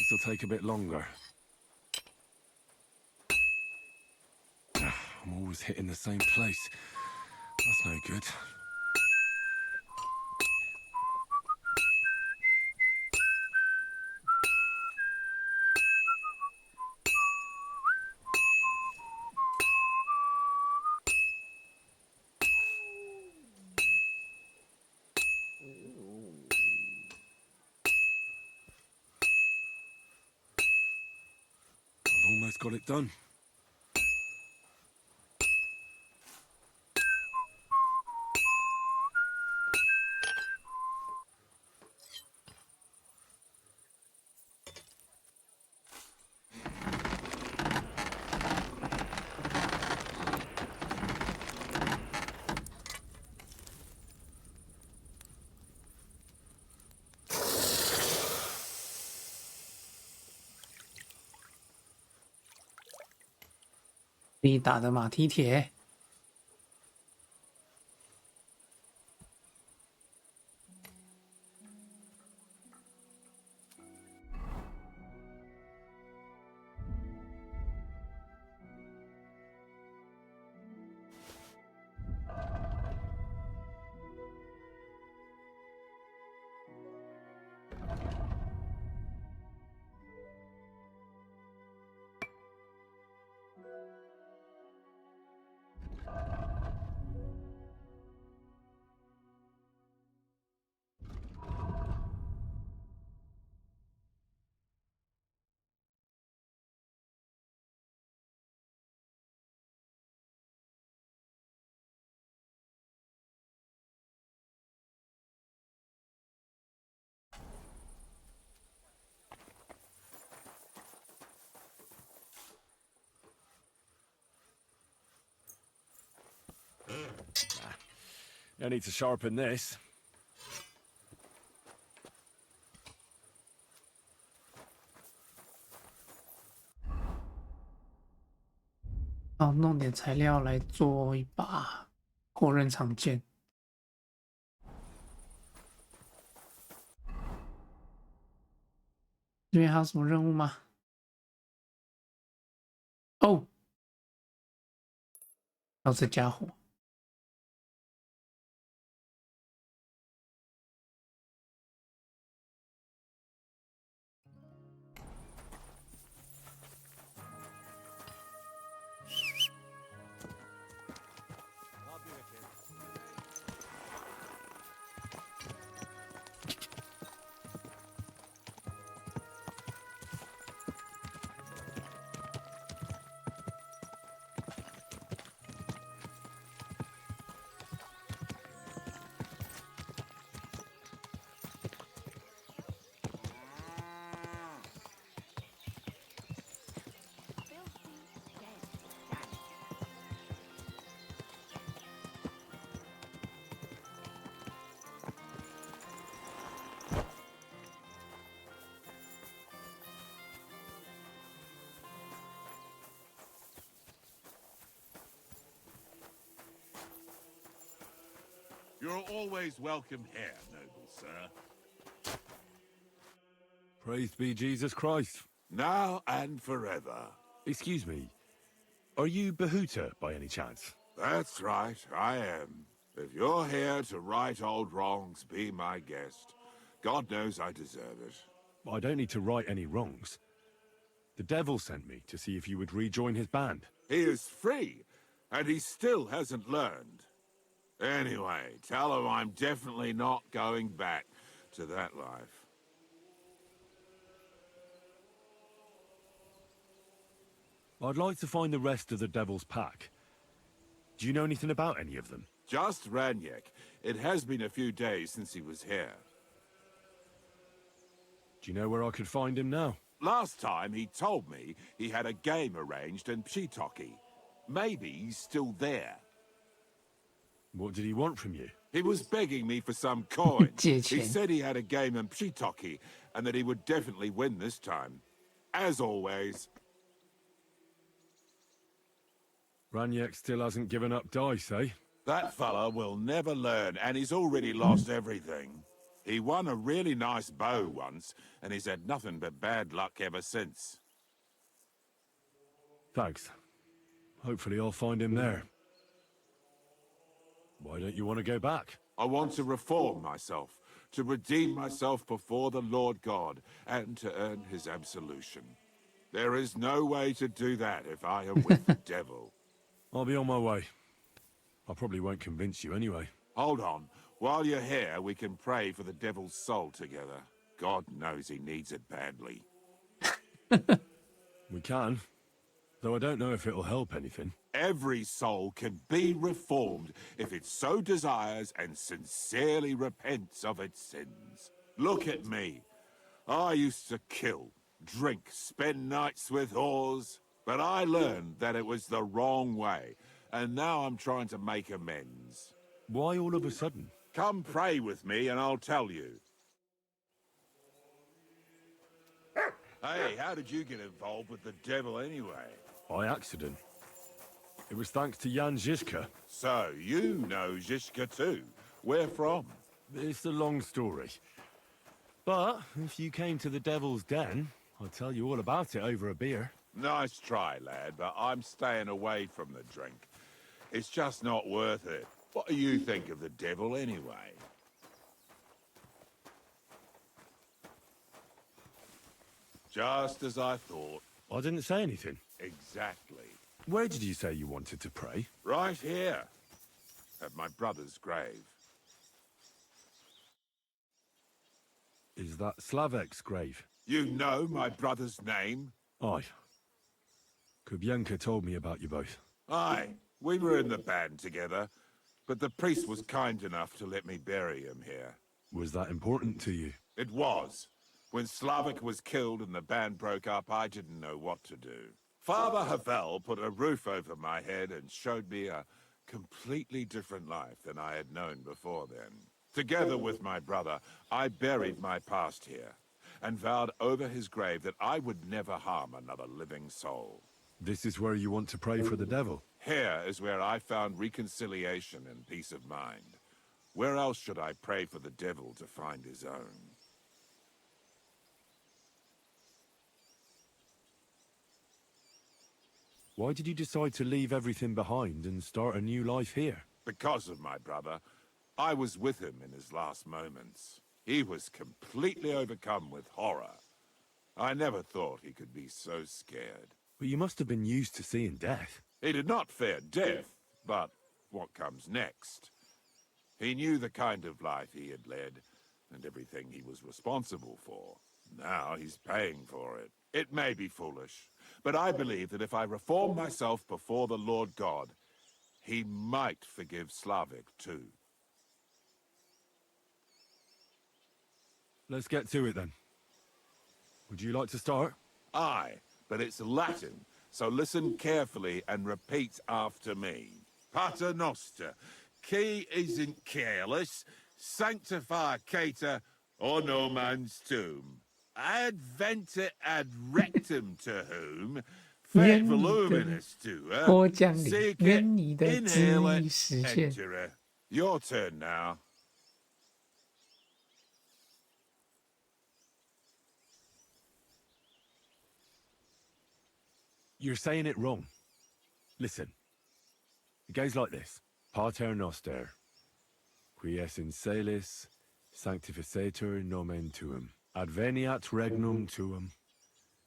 Speaker 5: This'll take a bit longer. I'm always hitting the same place. That's no good. I've almost got it done.
Speaker 1: 你打的马蹄铁。
Speaker 5: No need to sharpen this.
Speaker 1: 好，弄点材料来做一把后刃长剑。这边还有什么任务吗？哦，还有这家伙。
Speaker 18: You're always welcome here, noble sir.
Speaker 5: Praised be Jesus Christ.
Speaker 18: Now and forever.
Speaker 5: Excuse me. Are you Bahuta by any chance?
Speaker 18: That's right, I am. If you're here to right old wrongs, be my guest. God knows I deserve it.
Speaker 5: I don't need to right any wrongs. The devil sent me to see if you would rejoin his band.
Speaker 18: He is free, and he still hasn't learned. Anyway, tell him I'm definitely not going back to that life.
Speaker 5: I'd like to find the rest of the devil's pack. Do you know anything about any of them?
Speaker 18: Just Ranyek. It has been a few days since he was here.
Speaker 5: Do you know where I could find him now?
Speaker 18: Last time he told me he had a game arranged in Pshitoki. Maybe he's still there.
Speaker 5: What did he want from you?
Speaker 18: He was begging me for some coin. He said he had a game in Pshitoki, and that he would definitely win this time. As always.
Speaker 5: Ranyek still hasn't given up dice, eh?
Speaker 18: That fella will never learn, and he's already lost everything. He won a really nice bow once, and he's had nothing but bad luck ever since.
Speaker 5: Thanks. Hopefully I'll find him there. Why don't you want to go back?
Speaker 18: I want to reform myself, to redeem myself before the Lord God, and to earn his absolution. There is no way to do that if I am with the devil.
Speaker 5: I'll be on my way. I probably won't convince you anyway.
Speaker 18: Hold on. While you're here, we can pray for the devil's soul together. God knows he needs it badly.
Speaker 5: We can. Though I don't know if it'll help anything.
Speaker 18: Every soul can be reformed if it so desires and sincerely repents of its sins. Look at me. I used to kill, drink, spend nights with whores, but I learned that it was the wrong way, and now I'm trying to make amends.
Speaker 5: Why all of a sudden?
Speaker 18: Come pray with me and I'll tell you. Hey, how did you get involved with the devil anyway?
Speaker 5: By accident. It was thanks to Jan Žižka.
Speaker 18: So, you know Žižka too. Where from?
Speaker 5: It's a long story. But if you came to the Devil's Den, I'll tell you all about it over a beer.
Speaker 18: Nice try, lad, but I'm staying away from the drink. It's just not worth it. What do you think of the devil anyway? Just as I thought.
Speaker 5: I didn't say anything.
Speaker 18: Exactly.
Speaker 5: Where did you say you wanted to pray?
Speaker 18: Right here. At my brother's grave.
Speaker 5: Is that Slavek's grave?
Speaker 18: You know my brother's name?
Speaker 5: Aye. Kubyanka told me about you both.
Speaker 18: Aye. We were in the band together, but the priest was kind enough to let me bury him here.
Speaker 5: Was that important to you?
Speaker 18: It was. When Slavik was killed and the band broke up, I didn't know what to do. Father Havel put a roof over my head and showed me a completely different life than I had known before then. Together with my brother, I buried my past here and vowed over his grave that I would never harm another living soul.
Speaker 5: This is where you want to pray for the devil?
Speaker 18: Here is where I found reconciliation and peace of mind. Where else should I pray for the devil to find his own?
Speaker 5: Why did you decide to leave everything behind and start a new life here?
Speaker 18: Because of my brother. I was with him in his last moments. He was completely overcome with horror. I never thought he could be so scared.
Speaker 5: But you must have been used to seeing death.
Speaker 18: He did not fear death, but what comes next? He knew the kind of life he had led, and everything he was responsible for. Now he's paying for it. It may be foolish, but I believe that if I reform myself before the Lord God, he might forgive Slavik too.
Speaker 5: Let's get to it then. Would you like to start?
Speaker 18: Aye, but it's Latin, so listen carefully and repeat after me. Pater Noster, qui is in careless, sanctify cater, or no man's tomb. Adventure ad rectum to whom, fet voluminous to her, seek it, inhale it, enter her. Your turn now.
Speaker 5: You're saying it wrong. Listen. It goes like this. Pater Noster, qui es in celis, sanctificetur nomen tuum. Adveniat regnum tuum,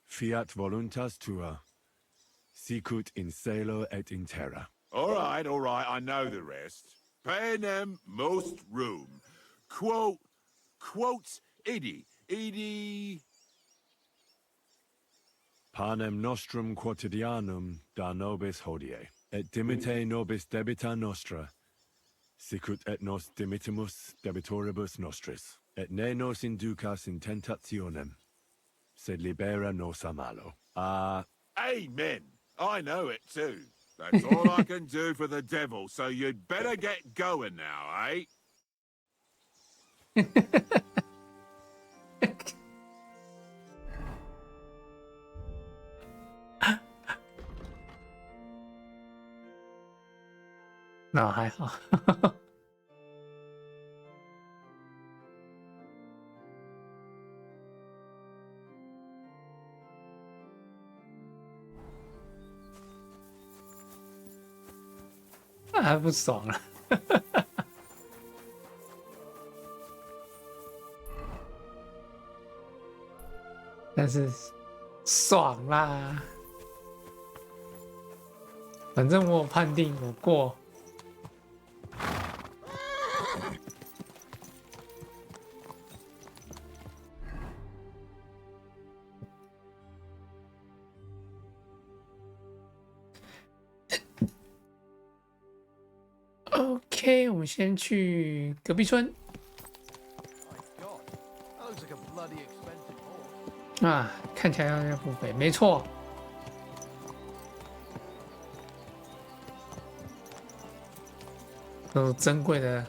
Speaker 5: fiat voluntas tua, sicut in celo et in terra.
Speaker 18: All right, I know the rest. Panem most room. Quote, idi.
Speaker 5: Panem nostrum quotidianum da nobis hodie, et dimite nobis debita nostra, sicut et nos dimitimus debitoribus nostris, et ne nos inducas in tentationem, sed libera nos a malo.
Speaker 18: Amen. I know it too. That's all I can do for the devil, so you'd better get going now, eh?
Speaker 1: 还不爽了。但是爽啦，反正我有判定我过。OK， 我们先去隔壁村。啊，看起来要付费，没错。都是珍贵的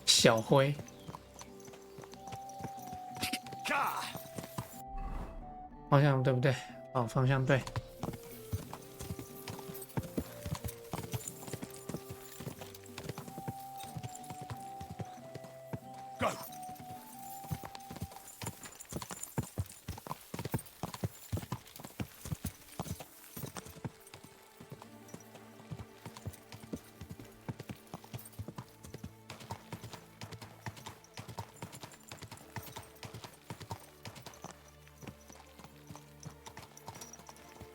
Speaker 1: 小灰。方向对不对？哦，方向对。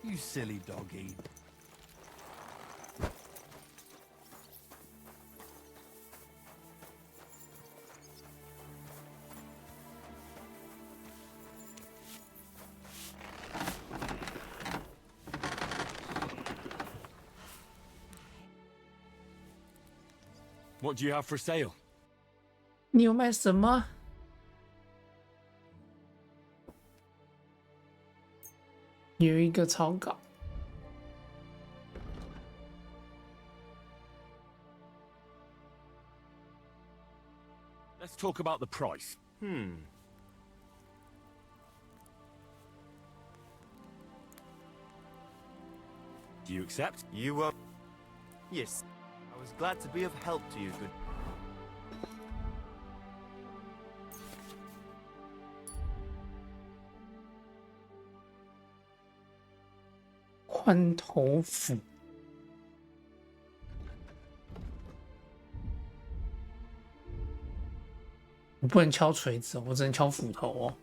Speaker 7: You silly doggy.
Speaker 14: What do you have for sale?
Speaker 1: 你有卖什么？有一个草稿。
Speaker 14: Let's talk about the price.
Speaker 2: Hmm.
Speaker 14: Do you accept?
Speaker 2: You, yes. I was glad to be of help to you, good.
Speaker 1: 宽头斧，我不能敲锤子，我只能敲斧头哦。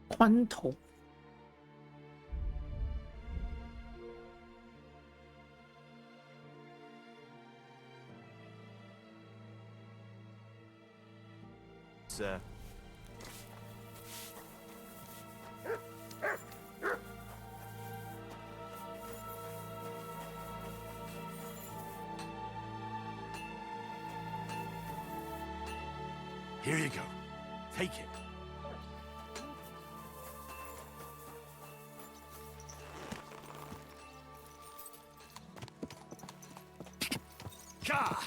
Speaker 1: 宽头，Sir.
Speaker 7: Here you go. Take it. Ka!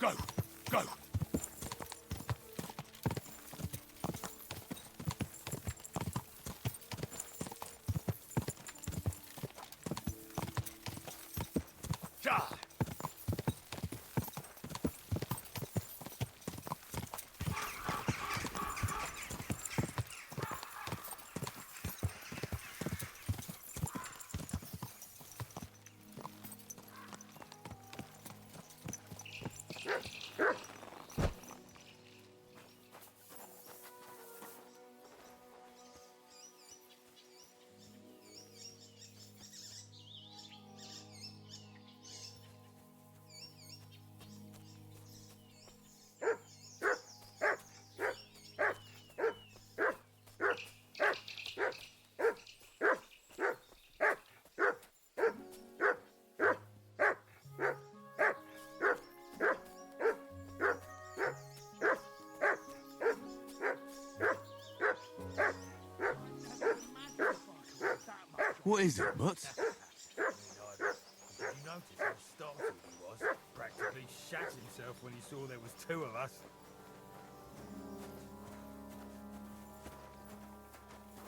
Speaker 7: Go! Go!
Speaker 6: What is it, Mutt?
Speaker 11: You noticed how startled he was? Practically shat himself when he saw there was two of us.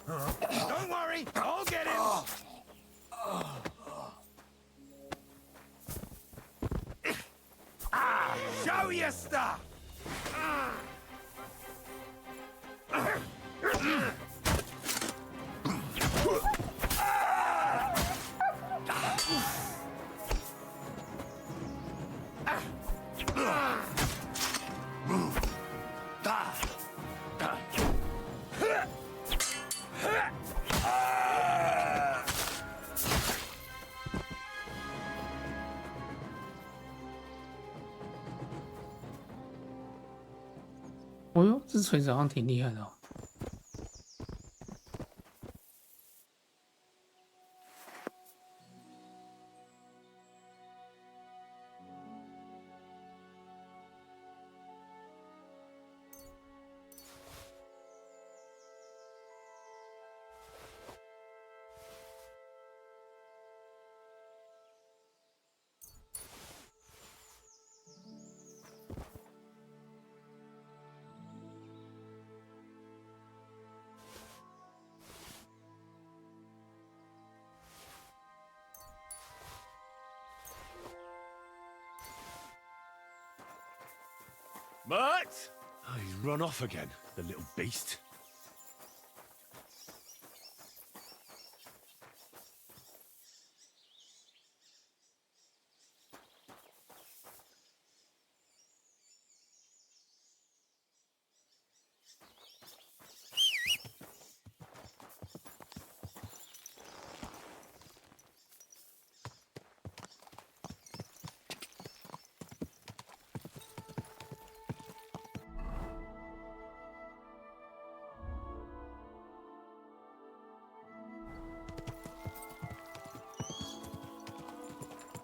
Speaker 11: Don't worry, I'll get him! Show your stuff!
Speaker 1: 哦哟，这锤子好像挺厉害的哦。
Speaker 14: Mutt! Oh, he's run off again, the little beast.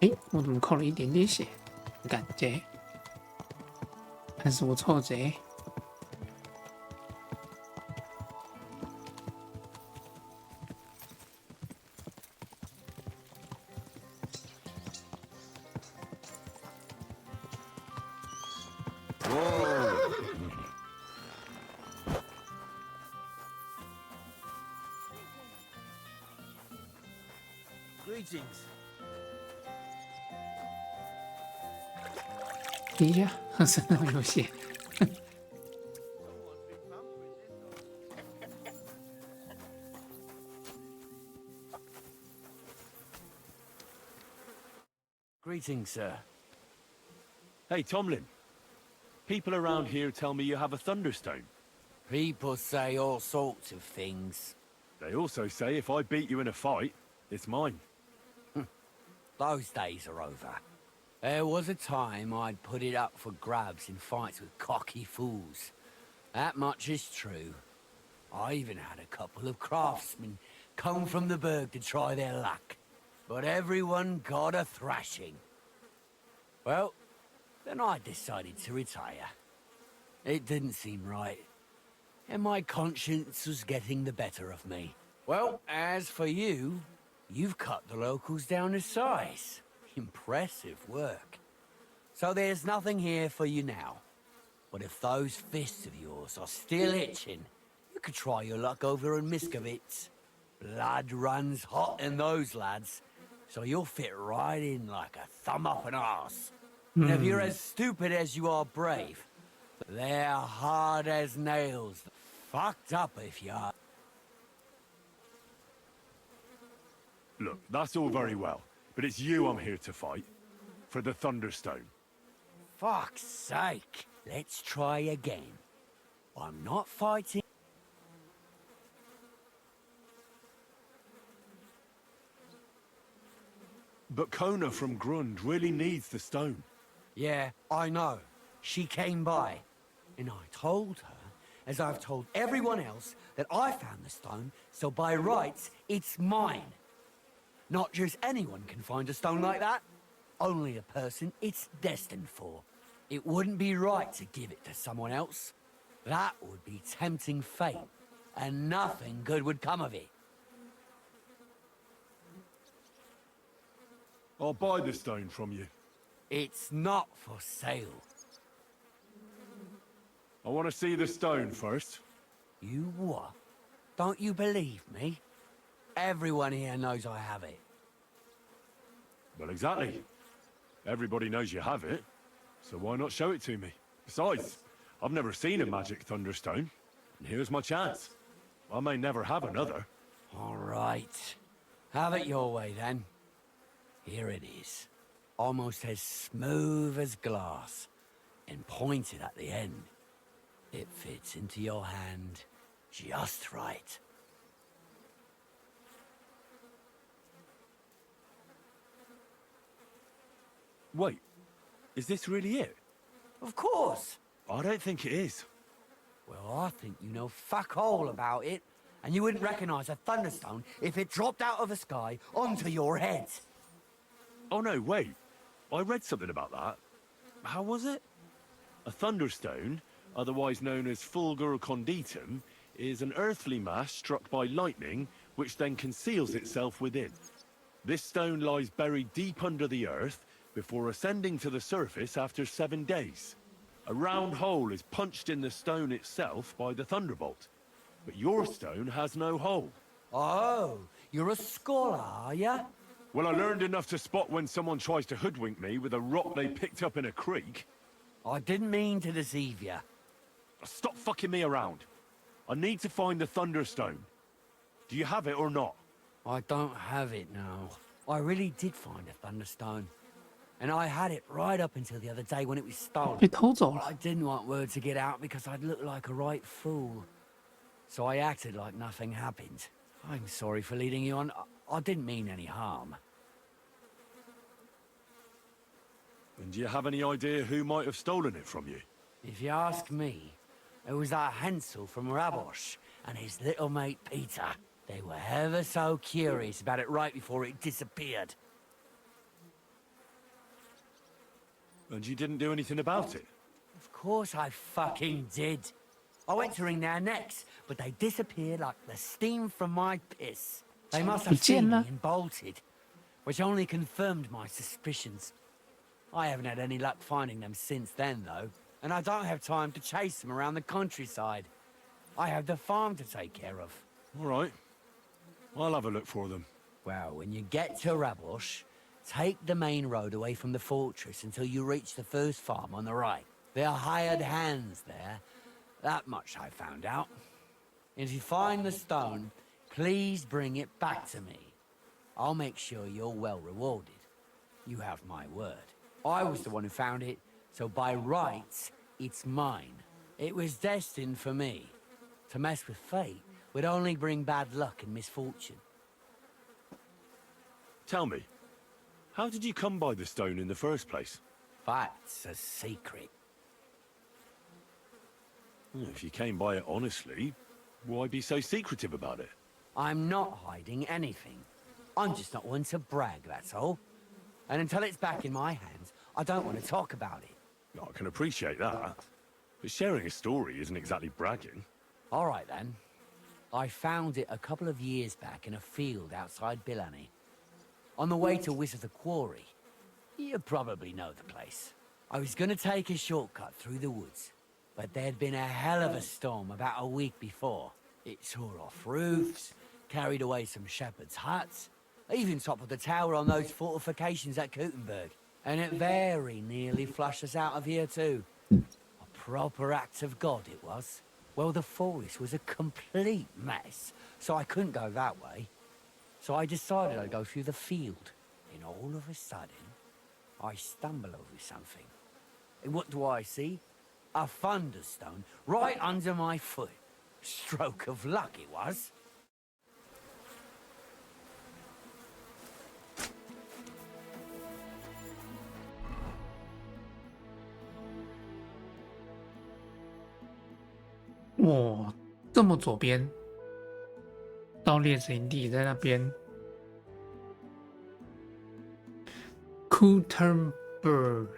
Speaker 1: 诶，我怎么扣了一点点血？感觉还是我臭贼。
Speaker 11: Greetings.
Speaker 1: 等一下，身上有血。
Speaker 8: Greetings, sir.
Speaker 14: Hey, Tomlin. People around here tell me you have a thunderstone.
Speaker 8: People say all sorts of things.
Speaker 14: They also say if I beat you in a fight, it's mine.
Speaker 8: Those days are over. There was a time I'd put it up for grabs in fights with cocky fools. That much is true. I even had a couple of craftsmen come from the burg to try their luck. But everyone got a thrashing. Well, then I decided to retire. It didn't seem right. And my conscience was getting the better of me. Well, as for you, you've cut the locals down to size. Impressive work. So there's nothing here for you now. But if those fists of yours are still itching, you could try your luck over in Miskovitz. Blood runs hot in those lads, so you'll fit right in like a thumb up an arse. And if you're as stupid as you are brave, they're hard as nails. Fucked up if you are.
Speaker 14: Look, that's all very well, but it's you I'm here to fight. For the Thunderstone.
Speaker 8: Fuck's sake. Let's try again. I'm not fighting.
Speaker 14: But Kona from Grund really needs the stone.
Speaker 8: Yeah, I know. She came by. And I told her, as I've told everyone else, that I found the stone, so by rights, it's mine. Not just anyone can find a stone like that. Only a person it's destined for. It wouldn't be right to give it to someone else. That would be tempting fate, and nothing good would come of it.
Speaker 14: I'll buy the stone from you.
Speaker 8: It's not for sale.
Speaker 14: I want to see the stone first.
Speaker 8: You what? Don't you believe me? Everyone here knows I have it.
Speaker 14: Well, exactly. Everybody knows you have it, so why not show it to me? Besides, I've never seen a magic thunderstone, and here's my chance. I may never have another.
Speaker 8: All right. Have it your way, then. Here it is. Almost as smooth as glass, and pointed at the end. It fits into your hand just right.
Speaker 14: Wait, is this really it?
Speaker 8: Of course.
Speaker 14: I don't think it is.
Speaker 8: Well, I think you know fuck all about it, and you wouldn't recognize a thunderstone if it dropped out of the sky onto your head.
Speaker 14: Oh no, wait. I read something about that. How was it? A thunderstone, otherwise known as fulgur conditum, is an earthly mass struck by lightning, which then conceals itself within. This stone lies buried deep under the earth before ascending to the surface after 7 days. A round hole is punched in the stone itself by the thunderbolt. But your stone has no hole.
Speaker 8: Oh, you're a scholar, are ya?
Speaker 14: Well, I learned enough to spot when someone tries to hoodwink me with a rock they picked up in a creek.
Speaker 8: I didn't mean to deceive you.
Speaker 14: Stop fucking me around. I need to find the Thunderstone. Do you have it or not?
Speaker 8: I don't have it now. I really did find a Thunderstone. And I had it right up until the other day when it was stolen.
Speaker 1: 被偷走了。
Speaker 8: I didn't want word to get out because I'd look like a right fool. So I acted like nothing happened. I'm sorry for leading you on. I didn't mean any harm.
Speaker 14: And do you have any idea who might have stolen it from you?
Speaker 8: If you ask me, it was that Hansel from Rabosh and his little mate Peter. They were ever so curious about it right before it disappeared.
Speaker 14: And you didn't do anything about it?
Speaker 8: Of course I fucking did. I went to wring their necks, but they disappeared like the steam from my piss. They must have seen me and bolted, which only confirmed my suspicions. I haven't had any luck finding them since then, though, and I don't have time to chase them around the countryside. I have the farm to take care of.
Speaker 14: All right. I'll have a look for them.
Speaker 8: Well, when you get to Rabosh, take the main road away from the fortress until you reach the first farm on the right. There are hired hands there. That much I found out. And if you find the stone, please bring it back to me. I'll make sure you're well rewarded. You have my word. I was the one who found it, so by rights, it's mine. It was destined for me. To mess with fate would only bring bad luck and misfortune.
Speaker 14: Tell me, how did you come by the stone in the first place?
Speaker 8: That's a secret.
Speaker 14: If you came by it honestly, why be so secretive about it?
Speaker 8: I'm not hiding anything. I'm just not one to brag, that's all. And until it's back in my hands, I don't want to talk about it.
Speaker 14: I can appreciate that. But sharing a story isn't exactly bragging.
Speaker 8: All right, then. I found it a couple of years back in a field outside Billany. On the way to Wizard the Quarry. You probably know the place. I was going to take a shortcut through the woods, but there'd been a hell of a storm about a week before. It tore off roofs, carried away some shepherds' huts, even toppled the tower on those fortifications at Gutenberg. And it very nearly flushed us out of here too. A proper act of God it was. Well, the forest was a complete mess, so I couldn't go that way. So I decided I'd go through the field. And all of a sudden, I stumble over something. And what do I see? A thunderstone right under my foot. Stroke of luck it was.
Speaker 1: 哇，这么左边，到猎子营地在那边。Gutenberg。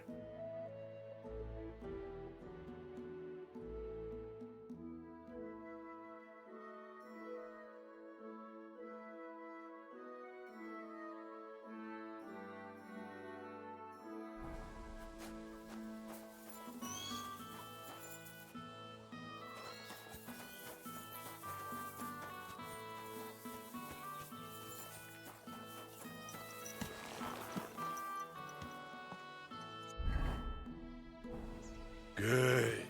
Speaker 14: Good.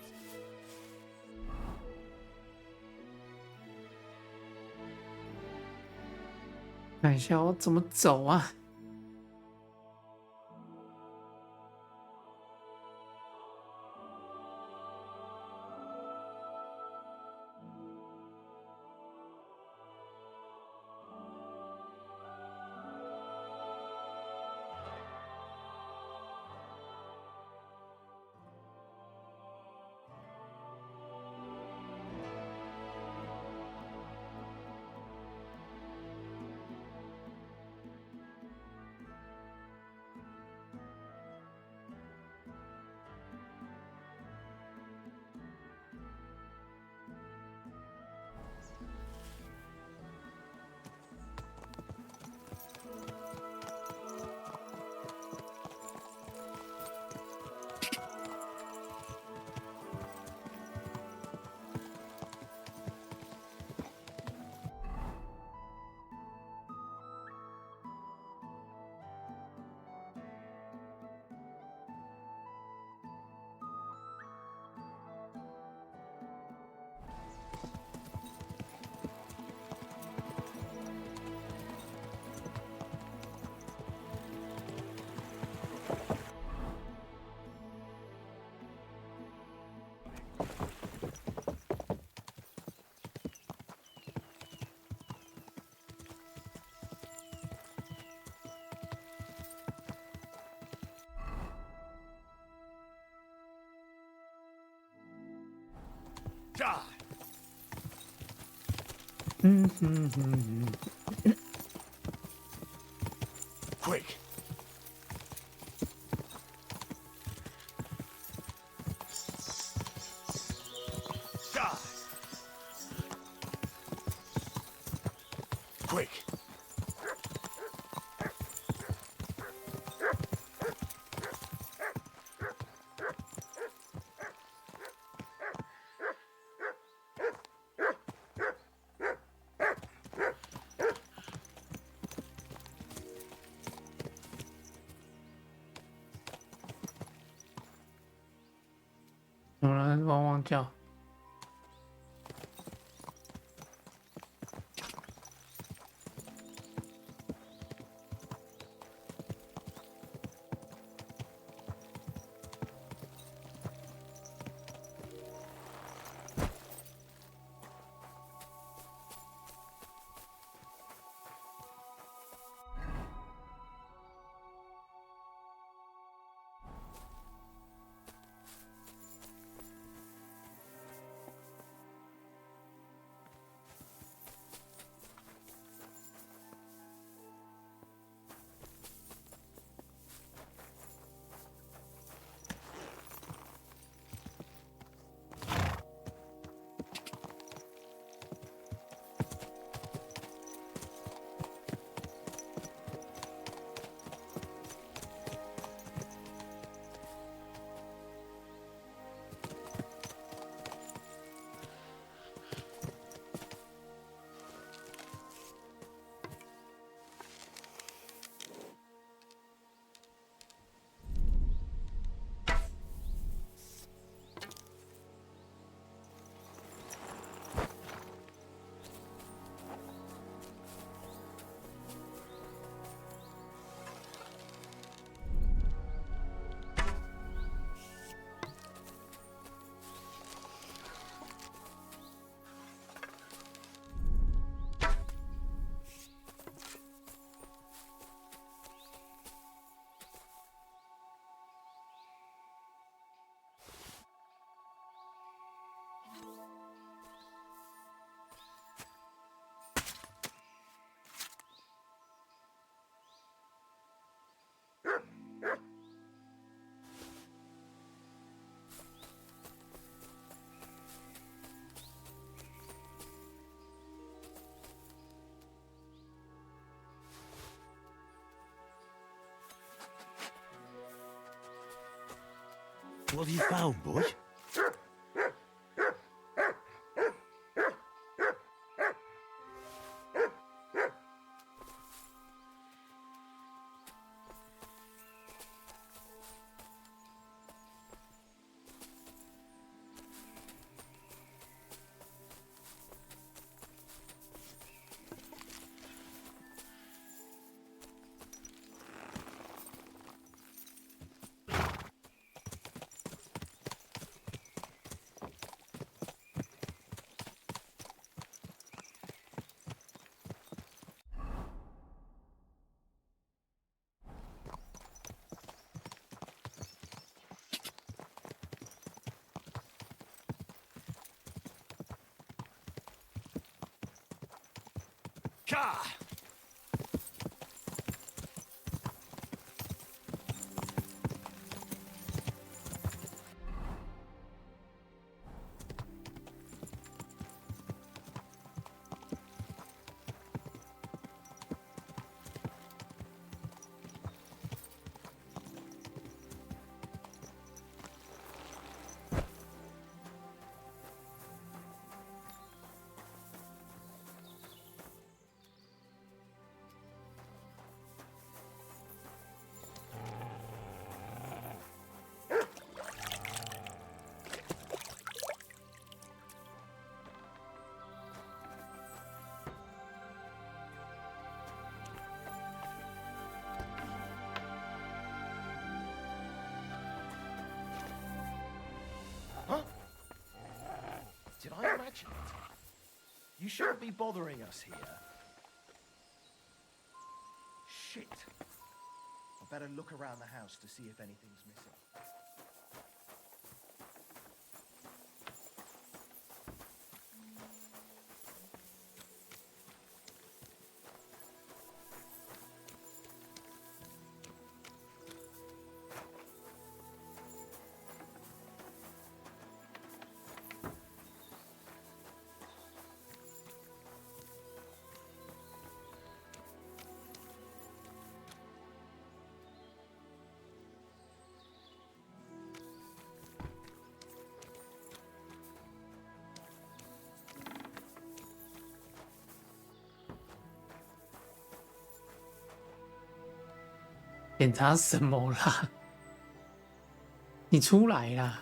Speaker 1: 看一下我怎么走啊？
Speaker 11: Quick. Quick.
Speaker 1: 有人汪汪叫。
Speaker 7: What have you found, boy?
Speaker 11: Ka!
Speaker 3: Did I imagine it? You shouldn't be bothering us here. Shit. I better look around the house to see if anything's missing.
Speaker 1: 检查什么啦？你出来啦！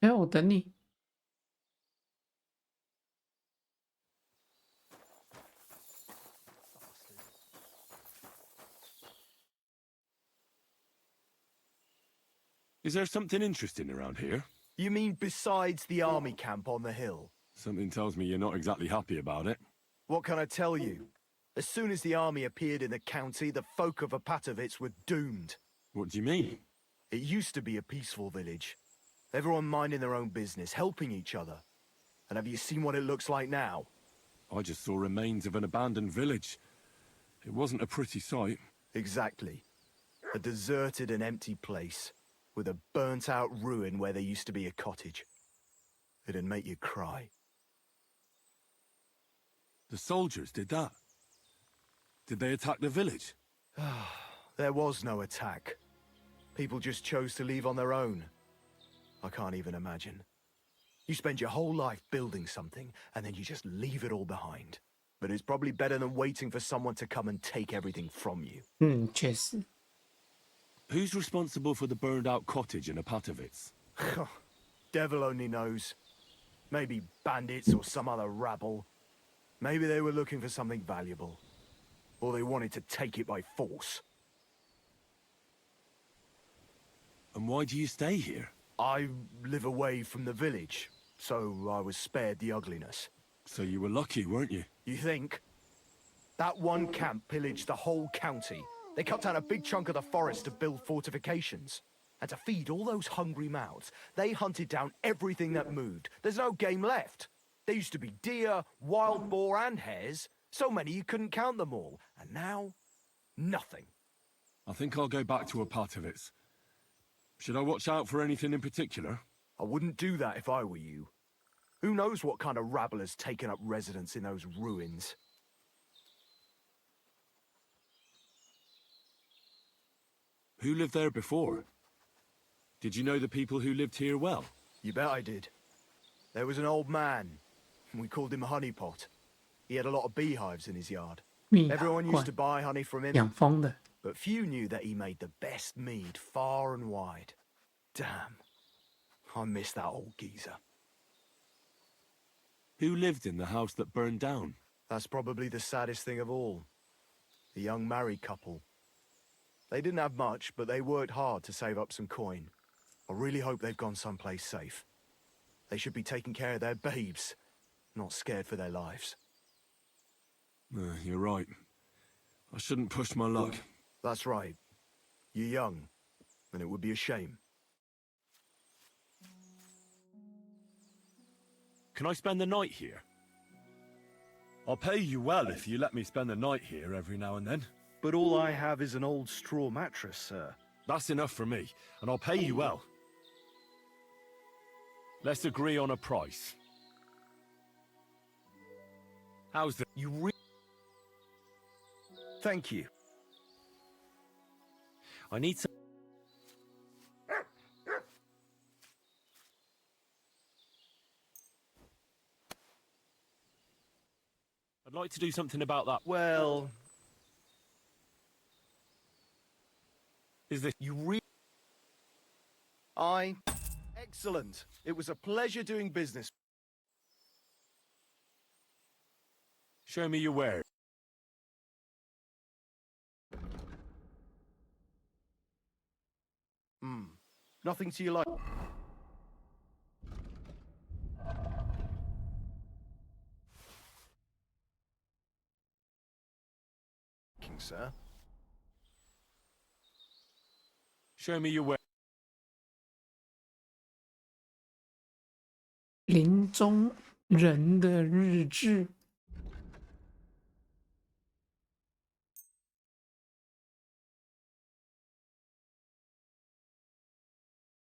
Speaker 1: 哎，我等你。
Speaker 5: Is there something interesting around here?
Speaker 3: You mean besides the army camp on the hill?
Speaker 5: Something tells me you're not exactly happy about it.
Speaker 3: What can I tell you? As soon as the army appeared in the county, the folk of Apatovitz were doomed.
Speaker 5: What do you mean?
Speaker 3: It used to be a peaceful village. Everyone minding their own business, helping each other. And have you seen what it looks like now?
Speaker 5: I just saw remains of an abandoned village. It wasn't a pretty sight.
Speaker 3: Exactly. A deserted and empty place, with a burnt-out ruin where there used to be a cottage. It'd make you cry.
Speaker 5: The soldiers did that? Did they attack the village?
Speaker 3: There was no attack. People just chose to leave on their own. I can't even imagine. You spend your whole life building something, and then you just leave it all behind. But it's probably better than waiting for someone to come and take everything from you.
Speaker 1: 确实。
Speaker 5: Who's responsible for the burned-out cottage in Apatovitz?
Speaker 3: Devil only knows. Maybe bandits or some other rabble. Maybe they were looking for something valuable. Or they wanted to take it by force.
Speaker 5: And why do you stay here?
Speaker 3: I live away from the village, so I was spared the ugliness.
Speaker 5: So you were lucky, weren't you?
Speaker 3: You think? That one camp pillaged the whole county. They cut down a big chunk of the forest to build fortifications. And to feed all those hungry mouths, they hunted down everything that moved. There's no game left. There used to be deer, wild boar, and hares. So many you couldn't count them all. And now, nothing.
Speaker 5: I think I'll go back to Apatovitz. Should I watch out for anything in particular?
Speaker 3: I wouldn't do that if I were you. Who knows what kind of rabble has taken up residence in those ruins?
Speaker 5: Who lived there before? Did you know the people who lived here well?
Speaker 3: You bet I did. There was an old man. We called him Honeypot. He had a lot of beehives in his yard. Everyone used to buy honey from him.
Speaker 1: 养蜂的。
Speaker 3: But few knew that he made the best mead far and wide. Damn. I miss that old geezer.
Speaker 5: Who lived in the house that burned down?
Speaker 3: That's probably the saddest thing of all. The young married couple. They didn't have much, but they worked hard to save up some coin. I really hope they've gone someplace safe. They should be taking care of their babes, not scared for their lives.
Speaker 5: You're right. I shouldn't push my luck.
Speaker 3: That's right. You're young, and it would be a shame.
Speaker 5: Can I spend the night here? I'll pay you well if you let me spend the night here every now and then.
Speaker 3: But all I have is an old straw mattress, sir.
Speaker 5: That's enough for me, and I'll pay you well. Let's agree on a price. How's the...
Speaker 3: Thank you.
Speaker 5: I need some... I'd like to do something about that.
Speaker 3: Well...
Speaker 5: Is this...
Speaker 3: Excellent. It was a pleasure doing business.
Speaker 5: Show me your wares.
Speaker 3: Nothing to your like. doing, sir?
Speaker 14: Show me your way.
Speaker 1: 林中人的日志。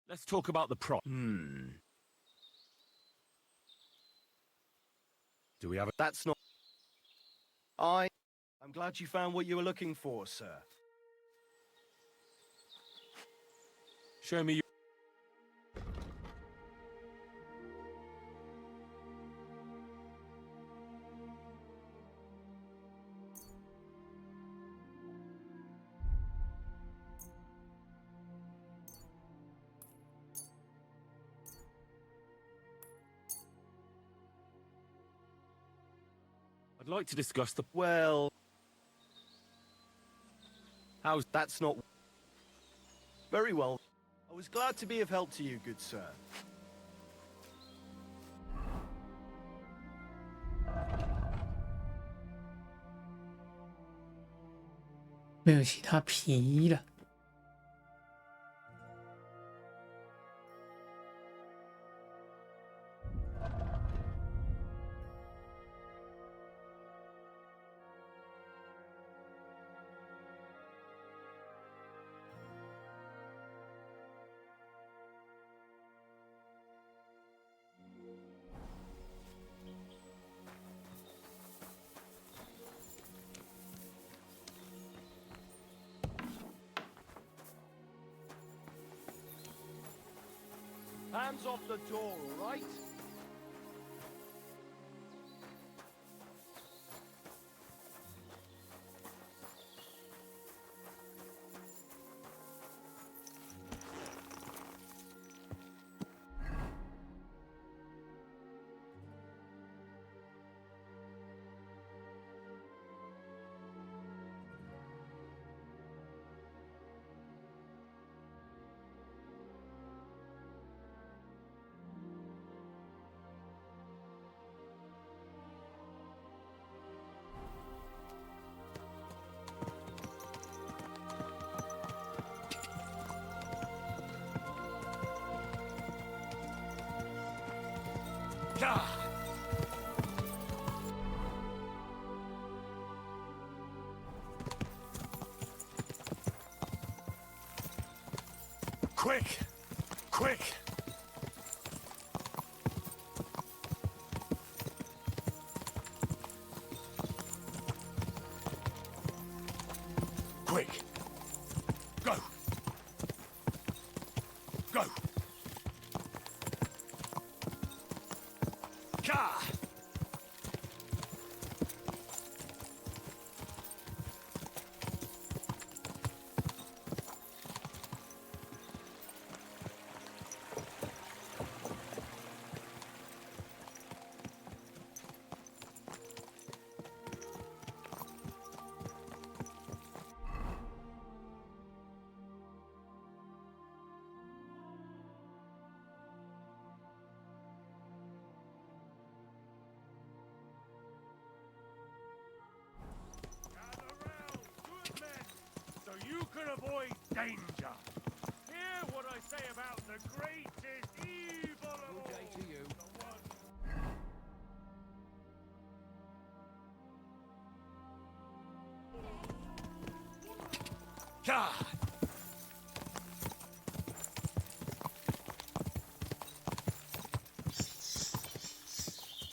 Speaker 14: Let's talk about the prop. Do we have a...
Speaker 3: That's not... I'm glad you found what you were looking for, sir.
Speaker 14: Show me your... I'd like to discuss the...
Speaker 3: Well... That's not... Very well. I was glad to be of help to you, good sir.
Speaker 1: 没有其他皮了。
Speaker 3: Hands off the door, all right?
Speaker 14: Quick! Quick! Quick! Go! Go! Ka! So you can avoid danger. Hear what I say about the greatest evil of all. Good day to you. The one... God!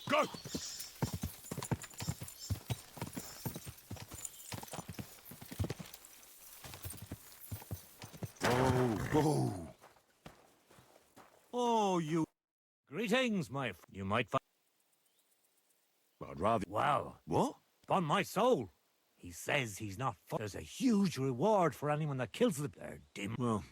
Speaker 14: Go!
Speaker 16: Whoa. Oh, you... Greetings, my... You might find...
Speaker 14: I'd rather...
Speaker 16: Well...
Speaker 14: What?
Speaker 16: Upon my soul. He says he's not... There's a huge reward for anyone that kills the... They're dim...
Speaker 14: Well...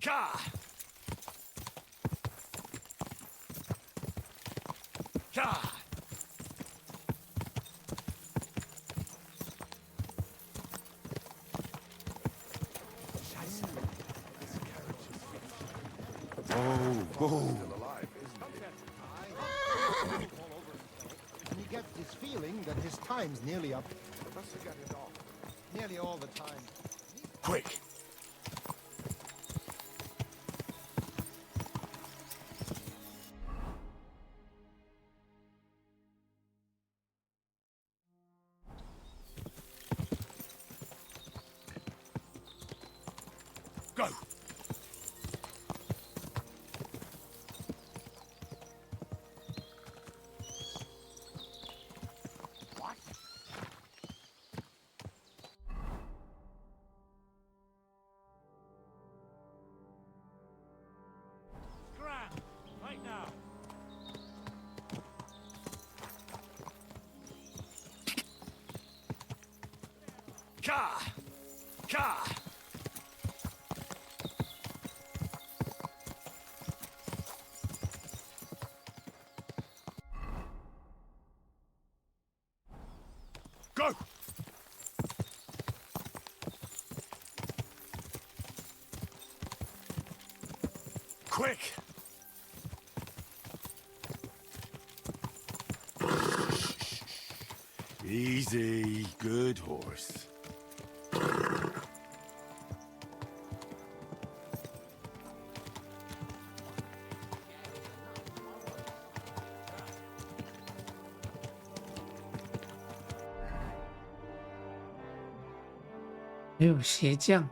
Speaker 12: Ka! Ka!
Speaker 6: Oh.
Speaker 9: And he gets this feeling that his time's nearly up. Nearly all the time.
Speaker 6: Quick!
Speaker 12: Go!
Speaker 11: Right now.
Speaker 12: Ka! Ka! Go! Quick!
Speaker 6: Easy, good horse.
Speaker 1: "没有鞋匠。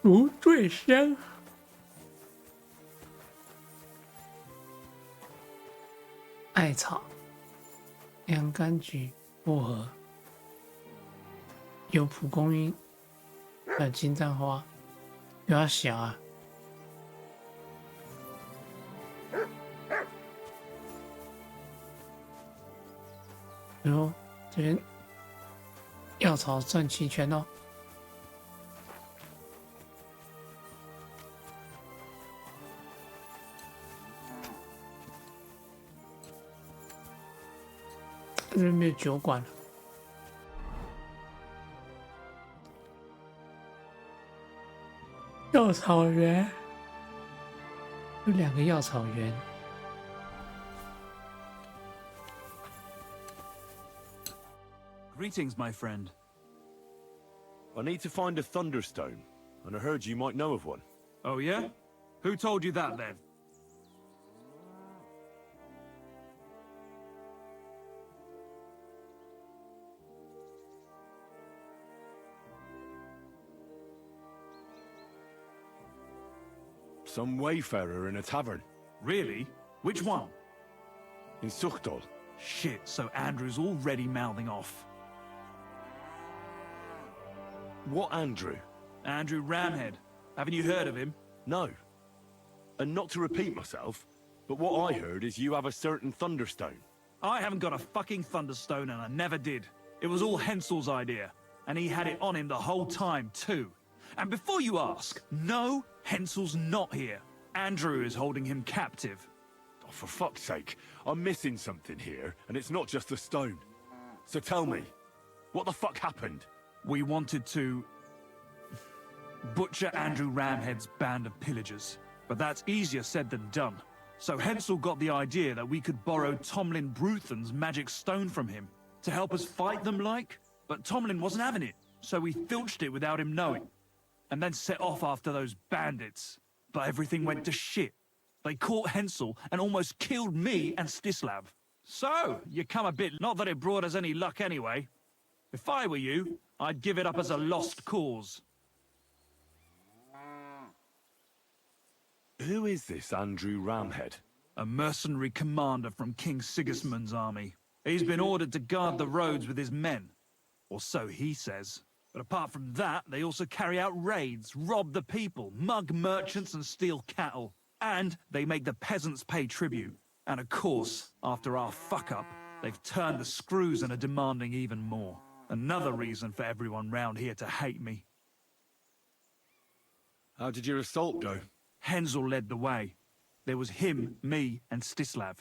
Speaker 1: 芦醉香，艾草、洋甘菊、薄荷，有蒲公英，还有金盏花，有点小啊。然后这边药草算齐全哦。这边没有酒馆了。药草园有2个药草园。
Speaker 22: Greetings, my friend.
Speaker 5: I need to find a thunderstone, and I heard you might know of one.
Speaker 22: Oh, yeah? Who told you that, then?
Speaker 5: Some wayfarer in a tavern.
Speaker 22: Really? Which one?
Speaker 5: In Suchdol.
Speaker 22: Shit, so Andrew's already mouthing off.
Speaker 5: What Andrew?
Speaker 22: Andrew Ramhead. Haven't you heard of him?
Speaker 5: No. And not to repeat myself, but what I heard is you have a certain thunderstone.
Speaker 22: I haven't got a fucking thunderstone, and I never did. It was all Hensel's idea, and he had it on him the whole time, too. And before you ask, no, Hensel's not here. Andrew is holding him captive.
Speaker 5: Oh, for fuck's sake, I'm missing something here, and it's not just the stone. So tell me, what the fuck happened?
Speaker 22: We wanted to butcher Andrew Ramhead's band of pillagers, but that's easier said than done. So Hensel got the idea that we could borrow Tomlin Bruthen's magic stone from him to help us fight them like, but Tomlin wasn't having it, so we filched it without him knowing, and then set off after those bandits. But everything went to shit. They caught Hensel and almost killed me and Stislav. So, you come a bit, not that it brought us any luck anyway. If I were you, I'd give it up as a lost cause.
Speaker 5: who is this Andrew Ramhead?
Speaker 22: A mercenary commander from King Sigismund's army. He's been ordered to guard the roads with his men. Or so he says. But apart from that, they also carry out raids, rob the people, mug merchants and steal cattle. And they make the peasants pay tribute. And of course, after our fuck-up, they've turned the screws and are demanding even more. Another reason for everyone round here to hate me.
Speaker 5: How did your assault go?
Speaker 22: Hensel led the way. There was him, me, and Stislav.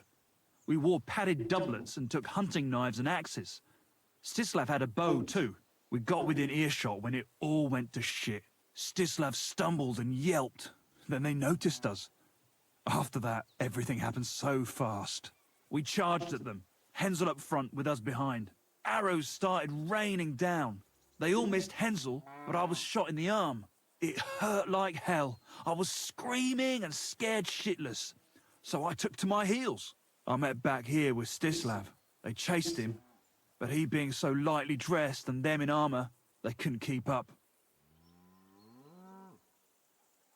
Speaker 22: We wore padded doublets and took hunting knives and axes. Stislav had a bow too. We got within earshot when it all went to shit. Stislav stumbled and yelped. Then they noticed us. After that, everything happened so fast. We charged at them, Hensel up front with us behind. Arrows started raining down. They all missed Hensel, but I was shot in the arm. It hurt like hell. I was screaming and scared shitless. So I took to my heels. I met back here with Stislav. They chased him, but he being so lightly dressed and them in armor, they couldn't keep up.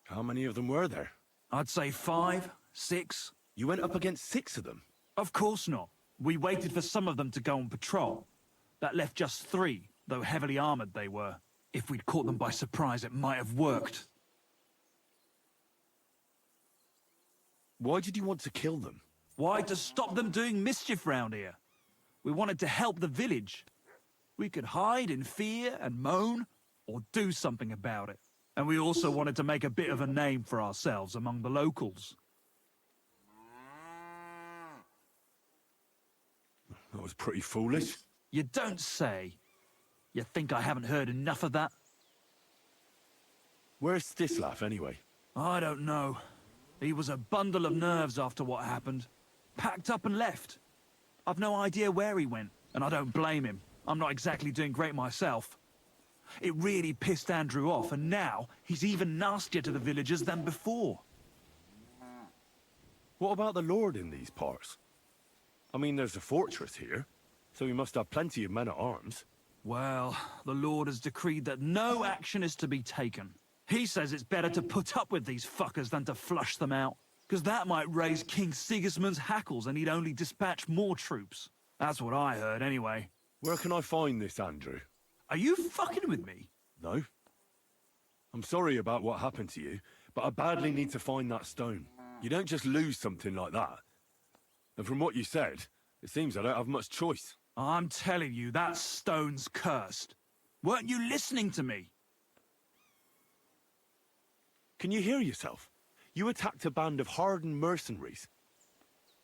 Speaker 5: How many of them were there?
Speaker 22: I'd say 5, 6.
Speaker 5: You went up against 6 of them?
Speaker 22: Of course not. We waited for some of them to go on patrol. That left just 3, though heavily armored they were. If we'd caught them by surprise, it might have worked.
Speaker 5: Why did you want to kill them?
Speaker 22: Why? To stop them doing mischief round here. We wanted to help the village. We could hide in fear and moan, or do something about it. And we also wanted to make a bit of a name for ourselves among the locals.
Speaker 5: That was pretty foolish.
Speaker 22: You don't say. You think I haven't heard enough of that?
Speaker 5: Where's Stislav, anyway?
Speaker 22: I don't know. He was a bundle of nerves after what happened. Packed up and left. I've no idea where he went, and I don't blame him. I'm not exactly doing great myself. It really pissed Andrew off, and now he's even nastier to the villagers than before.
Speaker 5: What about the Lord in these parts? I mean, there's a fortress here, so he must have plenty of men-at-arms.
Speaker 22: Well, the Lord has decreed that no action is to be taken. He says it's better to put up with these fuckers than to flush them out, because that might raise King Sigismund's hackles and he'd only dispatch more troops. That's what I heard, anyway.
Speaker 5: Where can I find this, Andrew?
Speaker 22: Are you fucking with me?
Speaker 5: No. I'm sorry about what happened to you, but I badly need to find that stone. You don't just lose something like that. And from what you said, it seems I don't have much choice.
Speaker 22: I'm telling you, that stone's cursed. Weren't you listening to me?
Speaker 5: Can you hear yourself? You attacked a band of hardened mercenaries.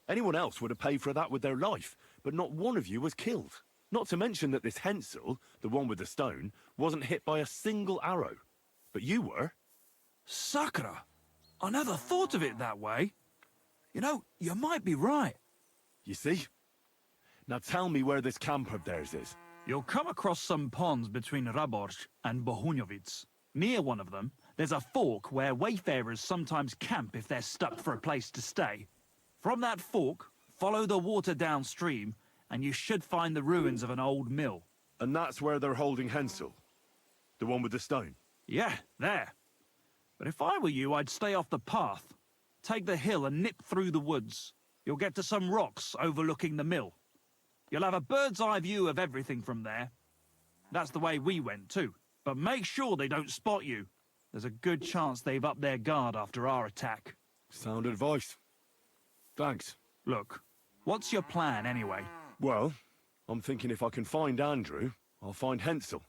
Speaker 5: Anyone else would have paid for that with their life, but not one of you was killed. Not to mention that this Hensel, the one with the stone, wasn't hit by a single arrow. But you were.
Speaker 22: Sakura, I never thought of it that way. You know, you might be right.
Speaker 5: You see? Now tell me where this camp of theirs is.
Speaker 22: You'll come across some ponds between Raborj and Bohunjovic. Near one of them, there's a fork where wayfarers sometimes camp if they're stuck for a place to stay. From that fork, follow the water downstream, and you should find the ruins of an old mill.
Speaker 5: And that's where they're holding Hensel? The one with the stone?
Speaker 22: Yeah, there. But if I were you, I'd stay off the path. Take the hill and nip through the woods. You'll get to some rocks overlooking the mill. You'll have a bird's eye view of everything from there. That's the way we went too. But make sure they don't spot you. There's a good chance they've upped their guard after our attack.
Speaker 5: Sound advice. Thanks.
Speaker 22: Look, what's your plan anyway?
Speaker 5: Well, I'm thinking if I can find Andrew, I'll find Hensel.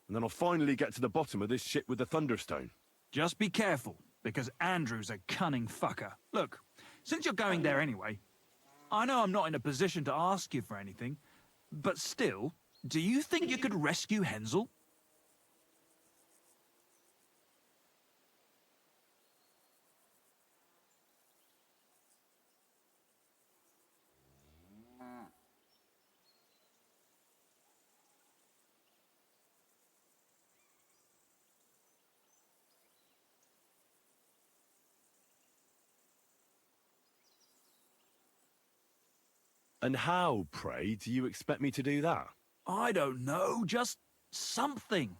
Speaker 5: And then I'll finally get to the bottom of this shit with the Thunderstone.
Speaker 22: Just be careful, because Andrew's a cunning fucker. Look, since you're going there anyway, I know I'm not in a position to ask you for anything, but still, do you think you could rescue Hensel?
Speaker 5: And how, pray, do you expect me to do that?
Speaker 22: I don't know, just something.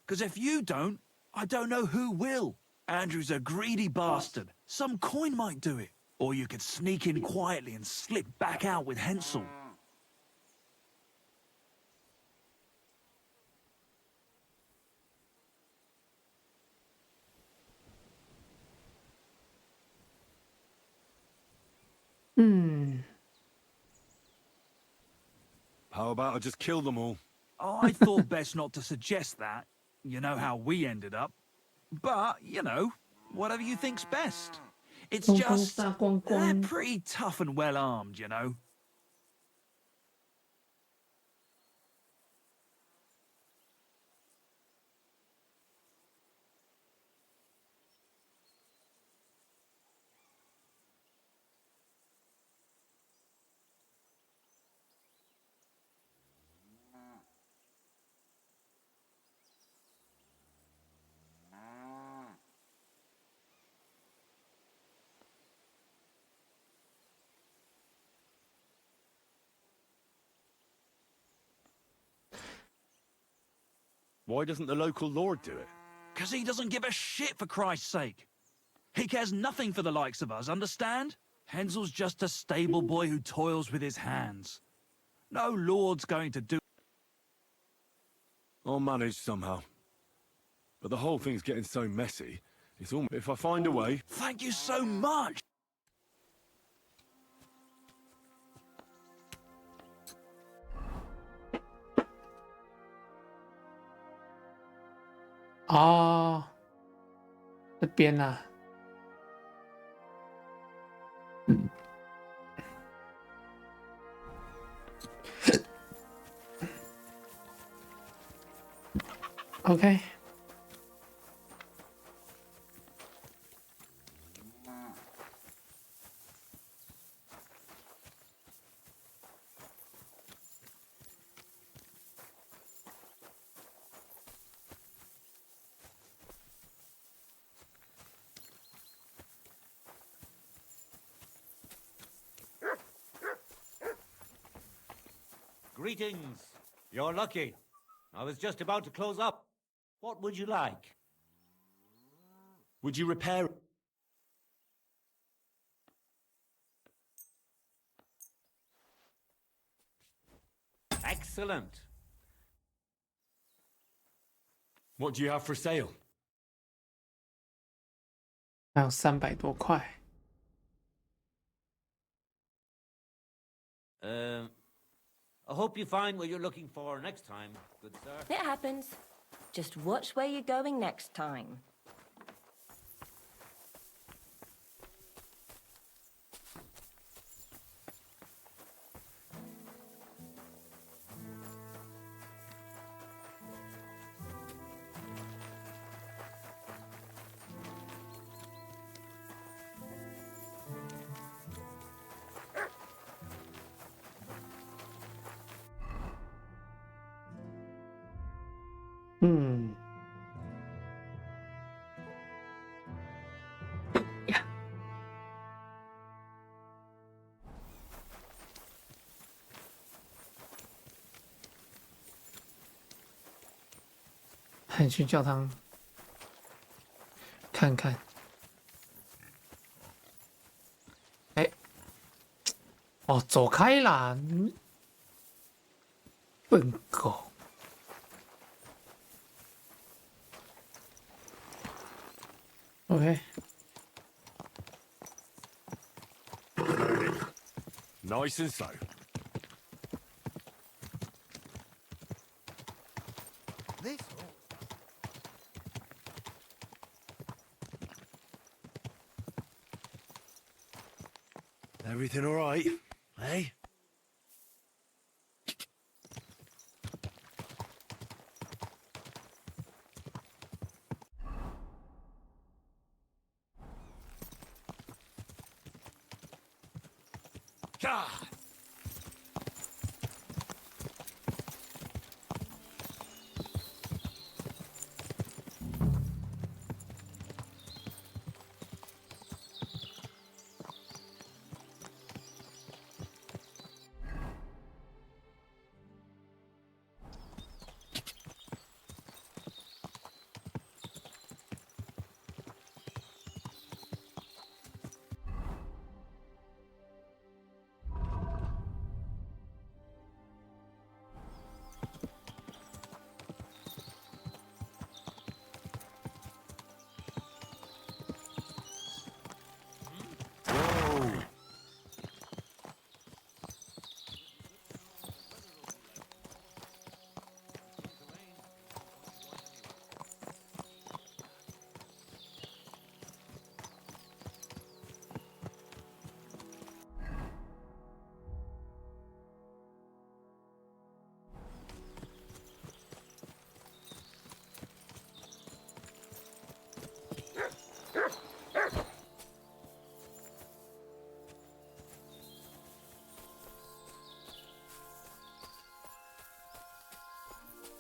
Speaker 22: Because if you don't, I don't know who will. Andrew's a greedy bastard. Some coin might do it. Or you could sneak in quietly and slip back out with Hensel.
Speaker 5: How about I just kill them all?
Speaker 22: I thought best not to suggest that. You know how we ended up. But, you know, whatever you think's best. It's just, they're pretty tough and well armed, you know.
Speaker 5: Why doesn't the local lord do it?
Speaker 22: 'Cause he doesn't give a shit, for Christ's sake. He cares nothing for the likes of us, understand? Hensel's just a stable boy who toils with his hands. No lord's going to do...
Speaker 5: I'll manage somehow. But the whole thing's getting so messy, it's almost... If I find a way...
Speaker 22: Thank you so much!
Speaker 1: 哦，这边啊，OK。
Speaker 16: Greetings. You're lucky. I was just about to close up. What would you like?
Speaker 14: Would you repair...
Speaker 16: Excellent.
Speaker 14: What do you have for sale?
Speaker 1: 还有300多块。
Speaker 16: I hope you find what you're looking for next time, good sir.
Speaker 15: It happens. Just watch where you're going next time.
Speaker 1: 还去教堂看看。哎，哦，走开啦！笨狗。OK。
Speaker 14: Nice and slow.
Speaker 9: This.
Speaker 14: Everything all right, eh?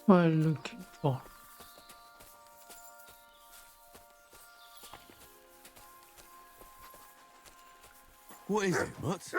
Speaker 1: What are you looking for?
Speaker 7: What is it, Mutt?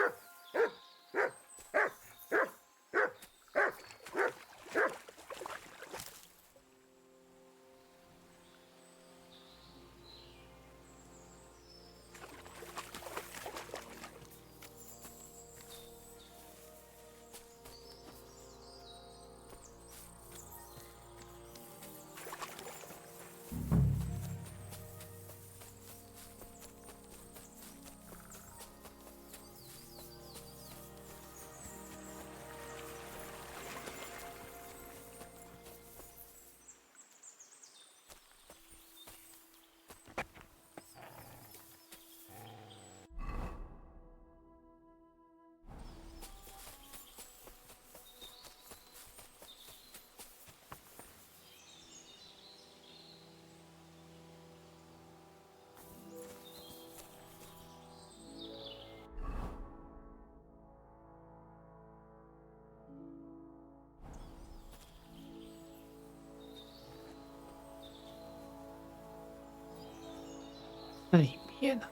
Speaker 1: 那里面呢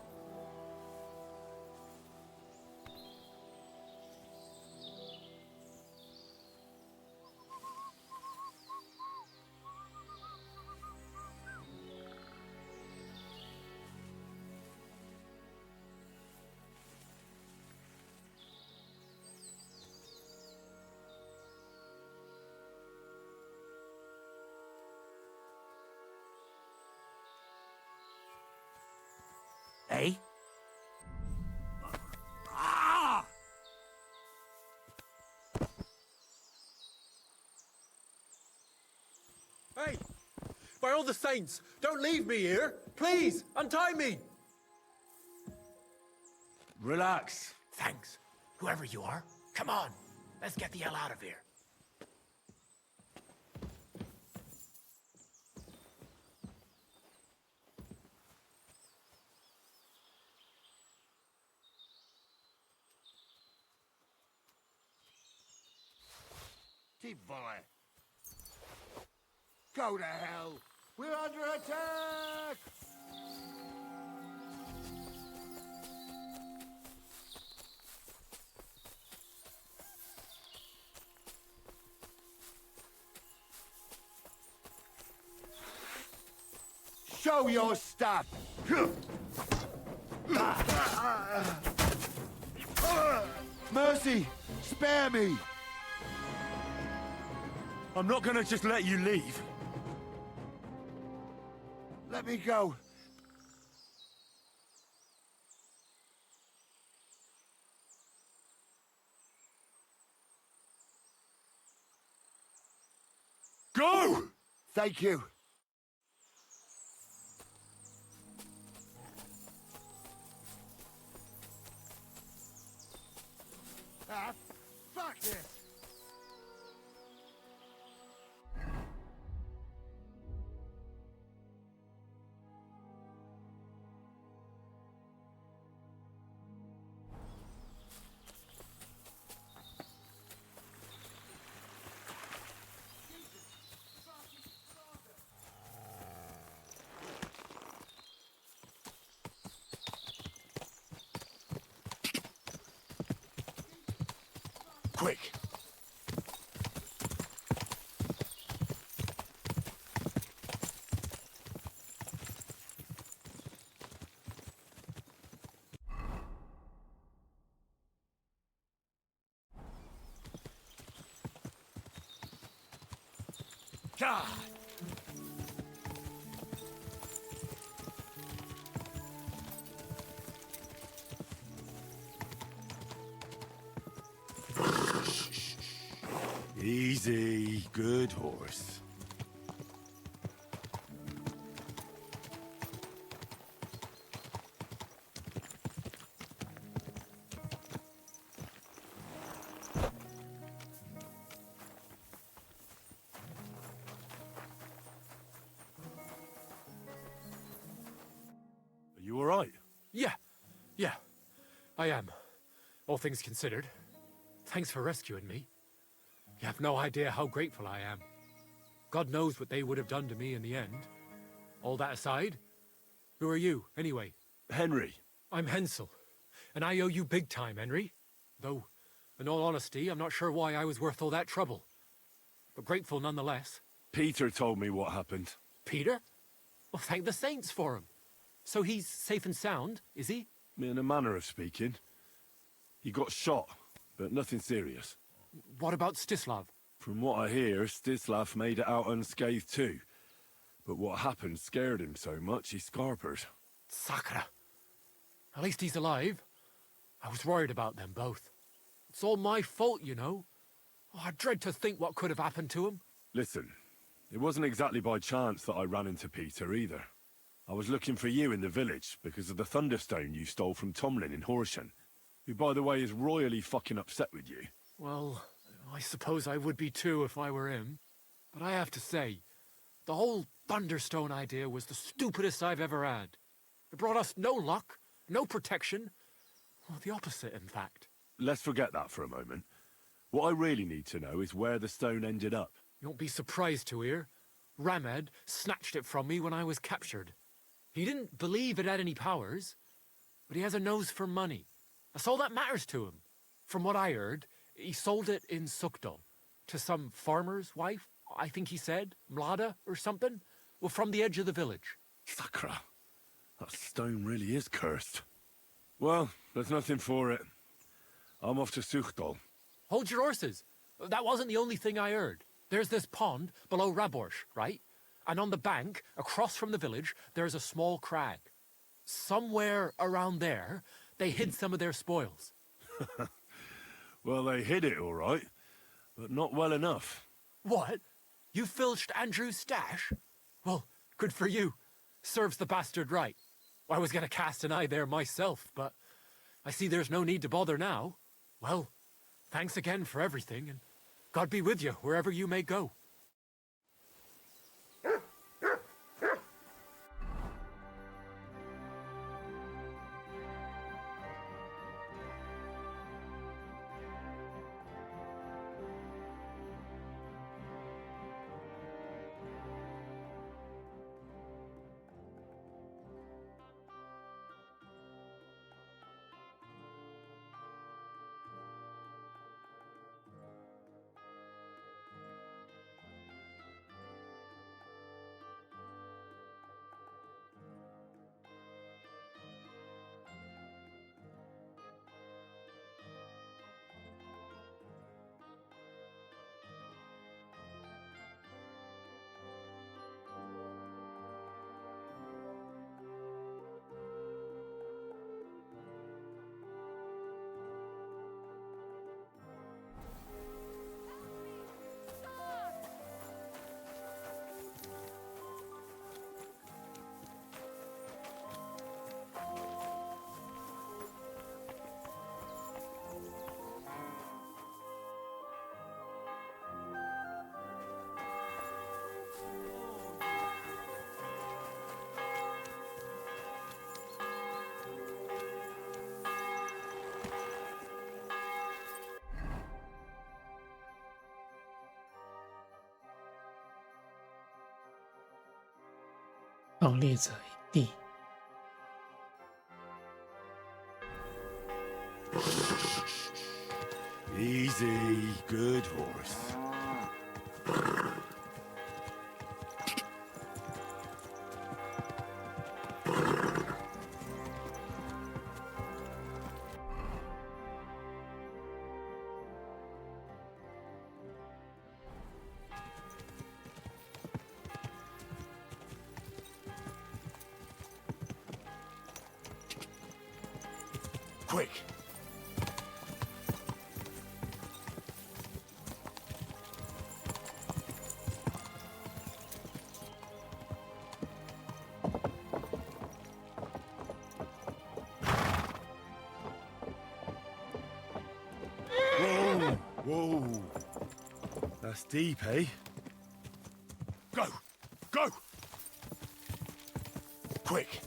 Speaker 1: ？Eh?
Speaker 10: Hey! By all the saints, don't leave me here! Please, untie me!
Speaker 7: Relax.
Speaker 23: Thanks. Whoever you are, come on. Let's get the hell out of here.
Speaker 9: Volley. Go to hell! We're under attack! Show your stuff! Mercy! Spare me!
Speaker 14: I'm not gonna just let you leave.
Speaker 9: Let me go.
Speaker 14: Go!
Speaker 9: Thank you. Ah, fuck this.
Speaker 23: Quick.
Speaker 8: God!
Speaker 14: Easy, good horse.
Speaker 10: Are you all right? Yeah, I am. All things considered. Thanks for rescuing me. You have no idea how grateful I am.
Speaker 4: God knows what they would have done to me in the end. All that aside, who are you, anyway?
Speaker 14: Henry.
Speaker 4: I'm Hensel, and I owe you big time, Henry. Though, in all honesty, I'm not sure why I was worth all that trouble. But grateful nonetheless.
Speaker 14: Peter told me what happened.
Speaker 4: Peter? Well, thank the saints for him. So he's safe and sound, is he?
Speaker 14: In a manner of speaking. He got shot, but nothing serious.
Speaker 4: What about Stislav?
Speaker 14: From what I hear, Stislav made it out unscathed too. But what happened scared him so much he scarpered.
Speaker 4: Sakra. At least he's alive. I was worried about them both. It's all my fault, you know. Oh, I dread to think what could have happened to him.
Speaker 14: Listen, it wasn't exactly by chance that I ran into Peter either. I was looking for you in the village because of the Thunderstone you stole from Tomlin in Horsham, who, by the way, is royally fucking upset with you.
Speaker 4: Well, I suppose I would be too if I were him. But I have to say, the whole Thunderstone idea was the stupidest I've ever had. It brought us no luck, no protection. Well, the opposite, in fact.
Speaker 14: Let's forget that for a moment. What I really need to know is where the stone ended up.
Speaker 4: You won't be surprised to hear. Ramed snatched it from me when I was captured. He didn't believe it had any powers, but he has a nose for money. That's all that matters to him. From what I heard, he sold it in Sukdal to some farmer's wife, I think he said, Mlada or something, well, from the edge of the village.
Speaker 14: Sakra. That stone really is cursed. Well, there's nothing for it. I'm off to Sukdal.
Speaker 4: Hold your horses. That wasn't the only thing I heard. There's this pond below Raborsh, right? And on the bank, across from the village, there's a small crag. Somewhere around there, they hid some of their spoils.
Speaker 14: Well, they hid it all right, but not well enough.
Speaker 4: What? You filched Andrew's stash? Well, good for you. Serves the bastard right. I was going to cast an eye there myself, but I see there's no need to bother now. Well, thanks again for everything, and God be with you wherever you may go.
Speaker 1: 盗猎者一地。
Speaker 14: Easy, good horse.
Speaker 3: Quick!
Speaker 14: Whoa, whoa. That's deep, eh?
Speaker 3: Go! Go! Quick!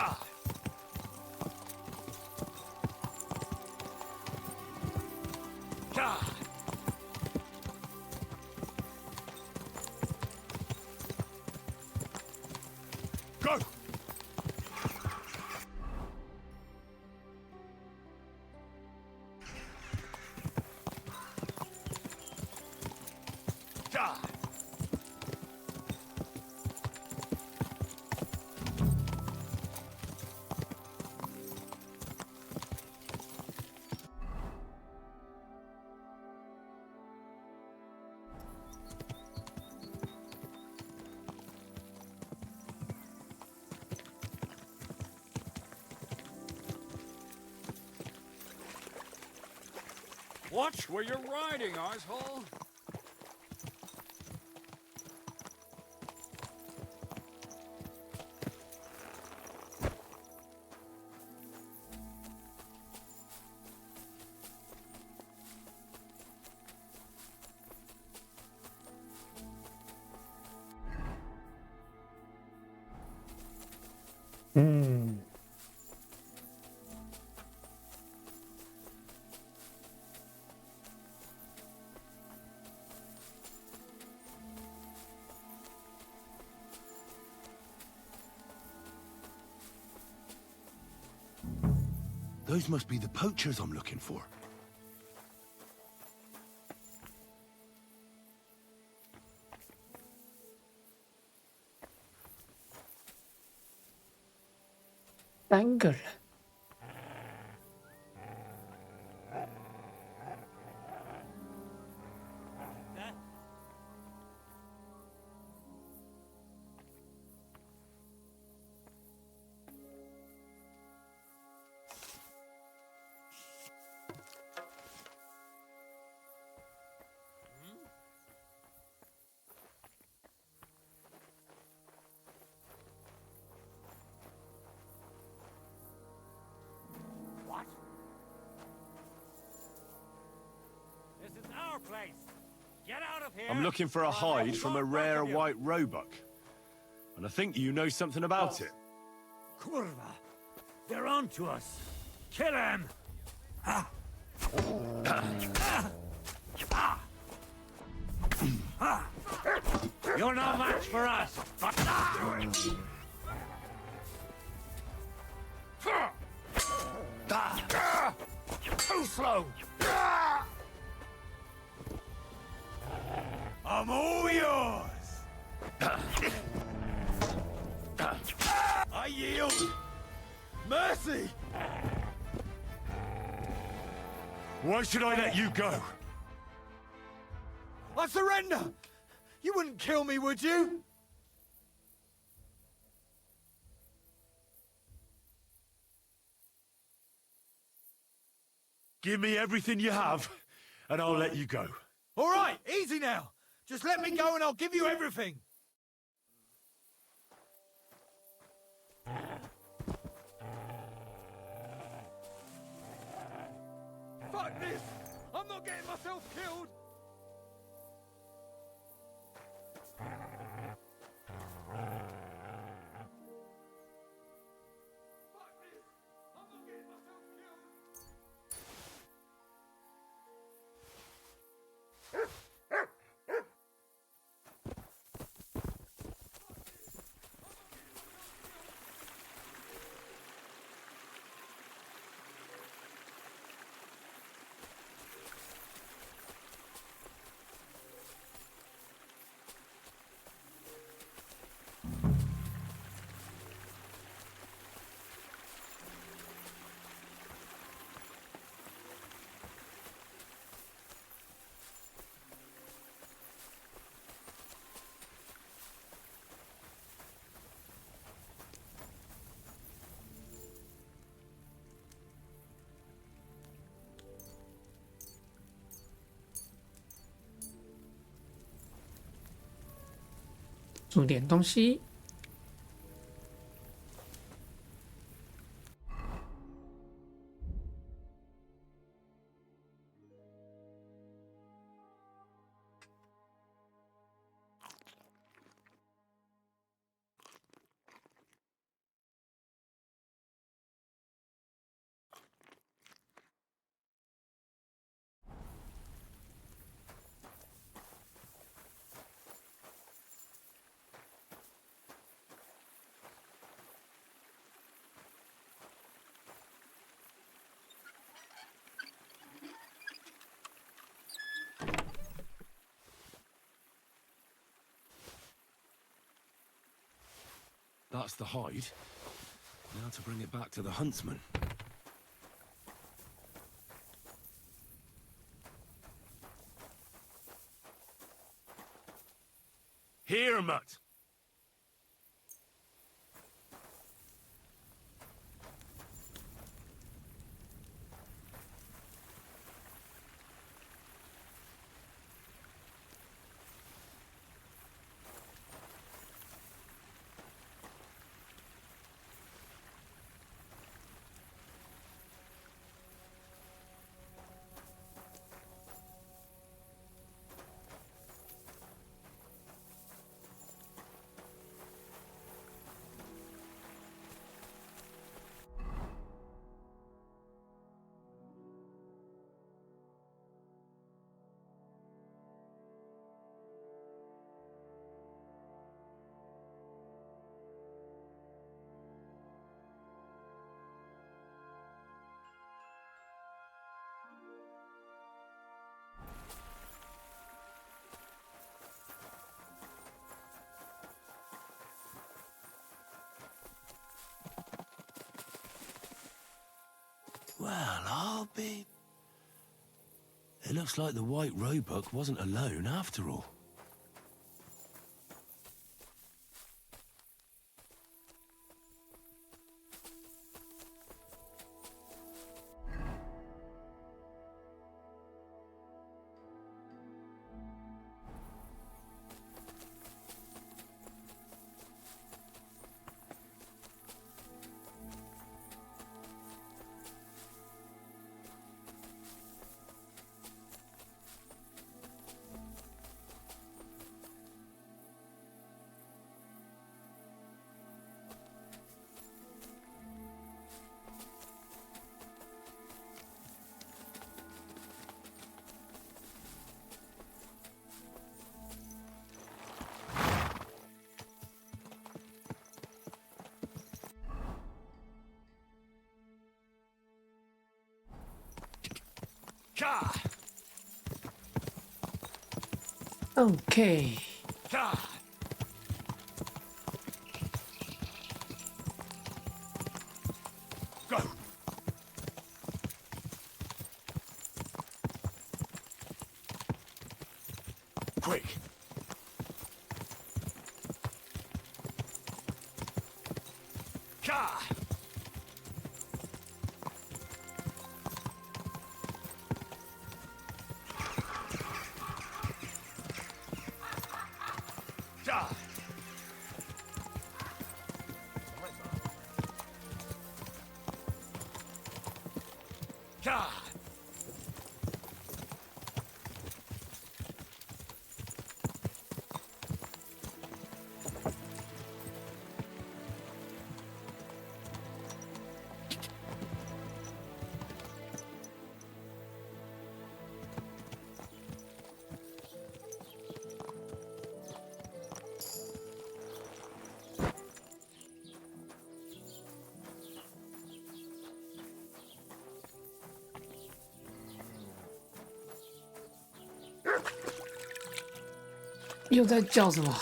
Speaker 14: Go!
Speaker 12: Watch where you're riding, asshole.
Speaker 6: Those must be the poachers I'm looking for.
Speaker 1: 三个人。
Speaker 14: I'm looking for a hide from a rare white roebuck. And I think you know something about it.
Speaker 8: Kurva! They're on to us! Kill him! You're no match for us!
Speaker 19: Too slow!
Speaker 6: I'm all yours! I yield! Mercy!
Speaker 14: Why should I let you go?
Speaker 6: I surrender! You wouldn't kill me, would you?
Speaker 14: Give me everything you have, and I'll let you go.
Speaker 6: All right, easy now. Just let me go and I'll give you everything. Fuck this! I'm not getting myself killed!
Speaker 1: 煮点东西。
Speaker 6: That's the hide. Now to bring it back to the huntsman. Here, Mutt! Well, I'll be... It looks like the White Roebuck wasn't alone after all.
Speaker 1: Okay.
Speaker 6: Go. Quick. Ka.
Speaker 1: 又在叫什么？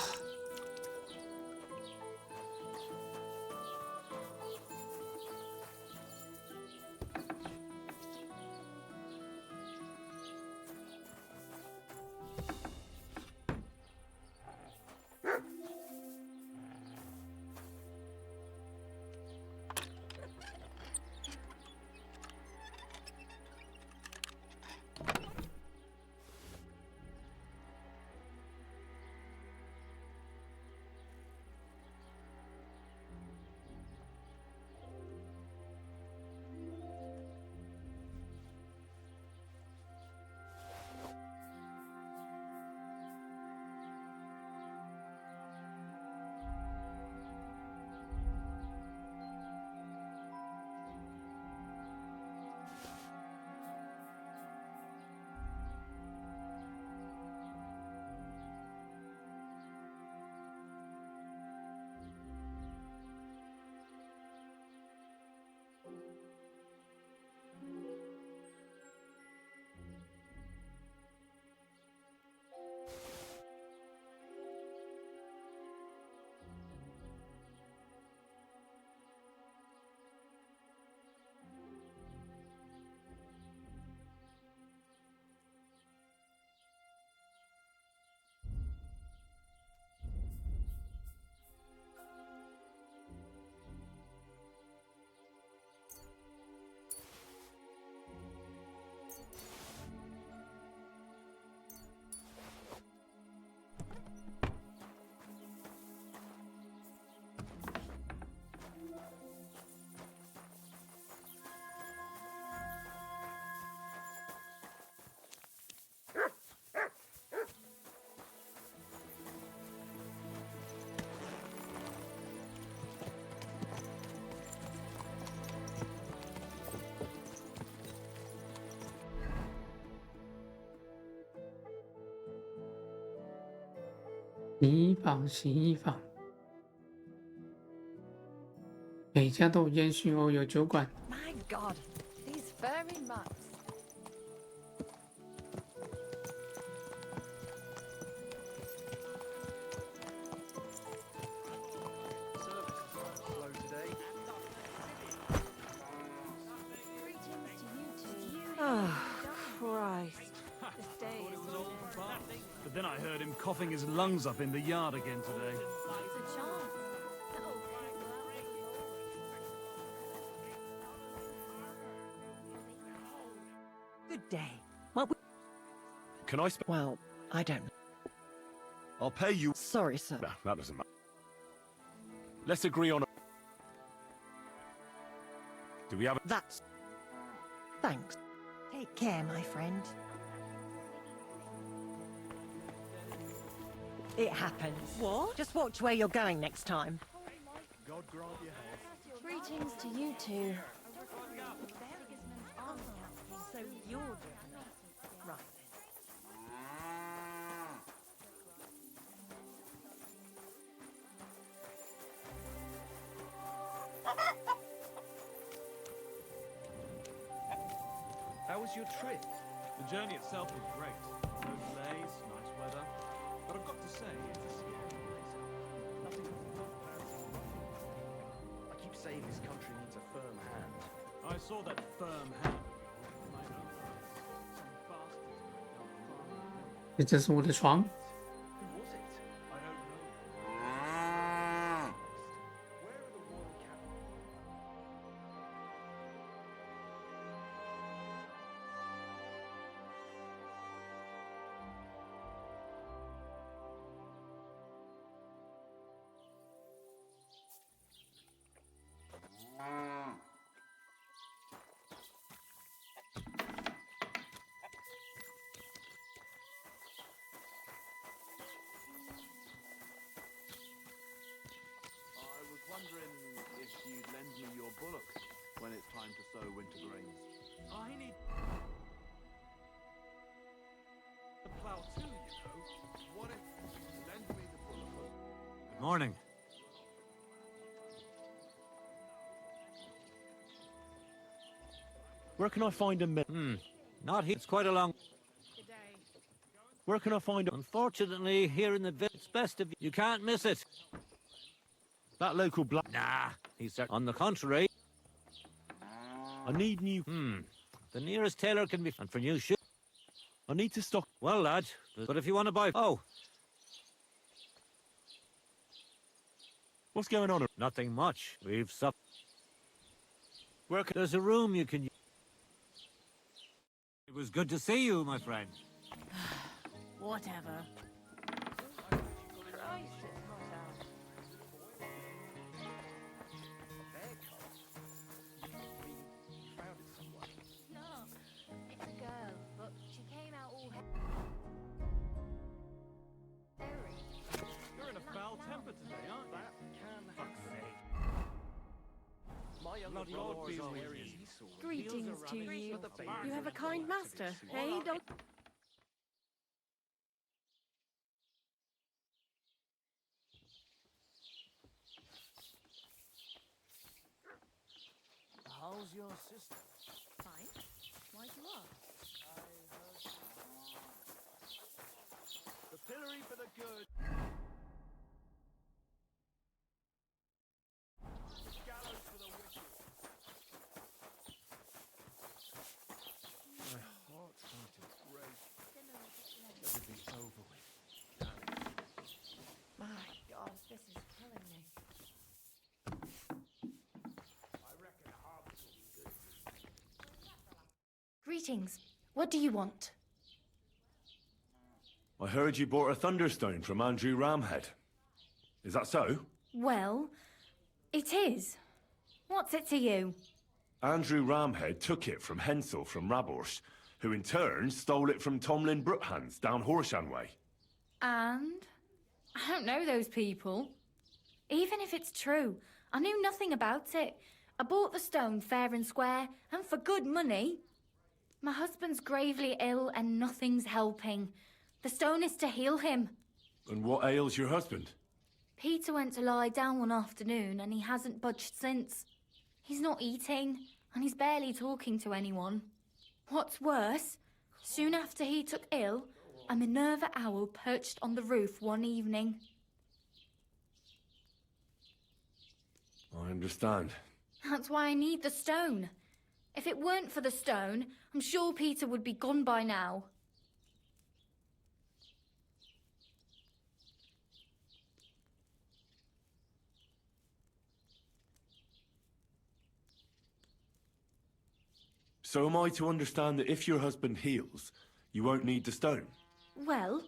Speaker 1: 洗衣房，洗衣房。每家都有烟熏哦，有酒馆。
Speaker 17: My God, these furry mutts.
Speaker 15: Oh, Christ. This day is
Speaker 22: But then I heard him coughing his lungs up in the yard again today.
Speaker 17: Good day. Well,
Speaker 5: Can I
Speaker 17: well, I don't know.
Speaker 5: I'll pay you.
Speaker 17: Sorry, sir.
Speaker 5: Nah, that doesn't matter. Let's agree on a... Do we have a...
Speaker 17: That's... Thanks. Take care, my friend. It happens. What? Just watch where you're going next time.
Speaker 3: God grant you health.
Speaker 13: Greetings to you two.
Speaker 17: So you're doing it. Right
Speaker 22: How was your trip? The journey itself was great. No delays, nice weather. But I've got to say, it's a scary place. Nothing
Speaker 3: I keep saying this country needs a firm hand.
Speaker 22: I saw that firm hand. My own eyes. Some bastards.
Speaker 1: 这是我的床。
Speaker 3: Who was it?
Speaker 22: I don't know.
Speaker 3: Where are the royal cabin?
Speaker 11: I was wondering if you'd lend me your bullock when it's time to sow winter grains. I need the plough too, you know. What if you lend me the bullock?
Speaker 16: Good morning.
Speaker 5: Where can I find a mill?
Speaker 16: Not here. It's quite a long...
Speaker 5: Where can I find a...
Speaker 16: Unfortunately, here in the village, it's best if you can't miss it.
Speaker 5: That local black...
Speaker 16: Nah, he's on the contrary.
Speaker 5: I need new...
Speaker 16: The nearest tailor can be... And for new shoes...
Speaker 5: I need to stock...
Speaker 16: Well, lad, but if you want to buy... Oh.
Speaker 5: What's going on?
Speaker 16: Nothing much. We've sup...
Speaker 5: Where can...
Speaker 16: There's a room you can use. It was good to see you, my friend.
Speaker 13: Whatever.
Speaker 15: Christ, it's hot out.
Speaker 13: No, it's a girl, but she came out all hairy.
Speaker 22: You're in a foul temper today, aren't you?
Speaker 3: That can
Speaker 22: Fuck's
Speaker 3: happen.
Speaker 22: sake.
Speaker 3: My younger
Speaker 22: Bloody
Speaker 3: brother
Speaker 22: Lord
Speaker 3: was
Speaker 22: be
Speaker 3: as
Speaker 22: with
Speaker 3: hairy
Speaker 22: you.
Speaker 3: as he saw.
Speaker 13: Greetings to you.
Speaker 3: But the baby
Speaker 13: You have a
Speaker 3: was
Speaker 13: kind
Speaker 3: lots of
Speaker 13: master,
Speaker 3: it sweet.
Speaker 13: hey? Don't...
Speaker 3: How's your sister?
Speaker 13: Fine. Why'd you ask?
Speaker 3: The pillory for the good. Gallows for the wicked. My heart's going to break. Everything's over with.
Speaker 13: My God, this is killing me.
Speaker 20: Greetings. What do you want?
Speaker 5: I heard you bought a thunderstone from Andrew Ramhead. Is that so?
Speaker 20: Well, it is. What's it to you?
Speaker 5: Andrew Ramhead took it from Hensel from Raborsh, who in turn stole it from Tomlin Brookhans down Horshan way.
Speaker 20: And? I don't know those people. Even if it's true, I knew nothing about it. I bought the stone fair and square, and for good money. My husband's gravely ill and nothing's helping. The stone is to heal him.
Speaker 14: And what ails your husband?
Speaker 20: Peter went to lie down one afternoon and he hasn't budged since. He's not eating, and he's barely talking to anyone. What's worse, soon after he took ill, a Minerva owl perched on the roof one evening.
Speaker 14: I understand.
Speaker 20: That's why I need the stone. If it weren't for the stone, I'm sure Peter would be gone by now.
Speaker 14: So am I to understand that if your husband heals, you won't need the stone?
Speaker 20: Well,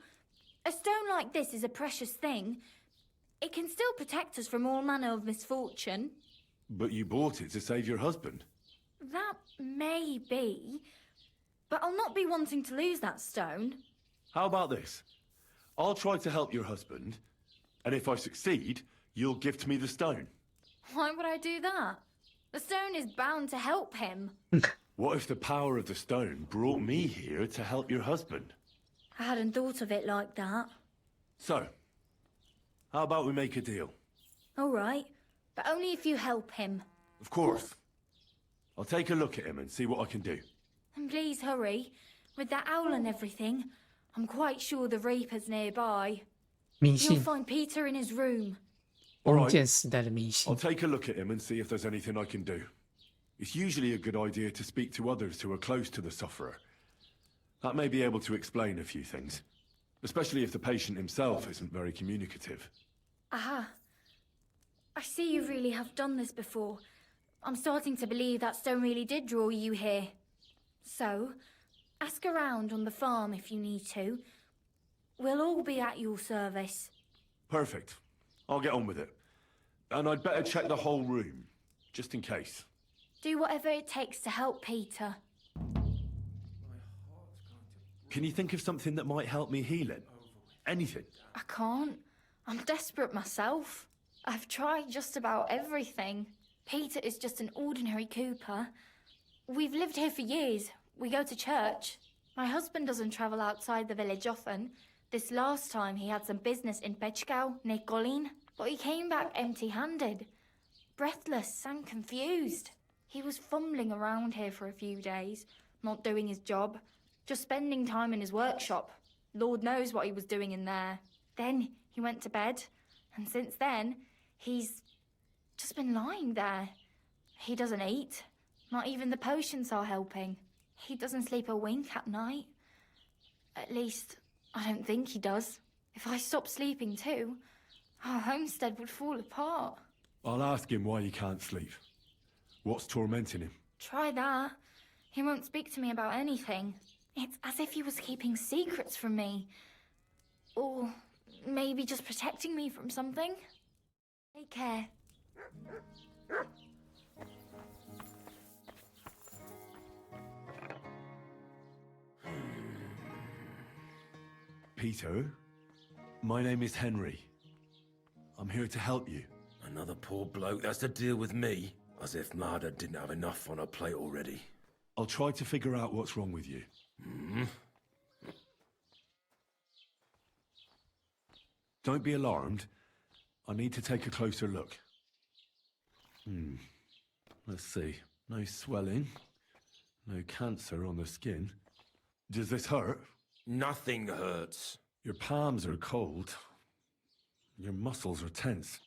Speaker 20: a stone like this is a precious thing. It can still protect us from all manner of misfortune.
Speaker 14: But you bought it to save your husband.
Speaker 20: That may be, but I'll not be wanting to lose that stone.
Speaker 14: How about this? I'll try to help your husband, and if I succeed, you'll gift me the stone.
Speaker 20: Why would I do that? The stone is bound to help him.
Speaker 14: What if the power of the stone brought me here to help your husband?
Speaker 20: I hadn't thought of it like that.
Speaker 14: So, how about we make a deal?
Speaker 20: All right, but only if you help him.
Speaker 14: Of course. I'll take a look at him and see what I can do.
Speaker 20: And please hurry. With that owl and everything, I'm quite sure the Reaper's nearby.
Speaker 1: 迷
Speaker 20: You'll
Speaker 1: 信，
Speaker 20: find Peter in his room.
Speaker 1: 封建时代的迷信
Speaker 14: I'll。take a look at him and see if there's anything I can do. It's usually a good idea to speak to others who are close to the sufferer. That may be able to explain a few things, especially if the patient himself isn't very communicative.
Speaker 20: Aha. I see you really have done this before. I'm starting to believe that stone really did draw you here. So, ask around on the farm if you need to. We'll all be at your service.
Speaker 14: Perfect. I'll get on with it. And I'd better check the whole room, just in case.
Speaker 20: Do whatever it takes to help Peter.
Speaker 14: Can you think of something that might help me heal him? Anything?
Speaker 20: I can't. I'm desperate myself. I've tried just about everything. Peter is just an ordinary cooper. We've lived here for years. We go to church. My husband doesn't travel outside the village often. This last time he had some business in Pechgau, near Golin, but he came back empty-handed, breathless and confused. He was fumbling around here for a few days, not doing his job, just spending time in his workshop. Lord knows what he was doing in there. Then he went to bed, and since then, he's just been lying there. He doesn't eat. Not even the potions are helping. He doesn't sleep a wink at night. At least, I don't think he does. If I stopped sleeping too, our homestead would fall apart.
Speaker 14: I'll ask him why he can't sleep. What's tormenting him?
Speaker 20: Try that. He won't speak to me about anything. It's as if he was keeping secrets from me. Or maybe just protecting me from something. Take care.
Speaker 14: Peter, my name is Henry. I'm here to help you.
Speaker 6: Another poor bloke that's to deal with me. As if Marda didn't have enough on her plate already.
Speaker 14: I'll try to figure out what's wrong with you. Don't be alarmed. I need to take a closer look. Let's see. No swelling. No cancer on the skin. Does this hurt?
Speaker 6: Nothing hurts.
Speaker 14: Your palms are cold. Your muscles are tense.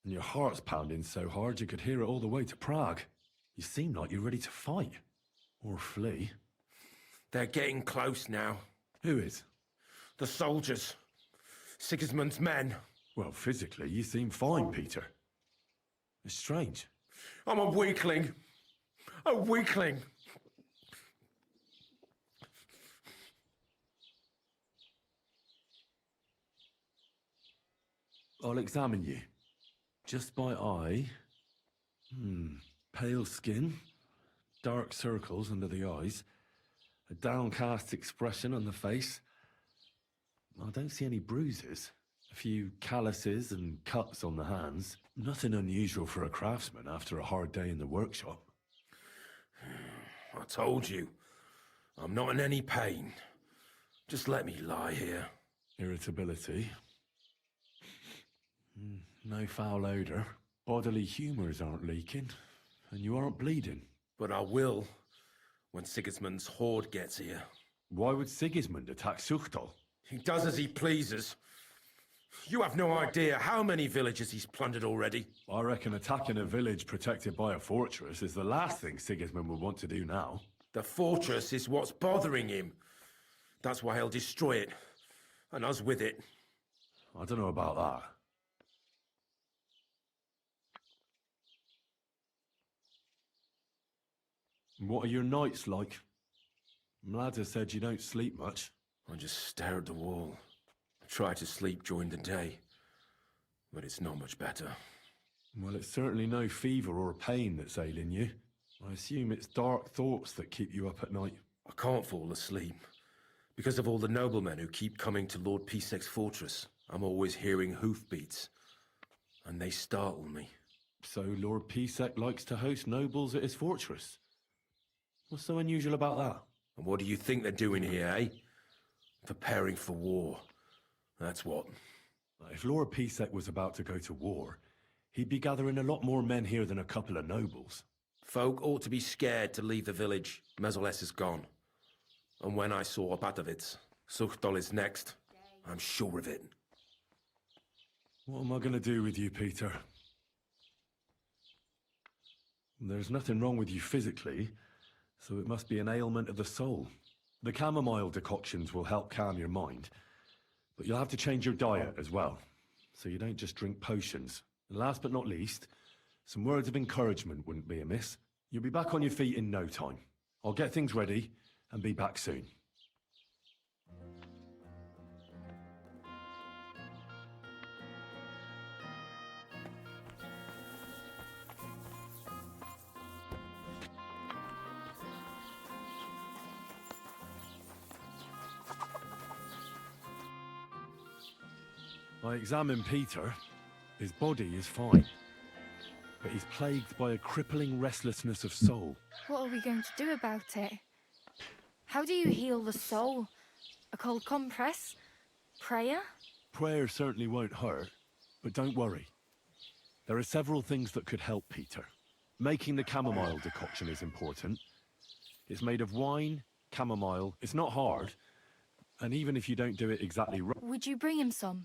Speaker 14: And your heart's pounding so hard you could hear it all the way to Prague. You seem like you're ready to fight. Or flee.
Speaker 6: They're getting close now.
Speaker 14: Who is?
Speaker 6: The soldiers. Sigismund's men.
Speaker 14: Well, physically, you seem fine, Peter. It's strange.
Speaker 6: I'm a weakling. A weakling.
Speaker 14: I'll examine you. Just by eye. Pale skin. Dark circles under the eyes. A downcast expression on the face. I don't see any bruises. A few calluses and cuts on the hands. Nothing unusual for a craftsman after a hard day in the workshop.
Speaker 6: I told you. I'm not in any pain. Just let me lie here.
Speaker 14: Irritability.
Speaker 6: No foul odor. Bodily humours aren't leaking. And you aren't bleeding.
Speaker 2: But I will, when Sigismund's horde gets here.
Speaker 6: Why would Sigismund attack Suchtal?
Speaker 2: He does as he pleases. You have no idea how many villages he's plundered already.
Speaker 6: I reckon attacking a village protected by a fortress is the last thing Sigismund would want to do now.
Speaker 2: The fortress is what's bothering him. That's why he'll destroy it. And us with it.
Speaker 6: I don't know about that. What are your nights like? Mlada said you don't sleep much.
Speaker 2: I just stare at the wall. I try to sleep during the day, but it's not much better.
Speaker 6: Well, it's certainly no fever or pain that's ailing you. I assume it's dark thoughts that keep you up at night.
Speaker 2: I can't fall asleep, because of all the noblemen who keep coming to Lord Pisek's fortress. I'm always hearing hoofbeats, and they startle me.
Speaker 6: So Lord Pisek likes to host nobles at his fortress? What's so unusual about that?
Speaker 2: And what do you think they're doing here, eh? Preparing for war. That's what.
Speaker 6: If Lord Pisek was about to go to war, he'd be gathering a lot more men here than a couple of nobles.
Speaker 2: Folk ought to be scared to leave the village. Mezoles is gone. And when I saw Opatovitz, Suchtol is next. I'm sure of it.
Speaker 6: What am I going to do with you, Peter? There's nothing wrong with you physically, so it must be an ailment of the soul. The chamomile decoctions will help calm your mind, but you'll have to change your diet as well, so you don't just drink potions. And last but not least, some words of encouragement wouldn't be amiss. You'll be back on your feet in no time. I'll get things ready and be back soon. I examined Peter. His body is fine, but he's plagued by a crippling restlessness of soul.
Speaker 20: What are we going to do about it? How do you heal the soul? A cold compress? Prayer?
Speaker 6: Prayer certainly won't hurt, but don't worry. There are several things that could help Peter. Making the chamomile decoction is important. It's made of wine, chamomile. It's not hard, and even if you don't do it exactly right...
Speaker 20: Would you bring him some?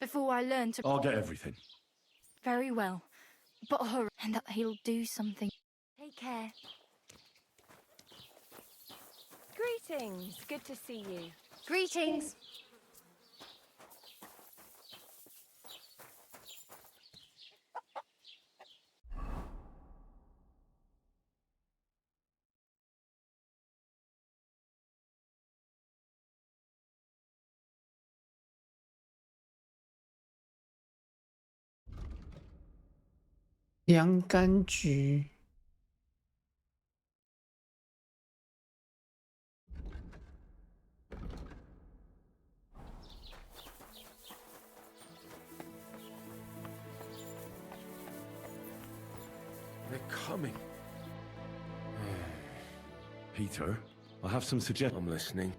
Speaker 20: Before I learn to...
Speaker 6: I'll get everything.
Speaker 20: Very well. But hurry, and that he'll do something. Take care.
Speaker 15: Greetings. Good to see you.
Speaker 20: Greetings.
Speaker 1: 洋甘菊，They're
Speaker 2: coming.
Speaker 6: Peter, I have some suggestions.
Speaker 2: I'm listening.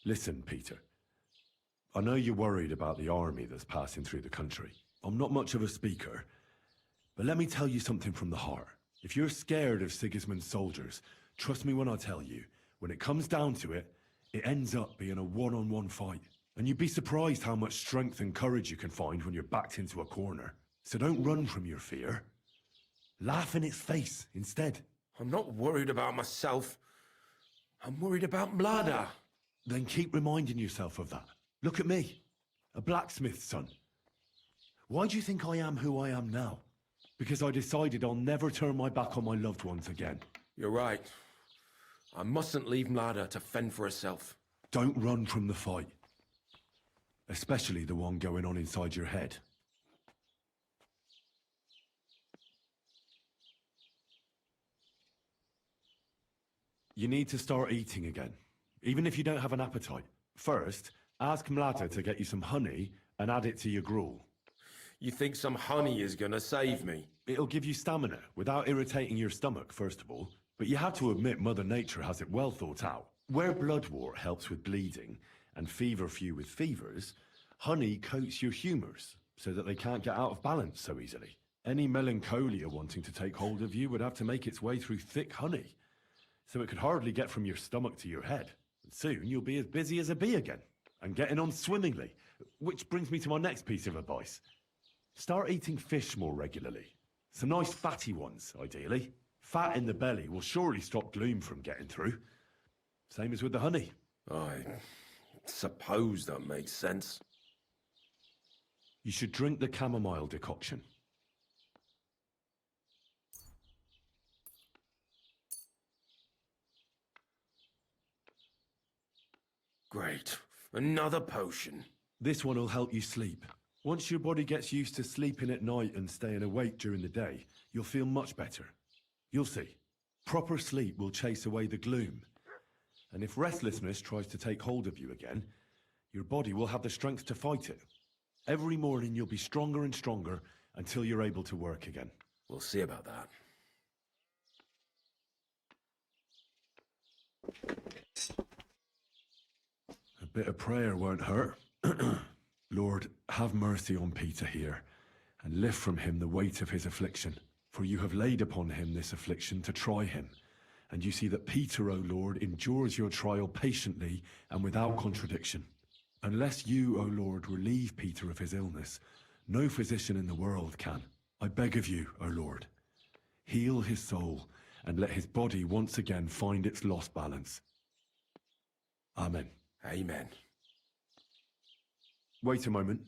Speaker 6: Listen, Peter. I know you're worried about the army that's passing through the country. I'm not much of a speaker, but let me tell you something from the heart. If you're scared of Sigismund's soldiers, trust me when I tell you, when it comes down to it, it ends up being a one-on-one fight. And you'd be surprised how much strength and courage you can find when you're backed into a corner. So don't run from your fear. Laugh in its face instead.
Speaker 2: I'm not worried about myself. I'm worried about Mlada.
Speaker 6: Then keep reminding yourself of that. Look at me, a blacksmith's son. Why do you think I am who I am now? Because I decided I'll never turn my back on my loved ones again.
Speaker 2: You're right. I mustn't leave Mlada to fend for herself.
Speaker 6: Don't run from the fight. Especially the one going on inside your head. You need to start eating again. Even if you don't have an appetite.
Speaker 5: First, ask Mlada to get you some honey and add it to your gruel.
Speaker 2: You think some honey is gonna save me?
Speaker 5: It'll give you stamina without irritating your stomach, first of all. But you have to admit Mother Nature has it well thought out. Where bloodwort helps with bleeding and feverfew with fevers, honey coats your humours so that they can't get out of balance so easily. Any melancholia wanting to take hold of you would have to make its way through thick honey, so it could hardly get from your stomach to your head. And soon you'll be as busy as a bee again, and getting on swimmingly. Which brings me to my next piece of advice. Start eating fish more regularly. Some nice fatty ones, ideally. Fat in the belly will surely stop gloom from getting through. Same as with the honey.
Speaker 2: I suppose that makes sense.
Speaker 5: You should drink the chamomile decoction.
Speaker 2: Great. Another potion.
Speaker 5: This one will help you sleep. Once your body gets used to sleeping at night and staying awake during the day, you'll feel much better. You'll see. Proper sleep will chase away the gloom. And if restlessness tries to take hold of you again, your body will have the strength to fight it. Every morning you'll be stronger and stronger until you're able to work again.
Speaker 2: We'll see about that.
Speaker 5: A bit of prayer won't hurt. Lord, have mercy on Peter here, and lift from him the weight of his affliction. For you have laid upon him this affliction to try him. And you see that Peter, O Lord, endures your trial patiently and without contradiction. Unless you, O Lord, relieve Peter of his illness, no physician in the world can. I beg of you, O Lord, heal his soul and let his body once again find its lost balance. Amen.
Speaker 2: Amen.
Speaker 5: Wait a moment.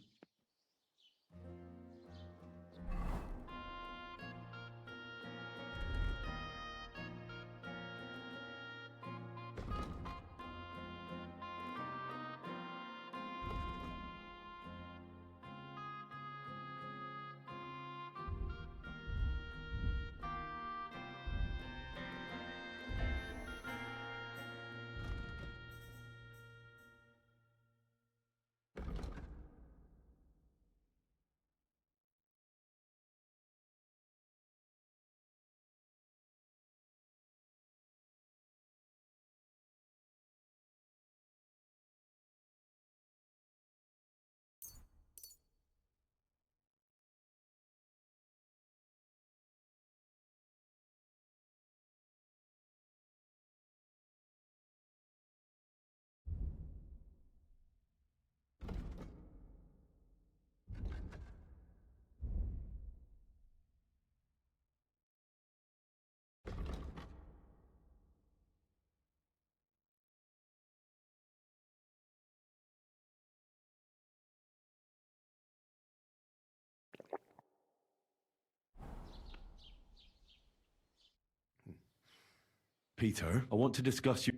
Speaker 5: Peter, I want to discuss you.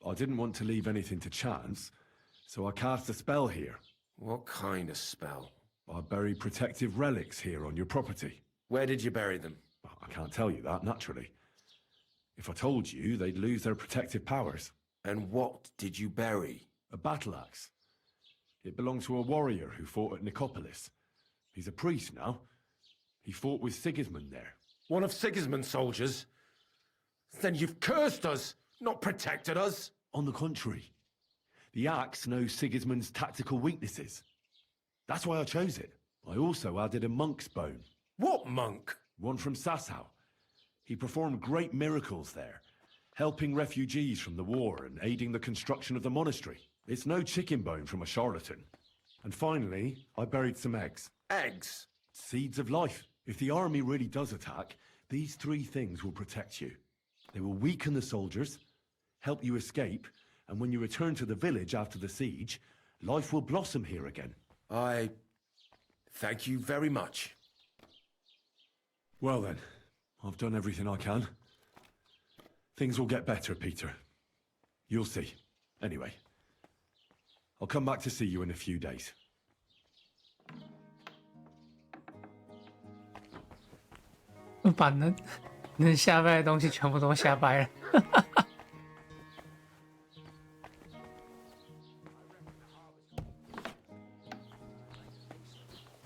Speaker 5: I didn't want to leave anything to chance, so I cast a spell here.
Speaker 2: What kind of spell?
Speaker 5: I buried protective relics here on your property.
Speaker 2: Where did you bury them?
Speaker 5: I can't tell you that, naturally. If I told you, they'd lose their protective powers.
Speaker 2: And what did you bury?
Speaker 5: A battle axe. It belonged to a warrior who fought at Nicopolis. He's a priest now. He fought with Sigismund there.
Speaker 2: One of Sigismund's soldiers? Then you've cursed us, not protected us.
Speaker 5: On the contrary. The axe knows Sigismund's tactical weaknesses. That's why I chose it. I also added a monk's bone.
Speaker 2: What monk?
Speaker 5: One from Sasau. He performed great miracles there, helping refugees from the war and aiding the construction of the monastery. It's no chicken bone from a charlatan. And finally, I buried some eggs.
Speaker 2: Eggs?
Speaker 5: Seeds of life. If the army really does attack, these three things will protect you. They will weaken the soldiers, help you escape, and when you return to the village after the siege, life will blossom here again.
Speaker 2: I thank you very much.
Speaker 5: Well then, I've done everything I can. Things will get better, Peter. You'll see. Anyway, I'll come back to see you in a few days.
Speaker 1: 把能下拜的东西全部都下拜了。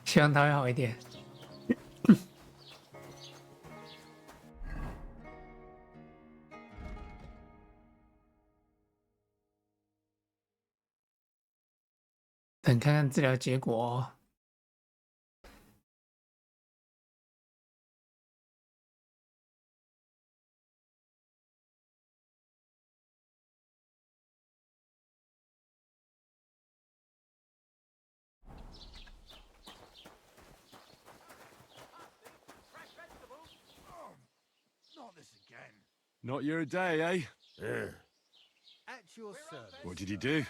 Speaker 1: 希望他会好一点。等看看治疗结果哦。
Speaker 6: Not this again.
Speaker 14: Not your day, eh?
Speaker 3: At your service.
Speaker 14: What did he do?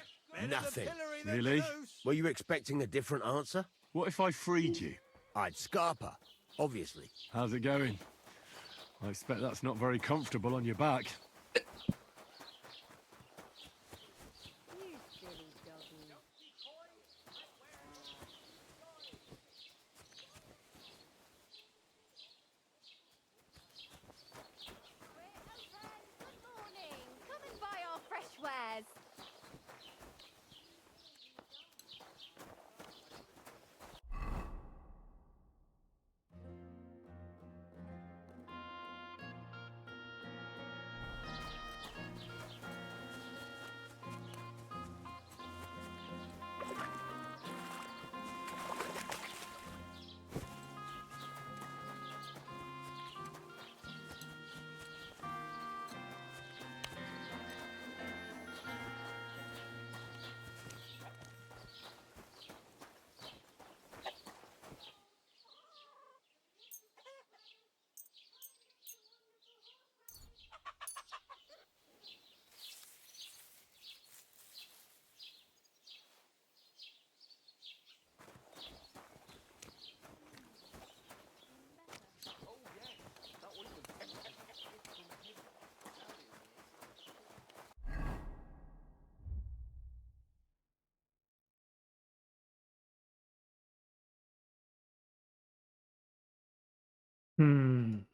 Speaker 2: Nothing.
Speaker 14: Really?
Speaker 2: Were you expecting a different answer?
Speaker 14: What if I freed you?
Speaker 2: I'd scarper, obviously.
Speaker 14: How's it going? I expect that's not very comfortable on your back.
Speaker 13: Come and buy our fresh wares.
Speaker 1: Hmm.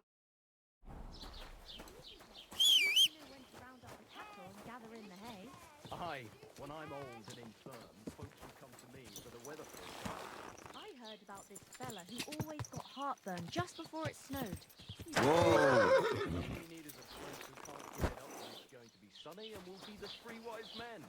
Speaker 3: Aye, when I'm old and infirm, folks will come to me for the weather forecast.
Speaker 13: I heard about this fella who always got heartburn just before it snowed.
Speaker 2: Whoa!
Speaker 3: All we need is a bloke who can't get up when it's going to be sunny, and we'll be the three wise men.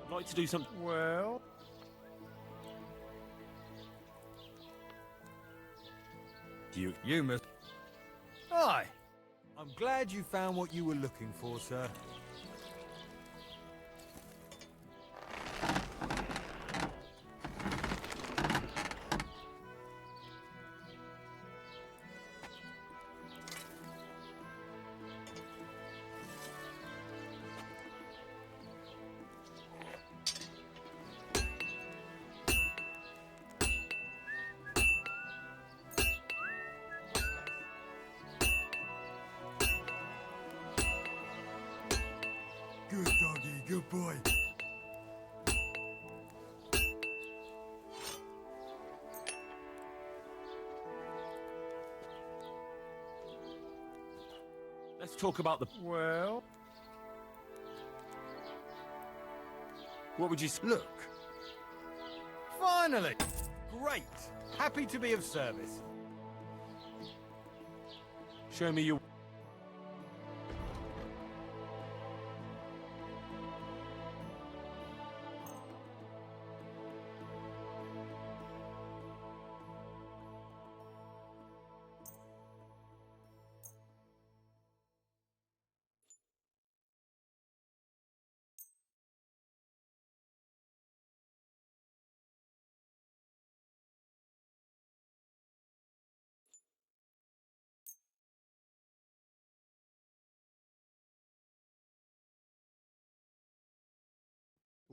Speaker 14: I'd like to do something.
Speaker 11: Well...
Speaker 14: You
Speaker 11: must... Hi. I'm glad you found what you were looking for, sir.
Speaker 7: boy.
Speaker 14: Let's talk about the...
Speaker 11: Well...
Speaker 14: What would you...
Speaker 18: Look. Finally! Great! Happy to be of service.
Speaker 14: Show me your...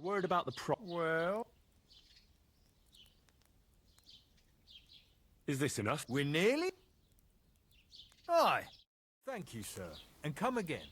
Speaker 14: Word about the
Speaker 11: Well...
Speaker 14: Is this enough?
Speaker 18: We're nearly? Aye. Thank you, sir. And come again.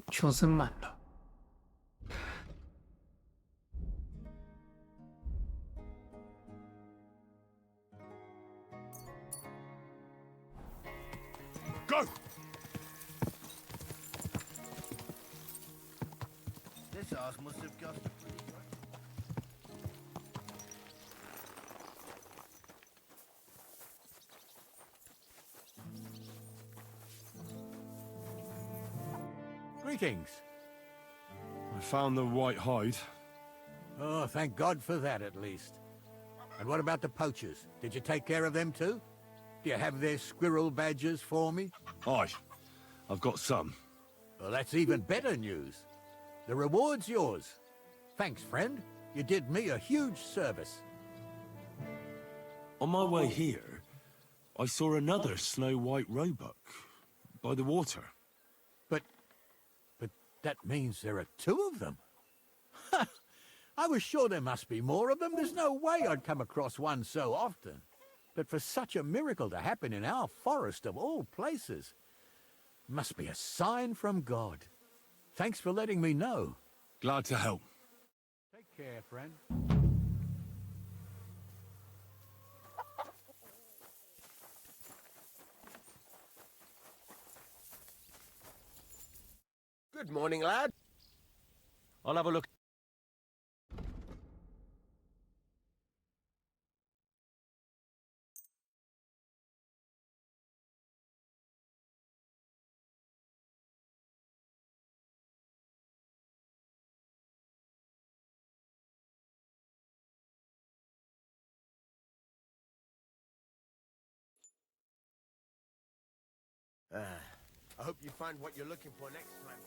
Speaker 1: 求生满了。
Speaker 14: Go!
Speaker 7: This ass must have got pretty right.
Speaker 18: Greetings.
Speaker 6: I found the white hide.
Speaker 18: Oh, thank God for that, at least. And what about the poachers? Did you take care of them too? Do you have their squirrel badges for me?
Speaker 6: Aye. I've got some.
Speaker 18: Well, that's even better news. The reward's yours. Thanks, friend. You did me a huge service.
Speaker 14: On my way here, I saw another snow-white roebuck by the water.
Speaker 18: But that means there are two of them. Ha! I was sure there must be more of them. There's no way I'd come across one so often. But for such a miracle to happen in our forest of all places, must be a sign from God. Thanks for letting me know.
Speaker 6: Glad to help.
Speaker 18: Take care, friend.
Speaker 10: Good morning, lad.
Speaker 14: I'll have a look.
Speaker 10: I hope you find what you're looking for next time.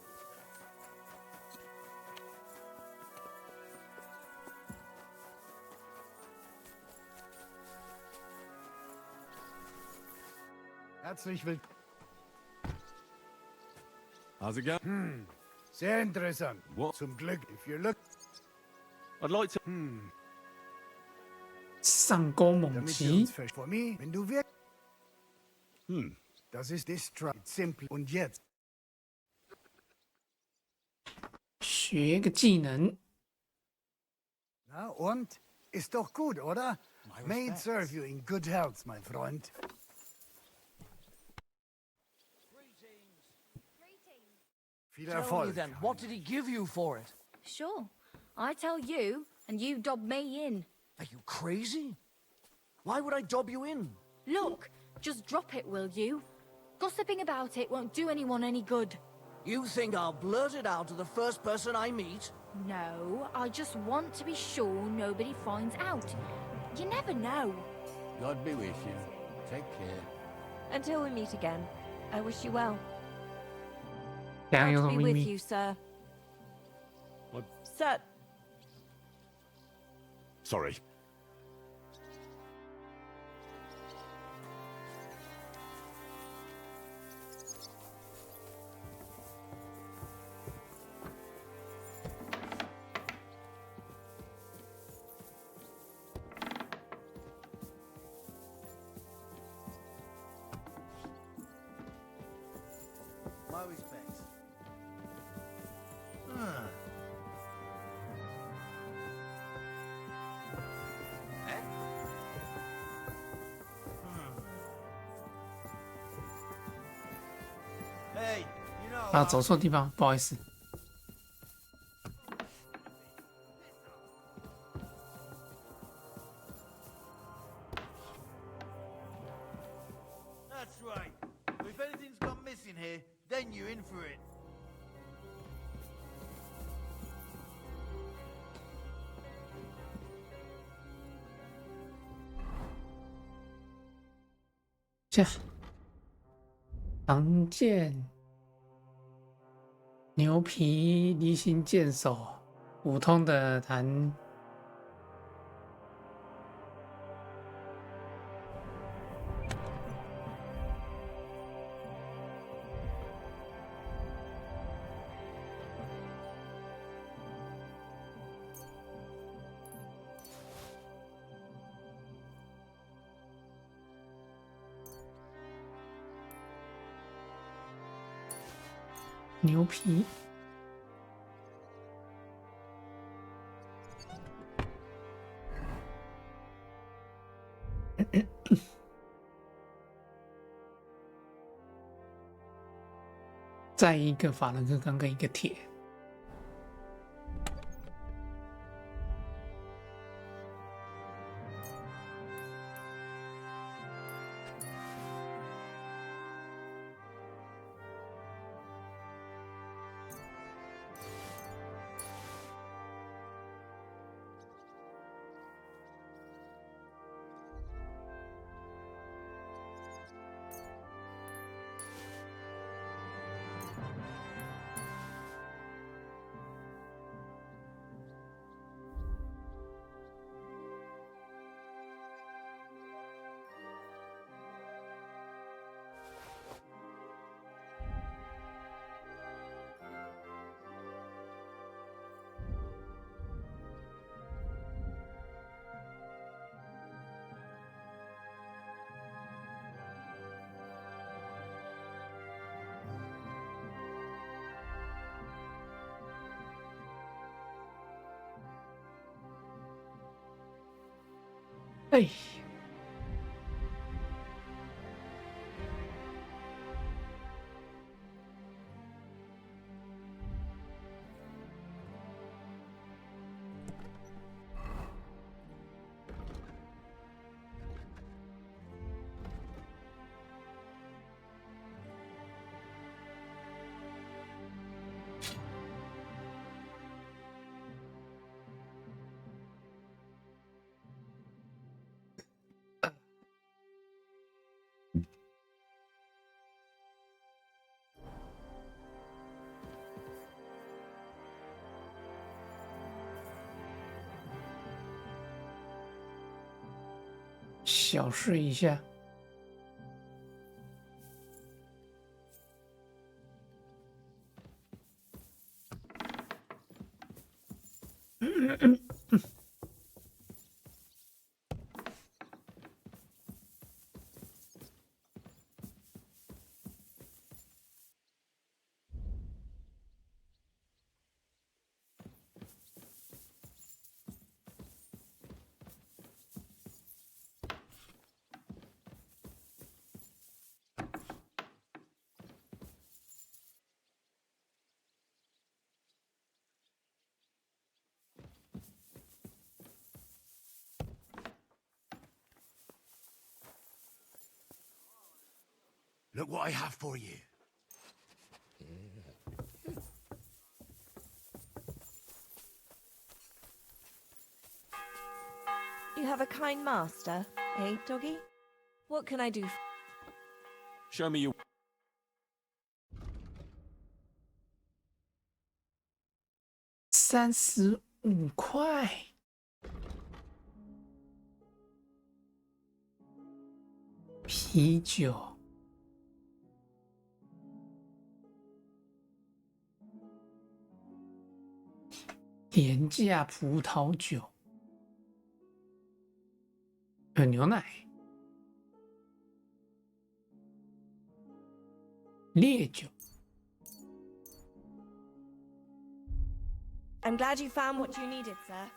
Speaker 7: Herzlich willkommen.
Speaker 6: How's it going?
Speaker 7: Sehr interessant.
Speaker 6: What?
Speaker 7: Zum Glück, if you're looking.
Speaker 14: I'd like to...
Speaker 1: 上钩猛
Speaker 7: Damit wir
Speaker 1: 击
Speaker 7: uns for me, wenn du wirklich. Das ist Destroy. Simple. Und jetzt.
Speaker 1: 学个技能。
Speaker 7: Na und? Ist doch gut, oder? May it serve you in good health, my friend. Viel
Speaker 8: Tell me
Speaker 7: Erfolg.
Speaker 8: then, what did he give you for it?
Speaker 20: Sure. I tell you, and you dob me in.
Speaker 8: Are you crazy? Why would I dob you in?
Speaker 20: Look, just drop it, will you? Gossiping about it won't do anyone any good.
Speaker 8: You think I'll blurt it out to the first person I meet?
Speaker 20: No, I just want to be sure nobody finds out. You never know.
Speaker 18: God be with you. Take care.
Speaker 15: Until we meet again, I wish you well.
Speaker 1: 怎样有
Speaker 15: God
Speaker 1: 什么
Speaker 15: be
Speaker 1: 秘
Speaker 15: with
Speaker 1: 密？
Speaker 15: you, sir.
Speaker 14: What?
Speaker 15: Sir,
Speaker 5: Sorry.
Speaker 9: My respects. Hey, you know.
Speaker 1: 啊，走错地方，不好意思。
Speaker 9: That's right. If anything's gone missing here, then you're in for it.
Speaker 1: 这长剑、牛皮、离心剑手、普通的弹。 牛皮，再一个法兰克钢跟一个铁。 哎，小试一下。
Speaker 9: Look what I have for you.
Speaker 15: You have a kind master, eh, doggy? What can I do?
Speaker 14: Show me you.
Speaker 1: 35块。啤酒，廉价葡萄酒，牛奶，烈酒。
Speaker 15: I'm glad you found what you needed, sir.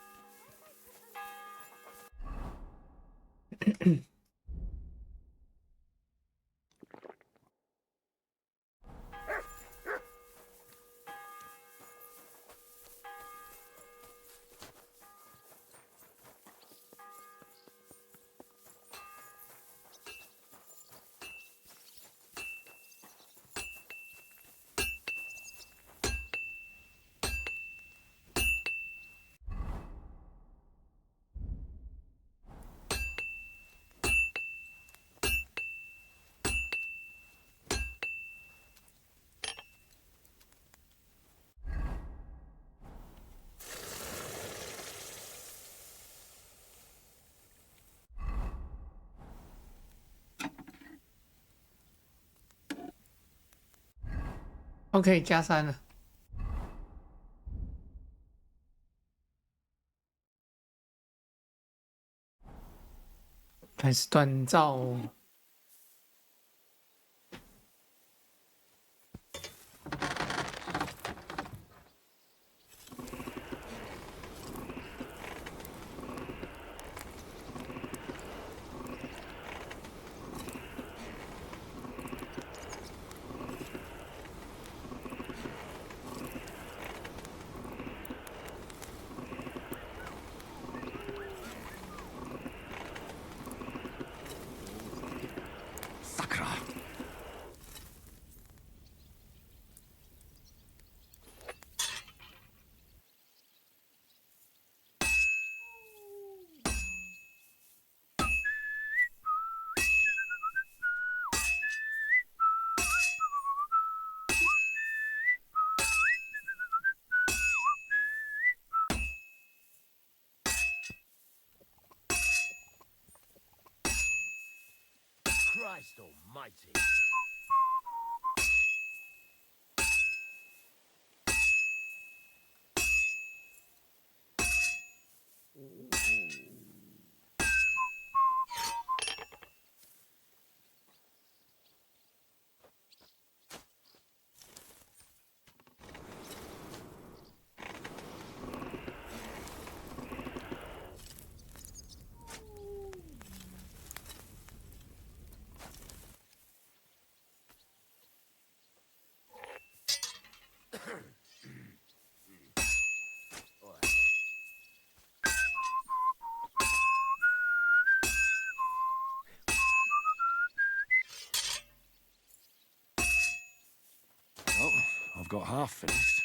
Speaker 1: OK， 加3了。开始锻造。
Speaker 9: Christ almighty.
Speaker 6: Well, I've got half finished.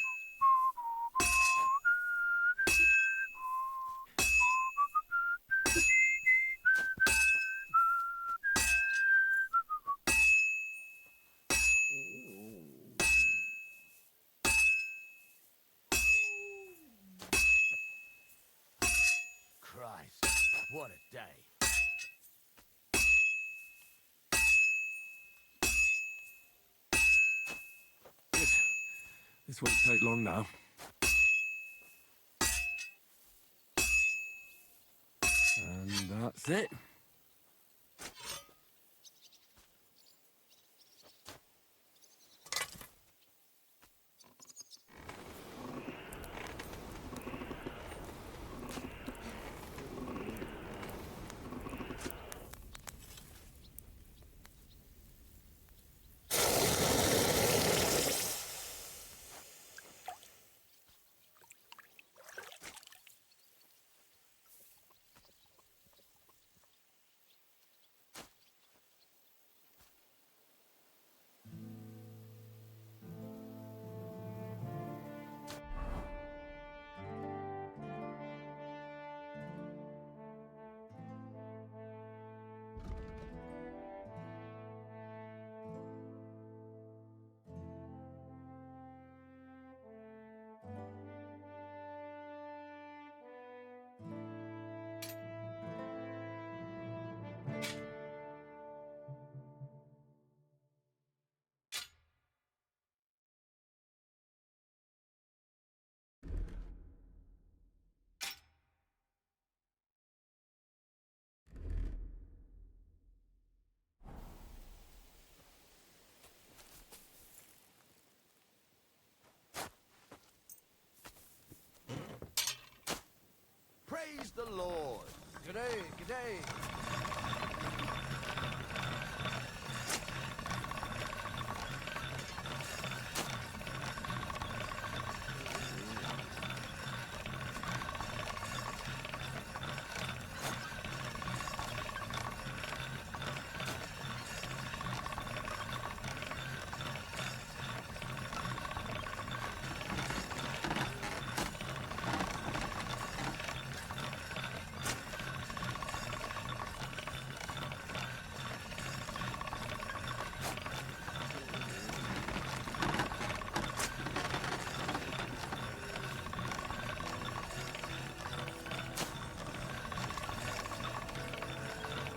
Speaker 9: Christ, what a day.
Speaker 6: Good. This won't take long now. And that's it.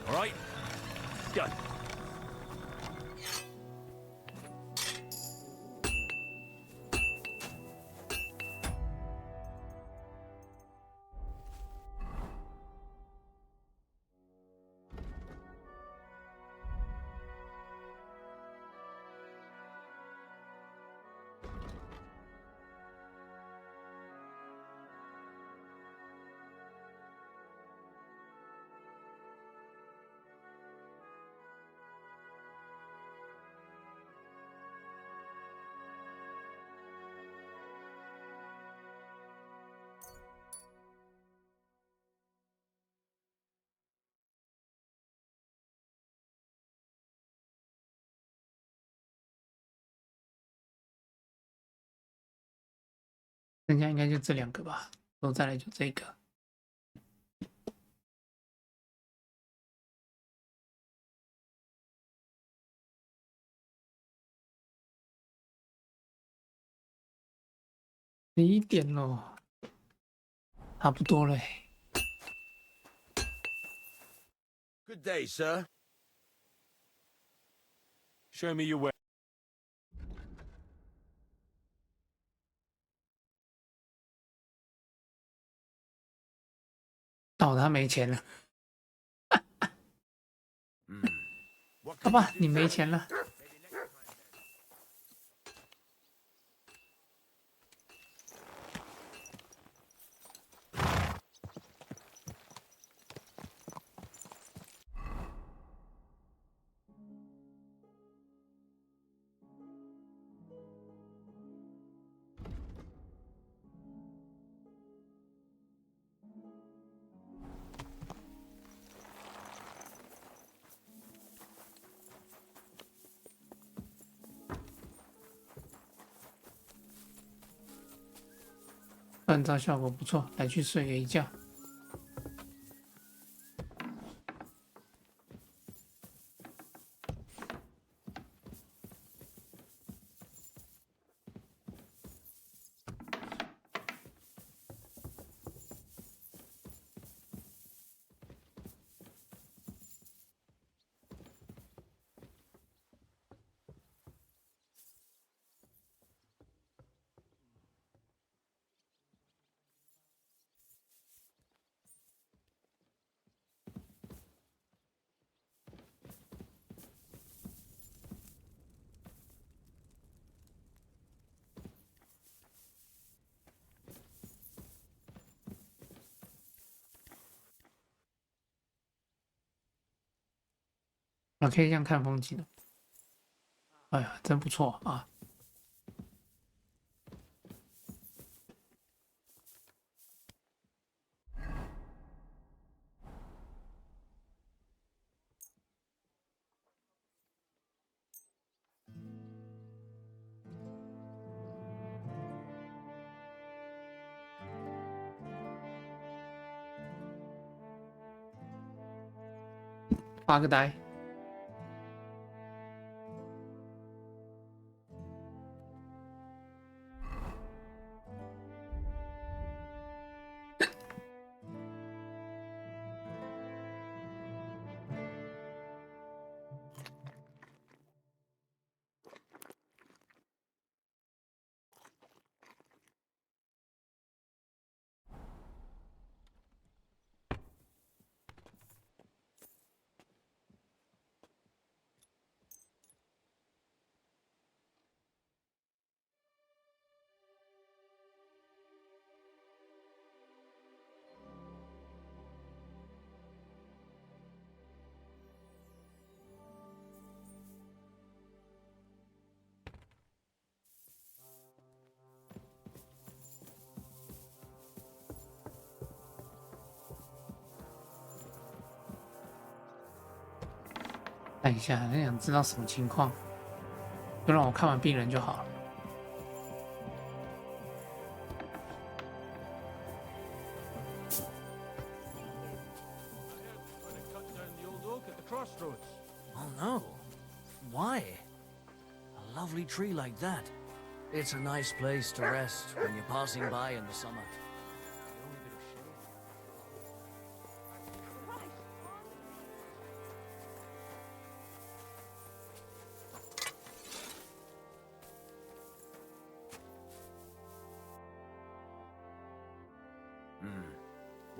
Speaker 14: All right, go.
Speaker 1: 剩下应该就这2个吧，然后再来就这个。11点咯，差不多了欸。
Speaker 9: Good day, sir.
Speaker 14: Show me your way.
Speaker 1: 哦，他没钱了。好吧，你没钱了。锻造效果不错，来去睡个一觉。啊，可以这样看风景了。哎呀，真不错啊！发个呆。看一下，很想知道什么情况，就让我看完病人就好了。
Speaker 4: Oh no. Why? A lovely tree like that. It's a nice place to rest when you're passing by in the summer.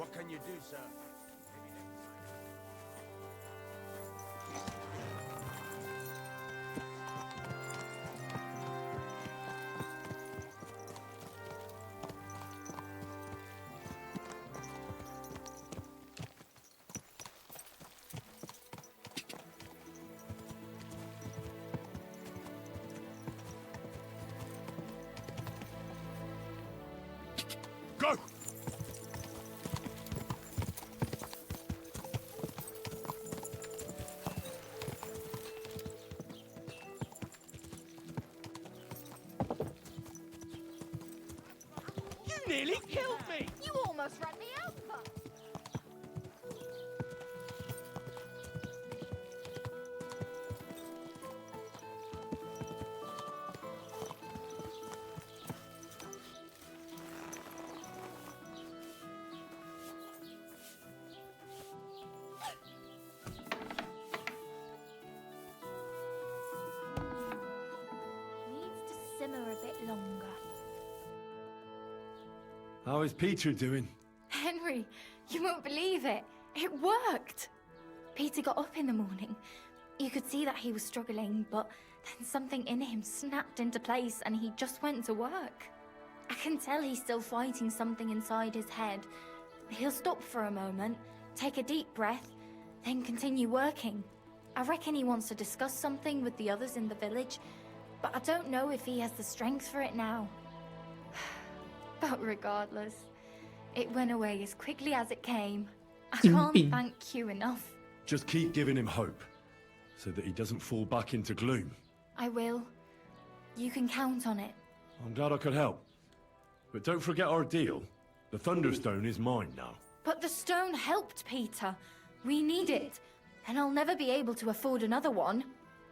Speaker 9: What can you do, sir?
Speaker 6: Go!
Speaker 19: You nearly killed me!
Speaker 13: You almost ran me over! Needs to simmer a bit longer.
Speaker 5: How is Peter doing?
Speaker 20: Henry, you won't believe it. It worked. Peter got up in the morning. You could see that he was struggling, but then something in him snapped into place and he just went to work. I can tell he's still fighting something inside his head. He'll stop for a moment, take a deep breath, then continue working. I reckon he wants to discuss something with the others in the village, but I don't know if he has the strength for it now. But regardless, it went away as quickly as it came. I can't thank you enough.
Speaker 5: Just keep giving him hope, so that he doesn't fall back into gloom.
Speaker 20: I will. You can count on it.
Speaker 5: I'm glad I could help. But don't forget our deal. The Thunderstone is mine now.
Speaker 20: But the stone helped Peter. We need it. And I'll never be able to afford another one.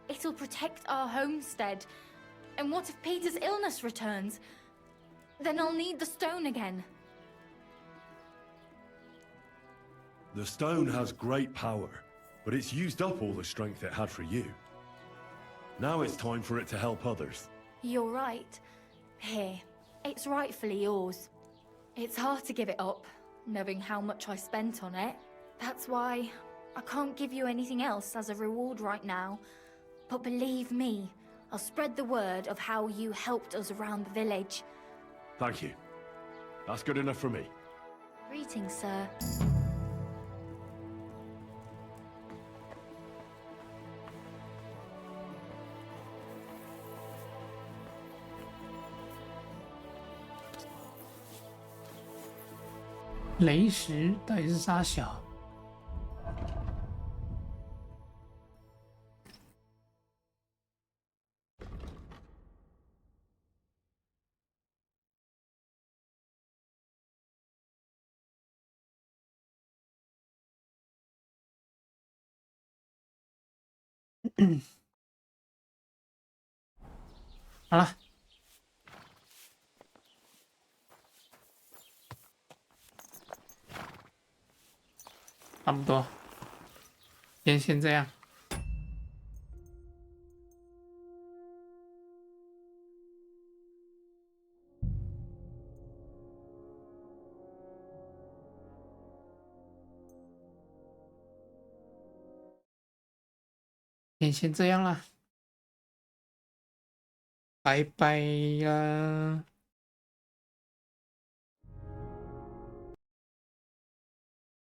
Speaker 20: It'll protect our homestead. And what if Peter's illness returns? Then I'll need the stone again.
Speaker 5: The stone has great power, but it's used up all the strength it had for you. Now it's time for it to help others.
Speaker 20: You're right. Here, it's rightfully yours. It's hard to give it up, knowing how much I spent on it. That's why I can't give you anything else as a reward right now. But believe me, I'll spread the word of how you helped us around the village.
Speaker 5: Thank you. That's good enough for me.
Speaker 20: Greetings, sir.
Speaker 1: 雷石到底是啥小？好了。差不多，先这样。先这样啦，拜拜啦。